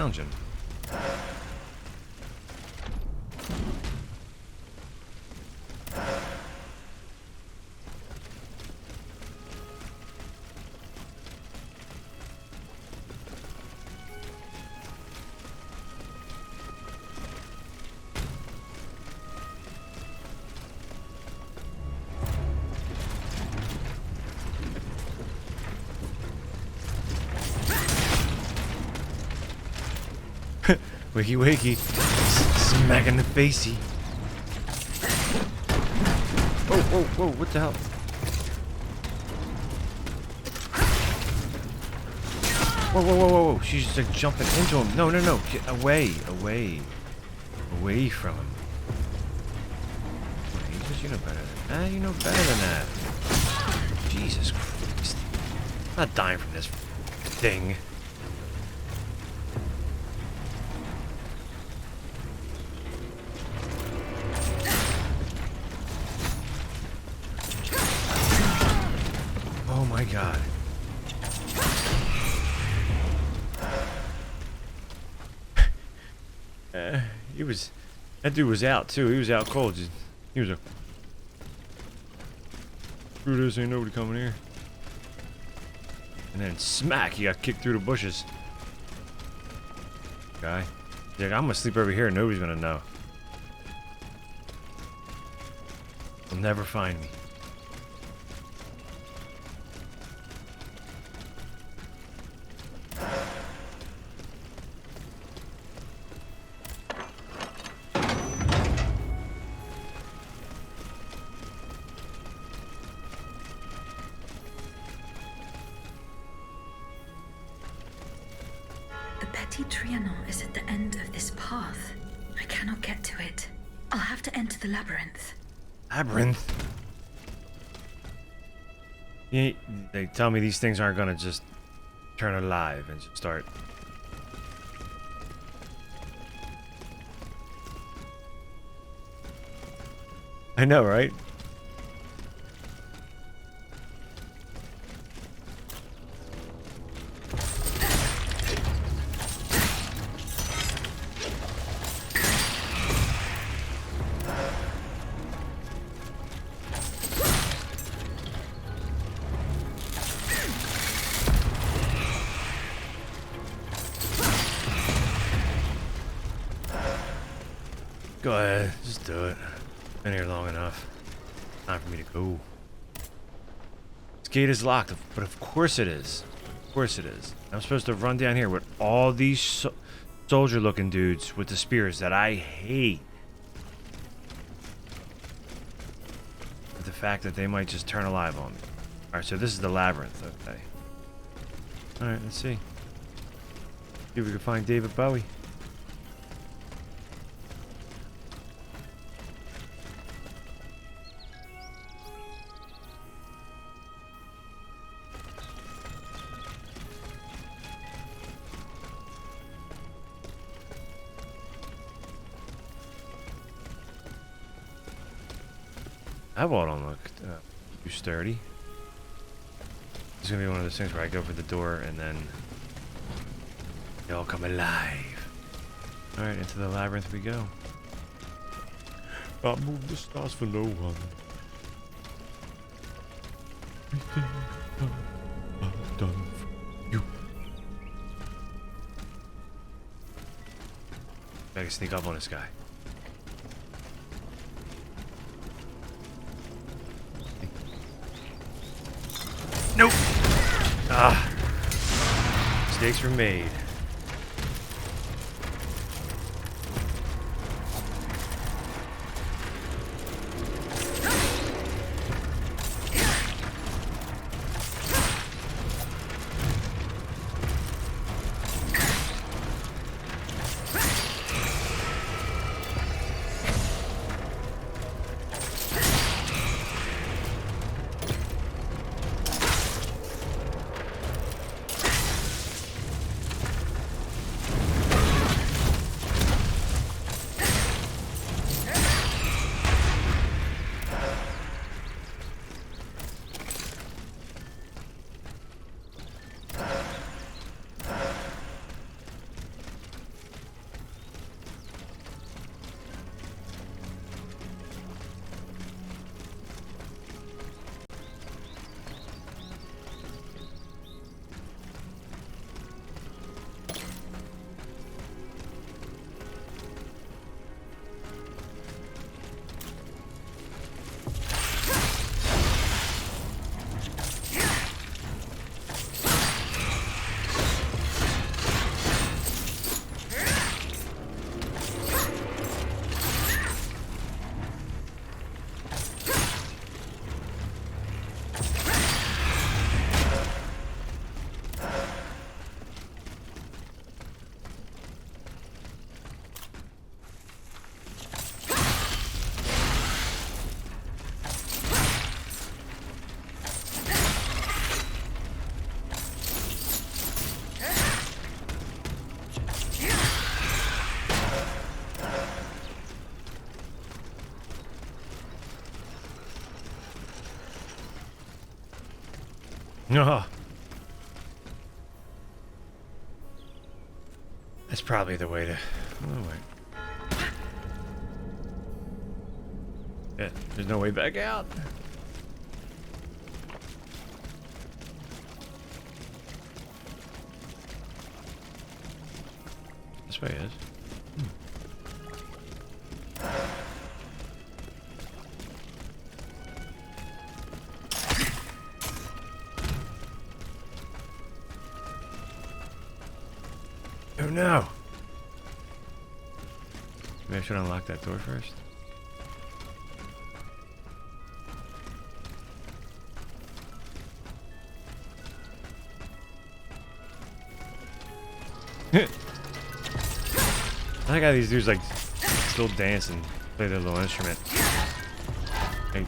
lounging. Wakey wakey. Smack in the facey. Whoa, whoa, whoa, what the hell? Whoa, whoa, whoa, whoa, whoa. She's just like jumping into him. No, no, no. Get away, away. Away from him. You know better than that. You know better than that. Jesus Christ. I'm not dying from this thing. Oh my God. That dude was out too. He was out cold. He was a screw this, ain't nobody coming here. And then smack, he got kicked through the bushes. Guy. He's like, I'm gonna sleep over here, nobody's gonna know. They'll never find me. Is at the end of this path. I cannot get to it. I'll have to enter the labyrinth. Labyrinth? Yeah, they tell me these things aren't gonna just turn alive and start. I know, right? Go ahead, just do it. Been here long enough. Time for me to go. This gate is locked, but of course it is. Of course it is. I'm supposed to run down here with all these soldier-looking dudes with the spears that I hate. But the fact that they might just turn alive on me. Alright, so this is the labyrinth, okay. Alright, let's see. See if we can find David Bowie. That wall don't look too sturdy. It's gonna be one of those things where I go for the door and then they all come alive. Alright, into the labyrinth we go. I'll move the stars for no one. Everything I've done for you. I can sneak up on this guy. Nope. Ah. Mistakes were made. Oh. That's probably the way to... Oh, wait. Yeah, there's no way back out. This way is. Oh no! Maybe I should unlock that door first. I like how these dudes like still dance and play their little instrument. Like,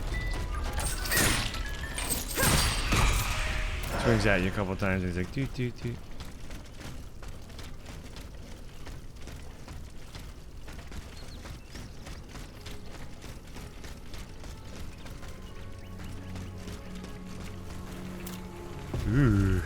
swings at you a couple times and he's like doot doot doot. Ooh.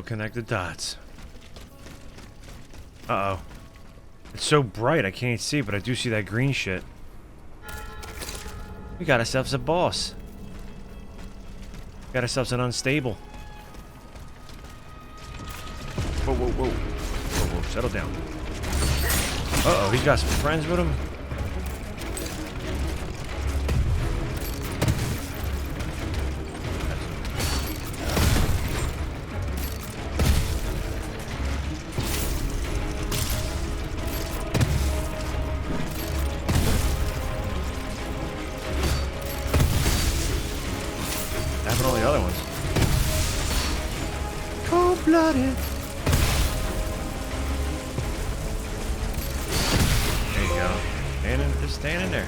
Connect the dots. Uh-oh. It's so bright I can't see, but I do see that green shit. We got ourselves a boss. Got ourselves an unstable. Whoa, whoa, whoa. Whoa, whoa, settle down. Uh-oh, he's got some friends with him. Cold-blooded. There you go. Just standing there.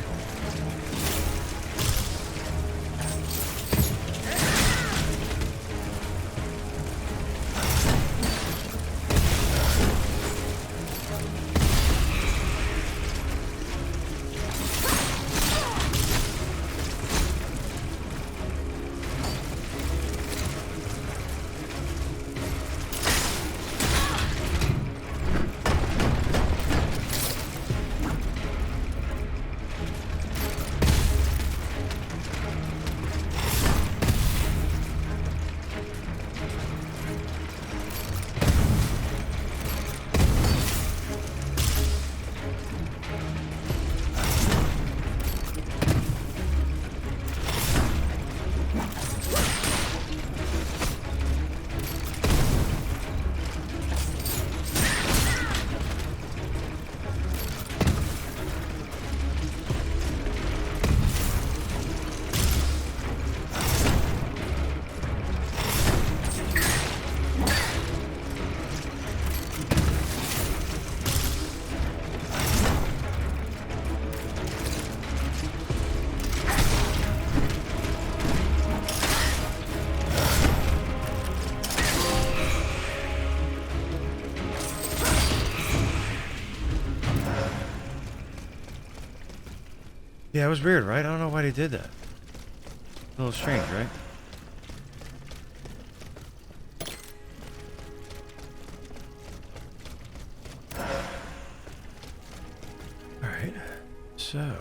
Yeah, it was weird, right? I don't know why they did that. A little strange, right? Alright, so...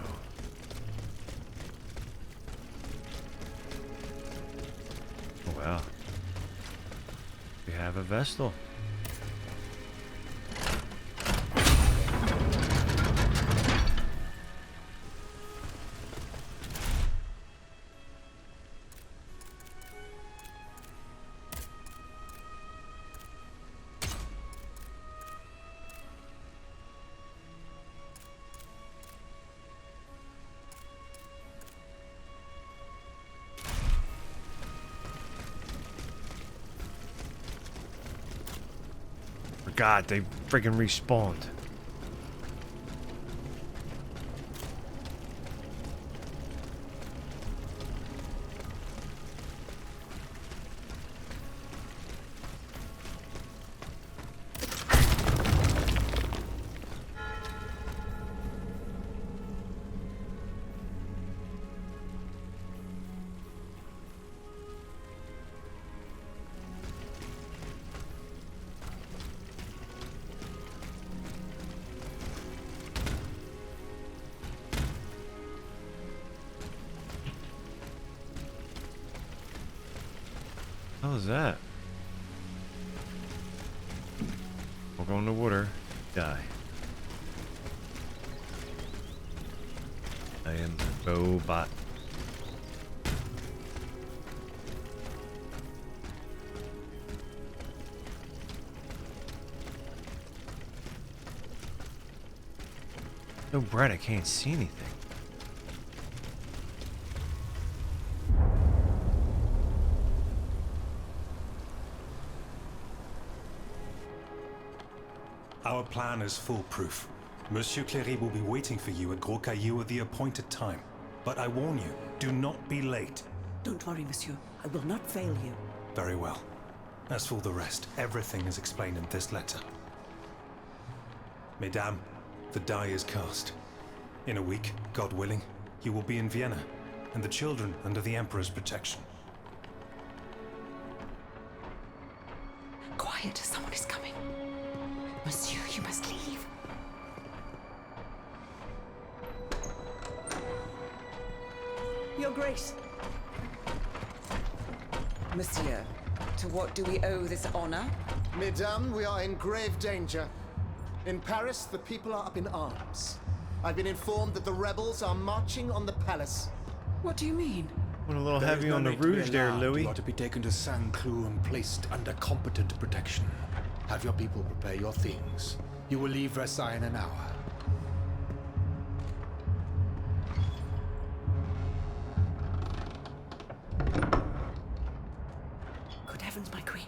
Oh, wow. We have a Vestal. God, they freaking respawned. How is that? We'll go in the water. Die. I am a robot. So bright I can't see anything. Our plan is foolproof. Monsieur Cléry will be waiting for you at Gros Caillou at the appointed time. But I warn you, do not be late. Don't worry, monsieur. I will not fail you. Very well. As for the rest, everything is explained in this letter. Mesdames, the die is cast. In a week, God willing, you will be in Vienna, and the children under the Emperor's protection. Quiet, someone is coming. Monsieur, you must leave. Your Grace. Monsieur, to what do we owe this honor? Mesdames, we are in grave danger. In Paris, the people are up in arms. I've been informed that the rebels are marching on the palace. What do you mean? Went a little heavy on the rouge there, Louis. You are to be taken to Saint-Cloud and placed under competent protection. Have your people prepare your things. You will leave Versailles in an hour. Good heavens, my queen.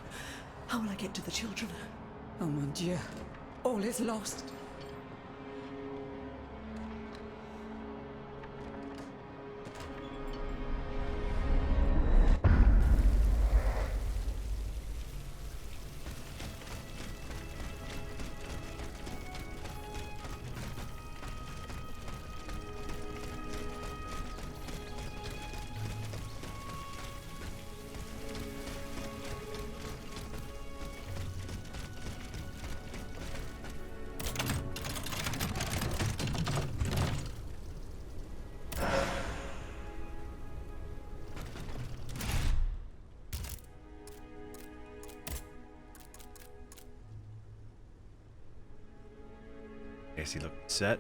How will I get to the children? Oh, mon Dieu. All is lost. Guess he looked set.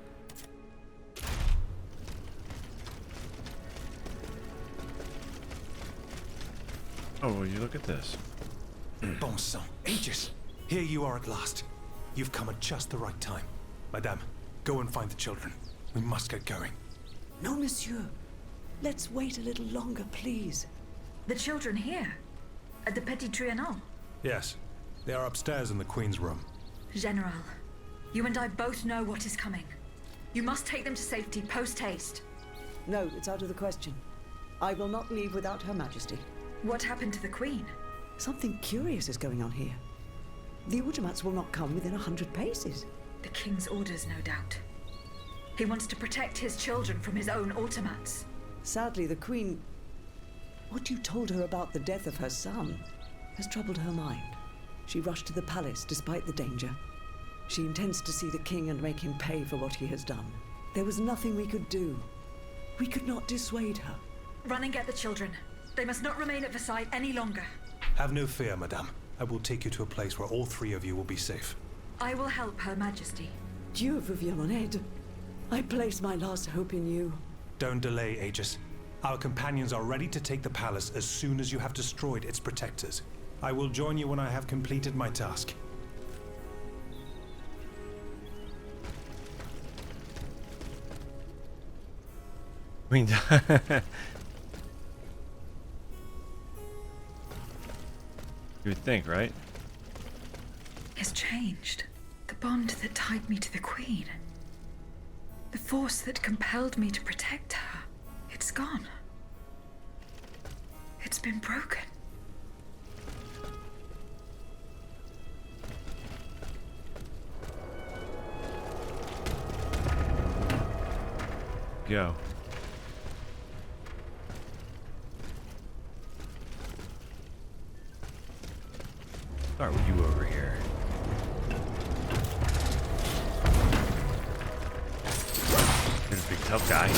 Oh, will you look at this? Bon sang, Aegis! Here you are at last. You've come at just the right time. Madame, go and find the children. We must get going. No, monsieur. Let's wait a little longer, please. The children here? At the Petit Trianon? Yes, they are upstairs in the Queen's room. General, you and I both know what is coming. You must take them to safety post-haste. No, it's out of the question. I will not leave without Her Majesty. What happened to the Queen? Something curious is going on here. The automats will not come within 100 paces. The King's orders, no doubt. He wants to protect his children from his own automats. Sadly, the Queen... What you told her about the death of her son has troubled her mind. She rushed to the palace despite the danger. She intends to see the King and make him pay for what he has done. There was nothing we could do. We could not dissuade her. Run and get the children. They must not remain at Versailles any longer. Have no fear, Madame. I will take you to a place where all three of you will be safe. I will help Her Majesty. Dieu vous vienne en aide. I place my last hope in you. Don't delay, Aegis. Our companions are ready to take the palace as soon as you have destroyed its protectors. I will join you when I have completed my task. I mean, you would think, right? has changed. The bond that tied me to the Queen. The force that compelled me to protect her. It's gone. It's been broken. Go. Start with you over here. Here's a big tough guy.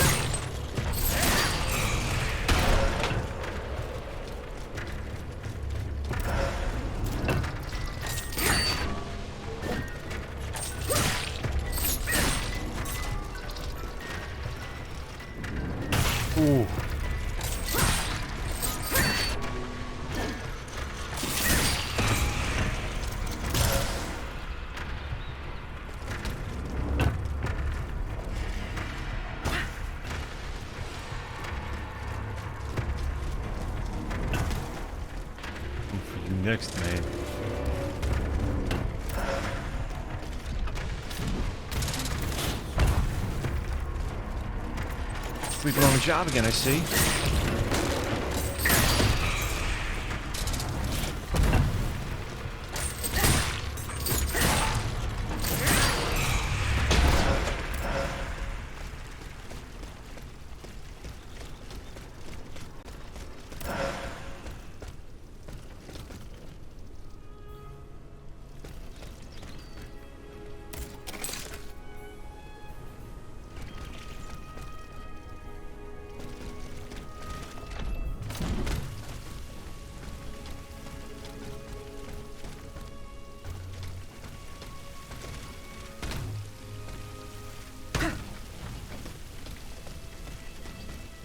Ooh. Next, man. Sleeping on the job again, I see.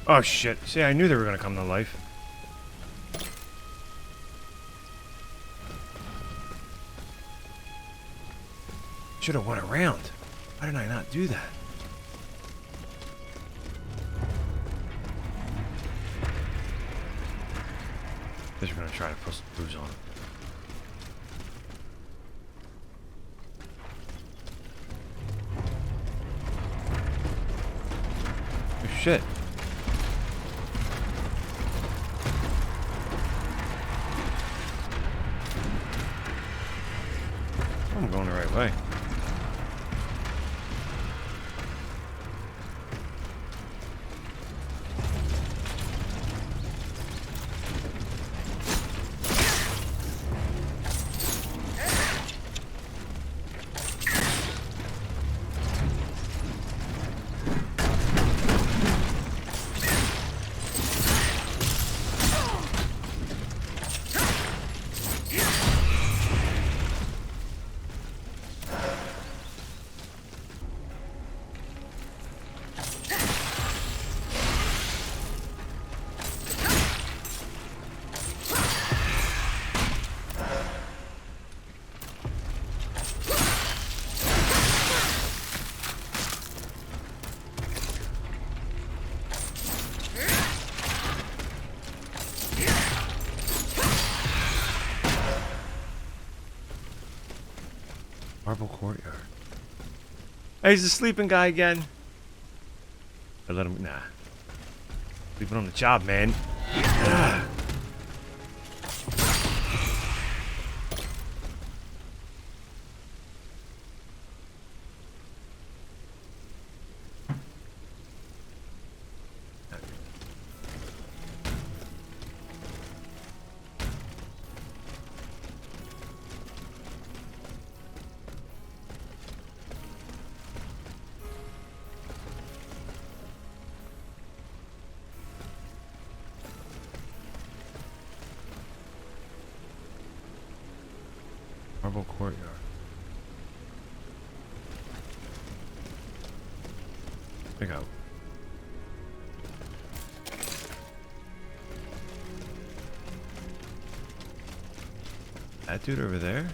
Oh shit. See, I knew they were gonna come to life. Should have went around. Why did I not do that? Guess we're gonna try to put some blues on. Oh shit. I'm going the right way. Marble courtyard. Hey, he's the sleeping guy again. I let him. Nah. Sleeping on the job, man. Ah. Marble courtyard. Pick out. That dude over there?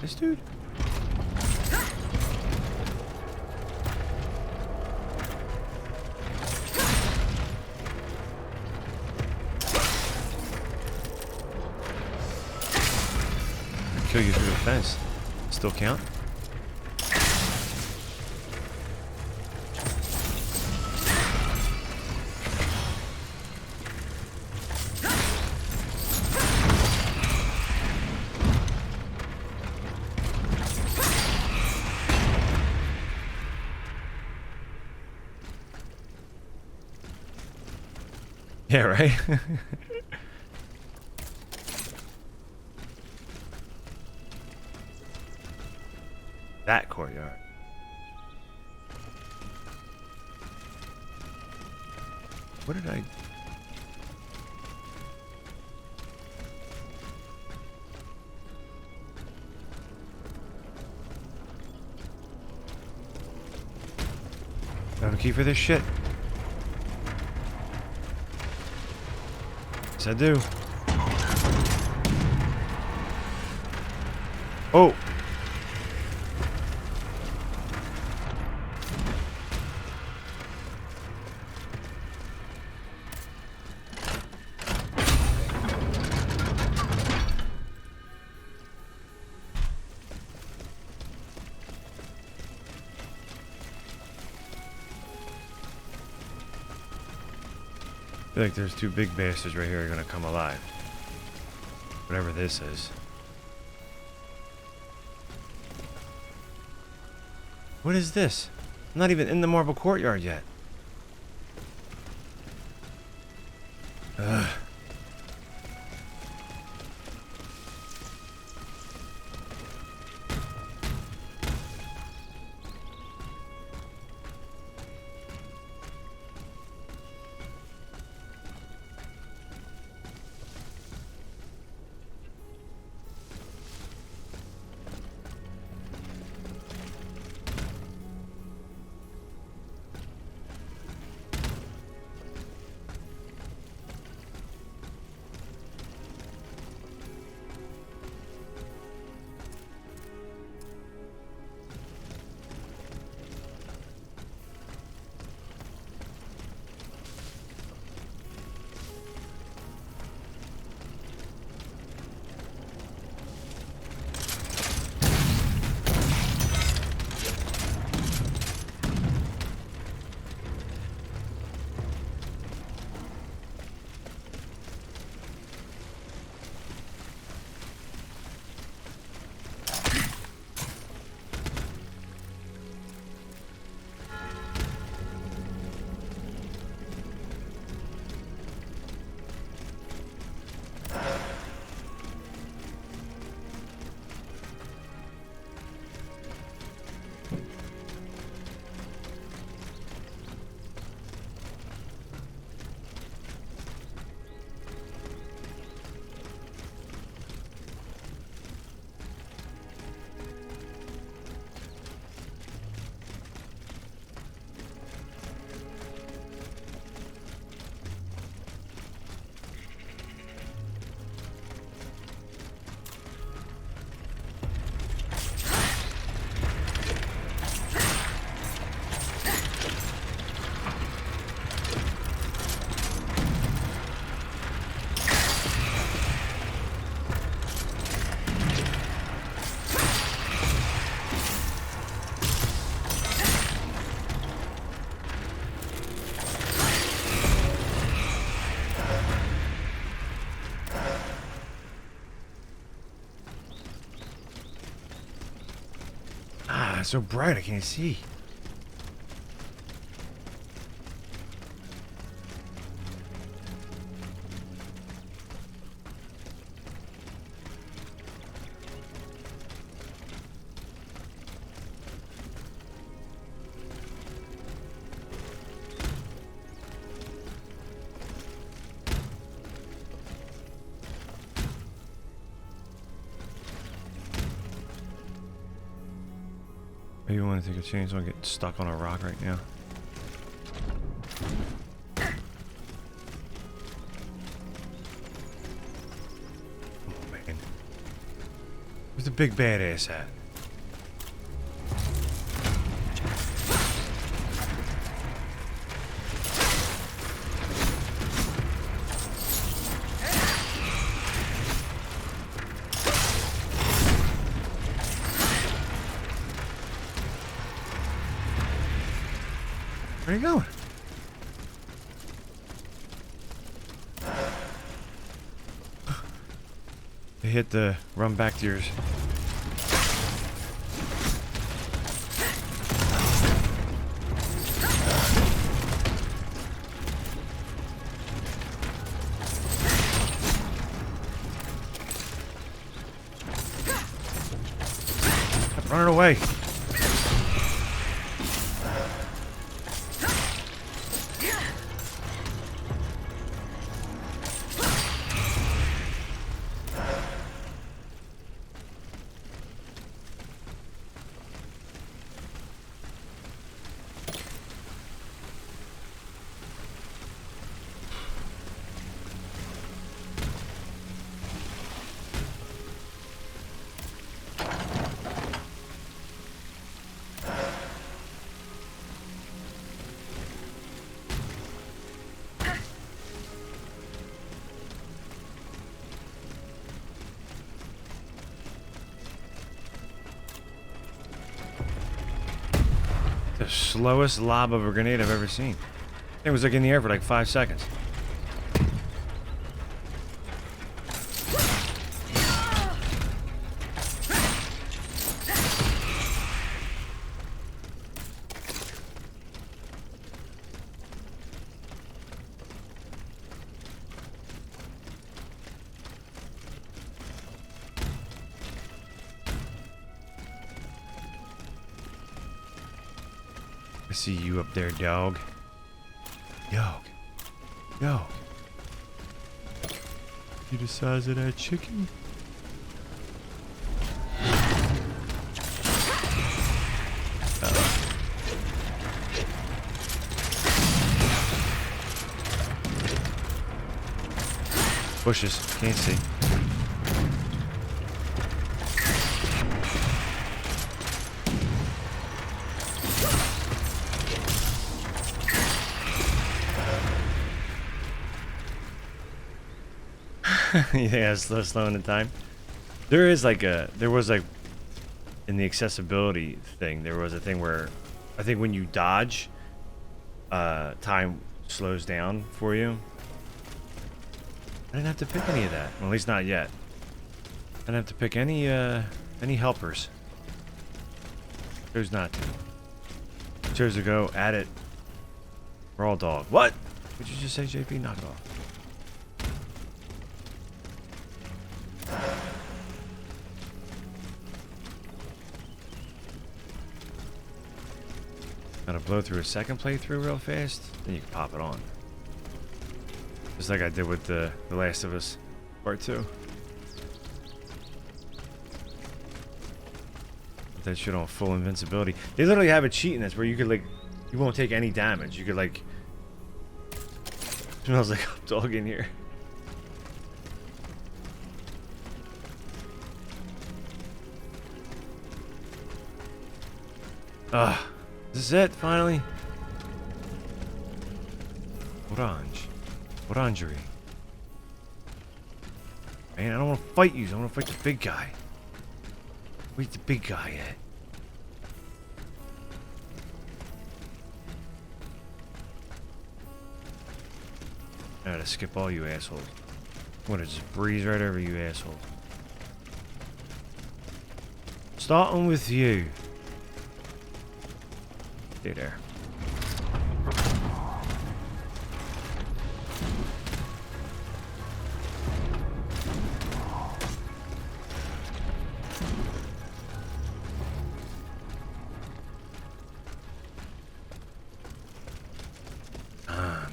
This dude? kill you through the fence. Still count? Yeah, right? That courtyard. What did I... I have a key for this shit. Yes, I do. Oh! I feel like there's two big bastards right here are gonna come alive. Whatever this is. What is this? I'm not even in the marble courtyard yet. Ugh. It's so bright I can't see. Maybe you want to take a chance on getting stuck on a rock right now. Oh man. Where's the big badass at? Where are you going? They hit the run back to yours. Running away. The slowest lob of a grenade I've ever seen. It was like in the air for like 5 seconds. I see you up there, dog. Dog. Dog. You the size of that chicken? Bushes. Can't see. Yeah, slowing the time. There is like there was like in the accessibility thing, there was a thing where I think when you dodge, time slows down for you. I didn't have to pick any of that. Well, at least not yet. I didn't have to pick any helpers. Chose not to. Chose to go at it. Raw dog. What? Did you just say, JP? Knock it off. Gotta blow through a second playthrough real fast, then you can pop it on. Just like I did with the Last of Us Part 2. Put that shit on full invincibility. They literally have a cheat in this where you could like, you won't take any damage. You could like, smells like a dog in here. Ah. This is it, finally. Orange. Orangery. Man, I don't want to fight you. I want to fight the big guy. Where's the big guy at? I gotta skip all you assholes. I'm gonna just breeze right over you assholes. Starting with you. Stay there.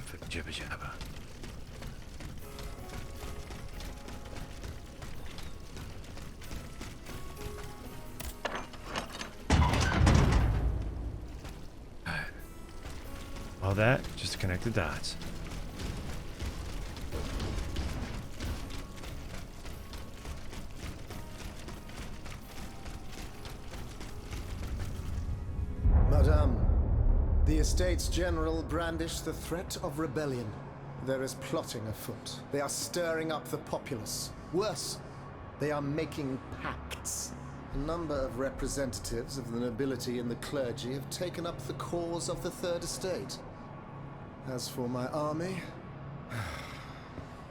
For jibber jabber. All that just to connect the dots. Madame, the Estates General brandish the threat of rebellion. There is plotting afoot. They are stirring up the populace. Worse, they are making pacts. A number of representatives of the nobility and the clergy have taken up the cause of the Third Estate. As for my army,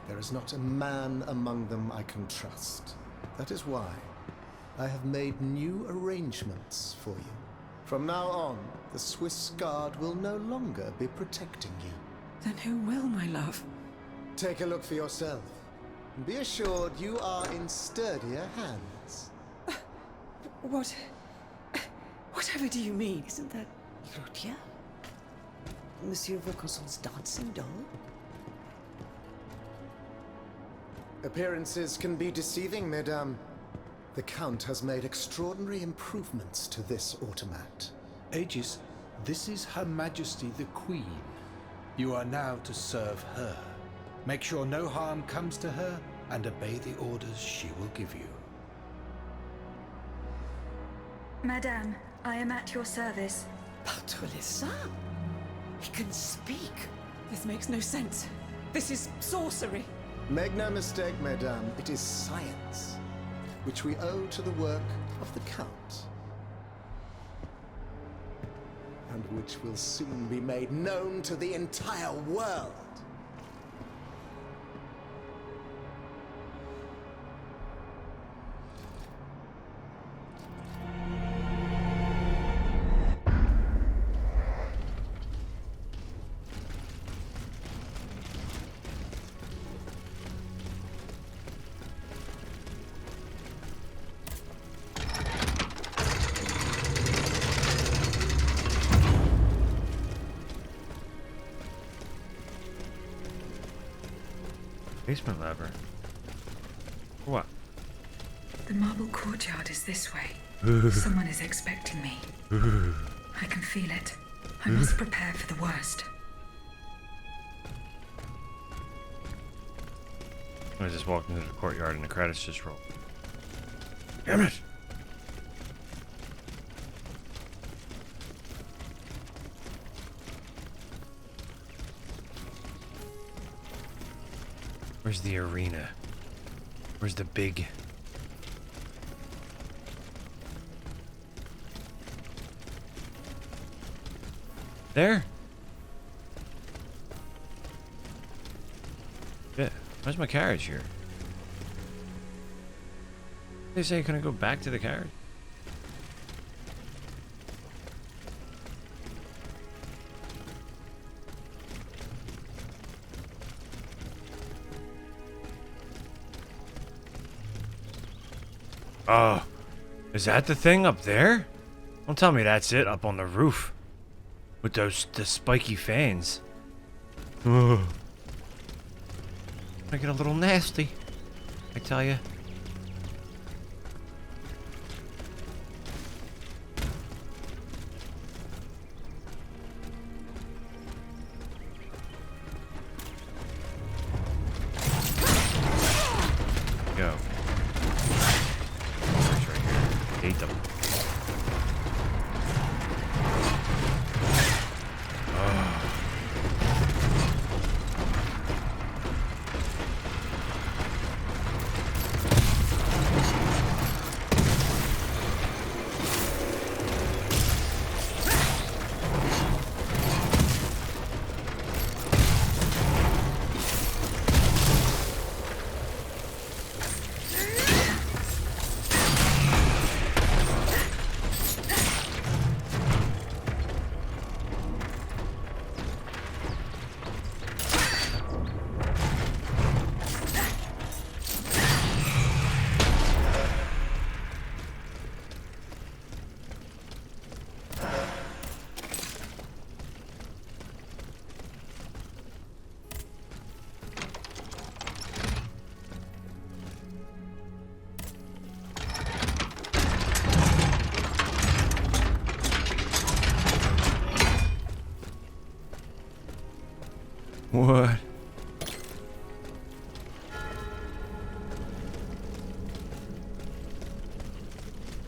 there is not a man among them I can trust. That is why I have made new arrangements for you. From now on, the Swiss Guard will no longer be protecting you. Then who will, my love? Take a look for yourself. And be assured you are in sturdier hands. Whatever do you mean? Isn't that Claudia? Monsieur Vaucanson's dancing doll? Appearances can be deceiving, mesdames. The Count has made extraordinary improvements to this automat. Aegis, this is Her Majesty the Queen. You are now to serve her. Make sure no harm comes to her and obey the orders she will give you. Madame, I am at your service. Ballista? He can speak. This makes no sense. This is sorcery. Make no mistake, mesdames, it is science, which we owe to the work of the Count. And which will soon be made known to the entire world. Basement lever. What? The marble courtyard is this way. Someone is expecting me. I can feel it. I must prepare for the worst. I just walked into the courtyard and the credits just rolled. Damn it! Where's the arena? Where's the big... There? Yeah. Where's my carriage here? They say can I go back to the carriage? Oh, is that the thing up there? Don't tell me that's it up on the roof. With the spiky fans. Ugh. I get a little nasty, I tell you. Go. It's right here. Hate them. What?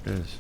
Is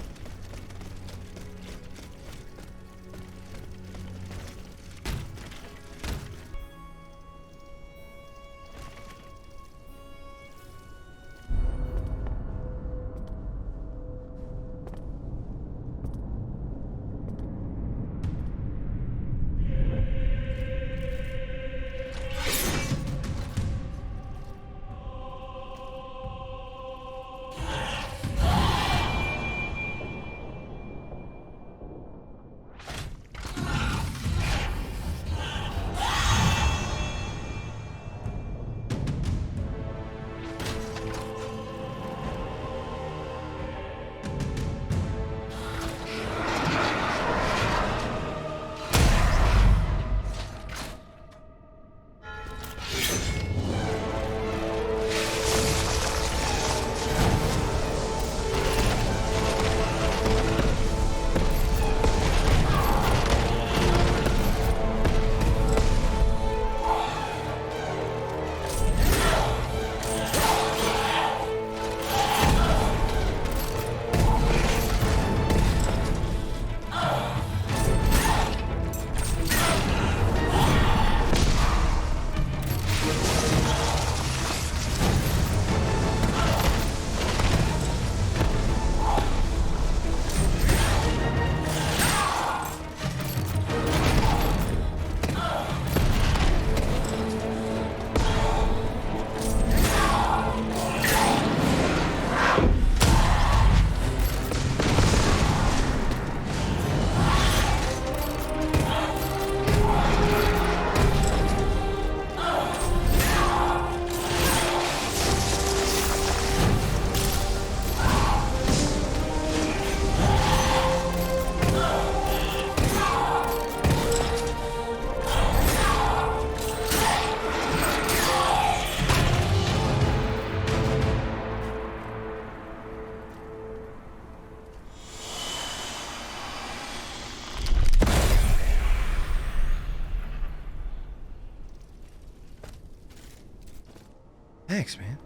Thanks, man.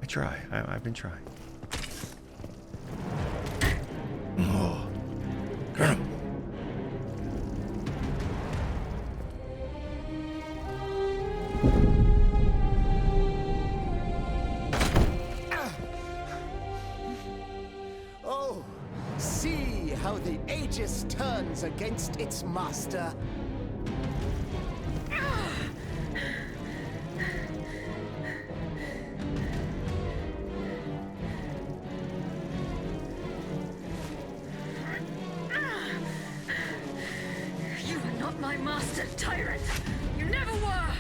I try. I've been trying. Oh. Come. Oh, see how the Aegis turns against its master. You are not my master, tyrant! You never were!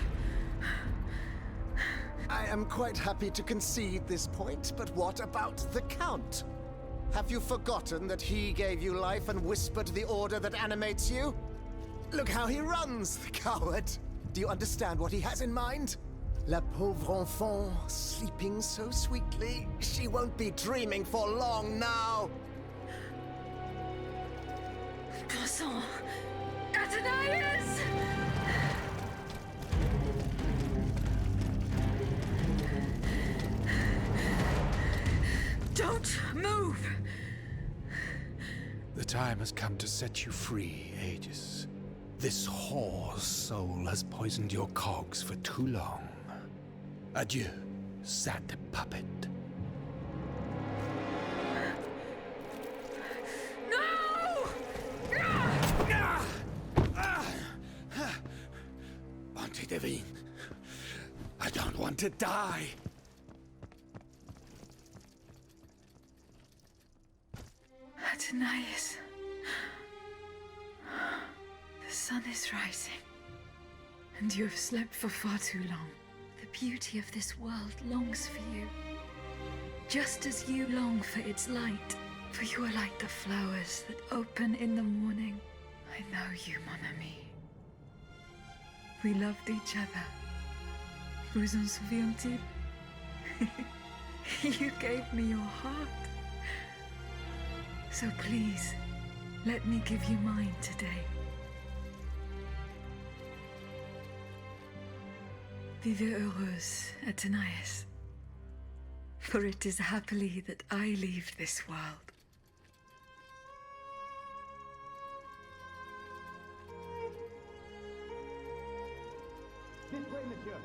I am quite happy to concede this point, but what about the Count? Have you forgotten that he gave you life and whispered the order that animates you? Look how he runs, the coward! Do you understand what he has in mind? La pauvre enfant, sleeping so sweetly, she won't be dreaming for long now! Passons! Athenais! Don't move! The time has come to set you free, Aegis. This whore's soul has poisoned your cogs for too long. Adieu, sad puppet. No! Bonté divine, I don't want to die. Athenais. The sun is rising, and you have slept for far too long. The beauty of this world longs for you, just as you long for its light. For you are like the flowers that open in the morning. I know you, mon ami. We loved each other. Vous en souvient-il? You gave me your heart. So please, let me give you mine today. Vivez heureuse, Athenais. For it is happily that I leave this world. This way, monsieur.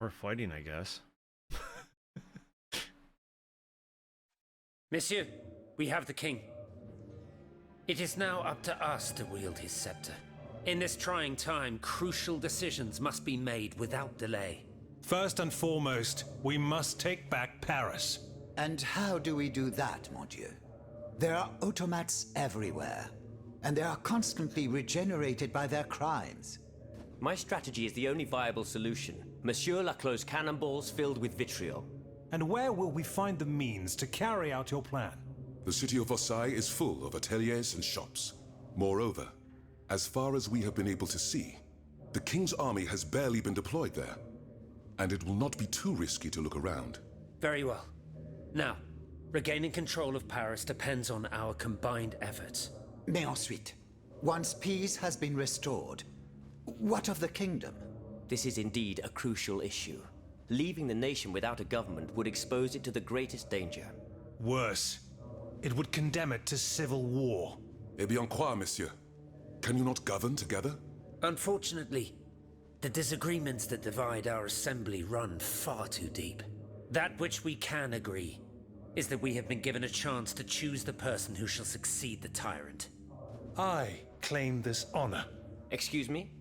We're fighting, I guess. Monsieur, we have the king. It is now up to us to wield his scepter. In this trying time, crucial decisions must be made without delay. First and foremost, we must take back Paris. And how do we do that, mon Dieu? There are automats everywhere, and they are constantly regenerated by their crimes. My strategy is the only viable solution. Monsieur Laclos cannonballs filled with vitriol. And where will we find the means to carry out your plan? The city of Versailles is full of ateliers and shops. Moreover, as far as we have been able to see, the King's army has barely been deployed there. And it will not be too risky to look around. Very well. Now, regaining control of Paris depends on our combined efforts. Mais ensuite, once peace has been restored, what of the kingdom? This is indeed a crucial issue. Leaving the nation without a government would expose it to the greatest danger. Worse, it would condemn it to civil war. Eh bien quoi, monsieur? Can you not govern together? Unfortunately, the disagreements that divide our assembly run far too deep. That which we can agree is that we have been given a chance to choose the person who shall succeed the tyrant. I claim this honor. Excuse me?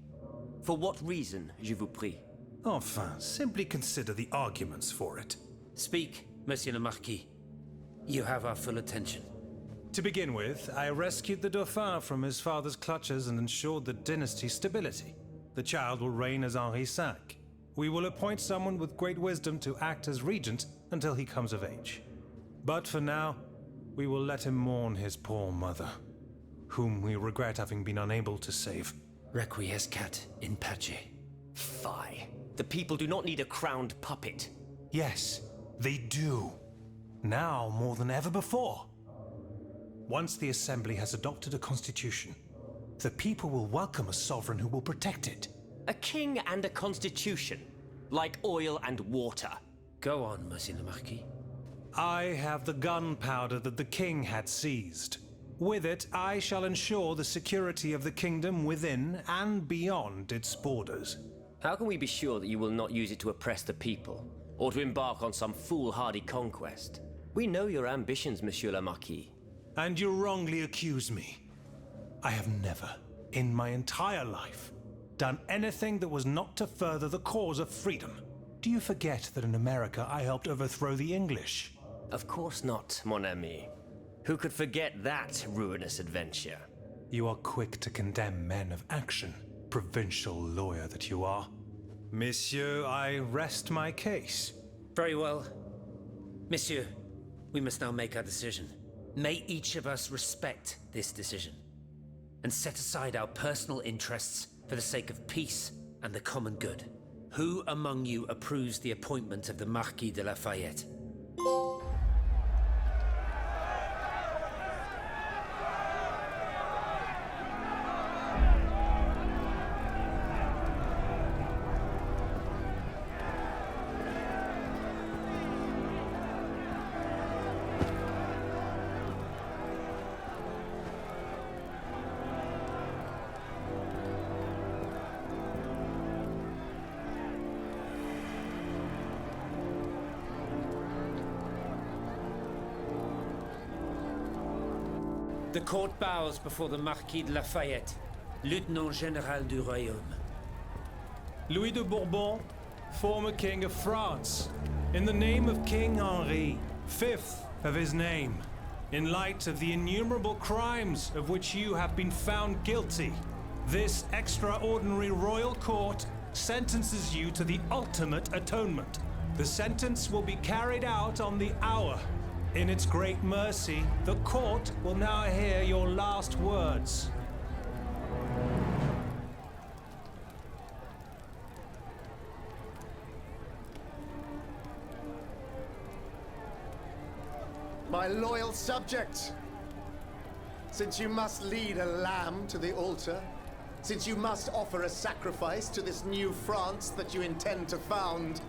For what reason, je vous prie? Enfin, simply consider the arguments for it. Speak, Monsieur le Marquis. You have our full attention. To begin with, I rescued the Dauphin from his father's clutches and ensured the dynasty's stability. The child will reign as Henri V. We will appoint someone with great wisdom to act as regent until he comes of age. But for now, we will let him mourn his poor mother, whom we regret having been unable to save. Requiescat in pace. Fie. The people do not need a crowned puppet. Yes, they do. Now more than ever before. Once the Assembly has adopted a constitution, the people will welcome a sovereign who will protect it. A king and a constitution, like oil and water. Go on, Monsieur le Marquis. I have the gunpowder that the king had seized. With it, I shall ensure the security of the kingdom within and beyond its borders. How can we be sure that you will not use it to oppress the people, or to embark on some foolhardy conquest? We know your ambitions, Monsieur le Marquis. And you wrongly accuse me. I have never, in my entire life, done anything that was not to further the cause of freedom. Do you forget that in America I helped overthrow the English? Of course not, mon ami. Who could forget that ruinous adventure? You are quick to condemn men of action, provincial lawyer that you are. Monsieur, I rest my case. Very well. Monsieur, we must now make our decision. May each of us respect this decision and set aside our personal interests for the sake of peace and the common good. Who among you approves the appointment of the Marquis de Lafayette? The court bows before the Marquis de Lafayette, Lieutenant Général du Royaume. Louis de Bourbon, former King of France, in the name of King Henri, fifth of his name, in light of the innumerable crimes of which you have been found guilty, this extraordinary royal court sentences you to the ultimate atonement. The sentence will be carried out on the hour. In its great mercy, the court will now hear your last words. My loyal subjects, since you must lead a lamb to the altar, since you must offer a sacrifice to this new France that you intend to found,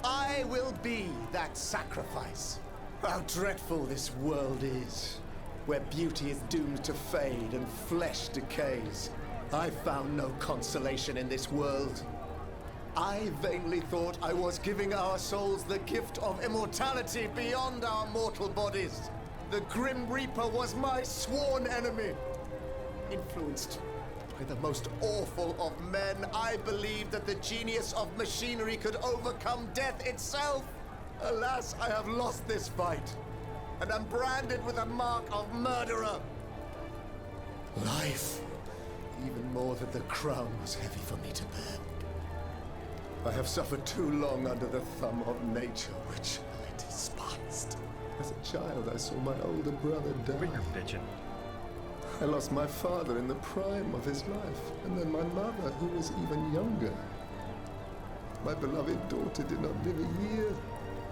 I will be that sacrifice. How dreadful this world is, where beauty is doomed to fade and flesh decays. I found no consolation in this world. I vainly thought I was giving our souls the gift of immortality beyond our mortal bodies. The Grim Reaper was my sworn enemy. Influenced by the most awful of men, I believed that the genius of machinery could overcome death itself. Alas, I have lost this fight, and am branded with a mark of murderer. Life, even more than the crown, was heavy for me to bear. I have suffered too long under the thumb of nature, which I despised. As a child, I saw my older brother die. I lost my father in the prime of his life, and then my mother, who was even younger. My beloved daughter did not live a year.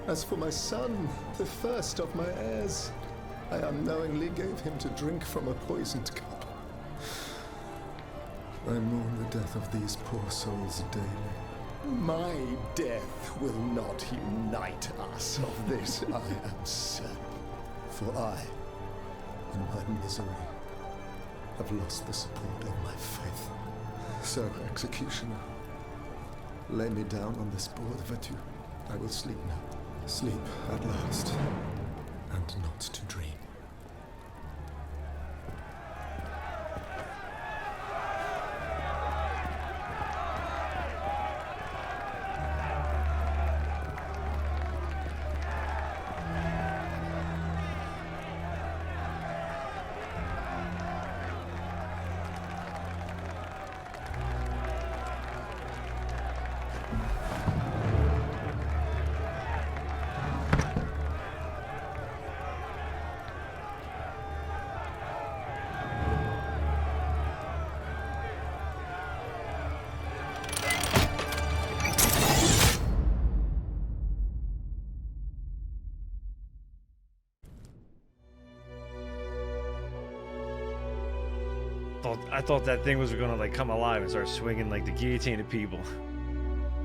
As for my son, the first of my heirs, I unknowingly gave him to drink from a poisoned cup. I mourn the death of these poor souls daily. My death will not unite us, of this I am certain. For I, in my misery, have lost the support of my faith. So, executioner, lay me down on this board, Vertu. I will sleep now. Sleep at last, and not to dream. I thought that thing was gonna like come alive and start swinging like the guillotine at people.